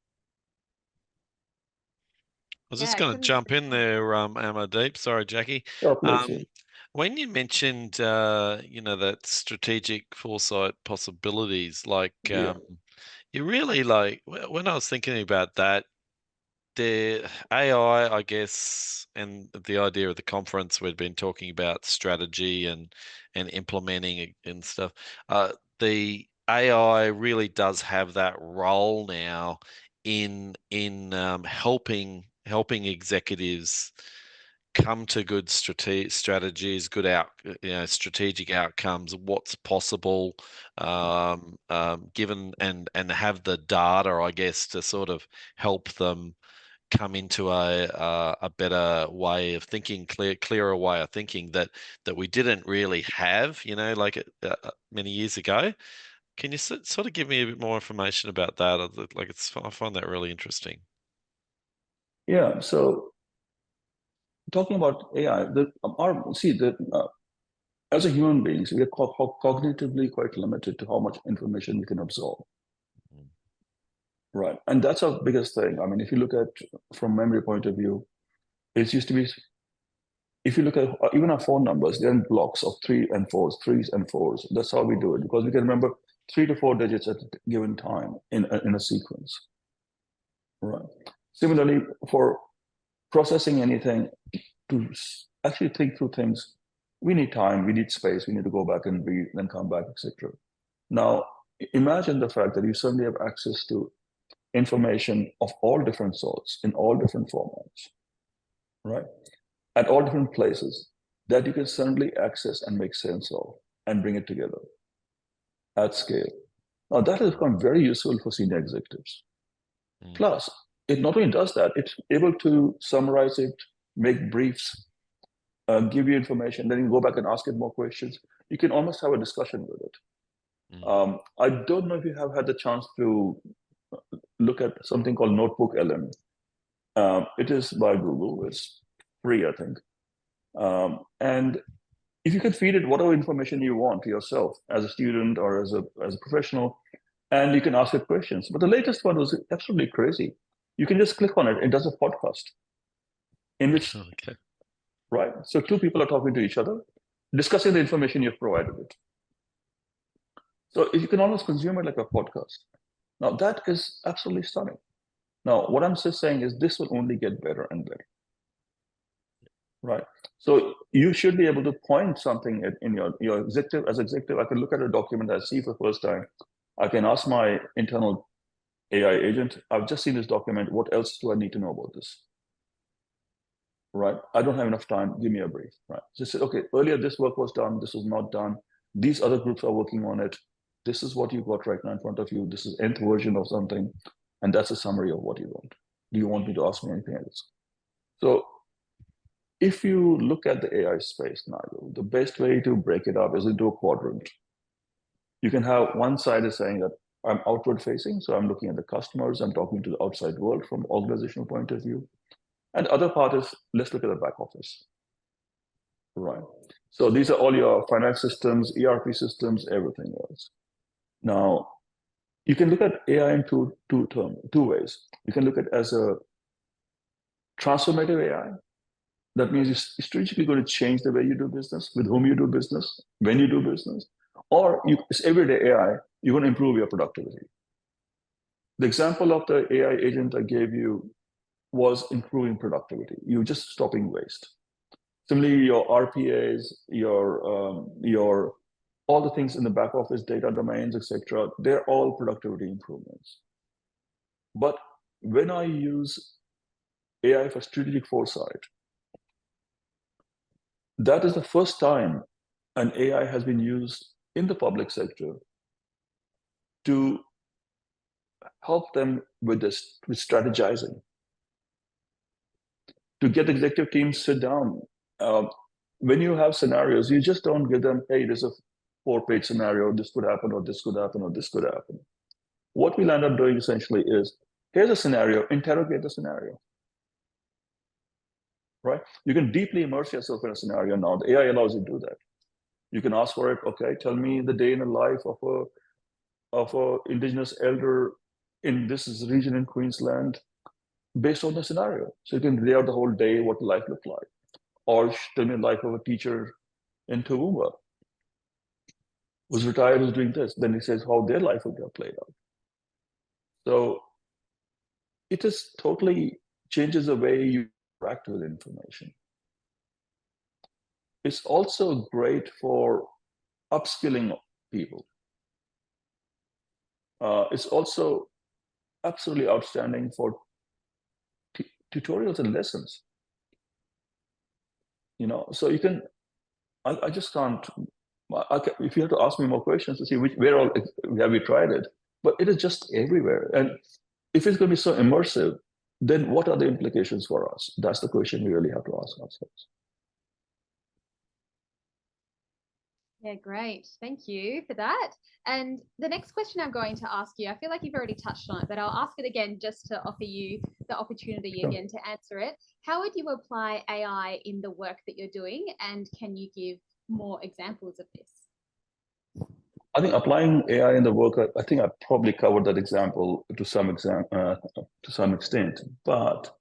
I was just going to jump in there, Amardeep. Sorry, Jackie. Oh, please, when you mentioned, that strategic foresight possibilities, like you really like when I was thinking about that, the AI, I guess, and the idea of the conference, we'd been talking about strategy and implementing and stuff. The AI really does have that role now in helping executives come to good strategies, good strategic outcomes, what's possible, given and have the data, I guess, to sort of help them come into a better way of thinking, clearer way of thinking that we didn't really have, like many years ago. Can you sort of give me a bit more information about that? Like, I find that really interesting. Yeah. So, talking about AI, as a human beings, we are cognitively quite limited to how much information we can absorb. Right. And that's our biggest thing. I mean, if you look at from memory point of view, it used to be, if you look at even our phone numbers, they're in blocks of 3 and 4s, 3s and 4s. That's how we do it, because we can remember 3 to 4 digits at a given time in a sequence. Right. Similarly, for processing anything, to actually think through things, we need time, we need space, we need to go back and breathe, then come back, etc. Now, imagine the fact that you suddenly have access to information of all different sorts, in all different formats, right? At all different places that you can suddenly access and make sense of and bring it together at scale. Now, that has become very useful for senior executives. Plus, it not only does that, it's able to summarize it, make briefs, give you information, then you go back and ask it more questions. You can almost have a discussion with it. I don't know if you have had the chance to look at something called Notebook LM. It is by Google. It's free, I think. And if you can feed it whatever information you want yourself as a student or as a professional, and you can ask it questions. But the latest one was absolutely crazy. You can just click on it. It does a podcast in which, right? So 2 people are talking to each other, discussing the information you've provided it. So if you can almost consume it like a podcast. Now, that is absolutely stunning. Now, what I'm just saying is this will only get better and better, right? So you should be able to point something in your executive. As executive, I can look at a document I see for the first time. I can ask my internal AI agent, I've just seen this document. What else do I need to know about this? Right? I don't have enough time. Give me a brief, right? So say, okay, earlier this work was done. This was not done. These other groups are working on it. This is what you got right now in front of you. This is nth version of something. And that's a summary of what you want. Do you want me to ask me anything else? So if you look at the AI space, Nigel, the best way to break it up is into a quadrant. You can have one side is saying that I'm outward facing, so I'm looking at the customers, I'm talking to the outside world from organizational point of view. And the other part is, let's look at the back office, right? So these are all your finance systems, ERP systems, everything else. Now, you can look at AI in two ways. You can look at it as a transformative AI. That means you're strategically going to change the way you do business, with whom you do business, when you do business. Or it's everyday AI, you're going to improve your productivity. The example of the AI agent I gave you was improving productivity. You're just stopping waste. Similarly, your RPAs, your all the things in the back office, data domains, etc., they're all productivity improvements. But when I use AI for strategic foresight, that is the first time an AI has been used in the public sector to help them with this, with strategizing, to get executive teams sit down. When you have scenarios, you just don't give them, hey, there's a 4-page scenario, this could happen, or this could happen, or this could happen. What we'll end up doing essentially is, here's a scenario, interrogate the scenario. Right? You can deeply immerse yourself in a scenario now. The AI allows you to do that. You can ask for it, okay, tell me the day in the life of a indigenous elder in this region in Queensland based on the scenario. So you can lay out the whole day, what life looked like. Or tell me the life of a teacher in Toowoomba who's retired, who's doing this. Then he says how their life would have played out. So it just totally changes the way you interact with information. It's also great for upskilling people. It's also absolutely outstanding for tutorials and lessons. You know, so you can, I just can't, if you have to ask me more questions to see where all have we tried it, but it is just everywhere. And if it's going to be so immersive, then what are the implications for us? That's the question we really have to ask ourselves. Yeah, great. Thank you for that. And the next question I'm going to ask you, I feel like you've already touched on it, but I'll ask it again just to offer you the opportunity again to answer it. How would you apply AI in the work that you're doing? And can you give more examples of this? I think applying AI in the work, I think I probably covered that example to some extent. But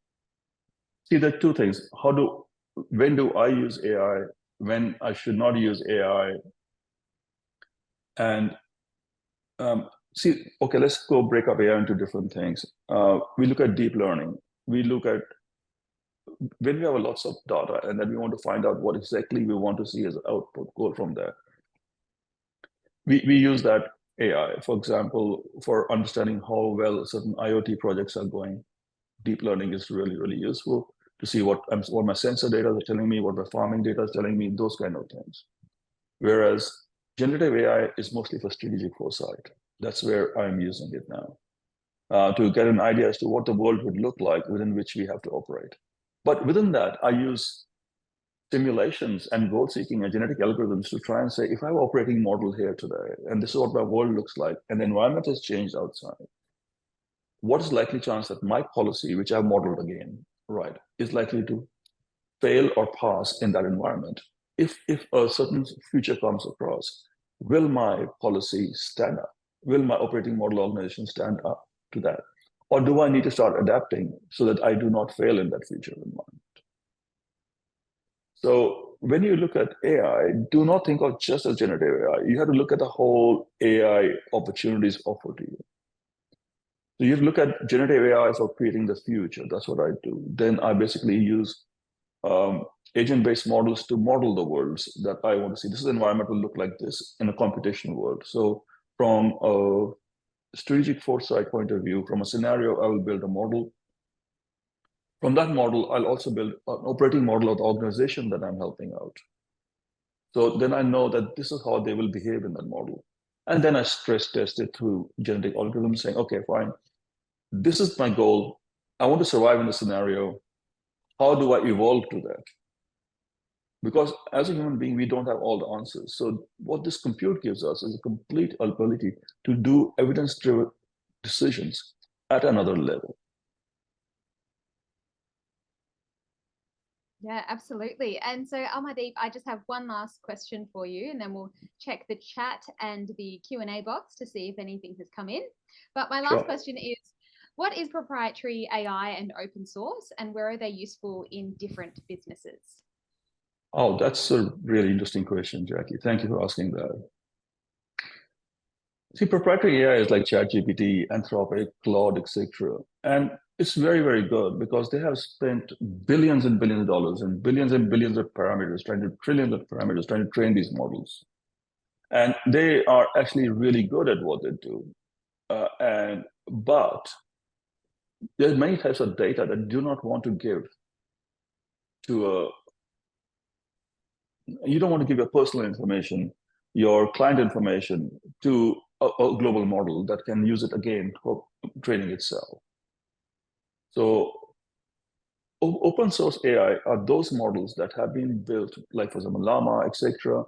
see, there are two things. When do I use AI? When I should not use AI? And see, okay, let's go break up AI into different things. We look at deep learning. We look at when we have lots of data and then we want to find out what exactly we want to see as output, go from there. We use that AI, for example, for understanding how well certain IoT projects are going. Deep learning is really, really useful to see what my sensor data is telling me, what my farming data is telling me, those kind of things. Whereas generative AI is mostly for strategic foresight. That's where I'm using it now, to get an idea as to what the world would look like within which we have to operate. But within that, I use simulations and goal-seeking and genetic algorithms to try and say, if I have an operating model here today, and this is what my world looks like, and the environment has changed outside, what is the likely chance that my policy, which I've modeled again, right, is likely to fail or pass in that environment? If a certain future comes across, will my policy stand up? Will my operating model organization stand up to that? Or do I need to start adapting so that I do not fail in that future environment? So when you look at AI, do not think of just as generative AI. You have to look at the whole AI opportunities offered to you. So you have to look at generative AI for creating the future. That's what I do. Then I basically use agent-based models to model the worlds that I want to see. This is environment will look like this in a computational world. So from a strategic foresight point of view, from a scenario, I will build a model. From that model, I'll also build an operating model of the organization that I'm helping out. So then I know that this is how they will behave in that model. And then I stress test it through genetic algorithms saying, okay, fine, this is my goal. I want to survive in the scenario. How do I evolve to that? Because as a human being, we don't have all the answers. So what this compute gives us is a complete ability to do evidence-driven decisions at another level. Yeah, absolutely. And so, Amardeep, I just have one last question for you, and then we'll check the chat and the Q&A box to see if anything has come in. But my last question is, what is proprietary AI and open source, and where are they useful in different businesses? Oh, that's a really interesting question, Jackie. Thank you for asking that. See, proprietary AI is like ChatGPT, Anthropic, Claude, etc. And it's very, very good because they have spent billions and billions of dollars and billions of parameters, trillions of parameters trying to train these models. And they are actually really good at what they do. But There are many types of data that do not want to give to you don't want to give your personal information, your client information to a global model that can use it again for training itself. So open source AI are those models that have been built, like for example, Llama, etc.,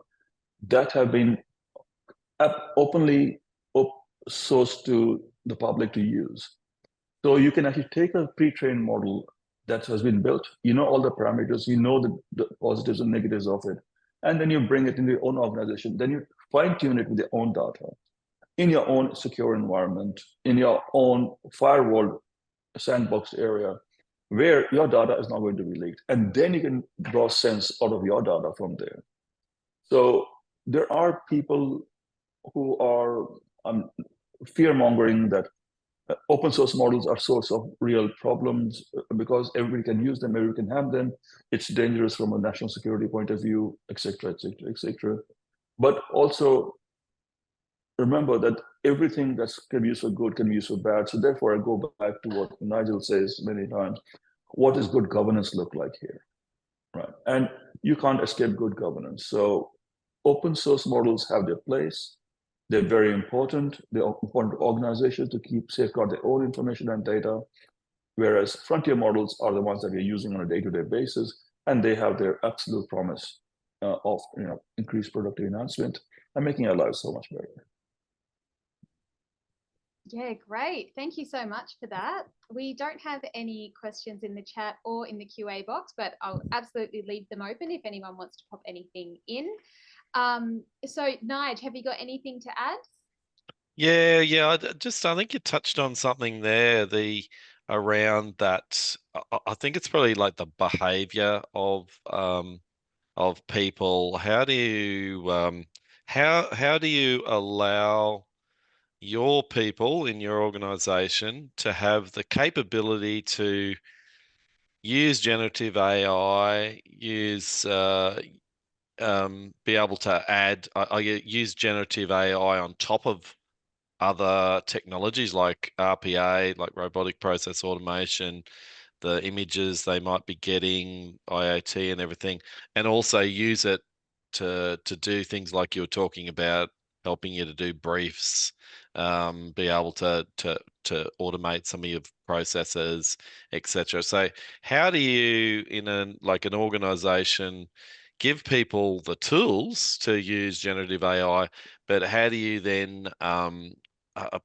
that have been openly sourced to the public to use. So you can actually take a pre-trained model that has been built, you know all the parameters, you know the positives and negatives of it, and then you bring it into your own organization. Then you fine-tune it with your own data in your own secure environment, in your own firewall sandboxed area, where your data is not going to be leaked. And then you can draw sense out of your data from there. So there are people who are fear-mongering that open source models are source of real problems because everybody can use them, everybody can have them. It's dangerous from a national security point of view, etc., etc., etc. But also remember that everything that can be used for good can be used for bad. So therefore, I go back to what Nigel says many times. What does good governance look like here, right? And you can't escape good governance. So open source models have their place. They're very important. They're important to organizations to keep safeguard their own information and data, whereas frontier models are the ones that we're using on a day-to-day basis, and they have their absolute promise of increased productivity enhancement and making our lives so much better. Yeah, great. Thank you so much for that. We don't have any questions in the chat or in the QA box, but I'll absolutely leave them open if anyone wants to pop anything in. So Nigel, have you got anything to add? Yeah. I think you touched on something there, around that. I think it's probably like the behavior of people. How do you how do you allow your people in your organization to have the capability to use generative AI, be able to add, use generative AI on top of other technologies like RPA, like robotic process automation, the images they might be getting, IoT and everything, and also use it to do things like you were talking about, helping you to do briefs, be able to automate some of your processes, etc. So how do you, in an organization, give people the tools to use generative AI, but how do you then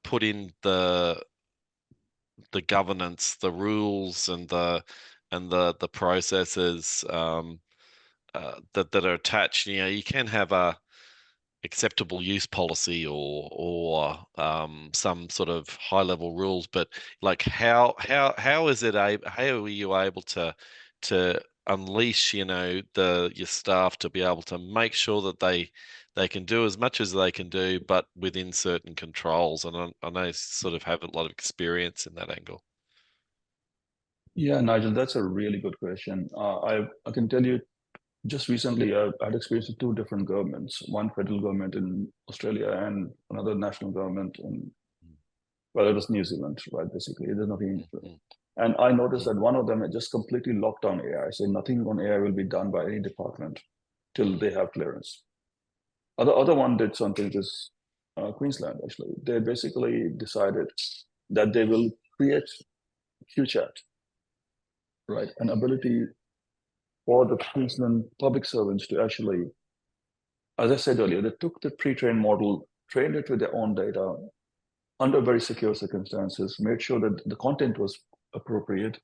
put in the governance, the rules, and the processes that are attached? You can have a acceptable use policy or some sort of high level rules, but like how is it how are you able to unleash your staff to be able to make sure that they can do as much as they can do, but within certain controls? And I know you sort of have a lot of experience in that angle. Yeah, Nigel, that's a really good question. I can tell you, just recently, I had experience with two different governments, one federal government in Australia and another national government in, well, it was New Zealand, right, basically. There's nothing. And I noticed that one of them had just completely locked down AI, saying nothing on AI will be done by any department till they have clearance. Other one did something, which is Queensland, actually. They basically decided that they will create QChat, right, an ability for the Queensland public servants to actually, as I said earlier, they took the pre-trained model, trained it with their own data under very secure circumstances, made sure that the content was appropriate,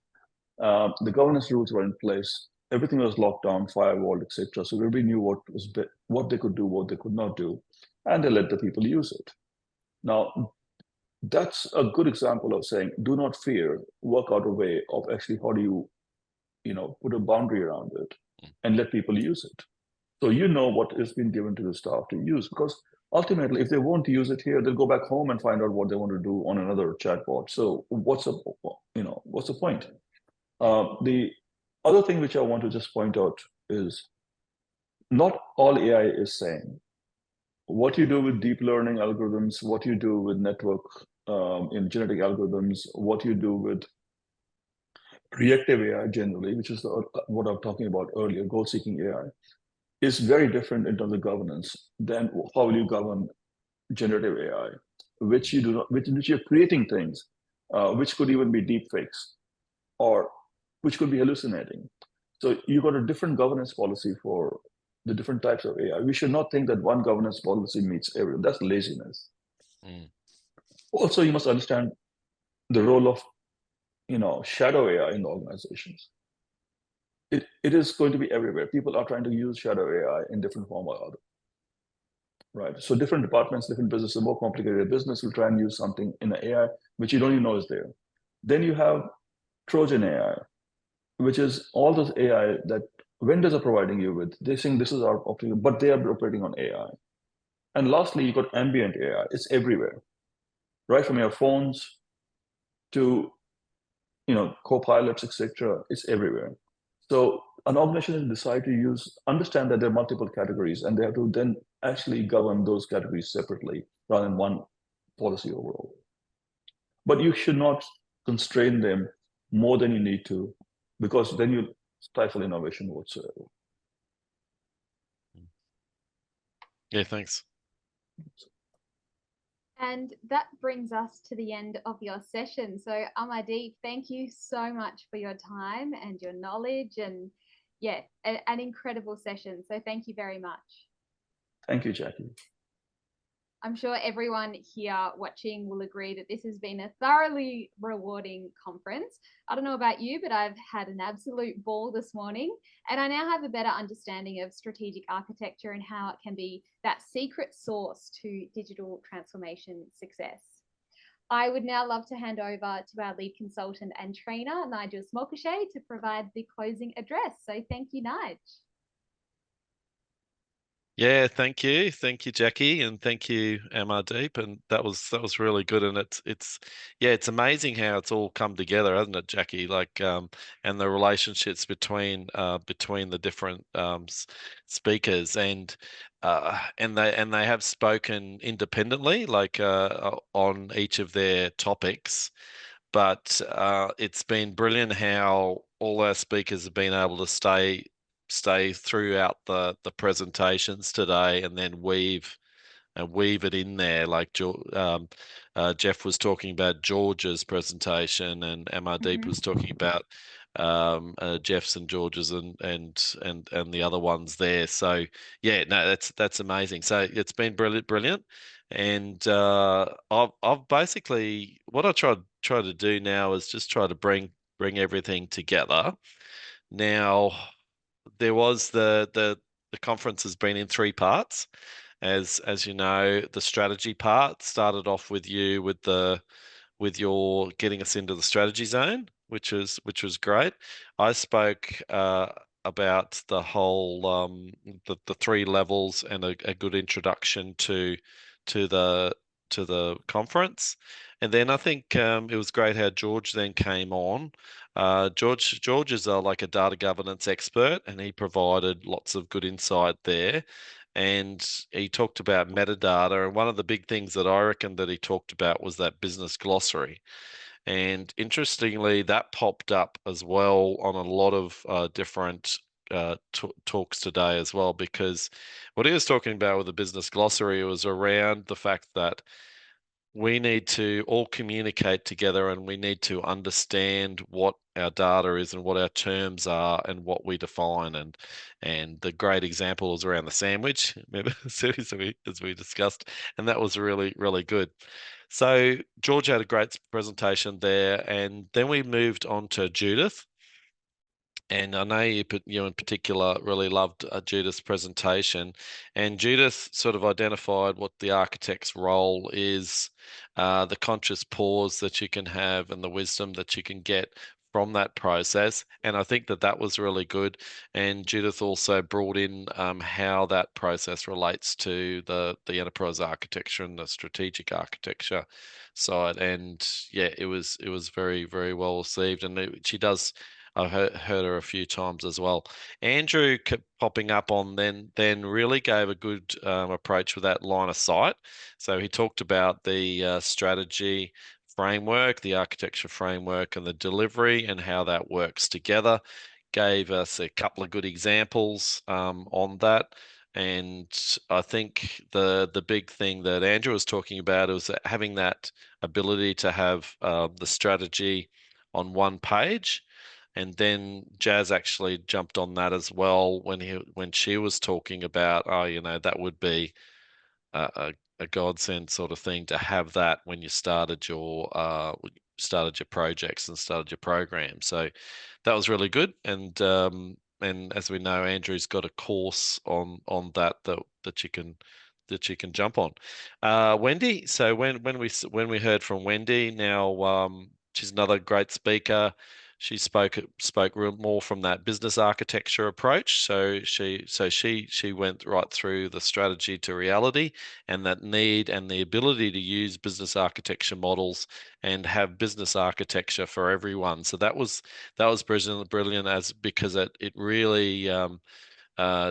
the governance rules were in place, everything was locked down, firewalled, etc. So everybody knew what they could do, what they could not do, and they let the people use it. Now, that's a good example of saying, do not fear, work out a way of actually how do you put a boundary around it and let people use it. So you know what has been given to the staff to use, because ultimately, if they won't use it here, they'll go back home and find out what they want to do on another chatbot. So what's the point? The other thing which I want to just point out is not all AI is same. What you do with deep learning algorithms, what you do with network in genetic algorithms, what you do with reactive AI generally, which is what I'm talking about earlier, goal-seeking AI, is very different in terms of governance than how you govern generative AI, which you do not, which you're creating things, which could even be deep fakes, or which could be hallucinating. So you got a different governance policy for the different types of AI. We should not think that one governance policy meets everyone. That's laziness. Also, you must understand the role of shadow AI in the organizations. It is going to be everywhere. People are trying to use shadow AI in different form or other. Right. So different departments, different businesses, more complicated business will try and use something in the AI which you don't even know is there. Then you have Trojan AI, which is all those AI that vendors are providing you with. They think this is our optimal, but they are operating on AI. And lastly, you got ambient AI. It's everywhere, right from your phones to co-pilots, etc. It's everywhere. So an organization decide to understand that there are multiple categories, and they have to then actually govern those categories separately rather than one policy overall. But you should not constrain them more than you need to, because then you stifle innovation whatsoever. Yeah, thanks. And that brings us to the end of your session. So Amardeep, thank you so much for your time and your knowledge, and yeah, an incredible session. So thank you very much. Thank you, Jackie. I'm sure everyone here watching will agree that this has been a thoroughly rewarding conference. I don't know about you, but I've had an absolute ball this morning, and I now have a better understanding of strategic architecture and how it can be that secret sauce to digital transformation success. I would now love to hand over to our lead consultant and trainer, Nigel Schmalkuche, to provide the closing address. So thank you, Nigel. Yeah, thank you, Jackie, and thank you, Amardeep, and that was really good. And it's amazing how it's all come together, hasn't it, Jackie? Like and the relationships between the different speakers, and they have spoken independently, like on each of their topics. But it's been brilliant how all our speakers have been able to stay throughout the presentations today, and then weave it in there. Like Jeff was talking about George's presentation, and Amardeep was talking about Jeff's and George's and the other ones there. So yeah, no, that's amazing. So it's been brilliant. And I've basically, what I try to do now is just try to bring everything together. Now, there was the conference has been in 3 parts. As you know, the strategy part started off with you with your getting us into the strategy zone, which was great. I spoke about the whole the 3 levels and a good introduction to the conference. And then I think it was great how George then came on. George is like a data governance expert, and he provided lots of good insight there. And he talked about metadata, and one of the big things that I reckon that he talked about was that business glossary. And interestingly, that popped up as well on a lot of different talks today as well, because what he was talking about with the business glossary was around the fact that we need to all communicate together, and we need to understand what our data is and what our terms are and what we define. And the great example is around the sandwich, remember, as we discussed, and that was really, really good. So George had a great presentation there, and then we moved on to Judith. And I know you in particular really loved Judith's presentation, and Judith sort of identified what the architect's role is, the conscious pause that you can have, and the wisdom that you can get from that process. And I think that was really good. And Judith also brought in how that process relates to the enterprise architecture and the strategic architecture side. And yeah, it was very, very well received. And she does. I've heard her a few times as well. Andrew kept popping up on then really gave a good approach with that line of sight. So he talked about the strategy framework, the architecture framework and the delivery and how that works together. Gave us a couple of good examples on that. And I think the big thing that Andrew was talking about was having that ability to have the strategy on one page. And then Jazz actually jumped on that as well when she was talking about, oh, you know, that would be a godsend sort of thing to have that when you started your projects and started your program. So that was really good. And as we know, Andrew's got a course on that you can jump on. Whynde. So when we heard from Whynde, now she's another great speaker. She spoke more from that business architecture approach. So she went right through the strategy to reality and that need and the ability to use business architecture models and have business architecture for everyone. So that was brilliant because it really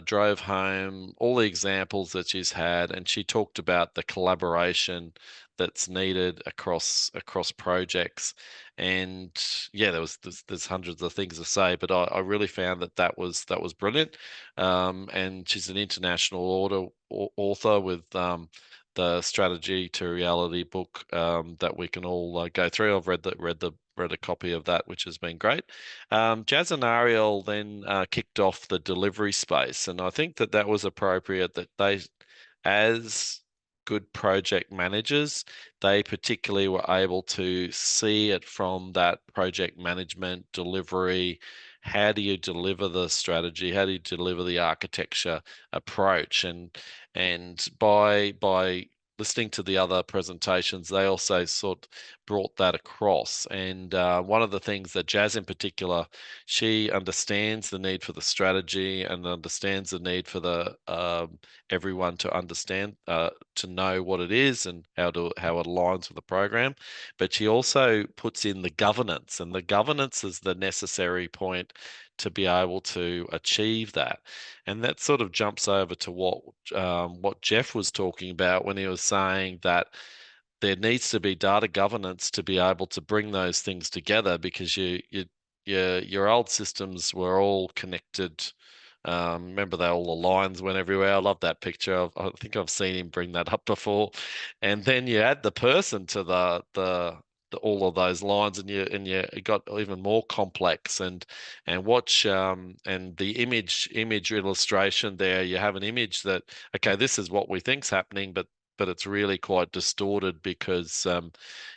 drove home all the examples that she's had, and she talked about the collaboration that's needed across projects. And yeah, there's hundreds of things to say, but I really found that was brilliant. And she's an international author with the Strategy to Reality book that we can all go through. I've read a copy of that, which has been great. Jazz and Arielle then kicked off the delivery space, and I think that was appropriate that they, as good project managers, they particularly were able to see it from that project management delivery. How do you deliver the strategy? How do you deliver the architecture approach? And by listening to the other presentations, they also sort of brought that across. And one of the things that Jazz in particular, she understands the need for the strategy and understands the need for the everyone to understand, to know what it is and how it aligns with the program. But she also puts in the governance, and the governance is the necessary point to be able to achieve that. And that sort of jumps over to what Jeff was talking about when he was saying that there needs to be data governance to be able to bring those things together, because your old systems were all connected. Remember that all the lines went everywhere. I love that picture. I think I've seen him bring that up before. And then you add the person to the all of those lines, and you got even more complex. And watch and the image illustration there. You have an image that, okay, this is what we think's happening, but it's really quite distorted because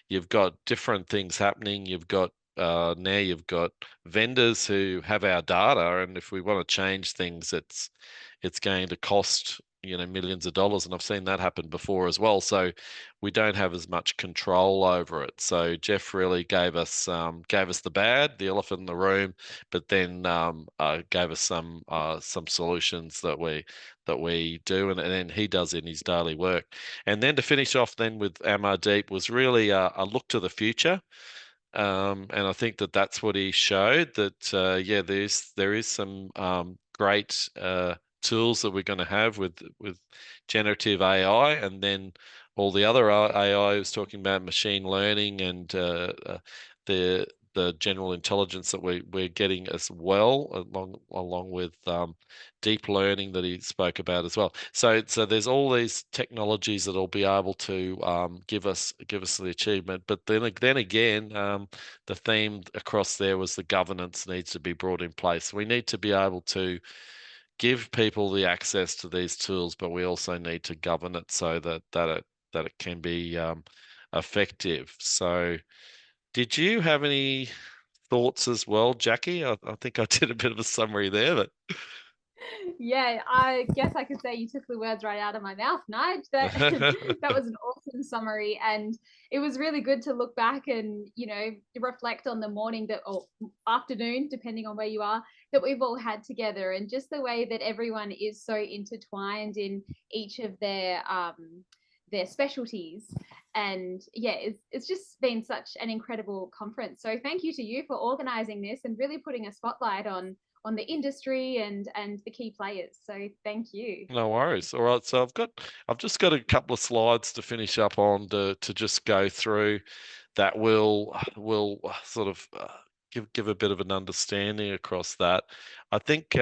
you've got different things happening. You've got now you've got vendors who have our data, and if we want to change things, it's going to cost millions of dollars, and I've seen that happen before as well. So we don't have as much control over it. So Jeff really gave us the elephant in the room, but then gave us some solutions that we do, and then he does in his daily work. And then to finish off then with Amar Deep was really a look to the future. And I think that's what he showed, that yeah, there is some great tools that we're going to have with generative AI, and then all the other AI was talking about machine learning and the general intelligence that we're getting as well, along with deep learning that he spoke about as well. So there's all these technologies that'll be able to give us the achievement. But then again, the theme across there was the governance needs to be brought in place. We need to be able to give people the access to these tools, but we also need to govern it so that it can be effective. So did you have any thoughts as well, Jackie? I think I did a bit of a summary there, but yeah, I guess I could say you took the words right out of my mouth, Nigel. That was an awesome summary, and it was really good to look back and reflect on the morning or afternoon, depending on where you are, that we've all had together, and just the way that everyone is so intertwined in each of their specialties. And yeah, it's just been such an incredible conference. So thank you to you for organizing this and really putting a spotlight on the industry and the key players. So thank you. No worries. All right, so I've just got a couple of slides to finish up on to just go through. that will sort of give a bit of an understanding across that. I think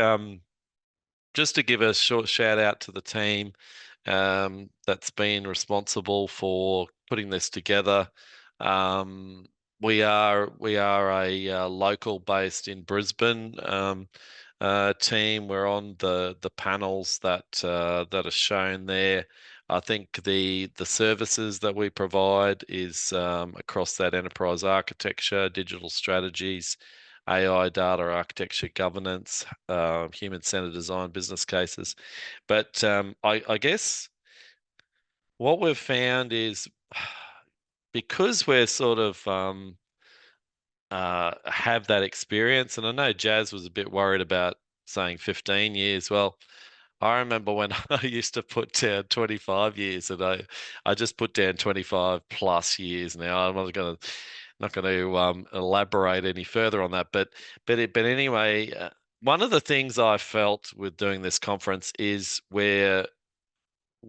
just to give a short shout out to the team that's been responsible for putting this together. We are a local based in Brisbane team. We're on the panels that are shown there. I think the services that we provide is across that enterprise architecture, digital strategies, AI, data architecture, governance, human-centered design, business cases. But I guess what we've found is because we're sort of have that experience, and I know Jazz was a bit worried about saying 15 years. Well, I remember when I used to put down 25 years, and I just put down 25 plus years now. I'm not going to elaborate any further on that, but anyway, one of the things I felt with doing this conference is where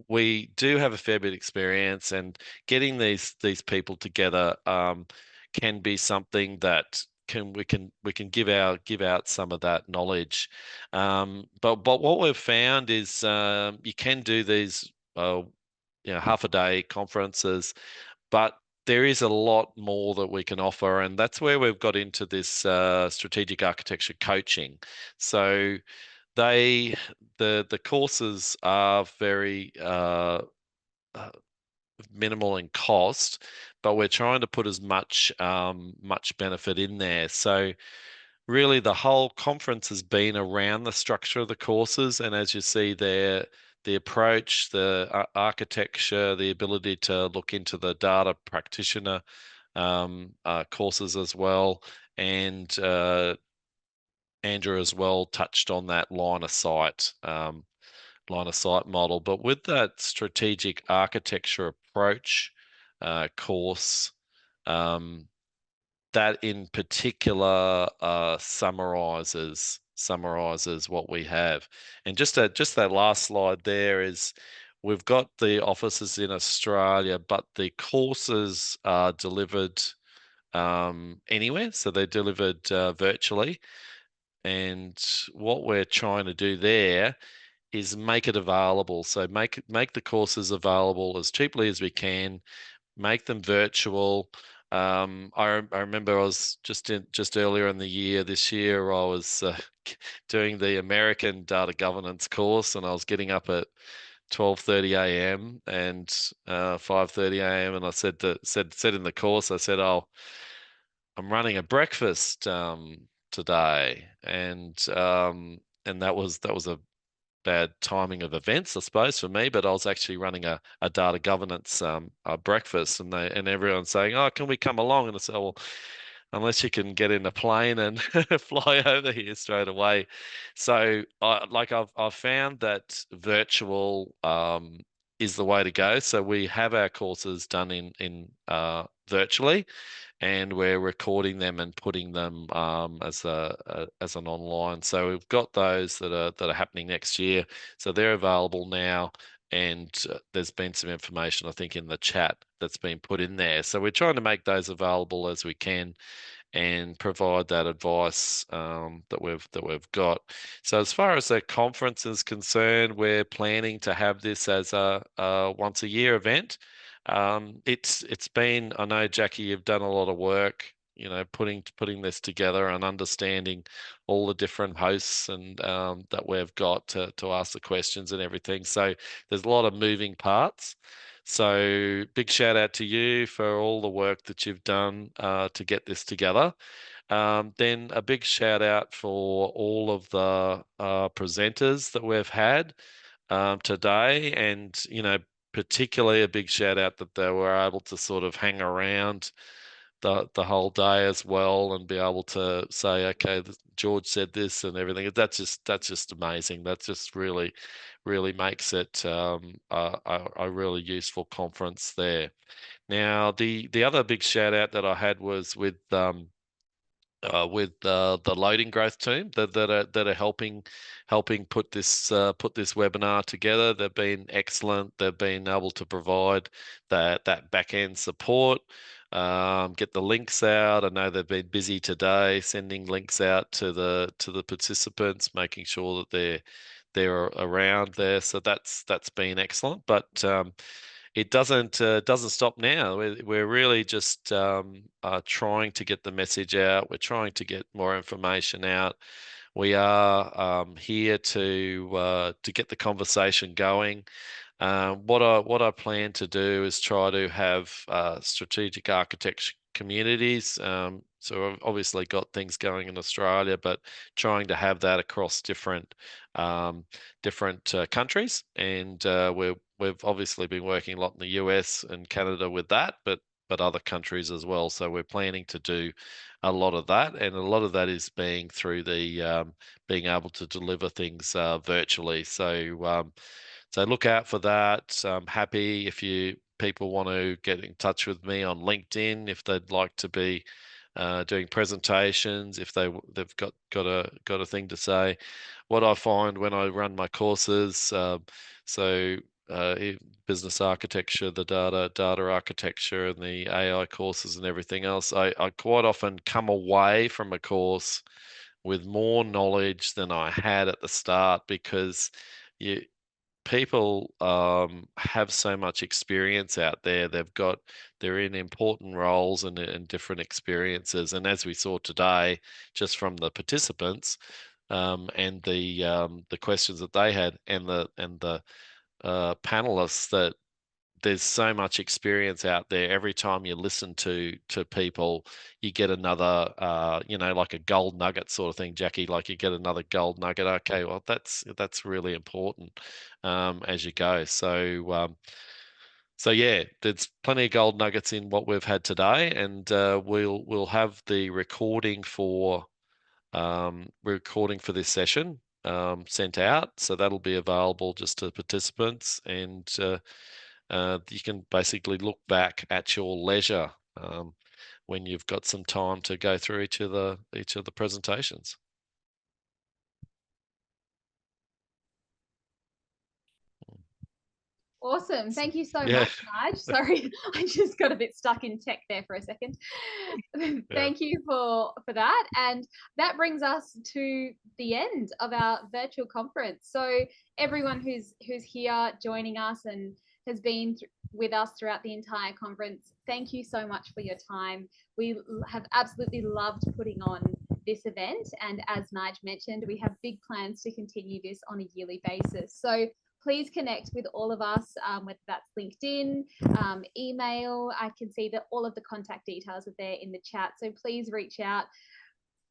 we do have a fair bit of experience, and getting these people together can be something that we can give out some of that knowledge. But what we've found is you can do these half a day conferences, but there is a lot more that we can offer, and that's where we've got into this strategic architecture coaching. So the courses are very minimal in cost, but we're trying to put as much benefit in there. So really the whole conference has been around the structure of the courses, and as you see there, the approach, the architecture, the ability to look into the data practitioner courses as well, and Andrew as well touched on that line of sight model. But with that strategic architecture approach course, that in particular summarizes what we have. And just that last slide there is, we've got the offices in Australia, but the courses are delivered anywhere, so they're delivered virtually. And what we're trying to do there is make it available. So make the courses available as cheaply as we can, make them virtual. I remember I was just earlier in the year, this year, I was doing the American data governance course, and I was getting up at 12:30 a.m. and 5:30 a.m. and I said in the course, I said, "Oh, I'm running a breakfast today," and that was a bad timing of events, I suppose, for me. But I was actually running a data governance breakfast, and everyone's saying, "Oh, can we come along?" And I said, "Well, unless you can get in a plane and fly over here straight away." So I've found that virtual is the way to go. So we have our courses done in virtually, and we're recording them and putting them as an online. So we've got those that are happening next year. So they're available now, and there's been some information, I think, in the chat that's been put in there. So we're trying to make those available as we can and provide that advice that we've got. So as far as the conference is concerned, we're planning to have this as a once a year event. It's been, I know, Jackie, you've done a lot of work, putting this together and understanding all the different hosts and that we've got to ask the questions and everything. So there's a lot of moving parts. So big shout out to you for all the work that you've done to get this together. Then a big shout out for all of the presenters that we've had today, and particularly a big shout out that they were able to sort of hang around the whole day as well and be able to say, okay, George said this and everything. That's just amazing. That just really makes it a really useful conference there. Now, the other big shout out that I had was with the loading growth team that are helping put this webinar together. They've been excellent. They've been able to provide that back end support. get the links out. I know they've been busy today sending links out to the participants, making sure that they're around there. So that's been excellent. But it doesn't stop now. We're really just trying to get the message out. We're trying to get more information out. We are here to get the conversation going. What I plan to do is try to have strategic architecture communities. So I've obviously got things going in Australia, but trying to have that across different countries. And we've obviously been working a lot in the US and Canada with that, but other countries as well. So we're planning to do a lot of that, and a lot of that is being through the being able to deliver things virtually. So look out for that. I'm happy if people want to get in touch with me on LinkedIn if they'd like to be doing presentations, if they've got a thing to say. What I find when I run my courses, business architecture, the data architecture, and the AI courses and everything else, I quite often come away from a course with more knowledge than I had at the start, because people have so much experience out there. They're in important roles and different experiences. And as we saw today, just from the participants and the questions that they had, and the panelists, that there's so much experience out there. Every time you listen to people, you get another, like a gold nugget sort of thing, Jackie. Like you get another gold nugget. Okay, well that's really important as you go. So yeah, there's plenty of gold nuggets in what we've had today, and we'll have the recording for this session sent out, so that'll be available just to participants, and you can basically look back at your leisure when you've got some time to go through each of the presentations. Awesome. Thank you so much, Nige. Sorry, I just got a bit stuck in tech there for a second. Thank you for that. And that brings us to the end of our virtual conference. So everyone who's here joining us and has been with us throughout the entire conference, thank you so much for your time. We have absolutely loved putting on this event. And as Nige mentioned, we have big plans to continue this on a yearly basis. So please connect with all of us, whether that's LinkedIn, email. I can see that all of the contact details are there in the chat. So please reach out.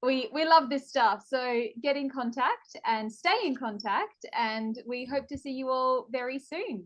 We love this stuff. So get in contact and stay in contact. And we hope to see you all very soon.